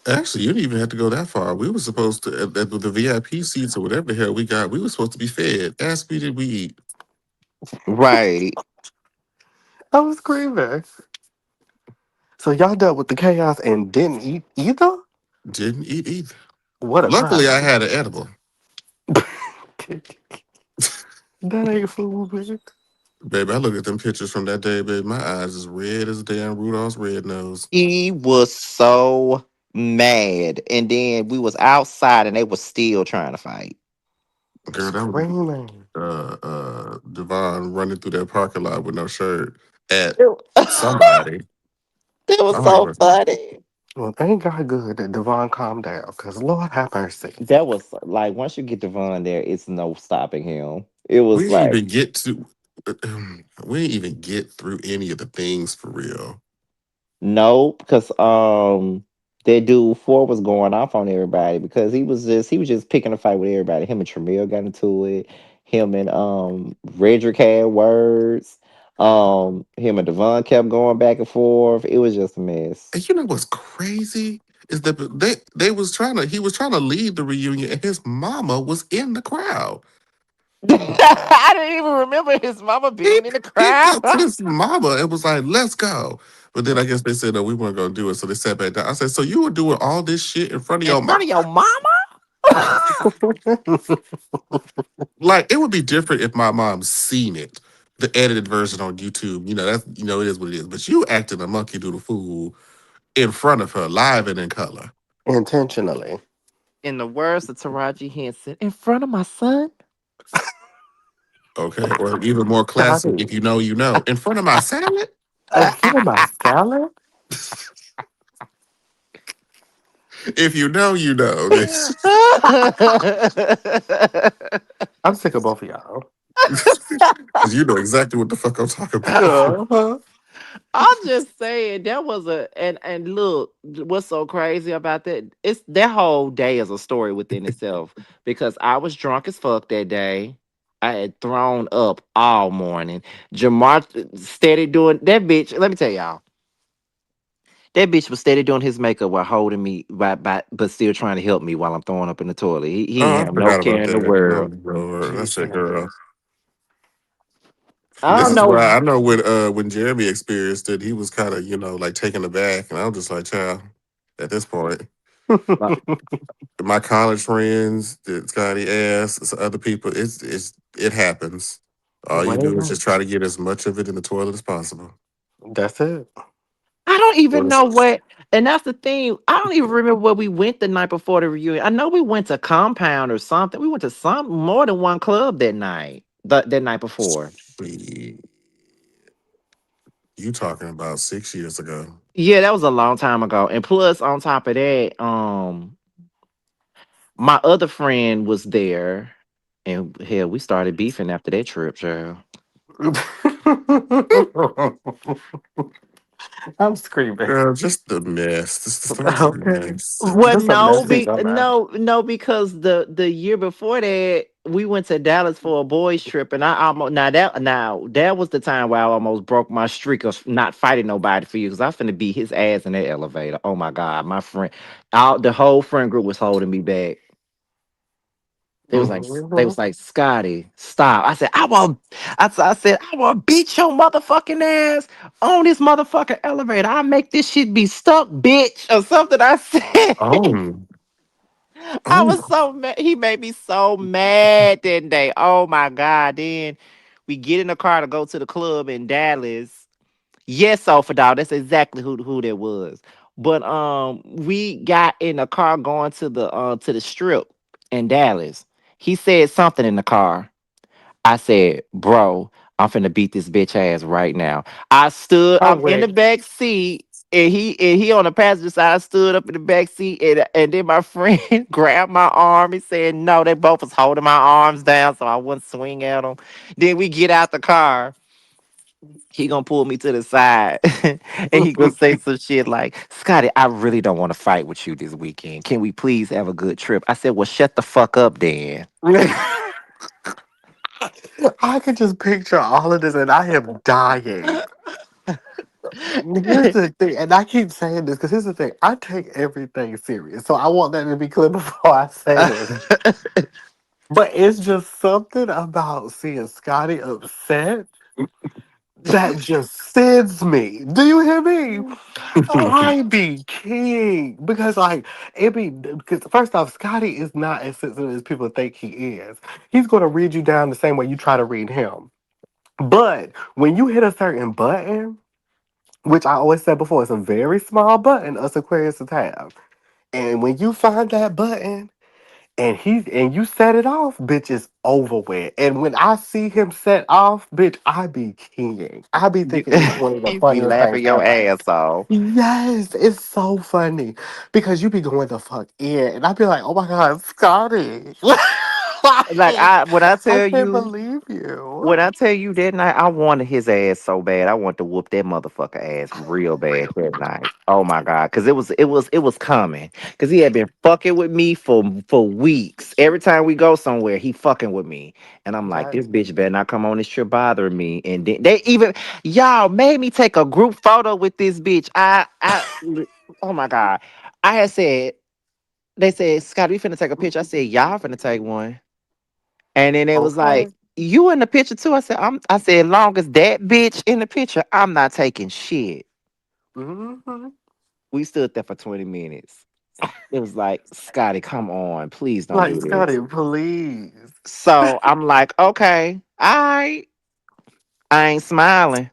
Actually, you didn't even have to go that far. We were supposed to, at the VIP seats or whatever the hell we got, we were supposed to be fed. Ask me, did we eat? Right. I was screaming. So y'all dealt with the chaos and didn't eat either? Didn't eat either. What a Luckily, I crime. had an edible. That ain't food, bitch. Baby, I look at them pictures from that day, baby. My eyes is red as damn Rudolph's red nose. He was so mad. And then we was outside and they was still trying to fight. Girl, that was Screaming. Devon running through that parking lot with no shirt at It, somebody. it was I don't so even. funny. Well, thank God good that Devon calmed down, because Lord have mercy. That was like once you get Devon there, it's no stopping him. It We was didn't like even get to. We didn't even get through any of the things for real. no, because that dude Four was going off on everybody because he was just picking a fight with everybody. Him and Tramiel got into it. Him and Redrick had words. Him and Devon kept going back and forth. It was just a mess. And you know what's crazy is that they was trying to. He was trying to lead the reunion, and his mama was in the crowd. I didn't even remember his mama He being in the picked crowd. up his mama and was like, "Let's go." But then I guess they said no, we weren't gonna do it, so they sat back down. I said, "So you were doing all this shit in front of In your front mama?" of your mama? Like it would be different if my mom seen it, the edited version on YouTube. That's it is what it is. But you acting a monkey doodle fool in front of her, live and in color. Intentionally. In the words of Taraji Henson, in front of my son? Okay, or even more classic, Toddy. if you know, you know, in front of my salad. In front of my salad? If you know, you know. I'm sick of both of y'all. Because you know exactly what the fuck I'm talking about. Uh-huh. I'm just saying that was and look, what's so crazy about that? It's that whole day is a story within itself because I was drunk as fuck that day. I had thrown up all morning. Jamar steady doing that bitch. Let me tell y'all, that bitch was steady doing his makeup while holding me, but still trying to help me while I'm throwing up in the toilet. He Oh, ain't I have no forgot care about in the that. Oh, world. Lord. She That's it, said girl. it. I This don't is I'm why know. I know when Jeremy experienced it, he was kind of, like taken aback. And I was just like, child, at this point, my college friends, the Scotty ass, some other people, it happens. All you do is well, just try to get as much of it in the toilet as possible. that's it. I don't even Was know what, and that's the thing. I don't even remember where we went the night before the reunion. I know we went to Compound or something. We went to some more than one club that night. That night before. sweet. You talking about 6 years ago? Yeah, that was a long time ago. And plus, on top of that, my other friend was there, and hell, we started beefing after that trip, child. I'm screaming. Girl, just the mess. This the story's a Okay. mess. Well, Just a no, messy dumbass. no, because the year before that we went to Dallas for a boys trip, and I almost now that was the time where I almost broke my streak of not fighting nobody for you because I finna beat his ass in that elevator. Oh my god, my friend, the whole friend group was holding me back. They Mhm. was like, Scotty, stop. I said, I want to beat your motherfucking ass on this motherfucking elevator. I make this shit be stuck, bitch, or something. I said, Oh. Mm. I was Oh. so mad. He made me so mad that day. Oh my god. Then we get in the car to go to the club in Dallas. Yes, Sofa Dog. That's exactly who that was. But we got in the car going to the strip in Dallas. He said something in the car. I said, bro, I'm finna beat this bitch ass right now. Oh I'm in the wait. back seat. And he on the passenger side. I stood up in the back seat, and then my friend grabbed my arm. He said, "No." They both was holding my arms down so I wouldn't swing at them. Then we get out the car. He gonna pull me to the side, and he gonna say some shit like, "Scotty, I really don't want to fight with you this weekend. Can we please have a good trip?" I said, "Well, shut the fuck up, then." I can just picture all of this and I am dying. Here's the thing, and I keep saying this because here's the thing. I take everything serious. So I want that to be clear before I say this. But it's just something about seeing Scotty upset that just sends me. Do you hear me? I be king because like it be because first off, Scotty is not as sensitive as people think he is. He's gonna read you down the same way you try to read him. But when you hit a certain button, which I always said before, it's a very small button us Aquariuses have. And when you find that button and you set it off, bitch, it's over with. And when I see him set off, bitch, I be kinging. I be You, thinking it's one of the you be funniest things laughing your ever. ass off. Yes, it's so funny because you be going the fuck in, and I be like, "Oh my god, Scotty! Like Like, I when I I tell can't you believe you." when I tell you that night, I wanted his ass so bad. I wanted to whoop that motherfucker ass real bad that night. Oh my god, because it was coming. Because he had been fucking with me for weeks. Every time we go somewhere, he fucking with me, and I'm like, Yes. this bitch better not come on this trip bothering me. And then they even y'all made me take a group photo with this bitch. Oh my god, I had said. They said, Scott, we finna take a picture. I said, y'all finna take one. And then it was like, Okay. you in the picture too? I said, long as that bitch in the picture, I'm not taking shit. Hmm. We stood there for 20 minutes. It was like, Scotty, come on, please don't Like, do Scotty, this. please. So I'm like, okay, I ain't smiling.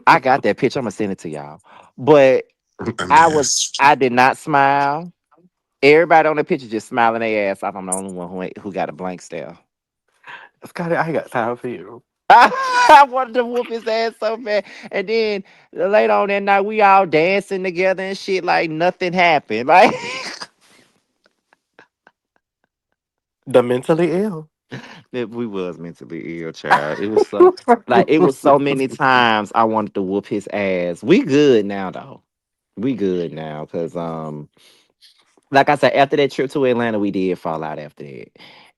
I got that picture. I'm gonna send it to y'all. But A mess. I did not smile. Everybody on the picture just smiling their ass off. I'm the only one who got a blank stare. Scotty, I ain't got time for you. I wanted to whoop his ass so bad. And then later on that night, we all dancing together and shit like nothing happened. Like The mentally ill. we was mentally ill, child. It was so many times I wanted to whoop his ass. We good now though. We good now because like I said, after that trip to Atlanta, we did fall out after that.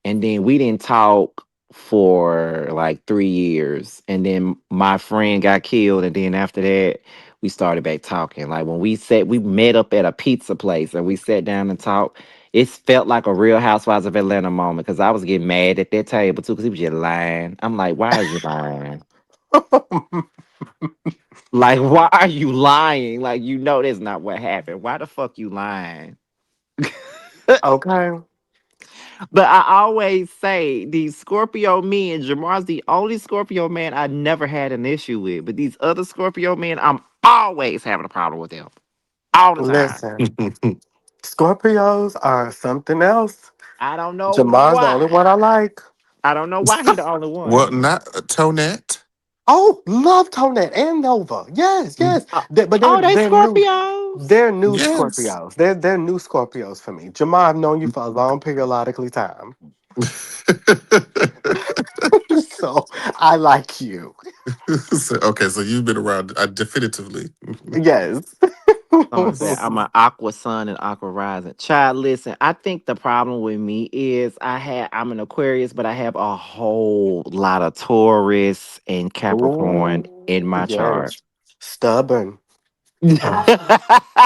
And then we didn't talk for like 3 years. And then my friend got killed. And then after that, we started back talking. Like when we met up at a pizza place and we sat down and talked. It felt like a real Housewives of Atlanta moment because I was getting mad at that table too because he was just lying. I'm like, why is you lying? Like, why are you lying? Like, you know that's not what happened. Why the fuck you lying? Okay. But I always say these Scorpio men, Jamar's the only Scorpio man I never had an issue with. But these other Scorpio men, I'm always having a problem with them. All the time. Listen, Scorpios are something else. I don't know Jamar's the why. only one I like. I don't know why he the only Well, one. not Tonette. Oh, love Tonette and Nova. Yes, Mm. yes. But Oh, they they're new. Scorpios? They're new Yes. Scorpios. They're new Scorpios for me. Jamar, I've known you for a long periodically time. So I like you. Okay, so you've been around definitively. Yes. Someone said I'm an aqua sun and aqua rising. Child, listen, I think the problem with me is I'm an Aquarius, but I have a whole lot of Taurus and Capricorn in Ooh, my chart. yes. Stubborn.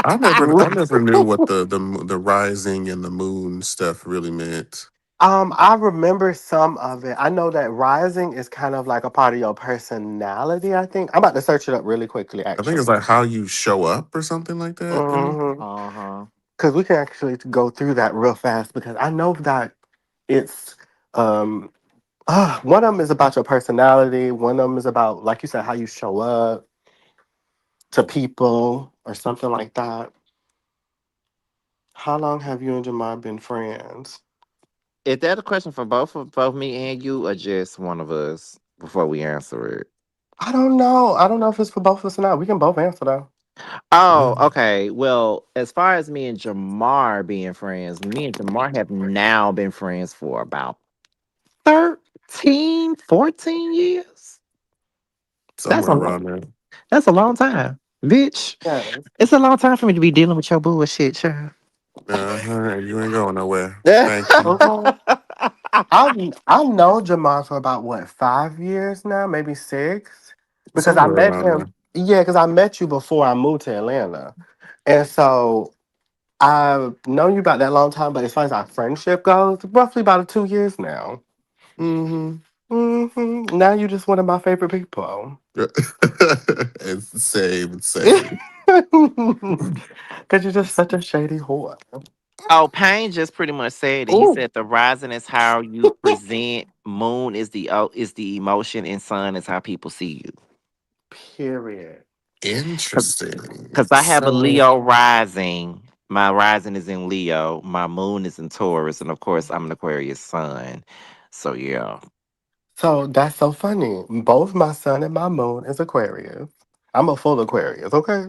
I never knew what the rising and the moon stuff really meant. I remember some of it. I know that rising is kind of like a part of your personality, I think. I'm about to search it up really quickly, I think it's actually. like how you show up or something like that. Maybe. Uh-huh. Because we can actually go through that real fast because I know that it's um one of them is about your personality, one of them is about, like you said, how you show up to people or something like that. How long have you and Jamar been friends? Is that a question for both me and you, or just one of us before we answer it? I don't know. I don't know if it's for both of us or not. We can both answer though. Oh, okay. Well, as far as me and Jamar being friends, me and Jamar have now been friends for about 13, 14 years. That's Somewhere a around there. that's a long time. Bitch. Yes. It's a long time for me to be dealing with your bullshit, child. Uh-huh. You ain't going nowhere. Thank you. Okay. I know Jamar for about what, 5 years now, maybe six, because I Somewhere met around him. there. Yeah, because I met you before I moved to Atlanta, and so I've known you about that long time. But as far as our friendship goes, roughly about 2 years now. Mm-hmm. Now you just one of my favorite people. And same. Because you're just such a shady whore. Oh, Payne just pretty much said it. He Ooh. said the rising is how you present, moon is the emotion, and sun is how people see you. Period. Interesting. Because I have a So, Leo rising. My rising is in Leo. My moon is in Taurus, and of course, I'm an Aquarius sun. So yeah. so that's so funny. Both my sun and my moon is Aquarius. I'm a full Aquarius, okay?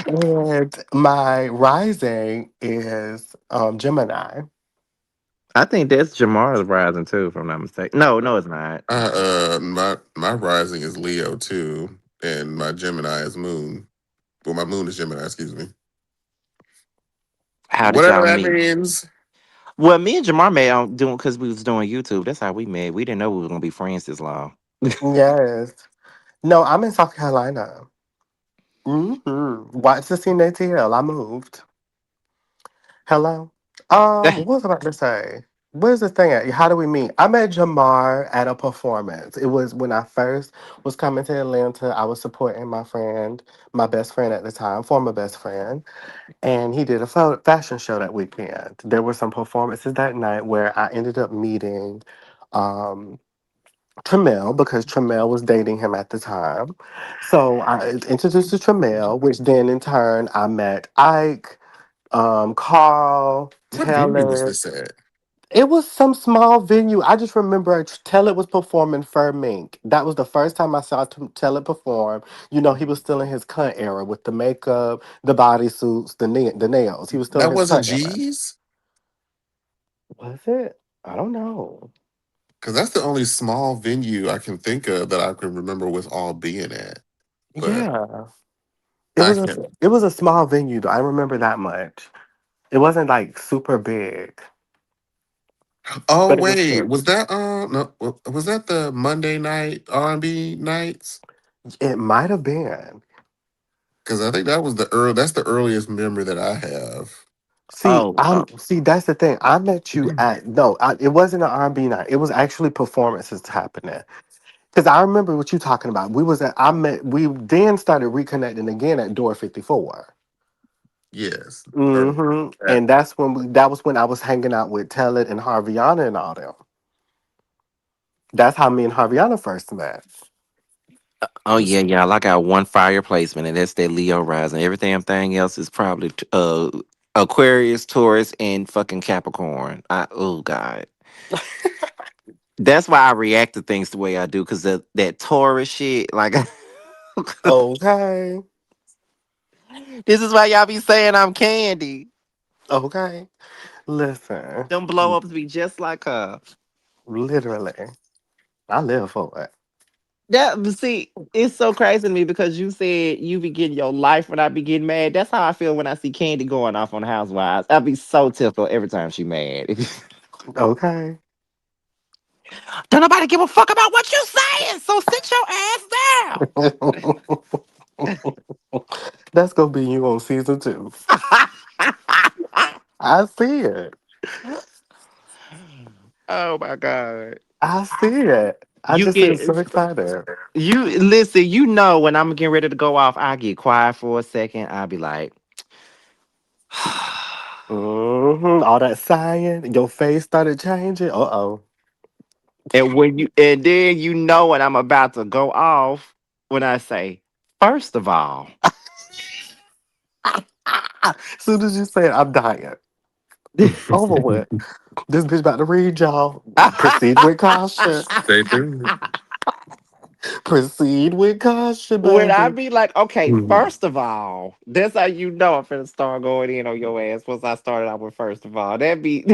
And my rising is Gemini. I think that's Jamar's rising too, if I'm not mistaken. No, no, it's not. My rising is Leo too, and my Gemini is Moon. Well, my Moon is Gemini. Excuse me. How did Whatever y'all that meet? means. Well, me and Jamar met on doing because we was doing YouTube. That's how we met. We didn't know we were gonna be friends this long. Yes. No, I'm in South Carolina. Watch the scene ATL. I moved. Hello. What was I about to say? Where's the thing at? How do we meet? I met Jamar at a performance. It was when I first was coming to Atlanta. I was supporting my friend, my best friend at the time, former best friend, and he did a fashion show that weekend. There were some performances that night where I ended up meeting um, Tramel because Tramel was dating him at the time. So I introduced to Tramel, which then in turn I met Ike, Carl, What venue was Taylor. this at? It was some small venue. I just remember Taylor was performing Fur Mink. That was the first time I saw Taylor perform. You know, he was still in his cunt era with the makeup, the bodysuits, the nails. He was still in That his wasn't cunt era. G's, Was it? I don't know. because that's the only small venue I can think of that I can remember with all being at. But Yeah. It I was can't. a small venue though. I remember that much. It wasn't like super big, Oh but it was wait, still. was that no? Was that the Monday night R&B nights? It might have been. Because I think that was the early. That's the earliest memory that I have. See, Oh, I'm see. That's the thing. I met you at no. It wasn't an R&B night. It was actually performances happening. Because I remember what you talking about. We was at. I met. We then started reconnecting again at Door 54. Yes. And that's when we. That was when I was hanging out with Tellet and Harviana and all them. That's how me and Harviana first met. oh yeah, y'all. I got one fire placement, and that's that Leo rising. Everything else is probably Aquarius, Taurus, and fucking Capricorn. Oh god. That's why I react to things the way I do, because that Taurus shit, like Okay. this is why y'all be saying I'm candy. Okay. Listen. Them blow ups be just like her. Literally. I live for it. That but see, it's so crazy to me because you said you be getting your life when I be getting mad. That's how I feel when I see Candy going off on the Housewives. I be so tickled every time she mad. Okay. Don't nobody give a fuck about what you saying, so sit your ass That's gonna be you on season 2. down. I see it. Oh my god. I see it. I You just am get so excited. you listen, you know when I'm getting ready to go off, I get quiet for a second. I'll be like, All that sighing, your face started changing. Uh and when you and then you know when I'm about to go off when I say, first of all. oh. Soon as you say it, I'm dying. Over with. This bitch about to read y'all. Proceed with caution. Stay tuned. Proceed with caution, When I baby. be like, okay, Mhm. first of all, that's how you know I'm finna start going in on your ass once I started out with first of all. That be,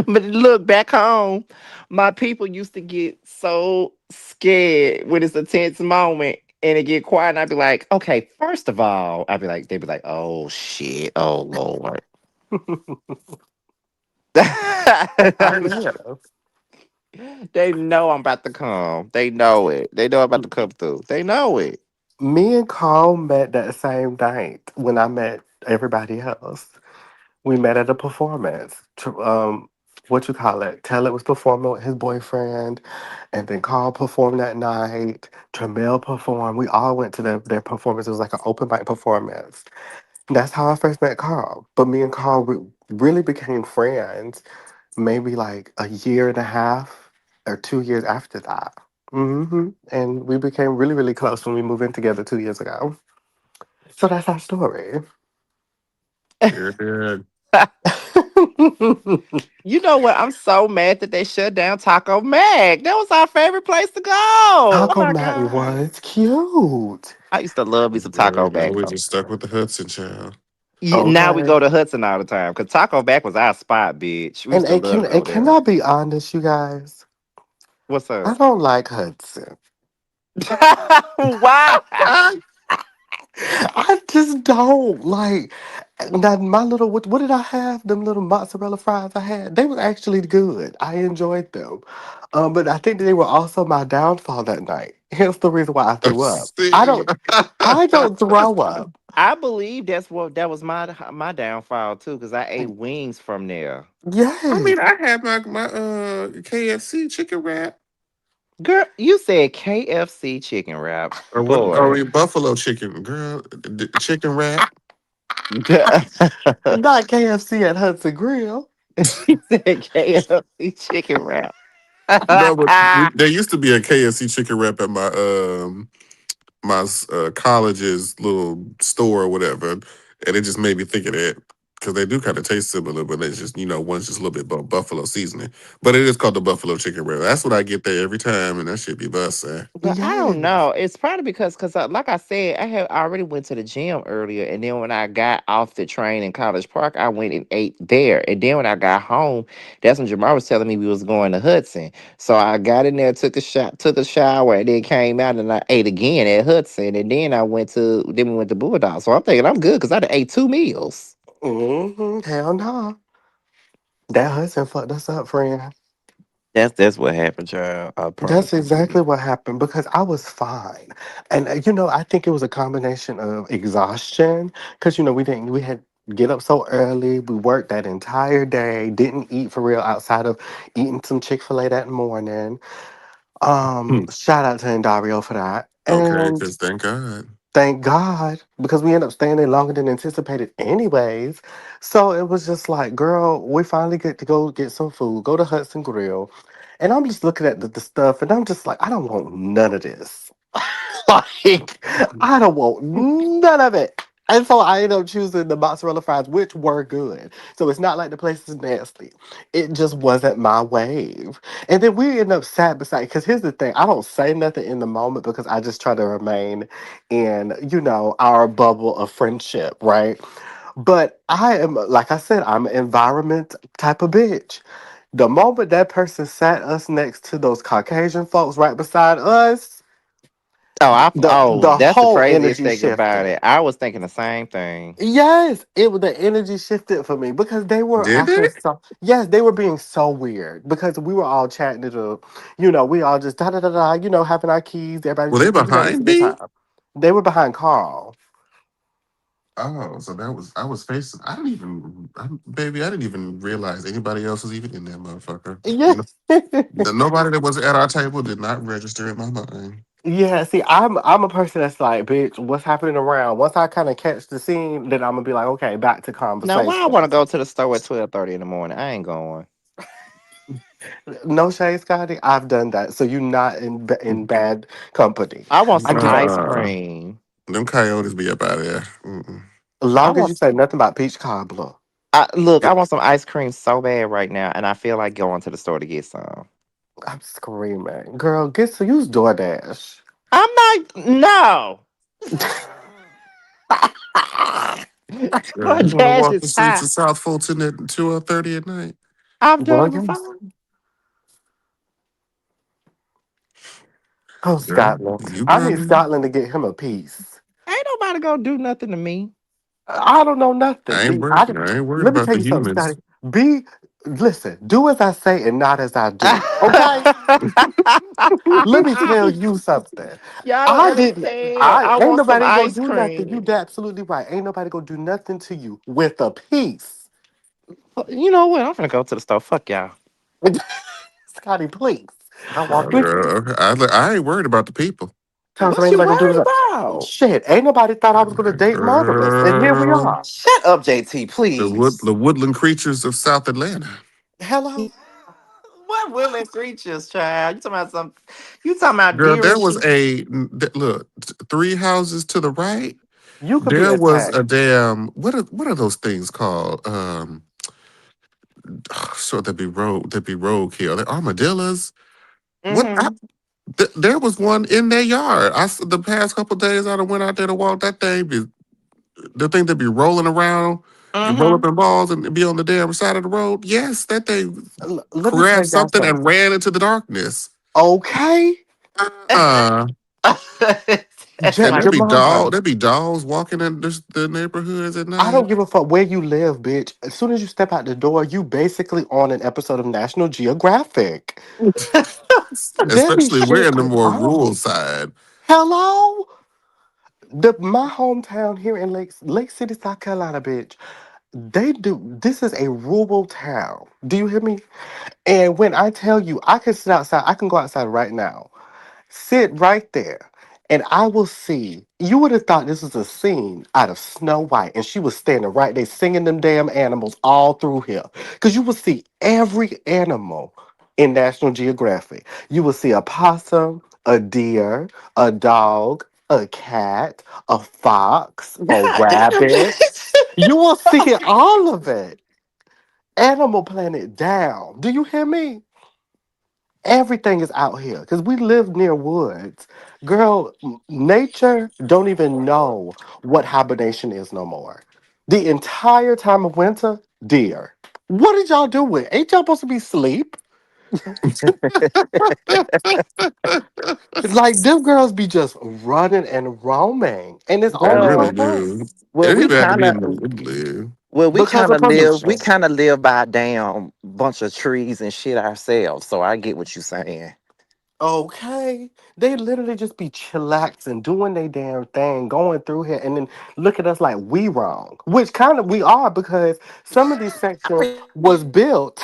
but look, back home, my people used to get so scared when it's a tense moment and it get quiet, and I'd be like, okay, first of all, I'd be like, they'd be like, oh shit, oh Lord. I live. They know I'm about to come. They know it. They know I'm about to come through. They know it. Me and Carl met that same night when I met everybody else. We met at a performance. What you call it? Taylor was performing with his boyfriend, and then Carl performed that night. Tramel performed. We all went to their performance. It was like an open mic performance. That's how I first met Carl. But me and Carl really became friends maybe like a year and a half or 2 years after that. And we became really, really close when we moved in together 2 years ago. So that's our story. Period. You know what? I'm so mad that they shut down Taco Mac. That was our favorite place to go. Oh Taco my Mac god. was cute. I used to love me some Taco Girl, now Mac we though. just stuck with the Hudson child. Now we Okay. go to Hudson all the time because Taco Mac was our spot, bitch. We And, used to and love can to and go can there. I be honest, you guys? What's I up? don't like Hudson. Wow. I just don't like that. My little what did I have? Them little mozzarella fries I had. They were actually good. I enjoyed them. But I think they were also my downfall that night. Hence the reason why I threw up. I See, don't. I don't throw up. I believe that was my downfall too because I ate wings from there. I Yes. mean, I had my KFC chicken wrap Girl, you said KFC chicken wrap, or what? Or boy. buffalo chicken, girl, chicken wrap. Not KFC at Hudson Grill. She said KFC chicken wrap. No, but there used to be a KFC chicken wrap at my college's little store or whatever, and it just made me think of that because they do kind of taste similar, but it's just one's just a little bit buffalo seasoning, but it is called the buffalo chicken wrap. That's what I get there every time, and that should be busting. But I don't Yes. know. It's probably because like I said, I had already went to the gym earlier, and then when I got off the train in College Park, I went and ate there. And then when I got home, that's when Jamar was telling me we was going to Hudson. So I got in there, took a shower, and then came out and I ate again at Hudson. And then we went to Bulldog. So I'm thinking I'm good because I done ate 2 meals. Hell no. That Hudson fucked us up, friend. That's what happened, child. I That's promise you. exactly what happened because I was fine. And I think it was a combination of exhaustion because we had get up so early, we worked that entire day, didn't eat for real outside of eating some Chick-fil-A that morning. Hmm. Shout out to Dario for that. Okay, And because thank God. thank God, because we ended up staying there longer than anticipated anyways. So it was just like, girl, we finally get to go get some food, go to Hudson Grill. And I'm just looking at the stuff and I'm just like, I don't want none of this. Like, I don't want none of it. And so I ended up choosing the mozzarella fries, which were good. So it's not like the place is nasty. It just wasn't my wave. And then we end up sat beside, because here's the thing, I don't say nothing in the moment because I just try to remain in, our bubble of friendship, right? But I am, like I said, I'm an environment type of bitch. The moment that person sat us next to those Caucasian folks right beside us, the That's the whole craziest energy thing about shifted. it. I was thinking the same thing. Yes, it was the energy shifted for me because they were Did acting they? so. Yes, they were being so weird because we were all chatting it up. We all just da da da da. Having our keys. Everybody Were they just this behind a good me? time. They were behind Carl. Oh, so that was I was facing. I didn't even, baby. I didn't even realize anybody else was even in that motherfucker. Yeah. Nobody that was at our table did not register in my mind. Yeah, see, I'm a person that's like, bitch, what's happening around? Once I kind of catch the scene, then I'm gonna be like, okay, back to Now, why I want to conversation. go to the store at 12:30 in the morning? I ain't going. No shade, Scotty. I've done that, so you're not in bad company. I want I some get ice it. cream. Them coyotes be up out of there. Mm-mm. As I long as want. you say nothing about peach cobbler, Look, I want some ice cream so bad right now, and I feel like going to the store to get some. I'm screaming, girl. Get to use DoorDash. I'm not. No. Girl, you want to DoorDash walk is the streets high. of South Fulton at 2:30 at night? I've done Well, it yes. before. Oh, Girl, Scotland. you I need brother. Scotland to get him a piece. Ain't nobody gonna do nothing to me. I don't know nothing. I ain't worried Let me about tell the you something, Scotty. humans. Listen, do as I say and not as I do. Okay? Let me tell you something. Y'all don't I didn't. understand. I I ain't want some nobody gonna ice do nothing. You cream. absolutely right. Ain't nobody gonna do nothing to you with a piece. You know what? I'm gonna go to the store. Fuck y'all. Scotty, please. I Oh, walk in. Bitch, girl, I ain't worried about the people. tell some What ain't you nobody gonna do worried that. about? Shit, ain't nobody thought I was gonna date motorists, and here we Girl, are. Shut up, JT, please. the woodland creatures of South Atlanta. Hello, What willing creatures, child? You talking about some? You talking about Girl, deer there and was shit? look, three houses to the right. you could be There was attacked. a damn what are those things called? So that be roadkill. They're armadillos. What? Mm-hmm. There was one in their yard. The past couple days I done went out there to walk that thing. The thing that be rolling around, you roll up Mm-hmm. in balls and be on the damn side of the road. Yes, that thing Let me tell grabbed you guys something and something. ran into the darkness. Okay, Uh, and Jamal. there be dolls walking in the neighborhoods at I night. don't give a fuck where you live, bitch. As soon as you step out the door, you basically on an episode of National Geographic. There be Especially we're shit in the going more rural on. side. Hello? My hometown here in Lake City, South Carolina, bitch. This is a rural town. Do you hear me? And when I tell you I can sit outside, I can go outside right now. Sit right there, and I will see. You would have thought this was a scene out of Snow White, and she was standing right there singing them damn animals all through here. Because you will see every animal in National Geographic. You will see a possum, a deer, a dog, a cat, a fox, a God damn, rabbit. You will see all of it. Animal Planet down. Do you hear me? Everything is out here because we live near woods. Girl, nature don't even know what hibernation is no more. The entire time of winter, deer. What did y'all do with? Ain't y'all supposed to be asleep? Like them girls be just running and roaming, and it's They only really girl. for do. us Well, It we even had to kind be of, in the woodland. because of we pollution. kind of live by a damn bunch of trees and shit ourselves. So I get what you saying. Okay. They literally just be chillaxing, doing their damn thing, going through here, and then look at us like we wrong. Which kind of we are because some of these sections was built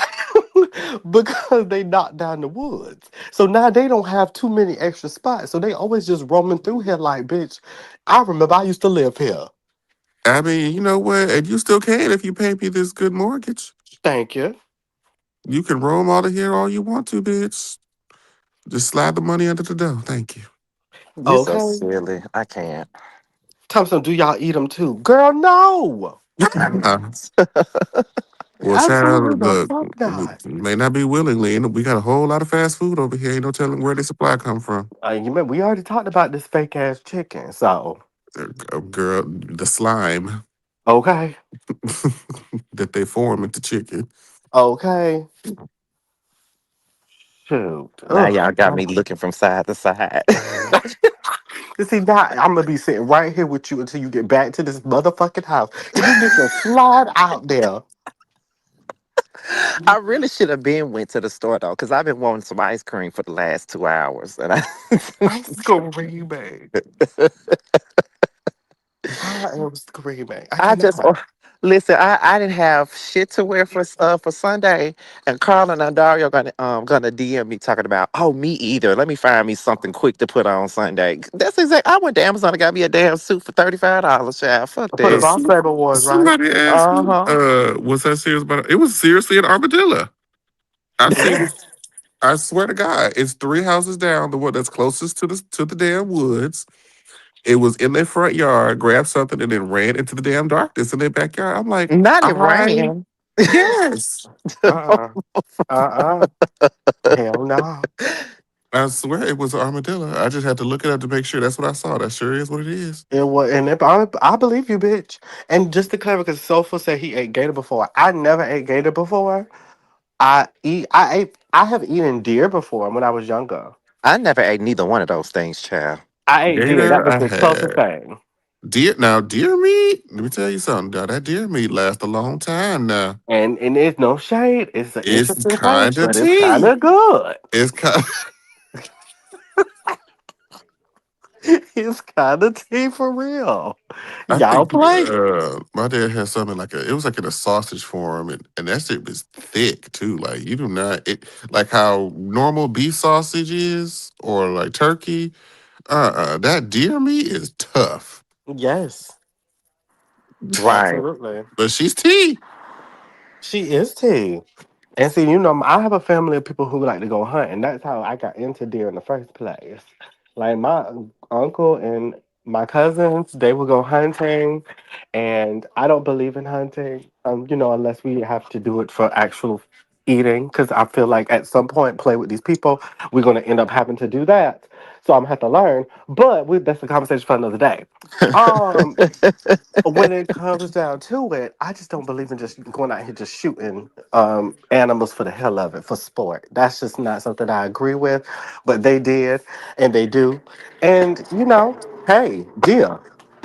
because they knocked down the woods. So now they don't have too many extra spots. So they always just roaming through here like, bitch, I remember I used to live here. I mean, you know what? And you still can if you pay me this good mortgage. Thank you. You can roam out of here all you want to, bitch. Just slide the money under the door. Thank you. You so Okay. silly. I can't. Thompson, do y'all eat them too? Girl, no. Uh, well, Absolutely child, the look, fuck not. may not be willingly. We got a whole lot of fast food over here. Ain't no telling where the supply come from. You remember we already talked about this fake ass chicken, so Girl, the slime okay, that they form into chicken. okay. Shoot. Now Oh, y'all got me God. looking from side to side. You see, now I'm gonna be sitting right here with you until you get back to this motherfucking house. Cause this bitch will slide out there. I really should have been went to the store though, because I've been wanting some ice cream for the last 2 hours. And I'm screaming. I am screaming. I I just cannot. listen. I didn't have shit to wear for Sunday, and Carla and Dario gonna DM me talking about, oh, me either. Let me find me something quick to put on Sunday. That's exact. I went to Amazon and got me a damn suit for $35. Child, fuck For the Uh, that. Boss some, Baby Wars, right? somebody asked Uh me, huh. was that serious about it? It was seriously an armadillo. I've seen it. I swear to God, it's three houses down, the one that's closest to the damn woods. It was in their front yard, grabbed something, and then ran into the damn darkness in their backyard. I'm like, Not it I ran. yes. Uh-uh. Uh-uh. Hell no. I swear it was an armadillo. I just had to look it up to make sure that's what I saw. That sure is what it is. It was, and if I believe you, bitch. And just to clarify, because Sofa said he ate gator before. I never ate gator before. I have eaten deer before when I was younger. I never ate neither one of those things, child. I ate deer. That Gator, was I the closest had. thing. Deer meat. Let me tell you something. Now that deer meat lasts a long time. Now And it's no shade. It's an it's interesting kind taste, of but it's kind tea. of good. It's kind. It's kind of tea for real. I Y'all think play. my dad had something like it was like in a sausage form, and that shit was thick too. Like you do not it like how normal beef sausage is or like turkey. That deer meat is tough. Yes, Right. absolutely. But she's tea. She is tea. And see, I have a family of people who like to go hunt, and that's how I got into deer in the first place. Like my uncle and my cousins, they would go hunting, and I don't believe in hunting, unless we have to do it for actual eating, because I feel like at some point, play with these people, we're going to end up having to do that. So I'm gonna have to learn, but that's a conversation for another day. Um, when it comes down to it, I just don't believe in just going out here just shooting animals for the hell of it for sport. That's just not something I agree with. But they did, and they do, and hey, dear.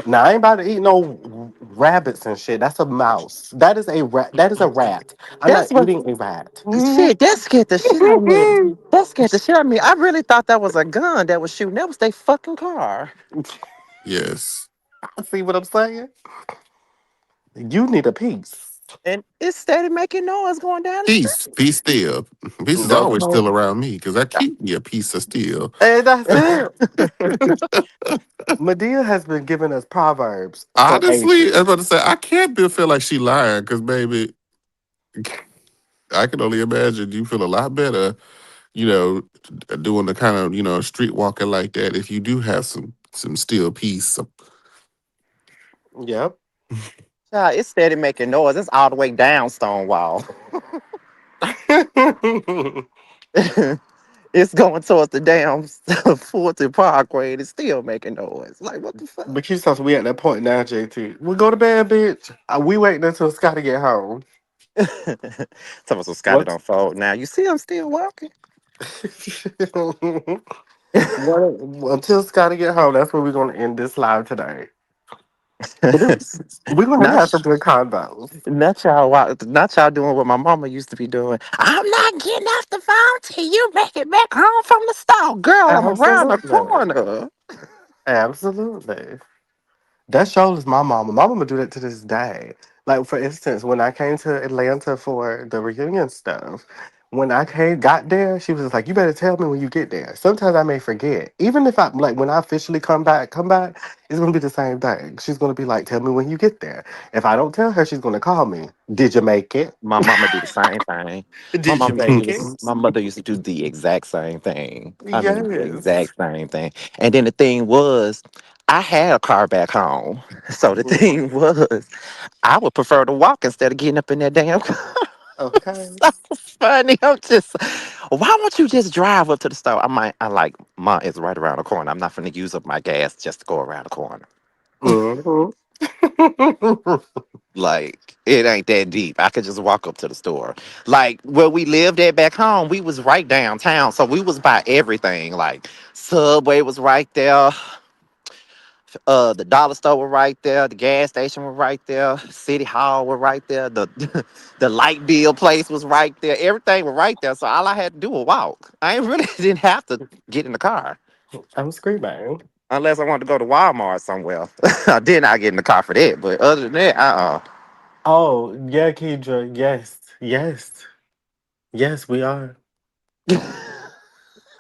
Now I ain't about to eat no rabbits and shit. That's a mouse. That is a rat. That is a rat. I'm not That's what. eating a rat. Shit, that scared the shit out of me. That scared the shit out of me. I really thought that was a gun that was shooting. That was their fucking car. Yes. See what I'm saying? You need a piece. And it started making noise going down the street. Peace. Peace still. Peace is always Okay. still around me because I keep me a piece of steel. And that's it. Medea has been giving us proverbs for Honestly, I was ages. about to say I can't feel like she lying because baby, I can only imagine you feel a lot better, you know, doing the kind of street walking like that if you do have some steel piece. Yep. Child, it started making noise. It's all the way down Stonewall. It's going towards the damn Fulton Parkway and it's still making noise. Like, what the fuck? But you saw we at that point now, JT. We go to bed, bitch. We waiting until Scotty get home. Tell me some Scotty What? don't fold. Now, you see I'm still walking. Until Scotty get home, that's where we're gonna end this live today. But we're gonna have some not, good combos. not y'all doing what my mama used to be doing. I'm not getting off the phone till you make it back home from the store. Girl, I'm around the Absolutely. corner. Absolutely. That show is my mama. My mama do that to this day. Like for instance, when I came to Atlanta for the reunion stuff, when I got there, she was just like, "You better tell me when you get there." Sometimes I may forget. Even if I like when I officially come back, it's gonna be the same thing. She's gonna be like, "Tell me when you get there." If I don't tell her, she's gonna call me. Did you make it? My mama do the same thing. My Did you mama used to do make this. it? My mother used to do the exact same thing. I mean, the Yes. exact same thing. And then the thing was, I had a car back home. So the Mhm. thing was, I would prefer to walk instead of getting up in that damn car. Okay. So funny. I'm just, why won't you just drive up to the store? I like, Ma is right around the corner. I'm not going to use up my gas just to go around the corner. Mhm. Like it ain't that deep. I could just walk up to the store. Like where we lived at back home, we was right downtown, so we was by everything. Like Subway was right there. The dollar store was right there. The gas station was right there. City Hall was right there. The the light bill place was right there. Everything was right there. So all I had to do was walk. I ain't really didn't have to get in the car I'm screaming. unless I wanted to go to Walmart somewhere. Then I get in the car for that. But other than that, Oh, yeah, Kedra. Yes. Yes. Yes, we are.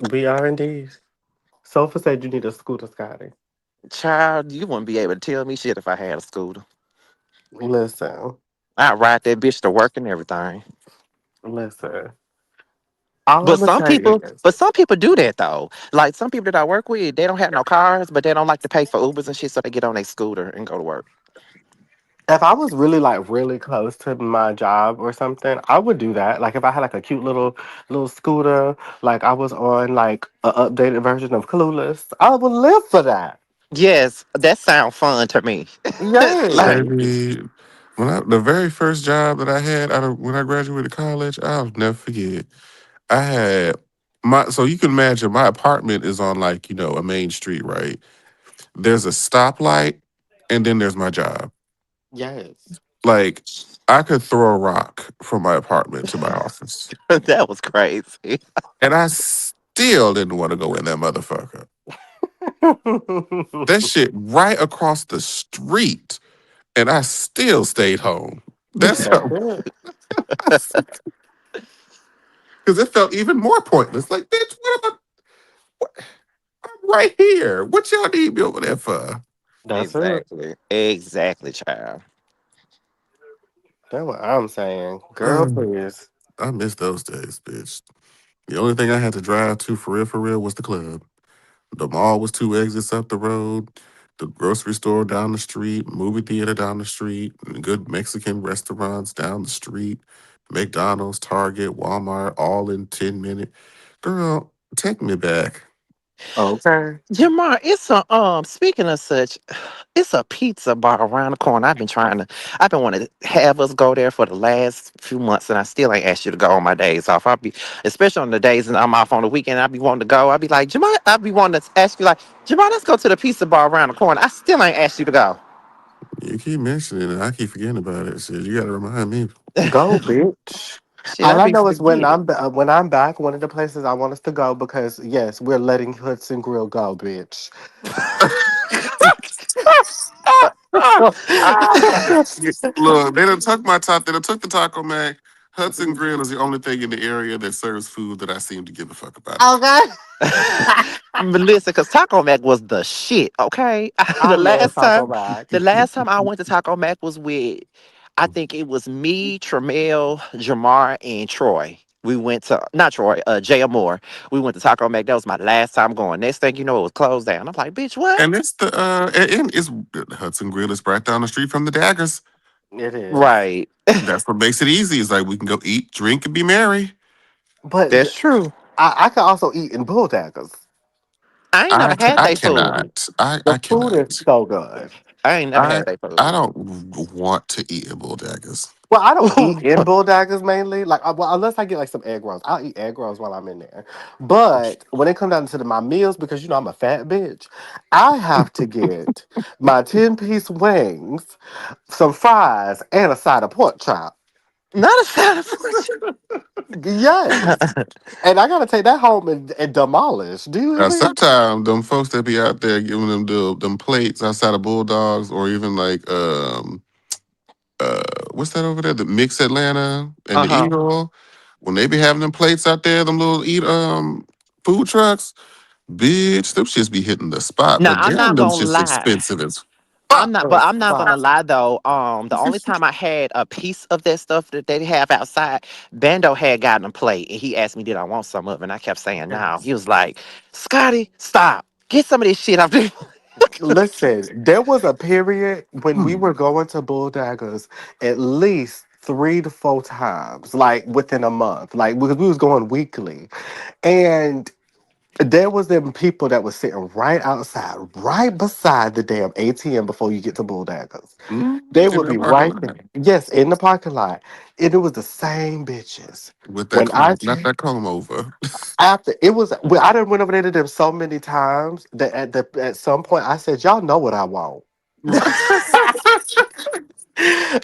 We are indeed. Sofa said you need a scooter, Scotty. child, you wouldn't be able to tell me shit if I had a scooter. Listen. I'd ride that bitch to work and everything. Listen. All I'm But gonna some say people, is, but some people do that though. Like some people that I work with, they don't have no cars, but they don't like to pay for Ubers and shit, so they get on their scooter and go to work. if I was really like really close to my job or something, I would do that. Like if I had like a cute little scooter, like I was on like a updated version of Clueless, I would live for that. Yes, that sounds fun to me. Yay. Like, Baby, the very first job that I had when I graduated college, I'll never forget. I had so you can imagine my apartment is on like, a main street, right? There's a stoplight and then there's my job. Yes. Like I could throw a rock from my apartment to my office. that was crazy. And I still didn't want to go in that motherfucker. That shit right across the street. And I still stayed home. That's That's how, it. because it felt even more pointless. Like, bitch, I'm right here. What y'all need me over there for? That's it. Exactly. Exactly, child. That's what I'm saying. Girl, Um, please. I miss those days, bitch. The only thing I had to drive to for real, was the club. The mall was 2 exits up the road. The grocery store down the street, movie theater down the street, and good Mexican restaurants down the street, McDonald's, Target, Walmart, all in 10 minutes. Girl, take me back. Okay. Jamar, it's a speaking of such, it's a pizza bar around the corner. I've been wanting to have us go there for the last few months and I still ain't asked you to go on my days off. I'll be especially on the days and I'm off on the weekend, I'll be wanting to go. I'll be like, Jamar, I'll be wanting to ask you like, Jamar, let's go to the pizza bar around the corner. I still ain't asked you to go. You keep mentioning it. I keep forgetting about it. Shit, you got to remind me. Go, bitch. Shit, I All I be know is forgetting. when I'm back, one of the places I want us to go because yes, we're letting Hudson Grill go, bitch. Look, they done took my top. They done took the Taco Mac. Hudson Grill is the only thing in the area that serves food that I seem to give a fuck about again. Okay. Melissa, because Taco Mac was the shit. Okay, I the love last Taco time, Mac. the last time I went to Taco Mac was with, I think it was me, Tremel, Jamar, and Troy. We went to not Troy, Jay Moore. We went to Taco Mac. That was my last time going. Next thing you know, it was closed down. I'm like, bitch, what? And it's and it's Hudson Grill is right down the street from the Daggers. It is. Right, That's what makes it easy. It's like we can go eat, drink, and be merry. But that's true. I can also eat in bull daggers. I ain't never had I their food. cannot. I The I food is cannot. so good. I ain't never I had their I food. don't want to eat in bull daggers. Well, I don't eat in bull daggers mainly. Like, well, unless I get like some egg rolls, I'll eat egg rolls while I'm in there. But when it comes down to my meals, because I'm a fat bitch, I have to get my 10-piece wings, some fries, and a side of pork chop. Not a fan of food. Yes, and I gotta take that home and demolish. Do you hear Now, me? sometimes them folks that be out there giving them plates outside of Bulldogs or even like uh what's that over there? The Mix Atlanta and Uh the huh. Eagle. When they be having them plates out there, them little eat food trucks, bitch, them shits be hitting the spot. Now But I'm damn, not them gonna shits lie. expensive as I'm fuck. not, but Oh, I'm not gonna fuck. lie though. The only time I had a piece of that stuff that they have outside, Bando had gotten a plate, and he asked me, "Did I want some of it?" And I kept saying no. Yes. He was like, "Scotty, stop! Get some of this shit off there." Listen, there was a period when we Hmm. were going to bull daggers at least 3 to 4 times, like within a month, like because we was going weekly, and There was them people that was sitting right outside, right beside the damn ATM before you get to Bulldaggers. They In would that be parking right lot there. Yes, in the parking lot. And it was the same bitches. with that When I comb, not t- that comb over. after it was, well, I done went over there to them so many times that at some point I said, "Y'all know what I want."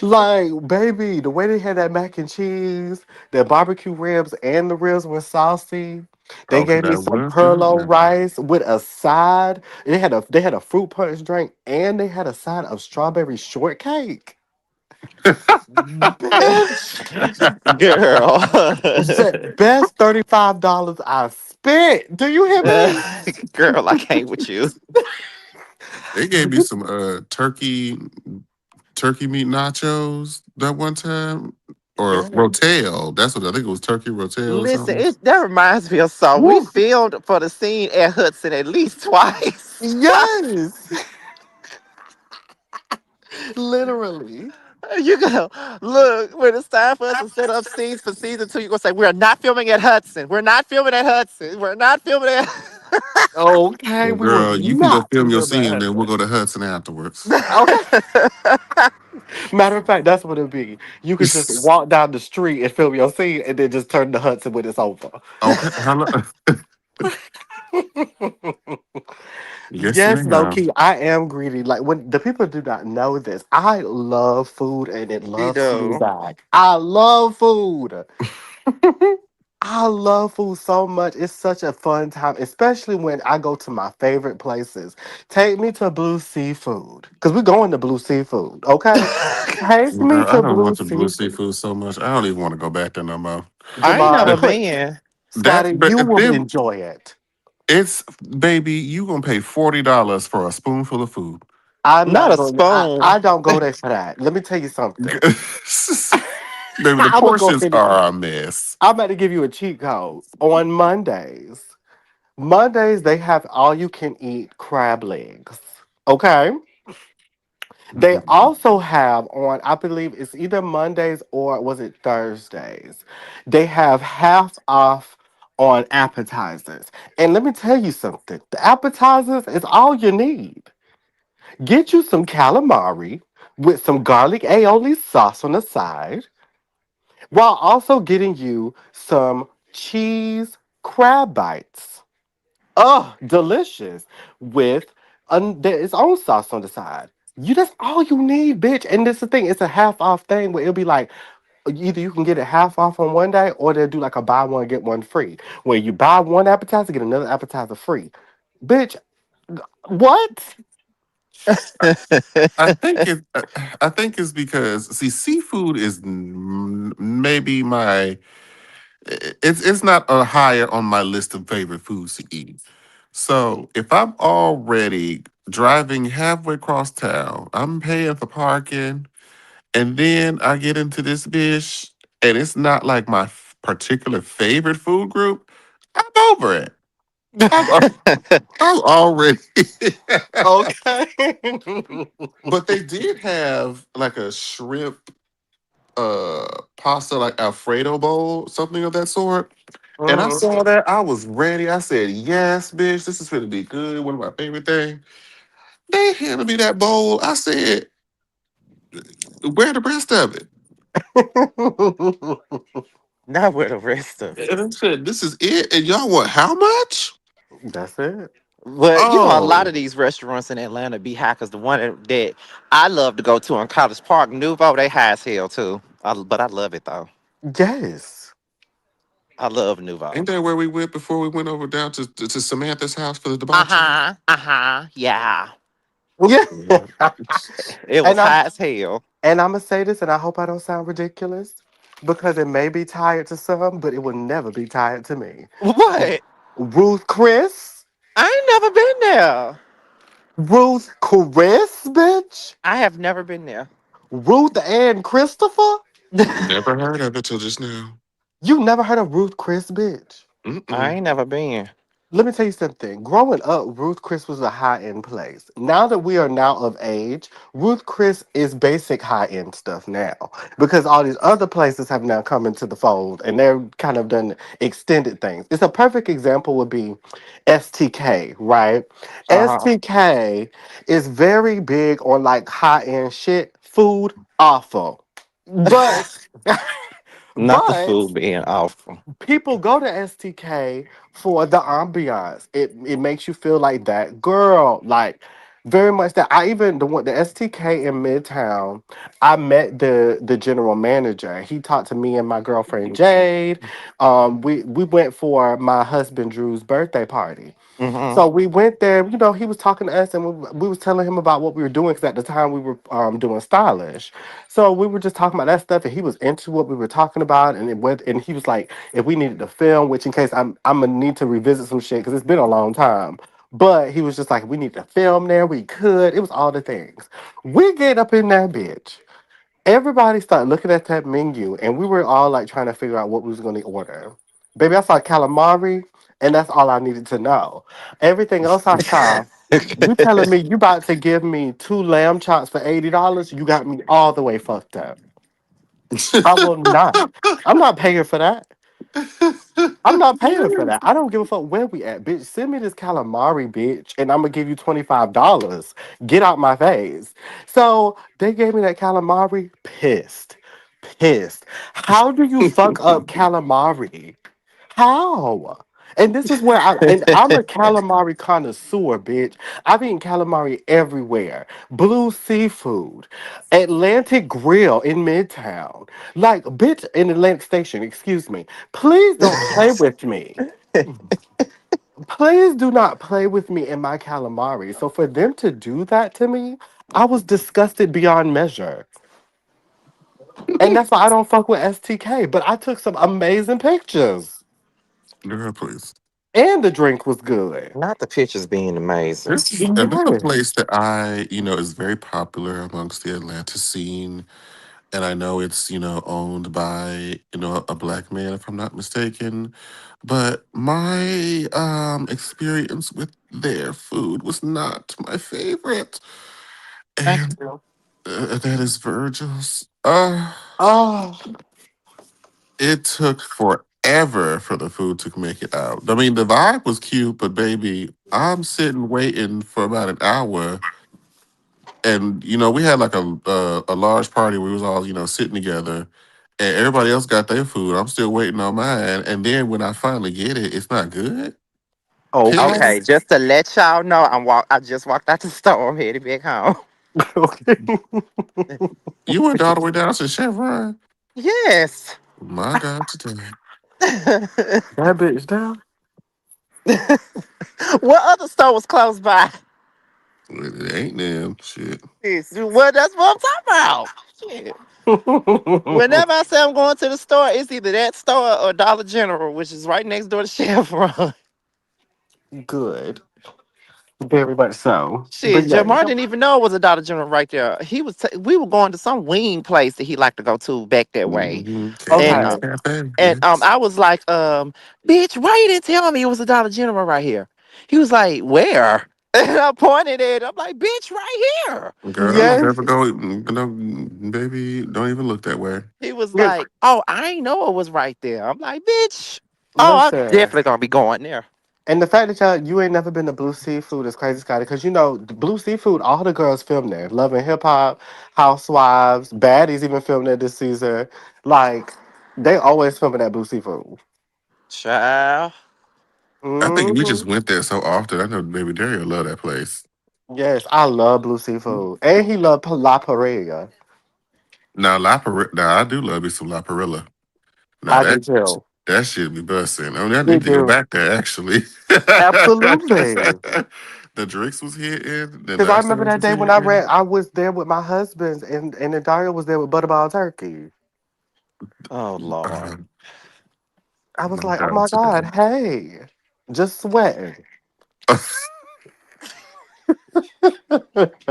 Like, baby, the way they had that mac and cheese, the barbecue ribs, and the ribs were saucy. They Okay, gave me that some was good. perlo rice with a side. They had a fruit punch drink, and they had a side of strawberry shortcake. Bitch, Girl. best $35 I spent. Do you hear me? Girl, I can't with you. They gave me some turkey meat nachos that one time, or Yes. rotel. That's what I think it was, turkey rotel or Listen, something. that reminds me of song. We Woo. filmed for the scene at Hudson at least twice. Yes. Literally. You go, look, when it's time for us to set up scenes for season 2, you're going to say, we're not filming at Hudson. We're not filming at Hudson. We're not filming at. Okay, Well, we will girl, you can go not film your remember scene, and then we'll Hudson. go to Hudson afterwards. Okay. Matter of fact, that's what it'd be. You could just walk down the street and film your scene and then just turn to Hudson when it's over. Okay, hello. Yes, Yes, low ma'am. key, I am greedy. Like when the people do not know this, I love food and it You loves me know. back. I love food. I love food so much. It's such a fun time, especially when I go to my favorite places. Take me to Blue Seafood. Because we're going to Blue Seafood, okay? Take me Girl, I to don't Blue want the blue Seafood. seafood so much. I don't even want to go back there no more. I ain't never That, Jamar, been. that, Scotty, but you if will them, enjoy it. it's baby, you gonna pay $40 for a spoonful of food. I'm Not not a going. spoon. I don't go there for that. Let me tell you something. Baby, the I'm gonna go portions ahead. are a mess. I'm about to give you a cheat code on Mondays. Mondays they have all you can eat crab legs. Okay. They Mhm. also have on, I believe it's either Mondays or was it Thursdays? They have half off on appetizers. And let me tell you something. The appetizers is all you need. Get you some calamari with some garlic aioli sauce on the side, while also getting you some cheese crab bites. Oh, delicious. With its own sauce on the side. That's all you need, bitch. And this the thing, it's a half off thing where it'll be like either you can get it half off on one day or they'll do like a buy one, get one free. Where you buy one appetizer, get another appetizer free. Bitch, what? I think it. I think it's because see, seafood is maybe my. It's not a higher on my list of favorite foods to eat. So if I'm already driving halfway across town, I'm paying for parking, and then I get into this dish, and it's not like my particular favorite food group. I'm over it. I'm, I'm already. Okay. But they did have like a shrimp pasta, like Alfredo bowl, something of that sort. And I Mhm. saw that. I was ready. I said, yes, bitch, this is gonna be good. One of my favorite things. They handed me that bowl. I said, where the rest of it? Not with the rest of it. And I said, this is it. And y'all want how much? That's it. But a lot Oh, of these restaurants in Atlanta be high because the one that I love to go to on College Park, Nouveau, they high as hell too. But I love it though. Yes. I love Nouveau. ain't that where we went before we went over down to Samantha's house for the Uh debauchery? huh. Uh huh. Yeah. Yeah. Yeah. It was and I'm high as hell. and I'm gonna say this, and I hope I don't sound ridiculous, because it may be tired to some, but it will never be tired to me. What? Ruth Chris, I ain't never been there. Ruth Chris, bitch, I have never been there. Ruth and Christopher. Never heard of it till just now. You never heard of Ruth Chris, bitch? I Mm-mm. ain't never been. Let me tell you something. Growing up, Ruth Chris was a high end place. Now that we are now of age, Ruth Chris is basic high end stuff now because all these other places have now come into the fold and they're kind of done extended things. It's a perfect example would be STK, right? Uh-huh. STK is very big on like high end shit, food awful. But Not the but food being awful. people go to STK for the ambiance. It makes you feel like that girl, like very much that. I even the STK in Midtown. I met the general manager. He talked to me and my girlfriend Jade. We went for my husband Drew's birthday party. Mm-hmm. So we went there, he was talking to us and we was telling him about what we were doing because at the time we were doing stylish. So we were just talking about that stuff and he was into what we were talking about and he was like, if we needed to film, which in case I'm gonna need to revisit some shit because it's been a long time. But he was just like, we need to film there, we could. It was all the things. We get up in that bitch. Everybody started looking at that menu, and we were all like trying to figure out what we was going to order. Baby, I saw calamari, and that's all I needed to know. Everything else I saw, you telling me you about to give me two lamb chops for $80? You got me all the way fucked up. I will not. I'm not paying for that. I'm not paying for that. I don't give a fuck where we at, bitch. Send me this calamari, bitch, and I'm gonna give you $25. Get out my face. So they gave me that calamari, pissed. Pissed. How do you fuck up calamari? How? And this is where I'm a calamari connoisseur, bitch. I've eaten calamari everywhere. Blue Seafood, Atlantic Grill in Midtown. Like, bitch, in Atlantic Station, excuse me. Please don't play with me. Please do not play with me in my calamari. So for them to do that to me, I was disgusted beyond measure. And that's why I don't fuck with STK. But I took some amazing pictures. Girl, please. And the drink was good. Not the pictures being amazing. This a Yes. place that is very popular amongst the Atlanta scene. And I know it's, owned by, a black man, if I'm not mistaken. But my experience with their food was not my favorite. Thank And you. that is Virgil's. Oh, It took forever for the food to make it out. I mean, the vibe was cute, but baby, I'm sitting waiting for about an hour. And we had like a large party where we was all sitting together, and everybody else got their food. I'm still waiting on mine, and then when I finally get it, it's not good. Okay, okay. Pissed. just to let y'all know, I just walked out the store. I'm headed back home. Okay. You went all the way down to Chevron. Yes. My God, today That bitch down. What other store was close by? it ain't them shit. Well, that's what I'm talking about. Shit. Whenever I say I'm going to the store, it's either that store or Dollar General, which is right next door to Chevron. Good. Very much so. But Shit, yeah. Jamar didn't even know it was a Dollar General right there. We were going to some wing place that he liked to go to back that way, and Katie's Okay. Cafe, and yes. I was like, bitch, why you didn't tell me it was a Dollar General right here? He was like, where? And I pointed at it. I'm like, bitch, right here. Girl, I would Yes. never go. No, baby, don't even look that way. He was Yes. like, oh, I ain't know it was right there. I'm like, bitch, oh, I'm Listen. definitely gonna be going there. And the fact that you ain't never been to Blue Seafood is crazy, Scotty. Because the Blue Seafood, all the girls film there. Love and Hip Hop, Housewives, Baddies even filmed there this season. Like they always filming at Blue Seafood. Child. I think we Hmm. just went there so often. I know baby Dario love that place. Yes, I love Blue Seafood, and he loved La Paella. Now I do love me some La Parrilla. Now I do too. that shit be busting. I mean, I He need to go do back there actually. absolutely. The drinks was hitting. The Because I lobster remember rolls that was day when I hitting. ran, I was there with my husband, and then Dario was there with Butterball Turkey. Oh Lord. Uh, I was my like, oh God, my today. God, hey, just sweating.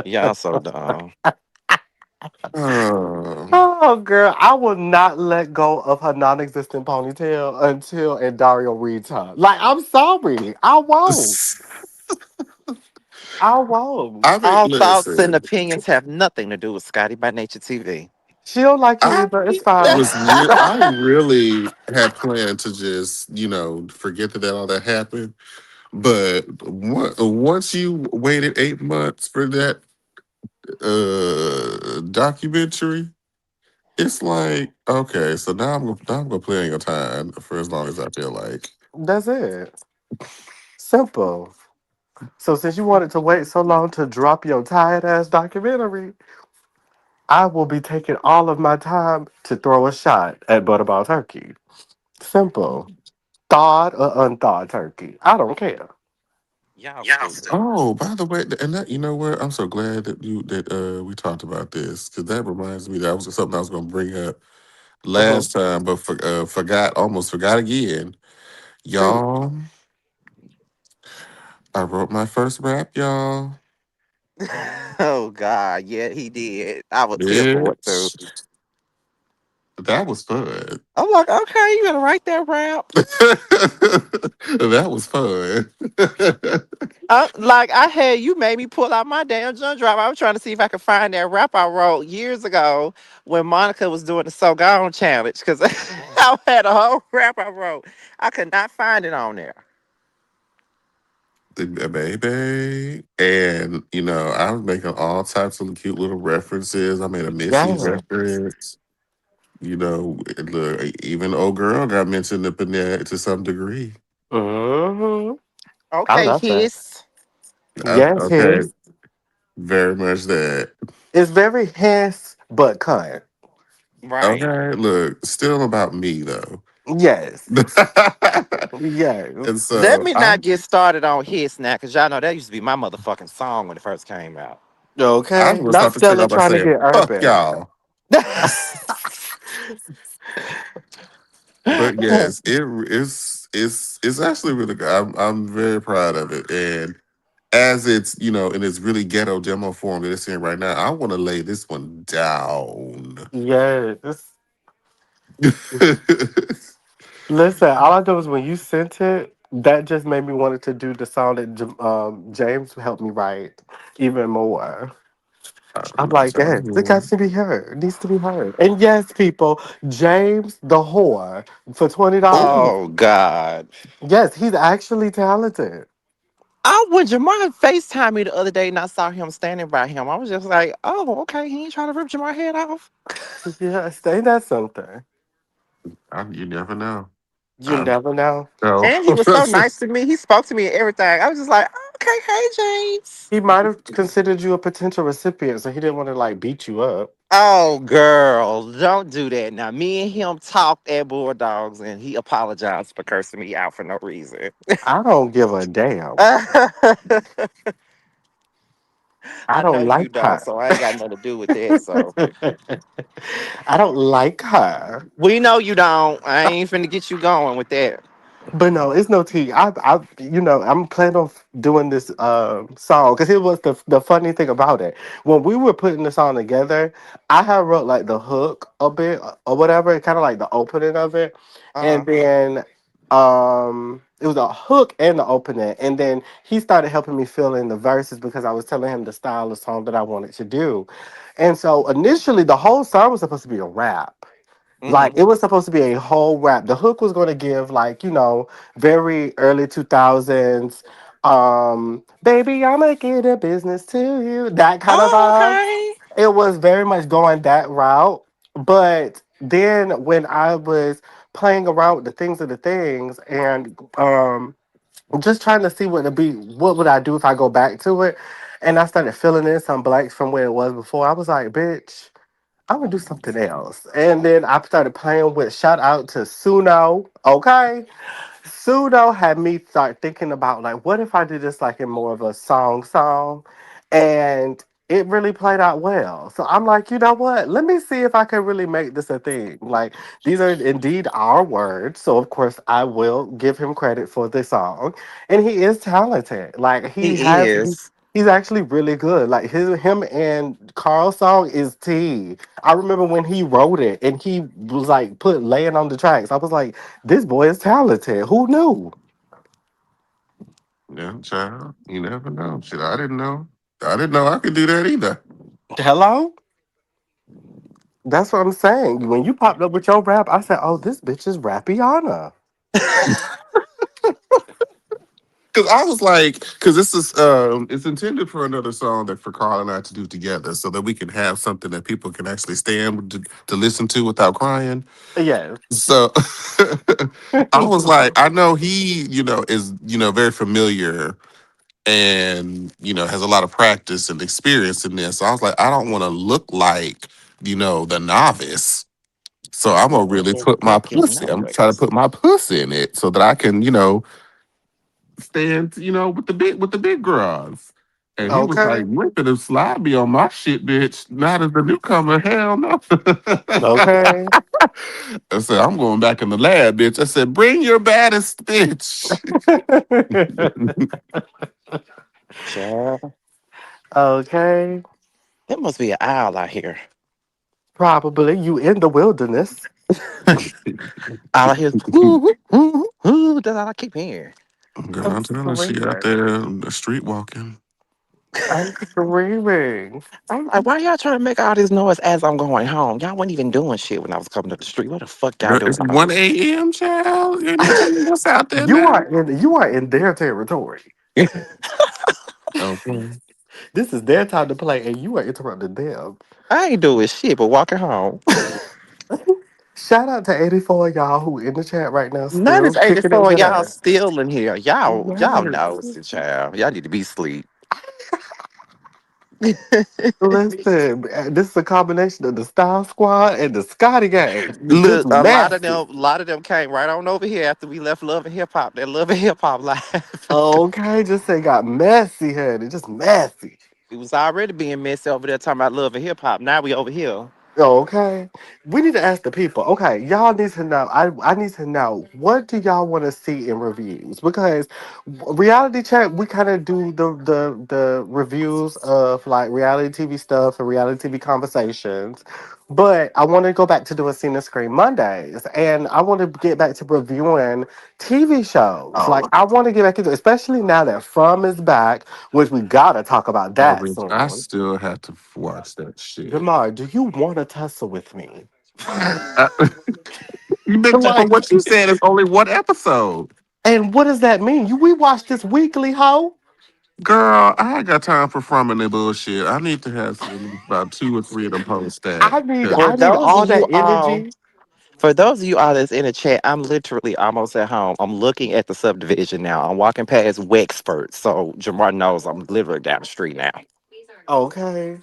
Y'all so dumb. Oh, Oh, girl, I will not let go of her non-existent ponytail until Dario reads her. Like, I'm sorry, I won't. I won't. I mean, All thoughts and listen. opinions have nothing to do with Scotty by Nature TV. She don't like you I either. It's fine. I really had planned to just, forget that all that happened. But once you waited 8 months for that documentary, it's like, okay, so now I'm gonna play on your time for as long as I feel like. That's it. Simple. So since you wanted to wait so long to drop your tired ass documentary, I will be taking all of my time to throw a shot at Butterball Turkey. Simple. Thawed or unthawed turkey. I don't care. Y'all stupid. Oh, by the way, and that you know what? I'm so glad that we talked about this because that reminds me that was something I was gonna bring up Mhm. last time, but almost forgot again. See, Y'all, I wrote my first rap, y'all. Oh God, yeah, he did. I was here for it too. Bitch, that was fun. I'm like, okay, you gonna write that rap? That was fun. Like I had you made me pull out my damn junk drive. I was trying to see if I could find that rap I wrote years ago when Monica was doing the So Gone challenge because I had a whole rap I wrote. I could not find it on there. Baby. And, I was making all types of cute little references. I made a Missy yeah. reference. Look, even old girl got mentioned up in there to some degree. hmm I Okay, love that. his Yes, Okay, his. very much that. It's very his but kind. right. Okay, look, still about me though. Yes. And Yes. Let so me not get started on his now, cause y'all know that used to be my motherfucking song when it first came out. I was Okay. gonna Not start the thing Stella off by trying to saying, get fuck urban. y'all. But yes, it's actually really good. I'm very proud of it. And as it's, in its really ghetto demo form that it's in right now, I want to lay this one down. Yes. Listen, all I know was when you sent it, that just made me wanted to do the song that James helped me write even more. I'm I'm like, telling yes, it got you. to be heard. It needs to be heard. And yes, people, James the whore for $20. Oh God. Yes, he's actually talented. I when Jamar FaceTimed me the other day and I saw him standing by him, I was just like, oh, okay, he ain't trying to rip Jamar head off. Yes, ain't that something? You never know. You I never know. know. And he was so nice to me. He spoke to me and everything. I was just like, okay, hey James. He might have considered you a potential recipient, so he didn't want to like beat you up. Oh girl, don't do that. Now me and him talked at Bulldogs and he apologized for cursing me out for no reason. I don't give a damn. I I know don't you like don't, her. so I ain't got nothing to do with that. So I don't like her. we know you don't. I ain't finna get you going with that. But no, it's no tea. I'm planning on doing this song because it was the funny thing about it. When we were putting the song together, I had wrote like the hook a bit or whatever, kind of like the opening of it, Uh-huh. and then it was a hook and the opening, and then he started helping me fill in the verses because I was telling him the style of song that I wanted to do, and so initially the whole song was supposed to be a rap. Like Mm-hmm. it was supposed to be a whole rap. The hook was going to give like, very early 2000s baby, I'ma get a business to you. That kind of Oh, vibe. okay. It was very much going that route. But then when I was playing around with the things of the things and just trying to see what would I do if I go back to it, and I started filling in some blanks from where it was before. I was like, bitch, I'm gonna do something else. And then I started playing with shout out to Suno. Okay. Suno had me start thinking about like what if I did this like in more of a song. And it really played out well. So I'm like, you know what? Let me see if I can really make this a thing. Like these are indeed our words. So of course I will give him credit for the song. And he is talented. Like he He has is. He's actually really good. Like him and Carl's song is T. I remember when he wrote it and he was like put laying on the tracks. I was like, this boy is talented. Who knew? Yeah, child. You never know. Shit, I didn't know. I didn't know I could do that either. Hello? That's what I'm saying. When you popped up with your rap, I said, oh, this bitch is Rappiana. Because I was like, because this is it's intended for another song that for Carl and I to do together, so that we can have something that people can actually stand to listen to without crying. Yes. So I was like, I know he, is very familiar and has a lot of practice and experience in this. So I was like, I don't want to look like the novice. So I'm gonna really put my Fucking pussy. I'm trying to noise. put my pussy in it so that I can, stand, with the big girls. And he was like, Okay. "You ain't finna slide me on my shit, bitch. Not as a newcomer, hell no." Okay. I said, "I'm going back in the lab, bitch." I said, "Bring your baddest bitch." Child. Okay. There must be an owl out here. Probably you in the wilderness. All I hear is whoo, whoo, whoo. That's all I keep hearing. Girl, I'm I'm telling her, she out screaming. there street walking. I'm screaming. I'm like, why y'all trying to make all this noise as I'm going home? Y'all wasn't even doing shit when I was coming up the street. What the fuck y'all Girl, doing it's all 1 this? a.m., child. Ain't no telling what's out there now. You are in their territory. Okay. This is their time to play, and you are interrupting them. I ain't doing shit but walking home. Shout out to 84 y'all who in the chat right now, None is still kicking it 84. with Y'all us. still in here. Y'all know, Yes. child. Y'all need to be asleep. Listen, this is a combination of the Style Squad and the Scotty Gang. This Look, messy. a lot of them came right on over here after we left Love and Hip Hop. That Love and Hip Hop live. Okay, just say got messy headed, just messy. We was already being messy over there talking about Love and Hip Hop. Now we over here. Okay. We need to ask the people. Okay, y'all need to know. I need to know what do y'all want to see in reviews? Because reality check, we kind of do the reviews of like reality TV stuff and reality TV conversations. But I want to go back to doing Scene and Screen Mondays, and I want to get back to reviewing TV shows. Like Oh, I want to get back into, especially now that From is back, which we gotta talk about Oh, that bitch, I soon. still have to watch that shit. Jamar, do you want to tussle with me? I, you bitch, but Like, what you said is only one episode. and what does that mean? We watch this weekly, hoe. Girl, I ain't got time for from and the bullshit. I need to have about two or three of them posts that. for I need those of all that you energy. for those of you all that's in the chat, I'm literally almost at home. I'm looking at the subdivision now. I'm walking past Wexford, so Jamar knows I'm literally down the street now. Okay,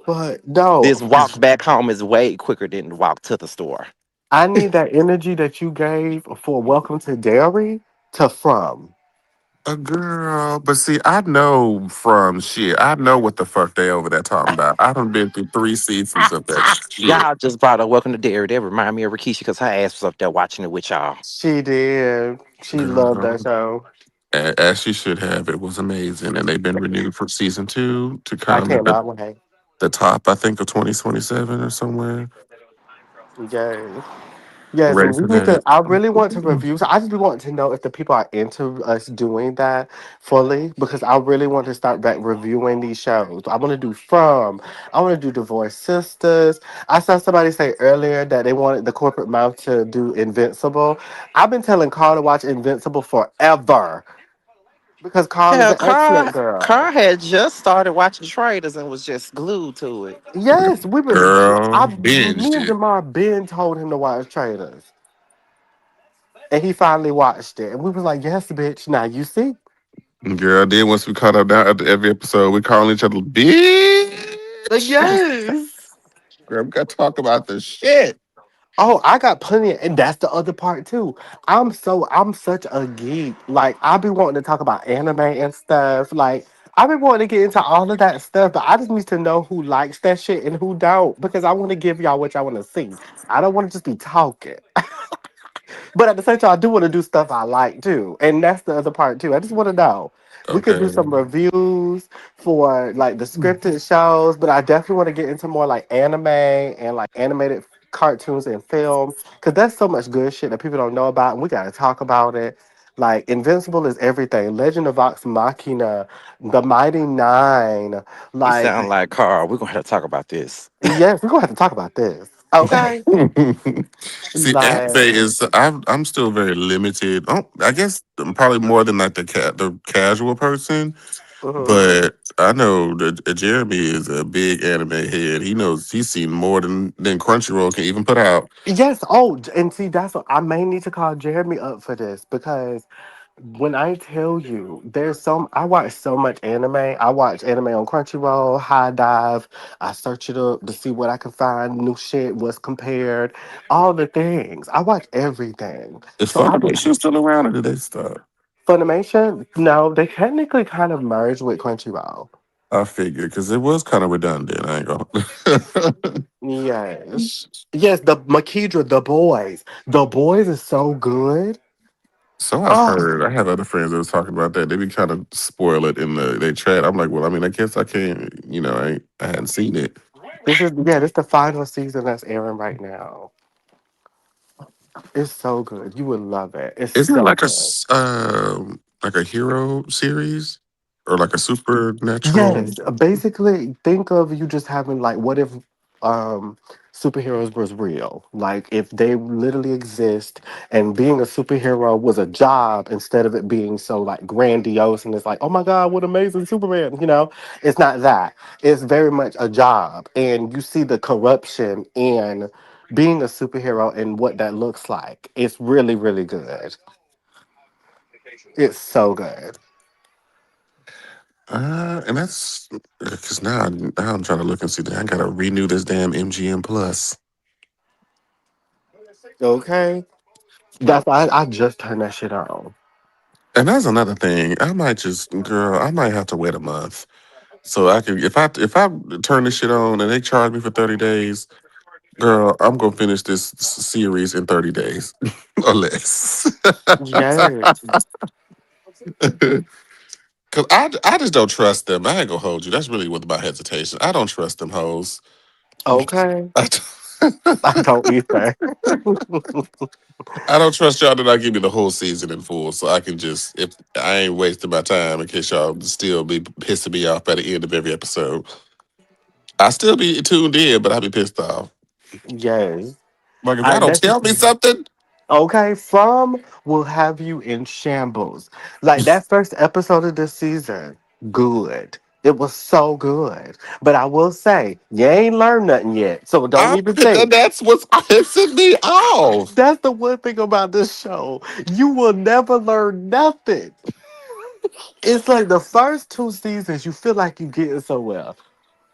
but no, This walk back home is way quicker than the walk to the store. I need that energy that you gave for Welcome to Dairy to From. A girl, but see, I know from shit. I know what the fuck they over there talking about. I done been through 3 seasons of that shit. Y'all just brought up Welcome to Dairy. That remind me of Rikishi because her ass was up there watching it with y'all. She did. She loved that Girl, show. as she should have. It was amazing, and they've been renewed for season two to I come at cannot wait. the top. I think of 2027 or somewhere. Yes. Yes, Ready and we for need to. that? I really want to review. So I just want to know if the people are into us doing that fully because I really want to start back reviewing these shows. I want to do From. I want to do Divorced Sisters. I saw somebody say earlier that they wanted the corporate mouth to do Invincible. I've been telling Carl to watch Invincible forever because Carl is Hell, an excellent girl. Car had just started watching Traders and was just glued to it. Yes, we've been. Girl, Me binged and it. Jamar Ben told him to watch Traders, and he finally watched it, and we was like, "Yes, bitch. Now you see." Girl, then once we caught up now after every episode, we calling each other bitch. Yes. Girl, we got to talk about the shit. Oh, I got plenty, and that's the other part too. I'm such a geek. Like I be wanting to talk about anime and stuff. Like I be wanting to get into all of that stuff, but I just need to know who likes that shit and who don't because I want to give y'all what y'all want to see. I don't want to just be talking. But at the same time, I do want to do stuff I like too, and that's the other part too. I just want to know. We could do Okay. some reviews for like the scripted shows, but I definitely want to get into more like anime and like animated cartoons and film because there's so much good shit that people don't know about, and we gotta talk about it. Like Invincible is everything. Legend of Vox Machina, The Mighty Nine. You Like, sound like Carl. We're gonna have to talk about this. yes, we're gonna have to talk about this. Okay. See, anime Like, is I'm still very limited. Oh, I guess I'm probably more than like the casual person, mhm. but I know that Jeremy is a big anime head. He knows he's seen more than Crunchyroll can even put out. Yes. Oh, and see, that's what I may need to call Jeremy up for this because when I tell you, there's some. I watch so much anime. I watch anime on Crunchyroll, High Dive. I search it up to see what I can find, new shit, what's compared, all the things. I watch everything. Is So I be Funimation still around or did they stop? Funimation. No, they technically kind of merged with Crunchyroll. I figured because it was kind of redundant. I ain't gonna. Yes. Yes, the Makidra, the boys. The boys is so good. So I've Oh, heard. I have other friends that was talking about that. They be kind of spoil it in the they chat. I'm like, well, I mean, I guess I can't. I hadn't seen it. this the final season that's airing right now. It's so good. You would love it. It's Isn't it so like good. like a hero series or like a supernatural? Yes, basically think of you just having like what if um superheroes was real? Like if they literally exist and being a superhero was a job instead of it being so like grandiose and it's like, "Oh my god, what amazing Superman," you know? It's not that. It's very much a job and you see the corruption in being a superhero and what that looks like. It's really really good. It's so good. And that's because now I'm trying to look and see that I gotta renew this damn MGM Plus. Okay? That's why I just turned that shit on. And that's another thing. I might have to wait a month so I can if I turn this shit on and they charge me for 30 days. Girl, I'm gonna finish this series in 30 days or less. Yes. Cause I just don't trust them. I ain't gonna hold you. That's really what my hesitation. I don't trust them hoes. Okay. I don't, I don't either. I don't trust y'all to not give me the whole season in full, so I can just if I ain't wasting my time in case y'all still be pissing me off by the end of every episode. I still be tuned in, but I be pissed off. Yes. Like if I y'all don't that's tell me something, okay. From will have you in shambles. Like that first episode of this season, good. It was so good. But I will say, you ain't learned nothing yet. So don't even think. that's what's pissing me off. That's the one thing about this show. You will never learn nothing. It's like the first two seasons, you feel like you getting somewhere.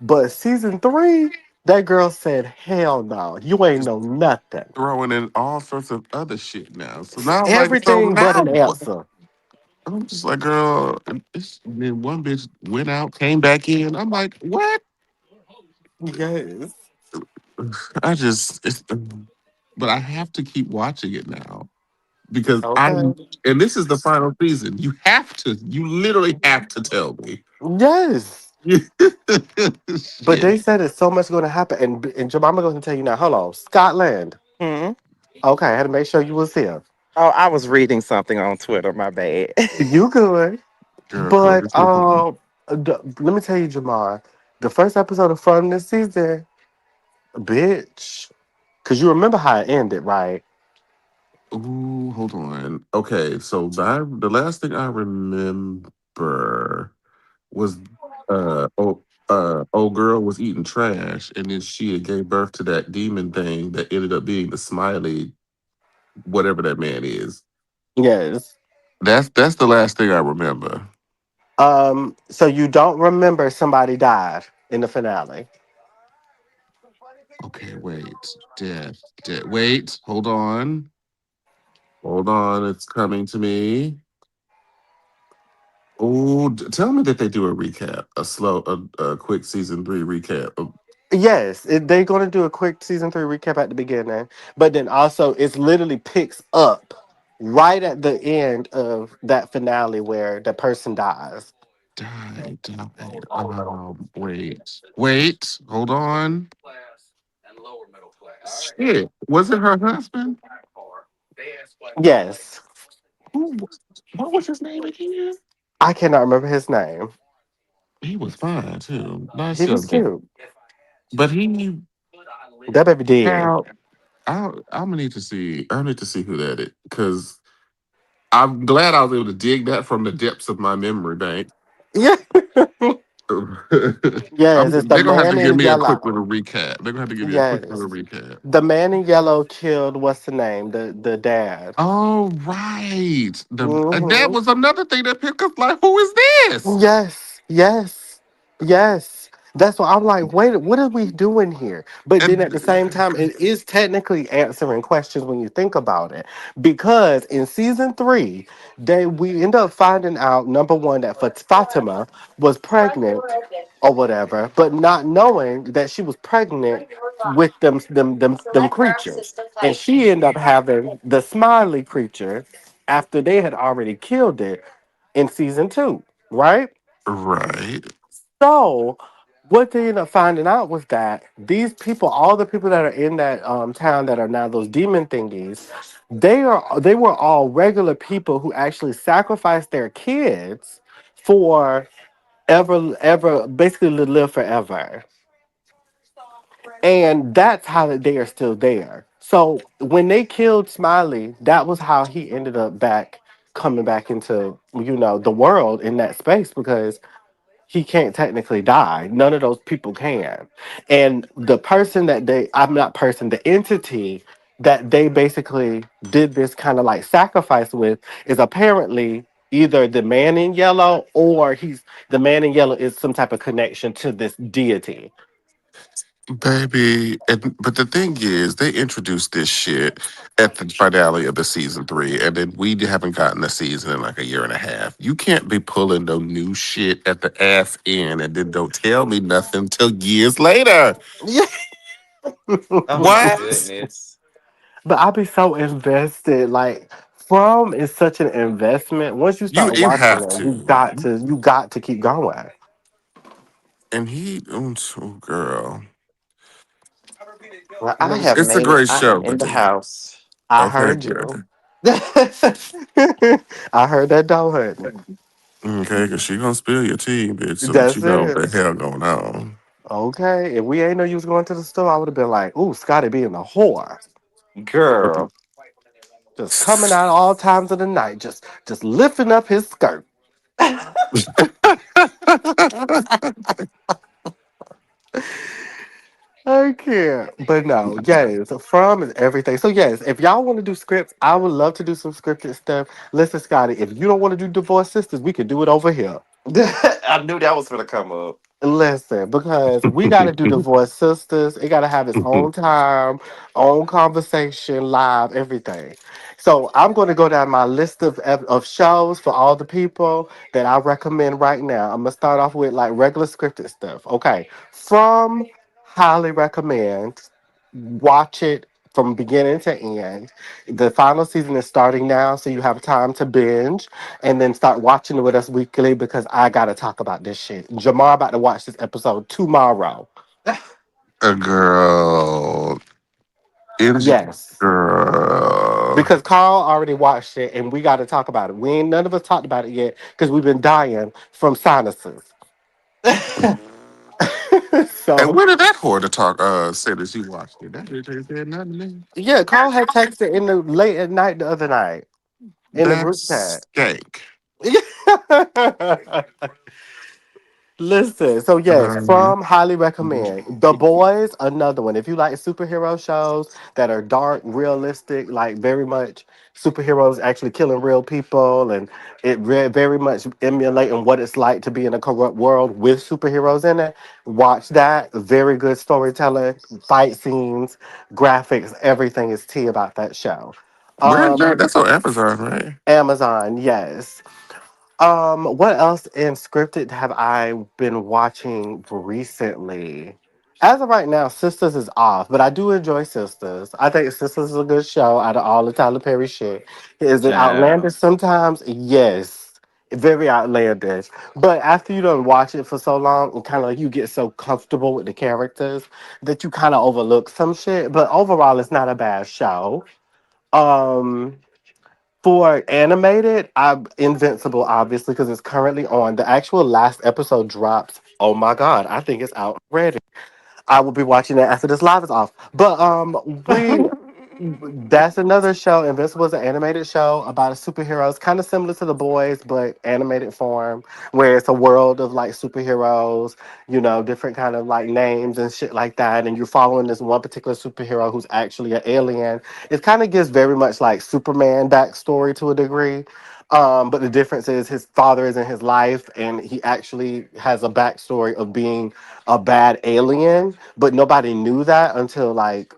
But season three, that girl said, "Hell no, you ain't know nothing. Throwing in all sorts of other shit now. So now I'm like, so Everything but now an what? answer." I'm just like, girl, and then one bitch went out, came back in. I'm like, what? Yes. I just, but I have to keep watching it now because Okay. and this is the final season. You literally have to tell me. Yes. But Shit. they said it's so much going to happen, and Jemima going to tell you now. Hold on, Scotland. Hmm? Okay, I had to make sure you was here. Oh, I was reading something on Twitter. My bad. You good? Girl, girl, But this is- let me tell you, Jamar, the first episode of Fun this season, bitch, because you remember how it ended, right? Ooh, hold on. Okay, so the last thing I remember was old girl was eating trash and then she had gave birth to that demon thing that ended up being the smiley whatever that man is. Yes. That's the last thing I remember. So you don't remember somebody died in the finale? Okay, wait. Wait, hold on. Hold on, it's coming to me. Oh, tell me that they do a recap, a quick season 3 recap. Yes, they're going to do a quick season 3 recap at the beginning, but then also it's literally picks up right at the end of that finale where the person dies. Died. Wait. Hold on. Shit. Was it her husband? Yes, Who? What was his name again? I cannot remember his name. He was fine too. Nice He was young guy. cute. But he, That baby dead. how? I'm gonna need to see. I need to see who that is because I'm glad I was able to dig that from the depths of my memory bank. Yeah. Yes, it's the They're gonna have to man give in me a quick yellow. little recap. They're gonna have to give me a quick little Yes, recap. the man in yellow killed what's the name? The dad. Oh right, and that Hmm. was another thing that picked up. Like, who is this? Yes, yes, yes. That's why I'm like, wait, what are we doing here? But then at And the same time, it is technically answering questions when you think about it. Because in season 3, we end up finding out number one that Fatima was pregnant or whatever, but not knowing that she was pregnant with them creatures. And she ended up having the smiley creature after they had already killed it in season 2, right? right, So what they end up finding out was that these people, all the people that are in that town that are now those demon thingies, they were all regular people who actually sacrificed their kids for ever basically to live forever. And that's how they are still there. So when they killed Smiley, that was how he ended up coming back into the world in that space because he can't technically die. None of those people can. And the person that I'm not person, the entity that they basically did this kind of like sacrifice with is apparently either the man in yellow or the man in yellow is some type of connection to this deity. baby. But the thing is, they introduced this shit at the finale of the season 3, and then we haven't gotten a season in like a year and a half. You can't be pulling no new shit at the ass end, and then don't tell me nothing till years later. Yeah. Oh my What? goodness. But I'll be so invested. Like From is such an investment. Once you start You watching have it, to. you got to keep going. And oh, girl, Well, I Listen, have it's a made it. great I am show, in but the house. I okay, heard you. good. I heard that don't hurt me. Okay, because she gonna spill your tea, bitch, so that you That's know what it. the hell going on. Okay. If we ain't know you was going to the store, I would have been like, ooh, Scotty being a whore. Okay. Girl. Just coming out all times of the night, just lifting up his skirt. I can't. But no, yes, From is everything. So yes, if y'all want to do scripts, I would love to do some scripted stuff. Listen, Scotty, if you don't want to do Divorce Sisters, we could do it over here. I knew that was gonna come up. Listen, because we got to do Divorce Sisters. It got to have its own time, own conversation, live, everything. So I'm going to go down my list of shows for all the people that I recommend right now. I'm going to start off with like regular scripted stuff. Okay. From highly recommend. Watch it from beginning to end. The final season is starting now, so you have time to binge and then start watching it with us weekly because I gotta talk about this shit. Jamar about to watch this episode tomorrow. A girl. Yes. Girl. Because Carl already watched it and we gotta talk about it. We ain't none of us talked about it yet because we've been dying from sinuses. And So where did that whore to talk say that she watched it? That bitch ain't said nothing to me. yeah, Carl had texted in the late at night the other night in the group chat. That's skank. Listen, so yes, Um, From highly recommend. The Boys, another one. If you like superhero shows that are dark, realistic, like very much superheroes actually killing real people, and very much emulating what it's like to be in a corrupt world with superheroes in it, watch that. Very good storytelling, fight scenes, graphics, everything is tea about that show. where's that? Um, That's on Amazon, right? Amazon, yes. What else in scripted have I been watching recently? As of right now, Sisters is off, but I do enjoy Sisters. I think Sisters is a good show out of all the Tyler Perry shit. Is it Child. outlandish sometimes? Yes. Very outlandish. But after you don't watch it for so long, and kind of like you get so comfortable with the characters that you kind of overlook some shit. But overall, it's not a bad show. Um, for animated, I'm Invincible, obviously, because it's currently on. The actual last episode dropped. Oh my god, I think it's out already. I will be watching that after this live is off. But we that's another show. Invincible is an animated show about a superheroes, kind of similar to The Boys, but animated form, where it's a world of like superheroes, different kind of like names and shit like that, and you're following this one particular superhero who's actually an alien. It kind of gives very much like Superman backstory to a degree. But the difference is his father is in his life, and he actually has a backstory of being a bad alien, but nobody knew that until like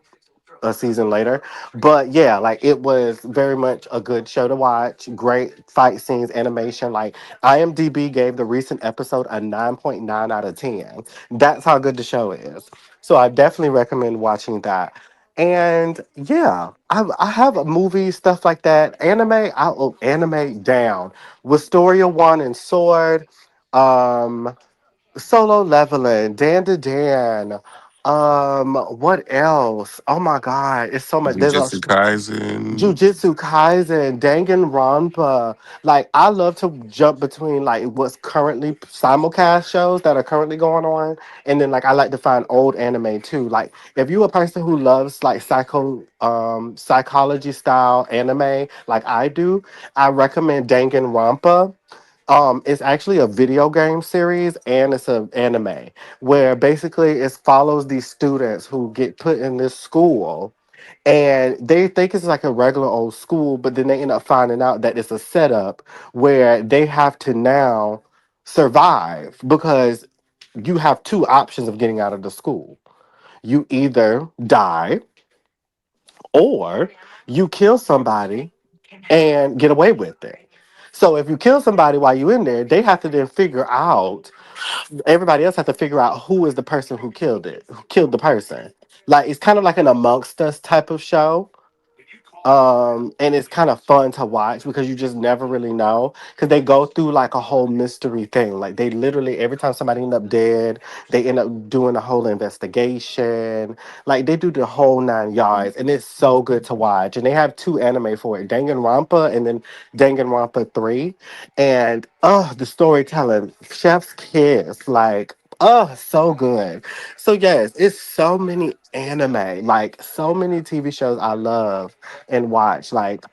a season later. But yeah, like it was very much a good show to watch. Great fight scenes, animation. Like IMDb gave the recent episode a 9.9 out of 10. That's how good the show is. So I definitely recommend watching that. And yeah, I have a movie stuff like that. I'll anime down. Wisteria One and Sword. Um Solo Leveling, Dan to Dan. What else? Oh my God, it's so much. There's a Jujutsu Kaisen. Jujutsu Kaisen, Danganronpa. Like I love to jump between like what's currently simulcast shows that are currently going on, and then like I like to find old anime too. Like if you're a person who loves like psychology style anime, like I do, I recommend Danganronpa. It's actually a video game series and it's an anime where basically it follows these students who get put in this school and they think it's like a regular old school, but then they end up finding out that it's a setup where they have to now survive because you have two options of getting out of the school. You either die or you kill somebody and get away with it. So if you kill somebody while you're in there, they have to then figure out, everybody else have to figure out who is the person who killed the person. Like it's kind of like an Amongst Us type of show. And it's kind of fun to watch because you just never really know because they go through like a whole mystery thing. Like they literally every time somebody end up dead, they end up doing a whole investigation. Like they do the whole nine yards, and it's so good to watch. And they have two anime for it, Danganronpa and then Danganronpa 3. And the storytelling, Chef's Kiss, like so good. So yes, it's so many anime, like so many TV shows I love and watch. Like,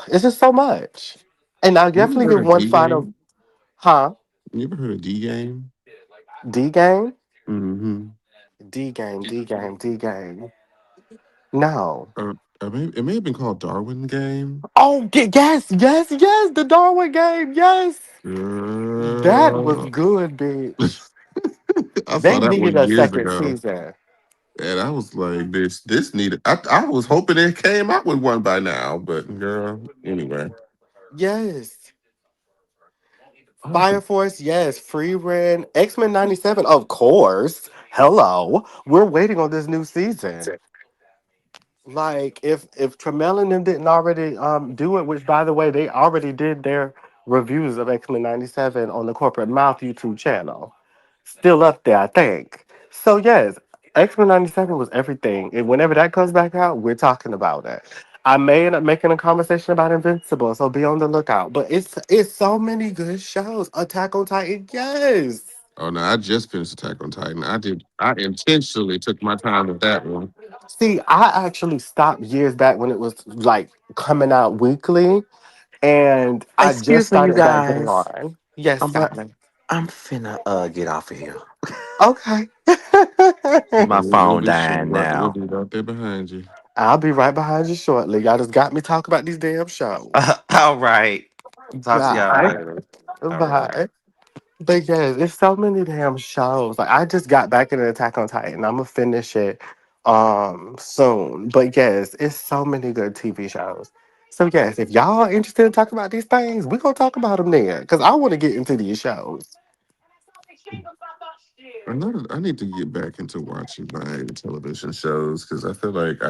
it's just so much. And I'll You ever definitely heard give of one D final, Game? huh? You ever heard of D Game? D game, Mm-hmm. D game, D game, D game. No. It may have been called Darwin Game. Oh, yes, yes, yes. The Darwin game. Yes, that was Girl. good, bitch. I saw They that needed one a years second ago. season. And I was like, this needed I was hoping it came out with one by now, but girl, anyway. Yes. Fire Awesome. Force, yes. Free Ren. X-Men 97, of course. Hello. We're waiting on this new season. Like if Tremel and them didn't already do it, which by the way, they already did their reviews of X-Men 97 on the Corporate Mouth YouTube channel. Still up there, I think. So yes, X-Men 97 was everything. And whenever that comes back out, we're talking about it. I may end up making a conversation about Invincible, so be on the lookout. But it's so many good shows. Attack on Titan, yes. Oh no, I just finished Attack on Titan. I intentionally took my time with that one. See, I actually stopped years back when it was like coming out weekly, and I just Excuse me, you started back getting guys. on. Yes, I'm about, Scotland. I'm finna get off of here. Okay. My We'll phone be dying we'll now. be right there behind you. I'll be right behind you shortly. Y'all just got me talking about these damn shows. All right. Talk to y'all Bye. later. All right. Bye. But yeah, there's so many damn shows. Like I just got back into Attack on Titan. I'm gonna finish it soon. But yes, it's so many good TV shows. So yes, if y'all are interested in talking about these things, we're gonna talk about them then. Cause I want to get into these shows. I need to get back into watching my television shows because I feel like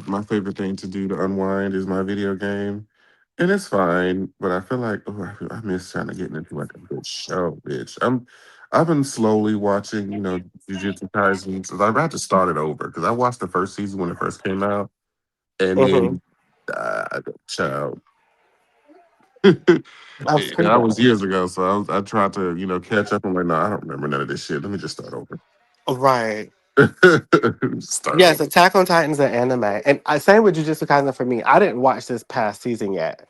my favorite thing to do to unwind is my video game. And it's fine, but I feel like I miss trying to get into like a good show, bitch. I've been slowly watching, Jujutsu Kaisen. So I've had to start it over because I watched the first season when it first came out, and Mm-hmm. then child. I'm That was screaming. years ago, so I tried to catch up. I'm like, no, I don't remember none of this shit. Let me just start over. Right. Start Yes, over. Attack on Titan's an anime. And I same with Jujutsu Kaisen for me. I didn't watch this past season yet.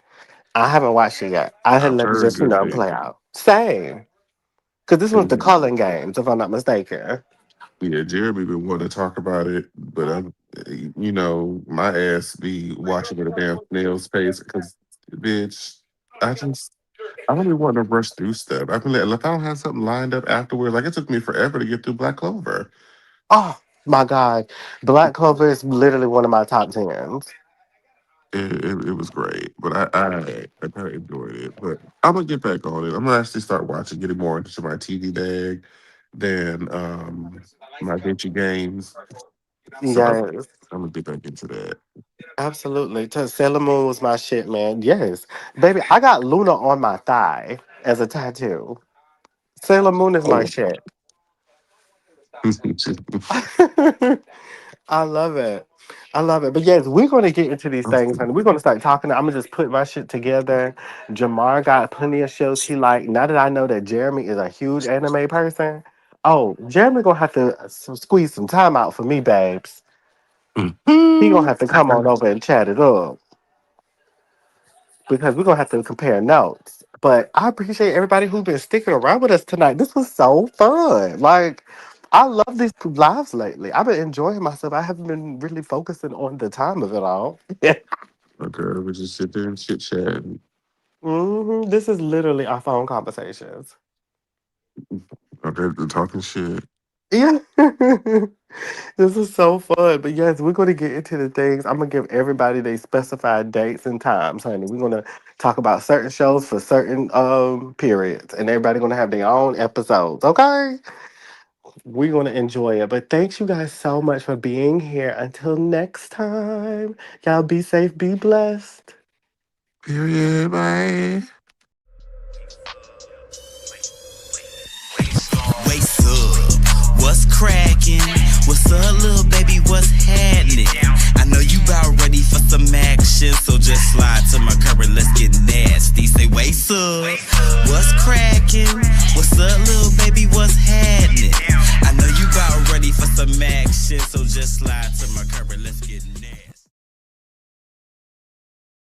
I haven't watched it yet. I had I've let it heard just, good things. play out. Same. Because this was the Mhm. calling games, if I'm not mistaken. Yeah, Jeremy been wanting to talk about it, but my ass be watching at a damn snail's pace because, bitch, I don't even want to rush through stuff. If I don't have something lined up afterwards, like it took me forever to get through Black Clover. Oh my God. Black Clover is literally one of my top tens. It was great, but I kind of enjoyed it. But I'm gonna get back on it. I'm gonna actually start watching, getting more into my TV bag than my Vinci games. So Yes. I'm gonna get back into that. Absolutely. Sailor Moon was my shit, man. Yes. Baby, I got Luna on my thigh as a tattoo. Sailor Moon is my Oh. shit. I love it. I love it. But yes, we're going to get into these things, and we're going to start talking. I'm going to just put my shit together. Jamar got plenty of shows he like. Now that I know that Jeremy is a huge anime person, oh, Jeremy going to have to squeeze some time out for me, babes. He going to have to come on over and chat it up because we're going to have to compare notes. But I appreciate everybody who's been sticking around with us tonight. This was so fun. Like, I love these lives lately. I've been enjoying myself. I haven't been really focusing on the time of it all. Okay, we just sit there and chit chat. This is literally our phone conversations. Okay, talking shit. Yeah. This is so fun. But yes, we're going to get into the things. I'm going to give everybody their specified dates and times, honey. We're going to talk about certain shows for certain periods. And everybody going to have their own episodes, okay? We're going to enjoy it. But thanks you guys so much for being here. Until next time, y'all be safe, be blessed. Period. Bye. Waist up, what's cracking? What's up, little baby? What's happening? I know you about ready for some action, so just slide to my current. Let's get nasty. Say waist up, what's cracking?